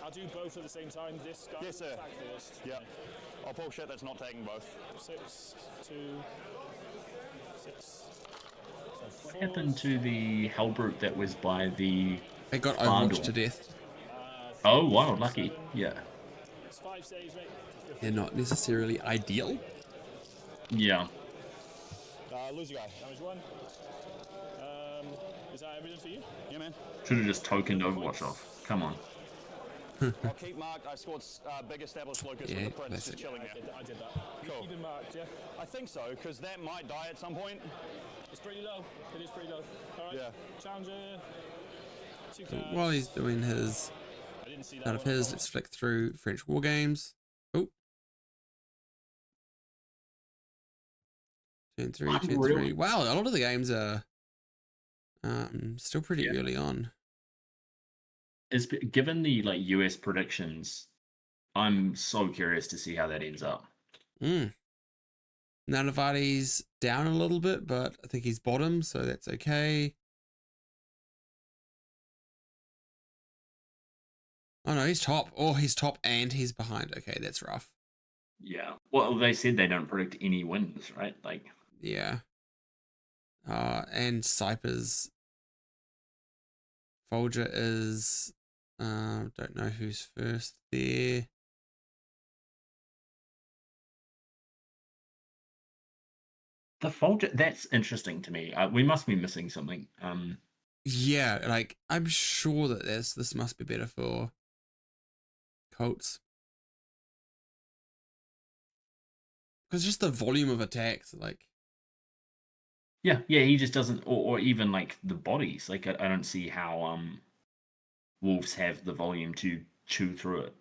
I'll do both at the same time. This guy.
Yes, sir.
Attack first.
Yeah. I'll pull shit that's not taking both.
6, 2, 6.
What happened to the Hellbrute that was by the...
It got
Fardor?
overwatched to death.
Oh, wow, lucky. Yeah.
It's 5 saves, mate.
They're not necessarily ideal.
Yeah.
Lose a guy.
Damage 1. Is that everything for you?
Yeah, man.
Should have just tokened Overwatch off. Come on.
I'll keep marked. I've scored big established Lucas with the Prince just chilling there.
I did that.
Cool.
Keep it marked, yeah?
I think so, because that might die at some point.
It's pretty low. It is pretty low. Alright.
Yeah.
Challenger. 2
So
cards.
while he's doing his out of his, let's flick through French War Games. Oh. Turn 3. Wow, a lot of the games are still pretty early on.
Given the US predictions, I'm so curious to see how that ends up.
Nanavati's down a little bit, but I think he's bottom, so that's okay. Oh no, he's top. Oh, he's top and he's behind. Okay, that's rough.
Yeah. Well, they said they don't predict any wins, right? Like.
Yeah. And Cypher's Folger is don't know who's first there.
The Folger, that's interesting to me. We must be missing something.
Yeah, like I'm sure that this must be better for Colts. Because just the volume of attacks, like.
Yeah, he just doesn't, or even like the bodies. Like I don't see how Wolves have the volume to chew through it.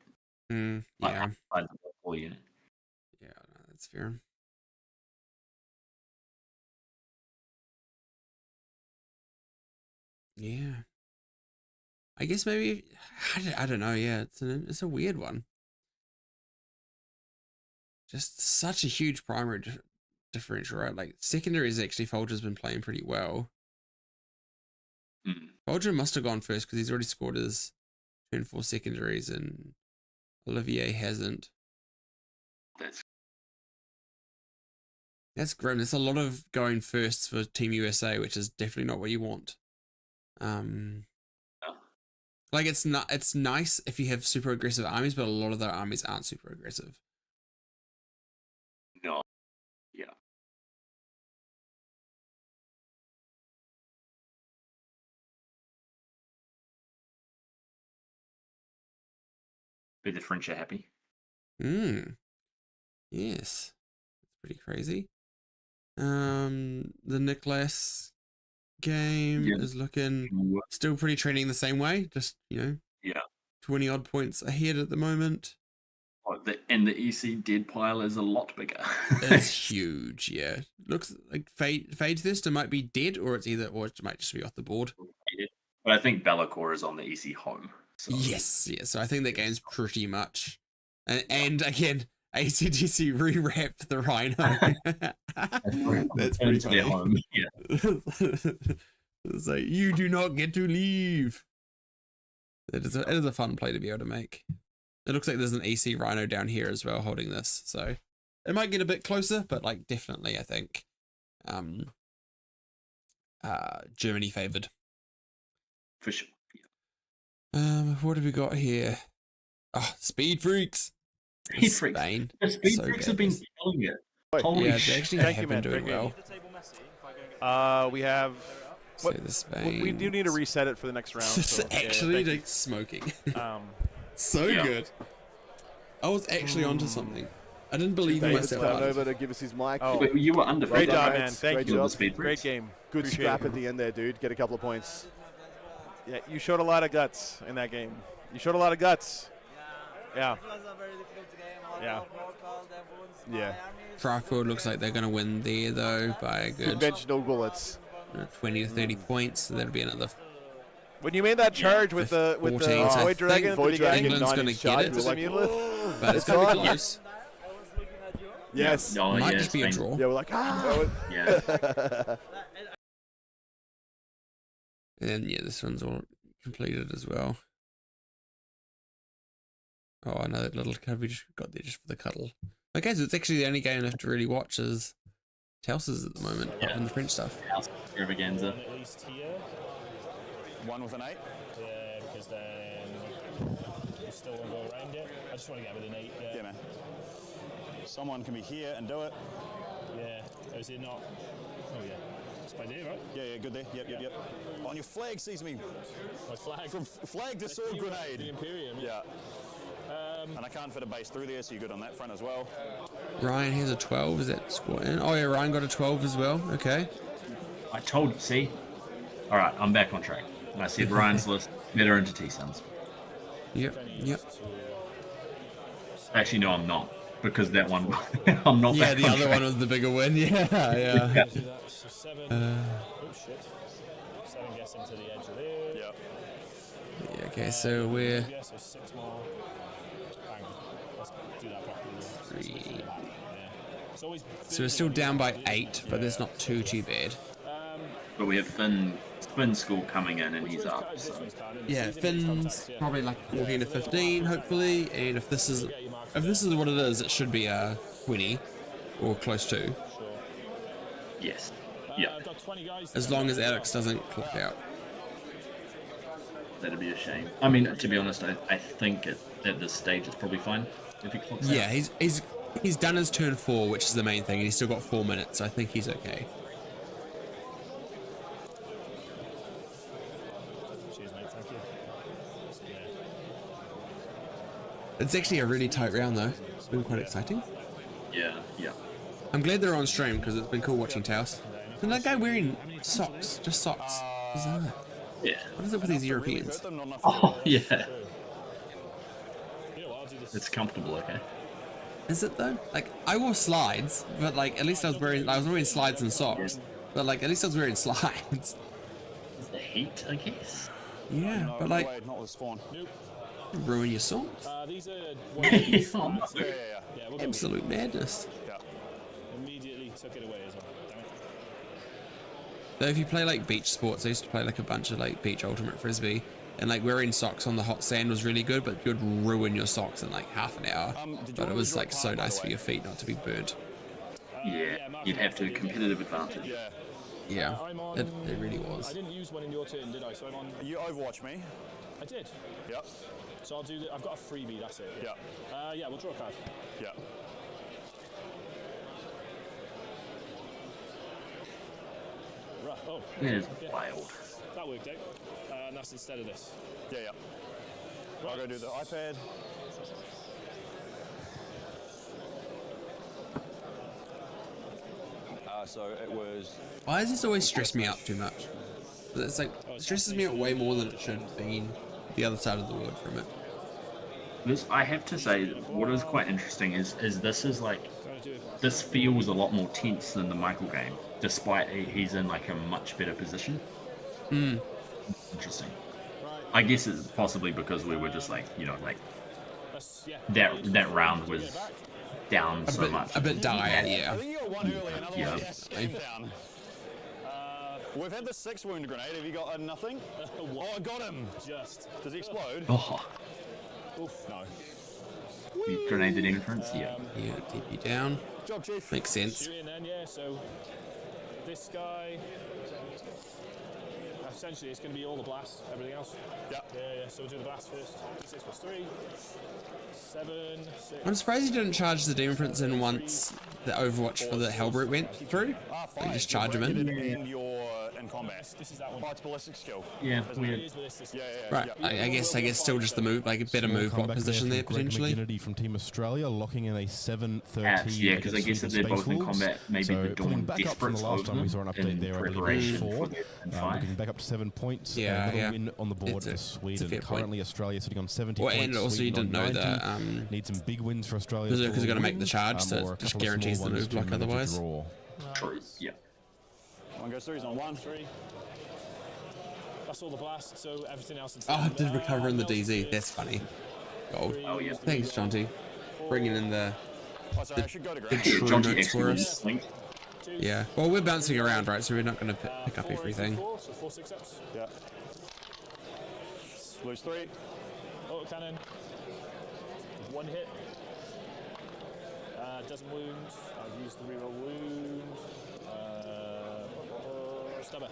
Yeah.
Yeah,
no, that's fair. Yeah. I guess maybe I don't know. Yeah, it's a weird one. Just such a huge primary differential, right? Like secondaries, actually, Folger's been playing pretty well. Folger must have gone first because he's already scored his turn 4 secondaries, and Olivier hasn't. That's grim. There's a lot of going firsts for Team USA, which is definitely not what you want. Like it's nice if you have super aggressive armies, but a lot of their armies aren't super aggressive.
No. Yeah. Be the French are happy.
Yes. It's pretty crazy. The Nicholas game is looking still pretty trending the same way. Just, 20 odd points ahead at the moment.
And the EC dead pile is a lot bigger.
It's huge, yeah. Looks like Fade Thirster might be dead, or it might just be off the board.
But I think Bellacore is on the EC home. So.
Yes. So I think that game's pretty much. And again, ACDC rewrapped the Rhino. That's pretty funny. Home. Yeah. It's like, you do not get to leave. It is a fun play to be able to make. It looks like there's an EC Rhino down here as well holding this, so it might get a bit closer, but like definitely I think Germany favored.
For sure.
What have we got here? Oh, Speed Freaks. Spain.
The Speed Freaks have been killing it.
Holy shit. Actually have been doing well.
We have we do need to reset it for the next round. So,
actually like smoking. So good. I was actually onto something. I didn't believe in myself.
Over to give us his mic.
Oh, you were under.
Great job, man. Thank you.
Job.
Great game.
Good scrap at the end there, dude. Get a couple of points.
Yeah, you showed a lot of guts in that game. You showed a lot of guts. Yeah.
It was a very difficult game.
Yeah.
Craftwood looks like they're going to win there, though, by a good
conventional bullets.
20 to 30 points. So that'll be another.
When you made that charge with the Void Dragon,
England's going to get it, but it's going to be close.
Yes.
No, might just be a draw.
Yeah, we're like,
Yeah.
And yeah, this one's all completed as well. Oh, I know that little card we just got there just for the cuddle. Okay, so it's actually the only game left to really watch is Tels's at the moment, apart from the French stuff.
Extravaganza.
At least here.
1 with an 8?
Yeah, because then you still won't go around it. I just want to get with an 8.
Yeah, man. Someone can be here and do it.
Yeah. Oh, is it not? Oh, yeah. It's by there, right?
Yeah, good there. Yep. On your flag, sees me.
My flag?
From flag to sword grenade.
The Imperium.
Yeah. And I can't fit a base through there, so you're good on that front as well.
Ryan has a 12. Is that squat in? Oh, yeah, Ryan got a 12 as well. Okay.
I told you, see? All right, I'm back on track. I said Ryan's list better into T-Suns.
Yep.
Actually, no, I'm not. Because that one, I'm not.
Yeah,
back
the
on
other
track.
one was the bigger win. Yeah.
So 7. Oh, shit. 7 gets into the edge of there.
Yep.
Yeah, okay, so we're...
Yeah, so 6 more. Bang. Let's do that properly.
3.
Yeah.
So we're still down by 8, but that's not too bad.
But we have Finn Finn score coming in and he's up. So.
Yeah, Finn's probably like 14 to 15, hopefully. And if this is what it is, it should be a 20 or close to.
Yes. Yeah.
As long as Alex doesn't clock out.
That'd be a shame. I mean, to be honest, I think at this stage it's probably fine if he clocks out.
Yeah, he's done his turn 4, which is the main thing, and he's still got 4 minutes. So I think he's okay.
Cheers, mate. Thank you.
It's actually a really tight round, though. It's been quite exciting.
Yeah, yeah.
I'm glad they're on stream because it's been cool watching Taos. And that guy wearing socks, just socks. Bizarre.
Yeah.
What is it with these Europeans?
Oh, yeah. It's comfortable, okay.
Is it though? Like, I wore slides, but like at least I was wearing slides and socks. But like at least I was wearing slides.
The heat, I guess.
Yeah, but like ruin your socks.
These are
Absolute madness.
Immediately took it away as well. Damn it.
Though if you play like beach sports, I used to play like a bunch of like beach ultimate frisbee, and like wearing socks on the hot sand was really good, but you'd ruin your socks in like half an hour. But it was like so nice for your feet not to be burnt.
Yeah, you'd have to competitive advantage.
Yeah, it really was.
I didn't use one in your turn, did I? So I'm on.
You overwatch me.
I did.
Yep.
So I'll do. I've got a freebie. That's it.
Yeah.
Yeah, we'll draw a card.
Yeah.
Right. Oh.
It is wild.
That worked out. And that's instead of this.
Yeah, yeah. Right. I'll go do the iPad. So it was.
Why does this always stress me out too much? It's like it stresses me out way more than it should, being the other side of the world from it.
I have to say, what is quite interesting is this is like, this feels a lot more tense than the Michael game, despite he's in like a much better position. Interesting. I guess it's possibly because we were just like, you know, like that round was down so much.
A bit dire, yeah.
I think you got one early, another one down. We've had the 6 wound grenade. Have you got nothing? Oh, I got him. Just. Does he explode?
Oh.
Oof, no.
You grenaded entrance? Yeah.
Yeah, TP down.
Job, Chief.
Makes sense.
Shoot in then, yeah. So this guy. Essentially, it's going to be all the blasts, everything else.
Yeah.
Yeah. So we'll do the blast first. 6 plus 3. 7, 6.
I'm surprised you didn't charge the Demon Prince in once the Overwatch for the Hellbrute went through. Like just charge him in.
And you're in combat.
This is that one.
Oh, it's ballistic skill.
Yeah, weird.
Yeah.
Right, I guess still just the move, like a better move block position there potentially.
McGinnity from Team Australia locking in a 7-13.
Yeah, because I guess if they're both in combat, maybe the Dawn
back up from the last time we saw an update there, I believe, 4. Getting back up to 7 points. Another win on the board for Sweden. Currently, Australia sitting on 70 points.
And also you didn't know that
need some big wins for Australia.
Berserker's going to make the charge, so it just guarantees the move block otherwise.
True. Yeah.
One goes through. He's on 1.
3. That's all the blast, so everything else.
Oh, I did recover in the DZ. That's funny. Gold.
Oh yeah.
Thanks, Jonty. Bringing in the
Jonty
notes for us. Yeah. Well, we're bouncing around, right? So we're not going to pick up everything.
4, so 4 6-ups.
Yeah. Lose 3.
Oh, cannon. 1 hit. Doesn't wound. I've used the reroll wound. Stubber.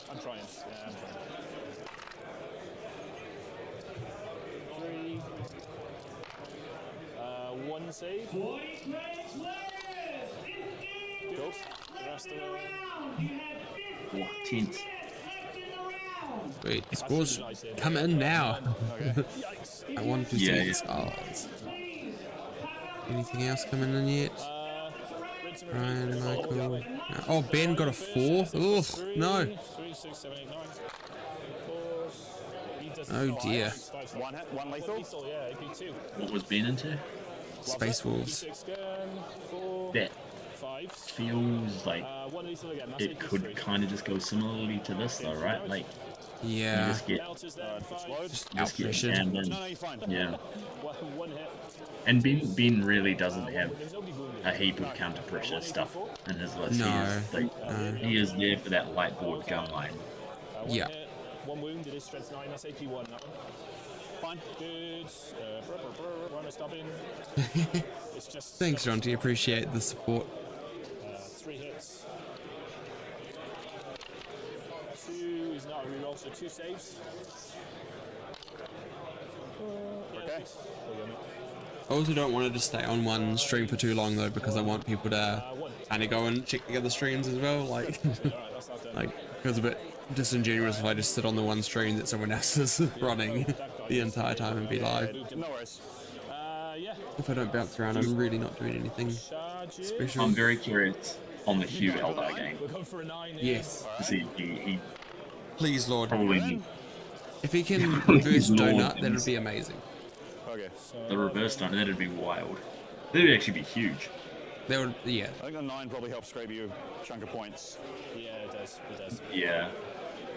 I'm trying. Yeah, I'm trying. 3. 1 save. Cool. The rest of it.
What, tense.
Wait, scores come in now. I want to see the scores. Anything else coming in yet? Ryan, Michael. Oh, Ben got a 4. Oh, no. Oh dear.
1 lethal.
What was Ben into?
Space Wolves.
That feels like it could kind of just go similarly to this though, right? Like
Yeah.
You just get
outpressured.
Yeah. And Ben really doesn't have a heap of counter pressure stuff in his list.
No.
He is there for that light board gun line.
Yeah.
One wound, it is strength 9, that's AP 1 that one. Fine, good. Run a stopping. It's just
Thanks, Jonty. Appreciate the support.
3 hits. 2 is not a reroll, so 2 saves. Okay.
I also don't want to just stay on one stream for too long though, because I want people to kind of go and check the other streams as well. Like, like it feels a bit disingenuous if I just sit on the one stream that someone else is running the entire time and be live.
No worries.
If I don't bounce around, I'm really not doing anything special.
I'm very curious on the Hugh Eldar game.
Yes.
See, he
please, Lord.
Probably.
If he can reverse donut, that would be amazing.
Okay.
The reverse donut, that'd be wild. That would actually be huge.
That would, yeah.
I think the 9 probably helps scrape you a chunk of points.
Yeah, it does. It does.
Yeah.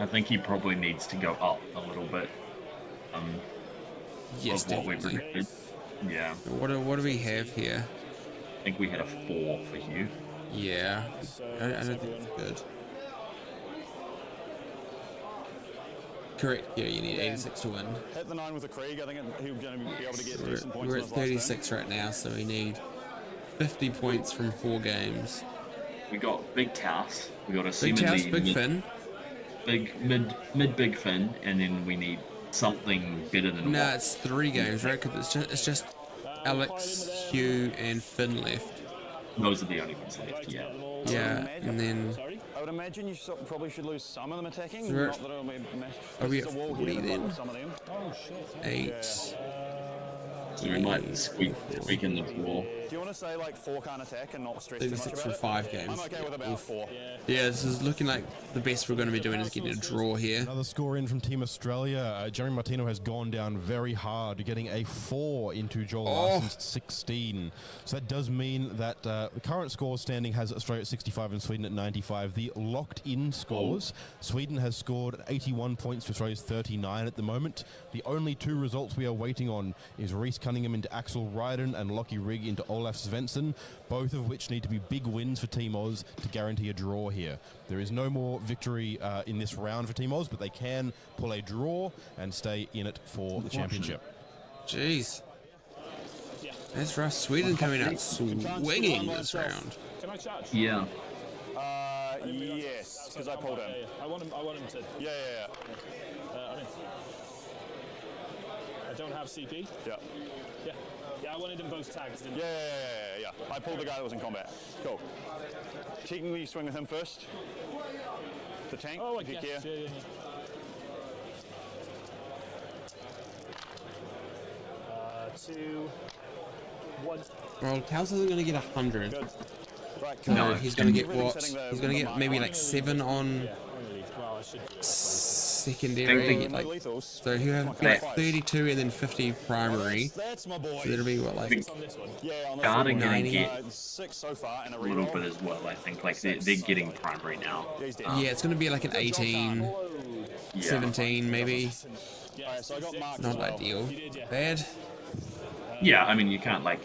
I think he probably needs to go up a little bit.
Yes,
of what we
definitely.
predicted. Yeah.
What do we have here?
I think we had a 4 for Hugh.
Yeah. I don't think it's good. Correct. Yeah, you need 86 to win.
Hit the 9 with the Krieg. I think he'll going to be able to get decent points.
We're at 36 right now, so we need 50 points from 4 games.
We got Big Taos. We got a
Big Taos, Big Finn.
Big Finn, and then we need something better than.
Nah, it's 3 games, right? Because it's just Alex, Hugh, and Finn left.
Those are the only ones left. Yeah.
Yeah, and then.
I would imagine you probably should lose some of them attacking.
So
Not that it'll be
are we at
there's a wall
40
here
then?
some of them.
Oh shit.
8.
So we might squeak in the wall.
Do you want to say like 4 can't attack and not stress too much
36
about
from
it?
5 games.
I'm okay with about 4.
Yeah, this is looking like the best we're going to be doing is getting a draw here.
Another score in from Team Australia. Jeremy Martino has gone down very hard, getting a 4 into Joel Larson's 16. So that does mean that the current score standing has Australia at 65 and Sweden at 95. The locked-in scores, Sweden has scored 81 points to Australia's 39 at the moment. The only 2 results we are waiting on is Reece Cunningham into Axel Ryden and Lockie Rigg into Olaf Svensson, both of which need to be big wins for Team Oz to guarantee a draw here. There is no more victory in this round for Team Oz, but they can pull a draw and stay in it for the championship.
Jeez. That's rough. Sweden coming out swinging this round.
Can I charge?
Yeah.
Yes, because I pulled him.
I want him to.
Yeah.
I mean, I don't have CP. Yeah, I wanted them both tagged. Didn't
Yeah. I pulled the guy that was in combat. Cool. Technically, you swing with him first. The tank, if you care.
Yeah. 2, 1.
Well, Taos isn't going to get 100.
Good. Right,
No, he's going to get what? He's going to get maybe like 7 on secondary. Like, so he'll have like 32 and then 50 primary.
That's my boy.
So that'll be what, like
Guarding going to
90?
get
6 so far and
a little bit as well. I think like they're getting primary now.
Yeah, it's going to be like an 18, 17 maybe.
So I got marked
Not ideal. Bad.
Yeah, I mean you can't like.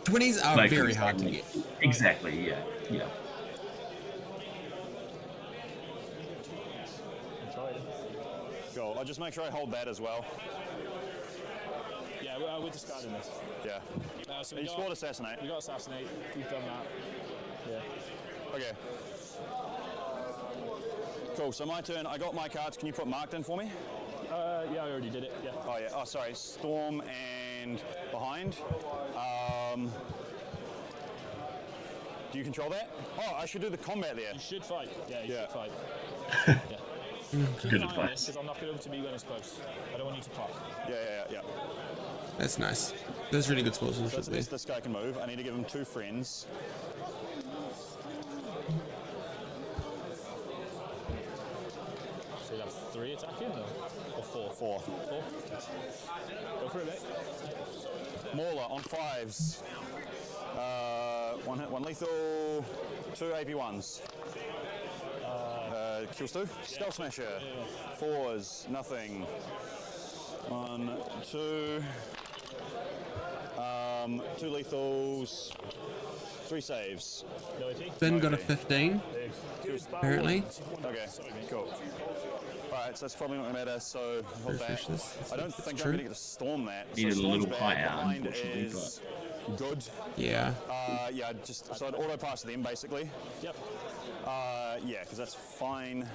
20s are
like,
very hard to get.
Exactly. Yeah.
Cool. I'll just make sure I hold that as well.
Yeah, we're discarding this.
Yeah.
So
you scored assassinate.
We got assassinate. We've done that. Yeah.
Okay. Cool. So my turn. I got my cards. Can you put marked in for me?
Yeah, I already did it. Yeah.
Oh yeah. Oh, sorry. Storm and behind. Do you control that? Oh, I should do the combat there.
You should fight. Yeah, you should fight.
Good advice.
Because I'll knock it over to me when it's close. I don't want you to pop.
Yeah.
That's nice. That's really good scores.
So this guy can move. I need to give him 2 friends.
So you have 3 attacking or 4?
4.
Go for it, mate.
Mauler on 5s. 1 hit, 1 lethal, 2 AP1s. kills 2. Skull Smasher. 4s, nothing. 1, 2. 2 lethals. 3 saves.
Finn got a 15, apparently.
Okay, cool. Alright, so that's probably not going to matter, so hold that. I don't think I'm going to get to storm that.
Needed
so
a little
bad.
higher, unfortunately,
Is good.
Yeah.
Yeah, just so I'd auto pass them basically. Yep. Yeah, because that's fine.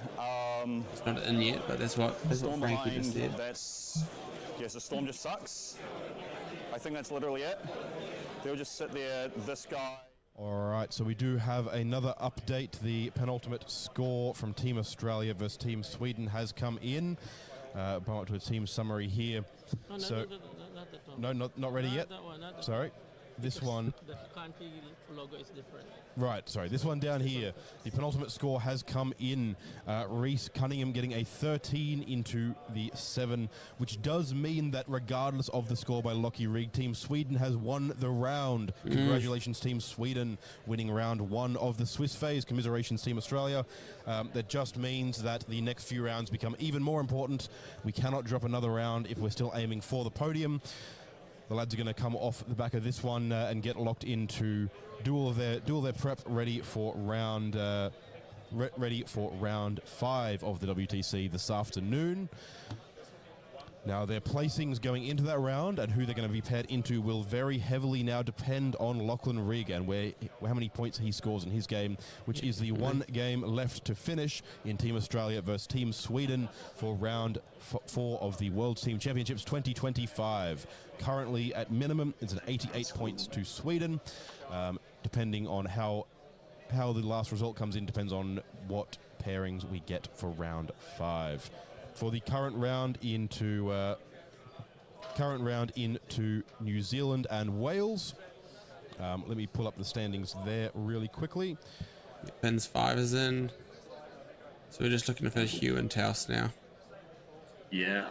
It's not in yet, but that's what
Storm
Frankie just
behind,
said.
that's the storm just sucks. I think that's literally it. They'll just sit there. This guy.
All right, so we do have another update. The penultimate score from Team Australia versus Team Sweden has come in. Bump up to a team summary here.
Oh,
so,
no,
not ready yet.
That one,
Sorry, this one.
The country logo is different.
Right, sorry, this one down here. The penultimate score has come in. Reese Cunningham getting a 13 into the 7, which does mean that regardless of the score by Lockie Reed, Team Sweden has won the round. Congratulations, Team Sweden, winning round 1 of the Swiss phase. Commiserations, Team Australia. That just means that the next few rounds become even more important. We cannot drop another round if we're still aiming for the podium. The lads are going to come off the back of this one and get locked into do all their prep ready for round 5 of the WTC this afternoon. Now their placings going into that round and who they're going to be paired into will very heavily now depend on Lachlan Rigg and how many points he scores in his game, which is the one game left to finish in Team Australia versus Team Sweden for round 4 of the World Team Championships 2025. Currently at minimum it's an 88 points to Sweden. Depending on how the last result comes in depends on what pairings we get for round 5. For the current round into New Zealand and Wales. Let me pull up the standings there really quickly.
Ben's 5 is in. So we're just looking for Hugh and Taos now.
Yeah.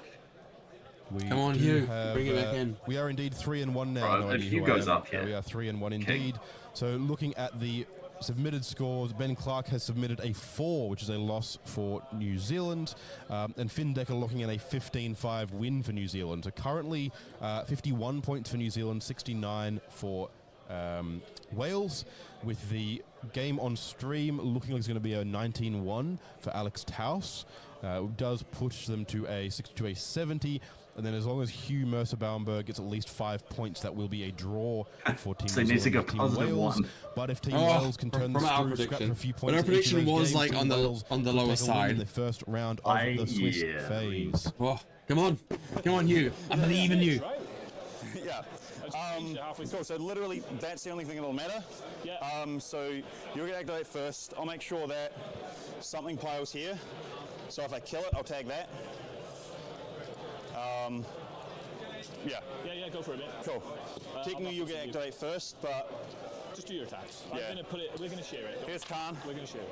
Come on, Hugh. Bring it back in.
We are indeed 3-1 now.
Right,
no
if Hugh goes up here.
We are 3-1 indeed. So looking at the submitted scores, Ben Clark has submitted a 4, which is a loss for New Zealand, and Finn Decker looking at a 15-5 win for New Zealand. So currently 51 points for New Zealand, 69 for Wales, with the game on stream looking like it's going to be a 19-1 for Alex Taus. It does push them to a 70. And then as long as Hugh Mercer-Bauenberg gets at least 5 points, that will be a draw for Team
So he needs to go
Team
positive
Wales.
1.
But if Team Wales can turn the screw, scrap for a few points,
but our prediction was like on the
Wales
lower side
in the first round of the Swiss phase.
Oh, come on, Hugh! I believe in you.
Yeah. Cool. So literally, that's the only thing that'll matter. Yeah. So you're gonna activate first. I'll make sure that something piles here. So if I kill it, I'll tag that. Yeah.
Yeah, go for it, mate.
Cool. Technically, you'll get activate first, but
just do your attacks.
Yeah.
We're gonna share it.
Here's Khan.
We're gonna share it.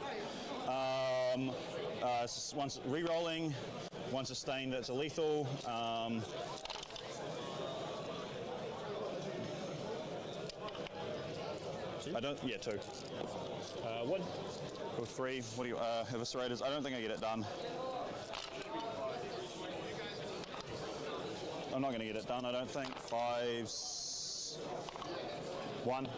Once re-rolling, one sustained that's a lethal. I don't. Yeah, 2.
1.
Or 3. What do you? Eviscerators. I don't think I get it done. I'm not going to get it done, I don't think. 5s. 1.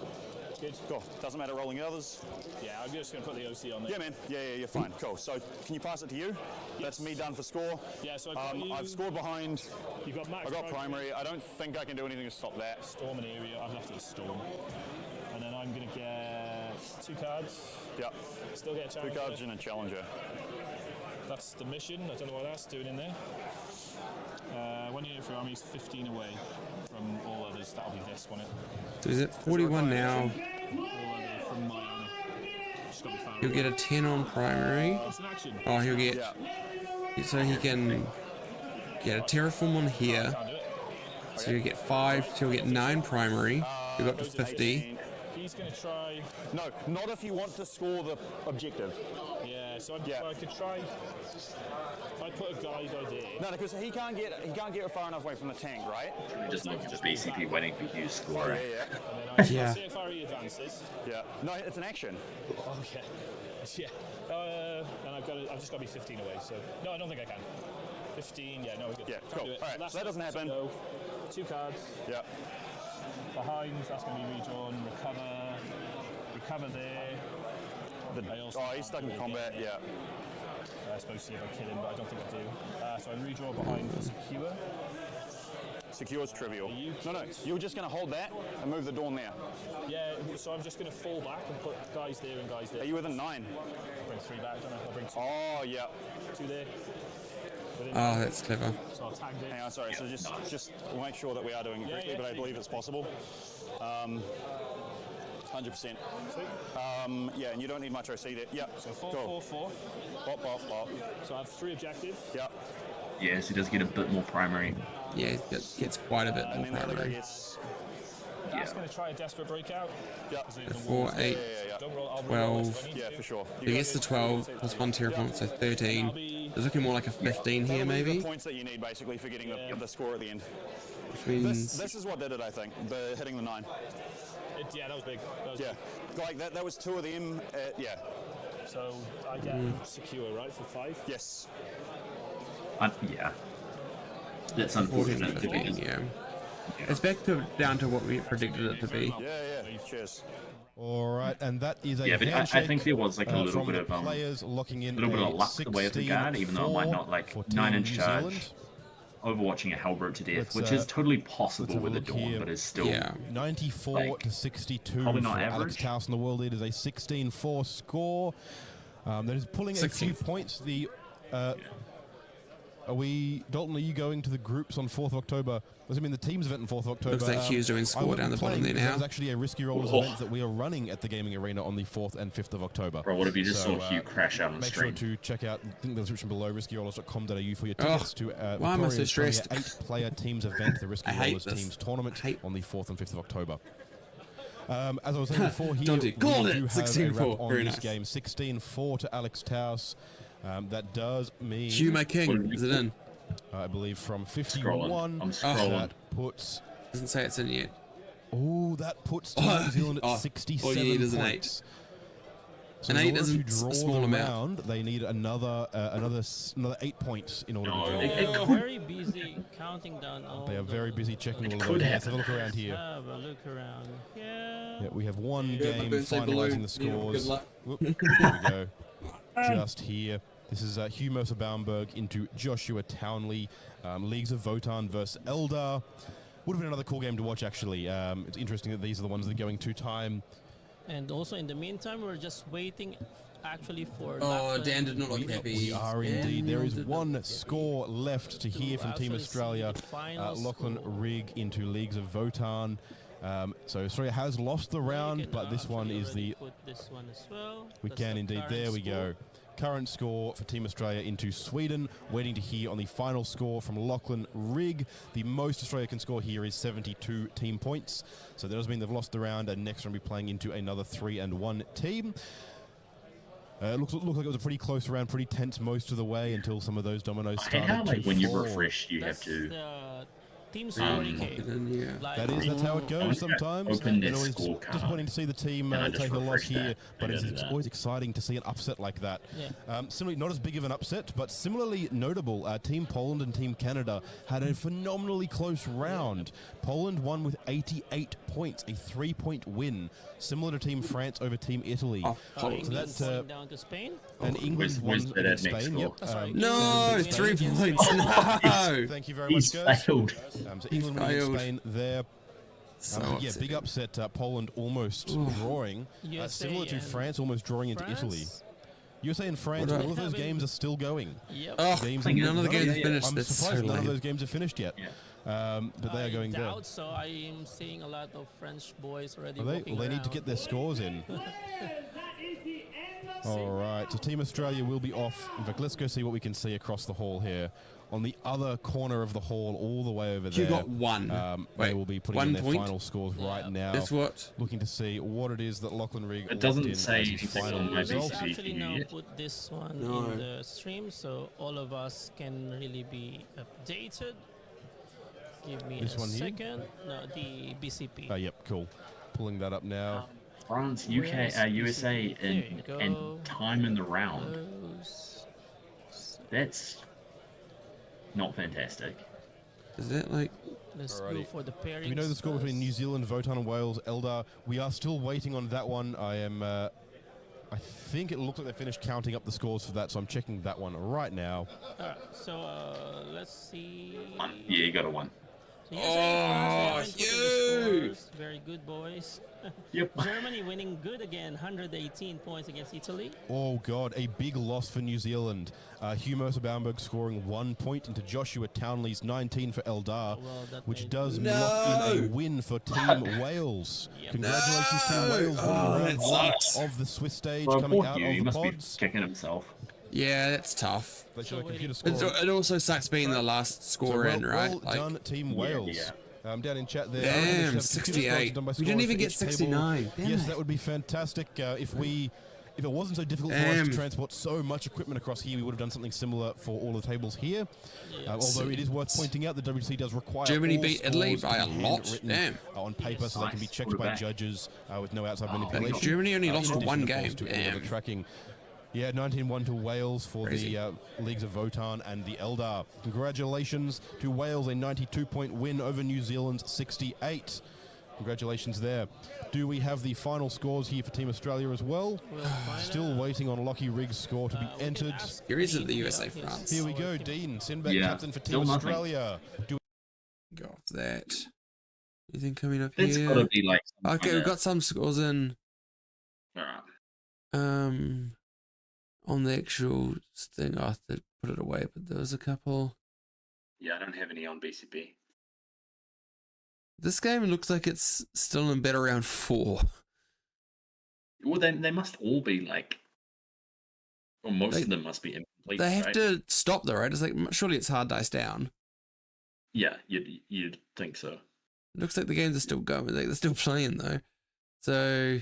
Good.
Cool. Doesn't matter rolling the others.
Yeah, I'm just going to put the OC on there.
Yeah, man. Yeah, you're fine. Cool. So, can you pass it to you? Yes. That's me done for score.
Yeah, so
I've scored behind.
You've got max.
I've got primary. I don't think I can do anything to stop that.
Storm an area. I've left it a storm. And then I'm going to get 2 cards.
Yep.
Still get a challenger.
2 cards and a challenger.
That's the mission. I don't know what that's doing in there. 1 unit for armies, 15 away from all others. That'll be this, won't it?
So is it 41 now?
All other from my army. Just gotta be far
He'll
away.
get a 10 on primary.
It's an action.
Oh, he'll get. So he can get a terraform on here. So he'll get 5. So he'll get 9 primary. He'll go up to 50.
He's going to try.
No, not if you want to score the objective.
Yeah, so I could try. If I put a guide idea.
No, because he can't get far enough away from the tank, right?
Just basically waiting for you to score.
Yeah.
See how far he advances.
Yeah. No, it's an action.
Okay. Yeah. And I I've just got to be 15 away. So no, I don't think I can. 15. Yeah, no, we're good.
Yeah, cool. All right, so that doesn't happen.
So 2 cards.
Yeah.
Behind, that's going to be redrawn. Recover there.
He's stuck in combat. Yeah.
I suppose see if I kill him, but I don't think I do. So I redraw behind for secure.
Secure is trivial. No, you're just going to hold that and move the dawn there.
Yeah, so I'm just going to fall back and put guys there and guys there.
Are you within 9?
I'll bring 3 back, don't I? I'll bring 2.
Oh, yeah.
2 there.
Oh, that's clever.
So I'll tag there.
Hang on, sorry. So just make sure that we are doing it correctly, but I believe it's possible. 100%. Yeah, and you don't need much OC there. Yeah.
So 4,
cool.
4, 4.
Bop, bop, bop.
So I have 3 objectives.
Yeah.
Yes, he does get a bit more primary.
Yeah, it gets quite a bit more primary.
That's going to try a desperate breakout.
Yeah.
4, 8, 12.
Yeah, for sure.
So he gets the 12 plus 1 tier point, so 13. It's looking more like a 15 here, maybe.
The points that you need, basically, for getting the score at the end.
Which means
this is what did it, I think. The hitting the 9.
Yeah, that was big.
Like that was 2 of them. Yeah.
So I get secure, right, for 5?
Yes.
Yeah. That's unfortunate to be.
Yeah. It's back down to what we predicted it to be.
Yeah. Cheers.
All right, and that is a
but I think there was like a little bit of
players locking in
a little bit of luck the way of the guard, even though it might not like 9-inch charge. Overwatching a Hellbrook to death, which is totally possible with a Dawn, but is still
94 to 62
probably not
for
average.
Alex Taus in the world lead is a 16-4 score. That is pulling a few points. Dalton, are you going to the groups on 4th of October? Does it mean the team's event on 4th of October?
Looks like Hugh's doing score down the bottom there now.
There's actually a Risky Rollers event that we are running at the Gaming Arena on the 4th and 5th of October.
Bro, what if you just saw Hugh crash out on the stream?
Make sure to check out the description below, riskyrollers.com.au for your tickets to
why am I so stressed?
8-player teams event, the Risky Rollers Teams Tournament on the 4th and 5th of October. As I was saying before here, we do have a wrap on this game. 16-4 to Alex Taus. That does mean...
Hugh, my king. Is it in?
I believe from 51.
I'm scrolling.
That puts...
Doesn't say it's in yet.
Oh, that puts New Zealand at 67
all you need is an 8.
So
an 8 isn't a small amount.
They need another 8 points in order to draw.
They're very busy counting down all.
They are very busy checking all of those. Let's have a look around here.
Have a look around.
Yeah, we have one game finalising the scores. Whoop, here we go. Just here. This is Hugh Mercer-Baumberg into Joshua Townley. Leagues of Votan versus Eldar. Would have been another cool game to watch, actually. It's interesting that these are the ones that are going to time.
And also, in the meantime, we're just waiting, actually, for...
Dan did not look happy.
We are indeed. There is one score left to hear from Team Australia. Lachlan Rigg into Leagues of Votan. So Australia has lost the round, but this one is the...
Put this one as well.
We can indeed. There we go. Current score for Team Australia into Sweden. Waiting to hear on the final score from Lachlan Rigg. The most Australia can score here is 72 team points. So that does mean they've lost the round, and next round we'll be playing into another 3-1 team. Looks like it was a pretty close round, pretty tense most of the way until some of those dominoes started to fall.
When you refresh, you have to...
Team scoring
that's how it goes sometimes. And it was disappointing to see the team take a loss here, but it's always exciting to see an upset like that. Similarly, not as big of an upset, but similarly notable. Team Poland and Team Canada had a phenomenally close round. Poland won with 88 points, a 3-point win, similar to Team France over Team Italy.
So that's down to Spain.
And England won against Spain. Yep.
No, 3 points. No.
Thank you very much, guys. So England winning Spain there. Big upset. Poland almost drawing. Similar to France almost drawing into Italy. USA and France, all of those games are still going.
None of the games are finished.
I'm surprised none of those games are finished yet. But they are going there.
So I am seeing a lot of French boys already.
They need to get their scores in. All right, so Team Australia will be off. In fact, let's go see what we can see across the hall here. On the other corner of the hall, all the way over there.
You got one.
They will be putting in their final scores right now.
That's what?
Looking to see what it is that Lachlan Rigg.
It doesn't say anything on my
Let's actually now put this one in the stream so all of us can really be updated. Give me a second. No, the BCP.
Oh, yep, cool. Pulling that up now.
France, UK, USA, and time in the round. That's not fantastic.
Is that like...
Let's go for the pairings.
We know the score between New Zealand, Votan and Wales, Eldar. We are still waiting on that one. I think it looks like they finished counting up the scores for that, so I'm checking that one right now.
Alright, so let's see.
Yeah, you got a 1.
Oh,
huge!
Very good, boys.
Yep.
Germany winning good again, 118 points against Italy.
Oh God, a big loss for New Zealand. Hugh Mercer-Bamberg scoring 1 point into Joshua Townley's 19 for Eldar, which does lock in a win for Team Wales. Yep. Congratulations, Team Wales, on round 1 of the Swiss stage, coming out of
he
the
must
pods.
be kicking himself.
Yeah, that's tough.
They show a computer score.
It also sucks being the last score in, right?
Well done, Team Wales.
Yeah.
Down in chat there.
Damn, 68. We didn't even get 69.
Yes, that would be fantastic. If it wasn't so difficult for us to transport so much equipment across here, we would have done something similar for all the tables here. Although it is worth pointing out, the WTC does require
Germany
all
beat Italy
scores
by
to
a
be
lot.
handwritten,
Damn.
On paper, so they can be checked by judges with no outside manipulation.
Germany only lost
in
for
addition,
one
of course,
game.
to all
Damn.
the tracking. Yeah, 19-1 to Wales for
Crazy.
the leagues of Votan and the Eldar. Congratulations to Wales, a 92-point win over New Zealand's 68. Congratulations there. Do we have the final scores here for Team Australia as well? Still waiting on Lockie Riggs' score to be entered.
Here is the USA-France.
Here we go, Dean, send back captain for Team Australia.
Go off that. Anything coming up
It's
here?
gotta be like
okay, we've got some scores in.
Alright.
On the actual thing, I have to put it away, but there was a couple.
Yeah, I don't have any on BCP.
This game looks like it's still in bet around 4.
Well, they must all be like, or most of them must be incomplete.
They have
right?
to stop though, right? It's like, surely it's hard dice down.
Yeah, you'd think so.
It looks like the games are still going. Like they're still playing though. So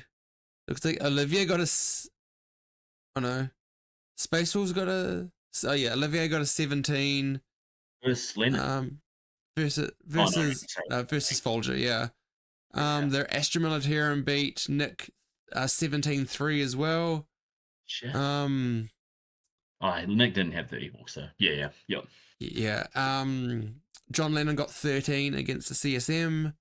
looks like Olivia got a. Oh no, Space Wolves got a. Oh yeah, Olivia got a 17.
Versus Leonard.
Versus Folger, yeah. Their Astra Militarum beat Nick 17-3 as well.
Shit. Nick didn't have 30 so yeah.
Yeah. John Lennon got 13 against the CSM,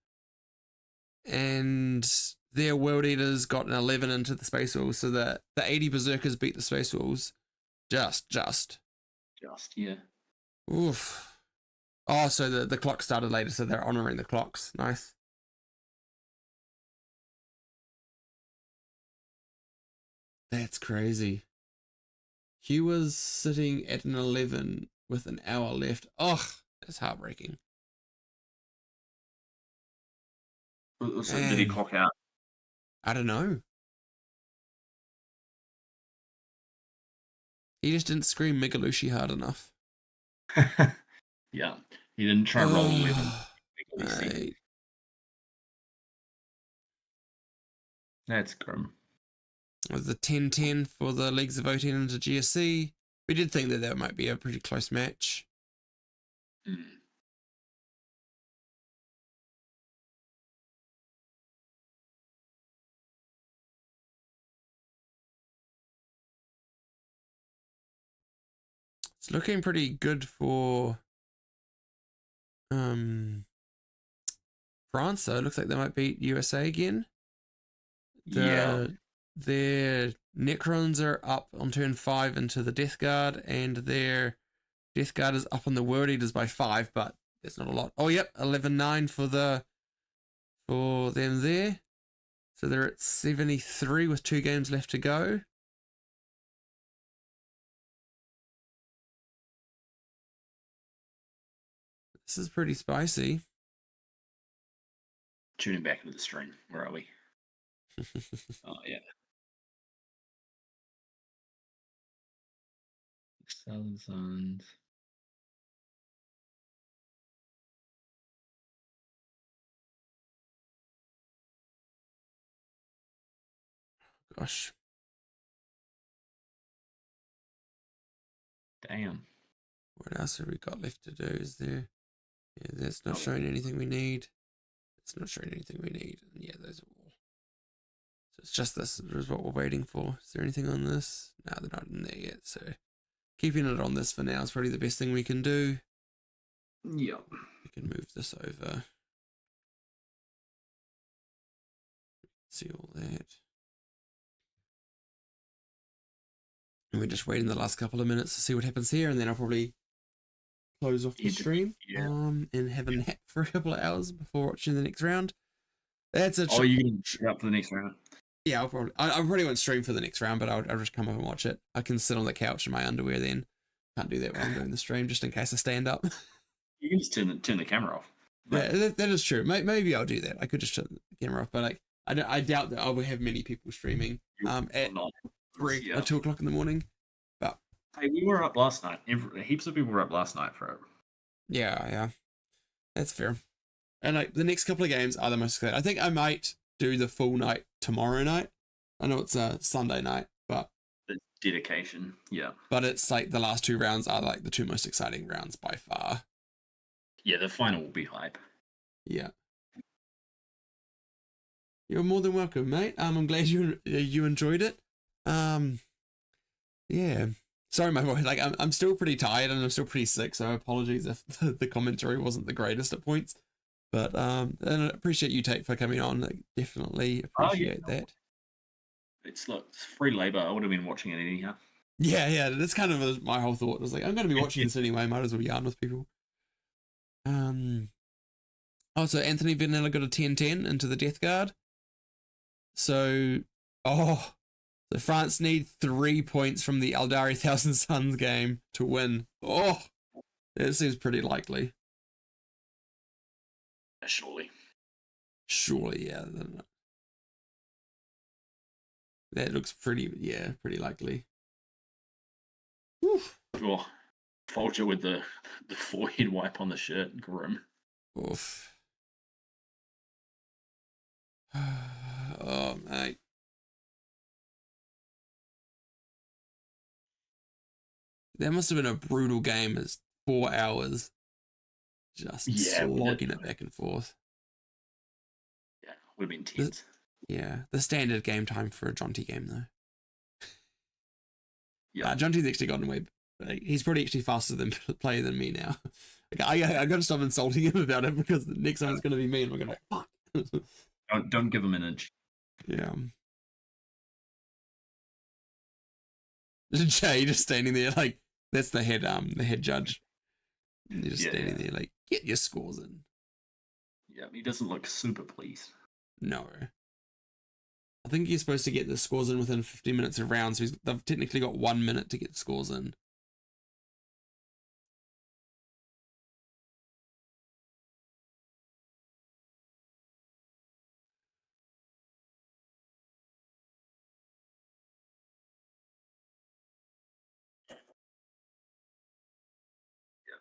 and their World Eaters got an 11 into the Space Wolves, so the 80 Berserkers beat the Space Wolves. Just,
yeah.
Oof. Oh, so the clock started later, so they're honoring the clocks. Nice. That's crazy. Hugh was sitting at an 11 with an hour left. Oh, that's heartbreaking.
So did he clock out?
I don't know. He just didn't scream Megalushi hard enough.
Yeah, he didn't try roll 11.
Right.
That's grim.
It was the 10-10 for the leagues of voting into GSC. We did think that might be a pretty close match. It's looking pretty good for France, though. It looks like they might beat USA again. Their Necrons are up on turn 5 into the Death Guard, and their Death Guard is up on the World Eaters by 5, but that's not a lot. Oh, yep, 11-9 for them there. So they're at 73 with 2 games left to go. This is pretty spicy.
Tuning back into the stream. Where are we? Oh, yeah. Thousands.
Gosh.
Damn.
What else have we got left to do? Is there? Yeah, that's not showing anything we need. It's not showing anything we need. And yeah, those are all. So it's just this is what we're waiting for. Is there anything on this? No, they're not in there yet. So keeping it on this for now is probably the best thing we can do.
Yeah.
We can move this over. See all that. And we're just waiting the last couple of minutes to see what happens here, and then I'll probably close off the stream and have a nap for a couple of hours before watching the next round. That's it.
Oh, you can shoot up for the next round?
Yeah, I probably won't stream for the next round, but I'll just come up and watch it. I can sit on the couch in my underwear then. Can't do that while I'm doing the stream, just in case I stand up.
You can just turn the camera off.
Yeah, that is true. Maybe I'll do that. I could just turn the camera off, but I doubt that I will have many people streaming at 3 or 2 o'clock in the morning. But
hey, we were up last night. Heaps of people were up last night for it.
Yeah, that's fair. And like the next couple of games are the most exciting. I think I might do the full night tomorrow night. I know it's a Sunday night, but
the dedication, yeah.
But it's like the last 2 rounds are like the 2 most exciting rounds by far.
Yeah, the final will be hype.
Yeah. You're more than welcome, mate. I'm glad you enjoyed it. Yeah. Sorry, my voice. Like I'm still pretty tired and I'm still pretty sick, so apologies if the commentary wasn't the greatest at points. But and I appreciate you, Tate, for coming on. Like, definitely appreciate that.
It's free labor. I would have been watching it anyhow.
Yeah. That's kind of my whole thought. I was like, I'm going to be watching this anyway. Might as well yarn with people. So Anthony Vanilla got a 10-10 into the Death Guard. So France need 3 points from the Eldari Thousand Suns game to win. Oh, that seems pretty likely. Surely, yeah. That looks pretty likely.
Oof. Oh, Vulture with the forehead wipe on the shirt, grim.
Oof. Oh, mate. That must have been a brutal game. It's 4 hours. Just slogging it back and forth.
Yeah, would have been tense.
The standard game time for a Jonty game, though.
Yeah.
Jonty's actually gotten away. He's probably actually faster player than me now. Like, I got to stop insulting him about it because the next time it's going to be me and we're going to fuck.
Don't give him an inch.
Yeah. Jay just standing there like that's the head judge. You're just standing there like, get your scores in.
Yeah, he doesn't look super pleased.
No. I think you're supposed to get the scores in within 50 minutes of rounds, so they've technically got 1 minute to get the scores in.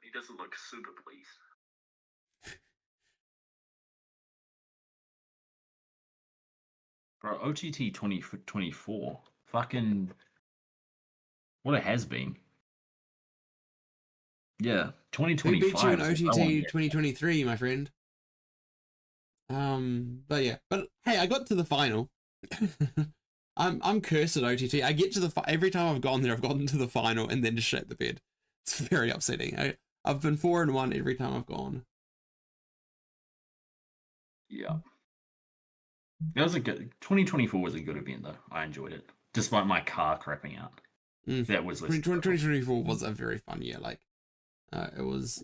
He doesn't look super pleased. Bro, OTT 2024. Fucking. What it has been. Yeah, 2025.
We beat you in OTT 2023, my friend. But hey, I got to the final. I'm cursed at OTT. I get to every time I've gone there, I've gotten to the final and then just shit the bed. It's very upsetting. I've been 4-1 every time I've gone.
Yeah. That was a good 2024 was a good event though. I enjoyed it. Despite my car crapping out. That was
2024 was a very fun year. Like I was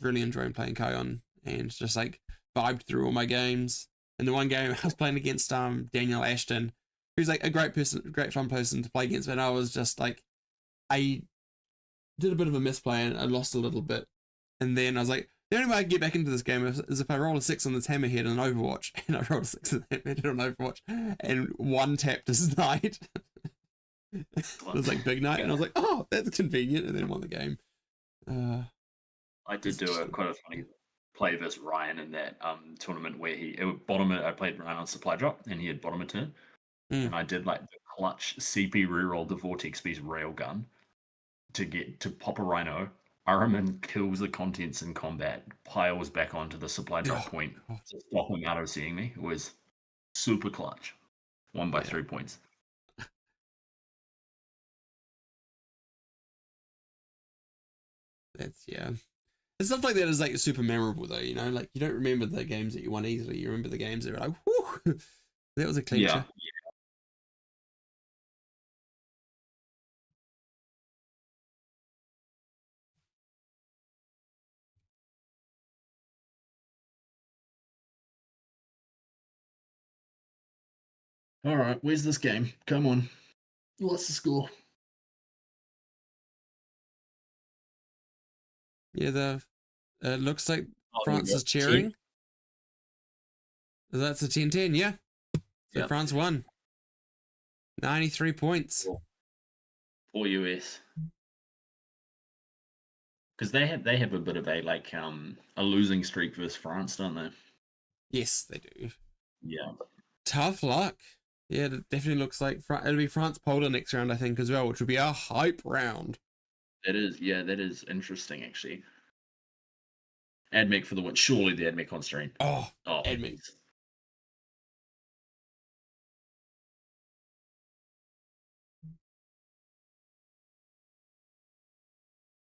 really enjoying playing Kion and just like vibed through all my games. And the one game I was playing against Daniel Ashton, who's like a great fun person to play against, but I was just like I did a bit of a misplay and I lost a little bit. And then I was like, the only way I can get back into this game is if I roll a 6 on this hammerhead on Overwatch. And I rolled a 6 on the hammerhead on Overwatch and one tapped his knight. It was like big knight, and I was like, oh, that's convenient, and then won the game.
I did do quite a funny play versus Ryan in that tournament where I played Ryan on supply drop and he had bottom of turn. And I did like the clutch CP reroll the Vortex Beast railgun to pop a Rhino. Araman kills the contents in combat, piles back onto the supply drop point to stop him out of seeing me. It was super clutch. Won by 3 points.
It's stuff like that is like super memorable though, you know, like you don't remember the games that you won easily, you remember the games that were like, whoo, that was a clincher.
All right, where's this game? Come on. What's the score?
Yeah, looks like France is cheering. 10. That's a 10-10, yeah. So France won. 93 points.
Poor US. Because they have a bit of a like a losing streak versus France, don't they?
Yes, they do.
Yeah.
Tough luck. Yeah, it definitely looks like it'll be France-Poland next round, I think, as well, which would be a hype round.
That is interesting, actually. Admech for the win. Surely the Admech on stream.
Oh Admech.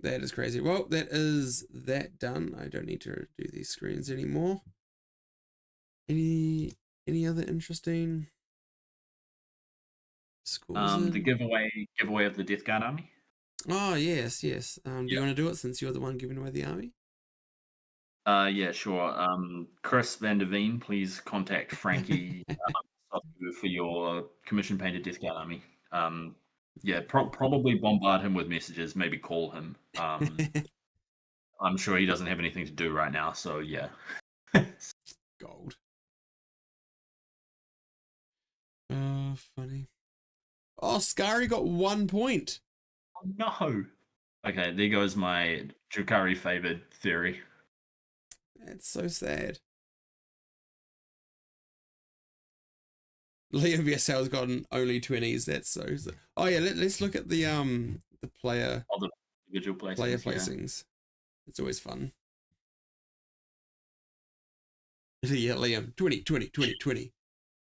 That is crazy. Well, that is that done. I don't need to do these screens anymore. Any other interesting scores?
The giveaway of the Death Guard army.
Oh yes. Do you want to do it since you're the one giving away the army?
Yeah, sure. Chris Van der Veen, please contact Frankie for your commission painted Death Guard army. Yeah, probably bombard him with messages, maybe call him. I'm sure he doesn't have anything to do right now, so yeah.
Gold. Oh, funny. Oh, Scary got 1 point.
Oh, no. Okay, there goes my Drukari favored theory.
That's so sad. Leo VSL's gotten only 20s. That's so sad. Oh yeah, let's look at the player.
Oh, the individual placings.
Player placings. It's always fun. Yeah, Liam 20, 20, 20, 20.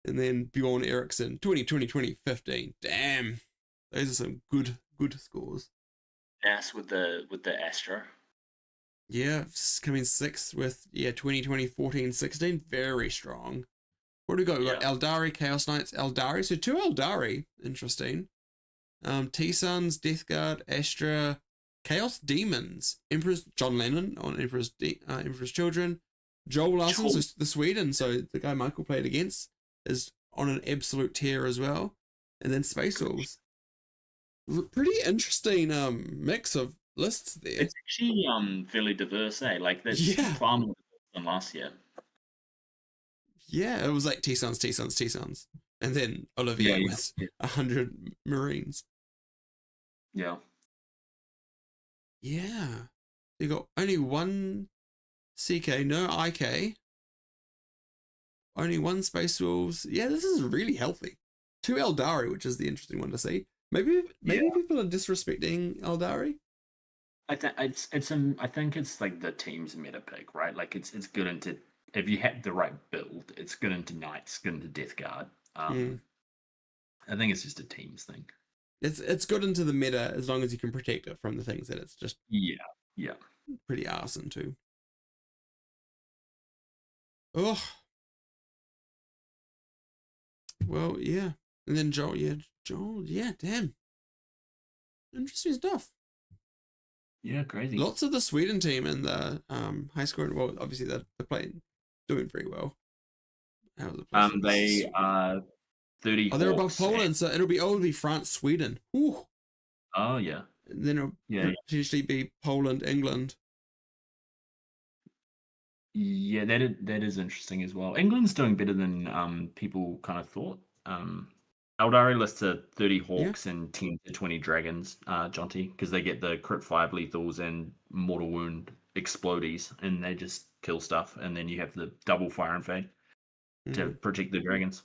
And then Bjorn Eriksson 20, 20, 20, 15. Damn. Those are some good scores.
Ass with the Astra.
Yeah, coming 6th with 20, 20, 14, 16. Very strong. What do we got? We've got Eldari, Chaos Knights, Eldari. So 2 Eldari. Interesting. T-Suns, Death Guard, Astra, Chaos Demons, Emperor's John Lennon on Emperor's Children, Joel Larson, so the Sweden, so the guy Michael played against, is on an absolute tear as well. And then Space Wolves. Pretty interesting mix of lists there.
It's actually fairly diverse, eh? Like there's far more than last year.
Yeah, it was like T-Suns. And then Olivier with 100 Marines.
Yeah.
Yeah. You got only 1 CK, no IK. Only 1 Space Wolves. Yeah, this is really healthy. 2 Eldari, which is the interesting one to see. Maybe people are disrespecting Eldari.
I think it's like the team's meta pick, right? Like it's good into, if you have the right build, it's good into Knights, good into Death Guard. I think it's just a teams thing.
It's good into the meta as long as you can protect it from the things that it's just pretty arson too. Oh, well, yeah, and then Joel, damn, interesting stuff.
Yeah, crazy.
Lots of the Sweden team and the high scoring. Well, obviously they're playing, doing very well.
They are 30.
Oh, they're above Poland, so it'll be France, Sweden. Ooh.
Oh yeah.
And then it'll potentially be Poland, England.
Yeah, that is interesting as well. England's doing better than people kind of thought. Eldari lists are 30 Hawks and 10 to 20 Dragons, Jonty, because they get the crit 5 lethals and mortal wound explodies, and they just kill stuff. And then you have the double fire and fade to protect the dragons.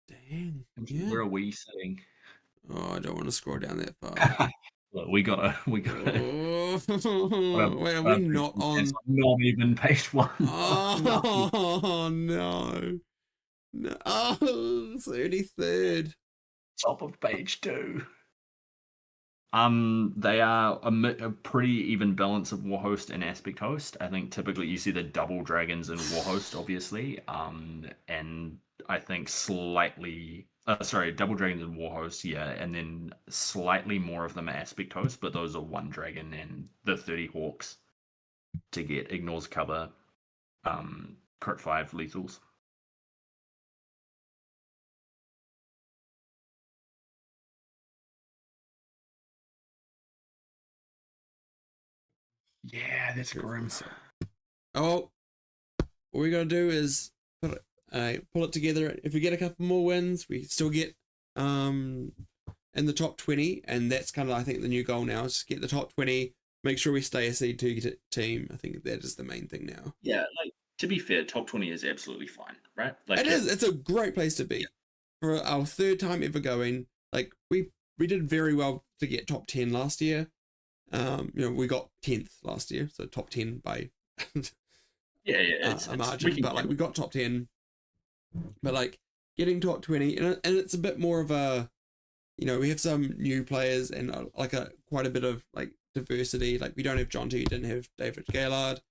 Dang.
Where are we sitting?
Oh, I don't want to scroll down that far.
Look, we gotta.
Oh, wait, are we not on?
Not even page 1.
Oh no! No. Oh, 33rd.
Top of page 2. They are a pretty even balance of Warhost and Aspect Host. I think typically you see the double dragons in Warhost, obviously, and I think slightly, double dragons in Warhost, yeah, and then slightly more of them are Aspect Host, but those are 1 dragon and the 30 hawks to get ignores cover, crit 5 lethals. Yeah, that's grim.
Oh, what we gotta do is pull it together. If we get a couple more wins, we still get in the top 20, and that's kind of, I think, the new goal now is just get the top 20. Make sure we stay a seed 2 team. I think that is the main thing now.
Yeah, like, to be fair, top 20 is absolutely fine, right? Like
it is. It's a great place to be. For our 3rd time ever going. Like we did very well to get top 10 last year. We got 10th last year, so top 10 by
it's
a margin. But like we got top 10. But like getting top 20, and it's a bit more of a, we have some new players and quite a bit of like diversity. Like we don't have John T, didn't have David Gaillard.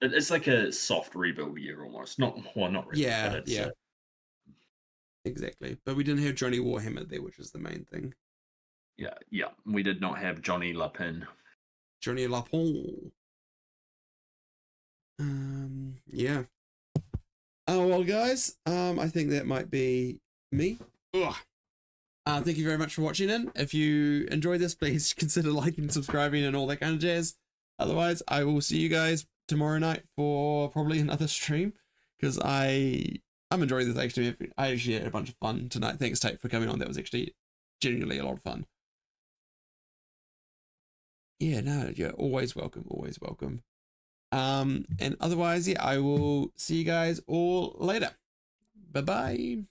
It's like a soft rebuild year almost. Not really. But it's,
exactly. But we didn't have Johnny Warhammer there, which is the main thing.
Yeah. We did not have Johnny Lapin.
Johnny Lapin. Yeah. Oh well, guys. I think that might be me. Ugh. Thank you very much for watching in. If you enjoyed this, please consider liking, subscribing, and all that kind of jazz. Otherwise, I will see you guys tomorrow night for probably another stream, because I'm enjoying this. Actually, I actually had a bunch of fun tonight. Thanks, Tate, for coming on. That was actually genuinely a lot of fun. Yeah, no, you're always welcome. Always welcome. And otherwise, yeah, I will see you guys all later. Bye-bye.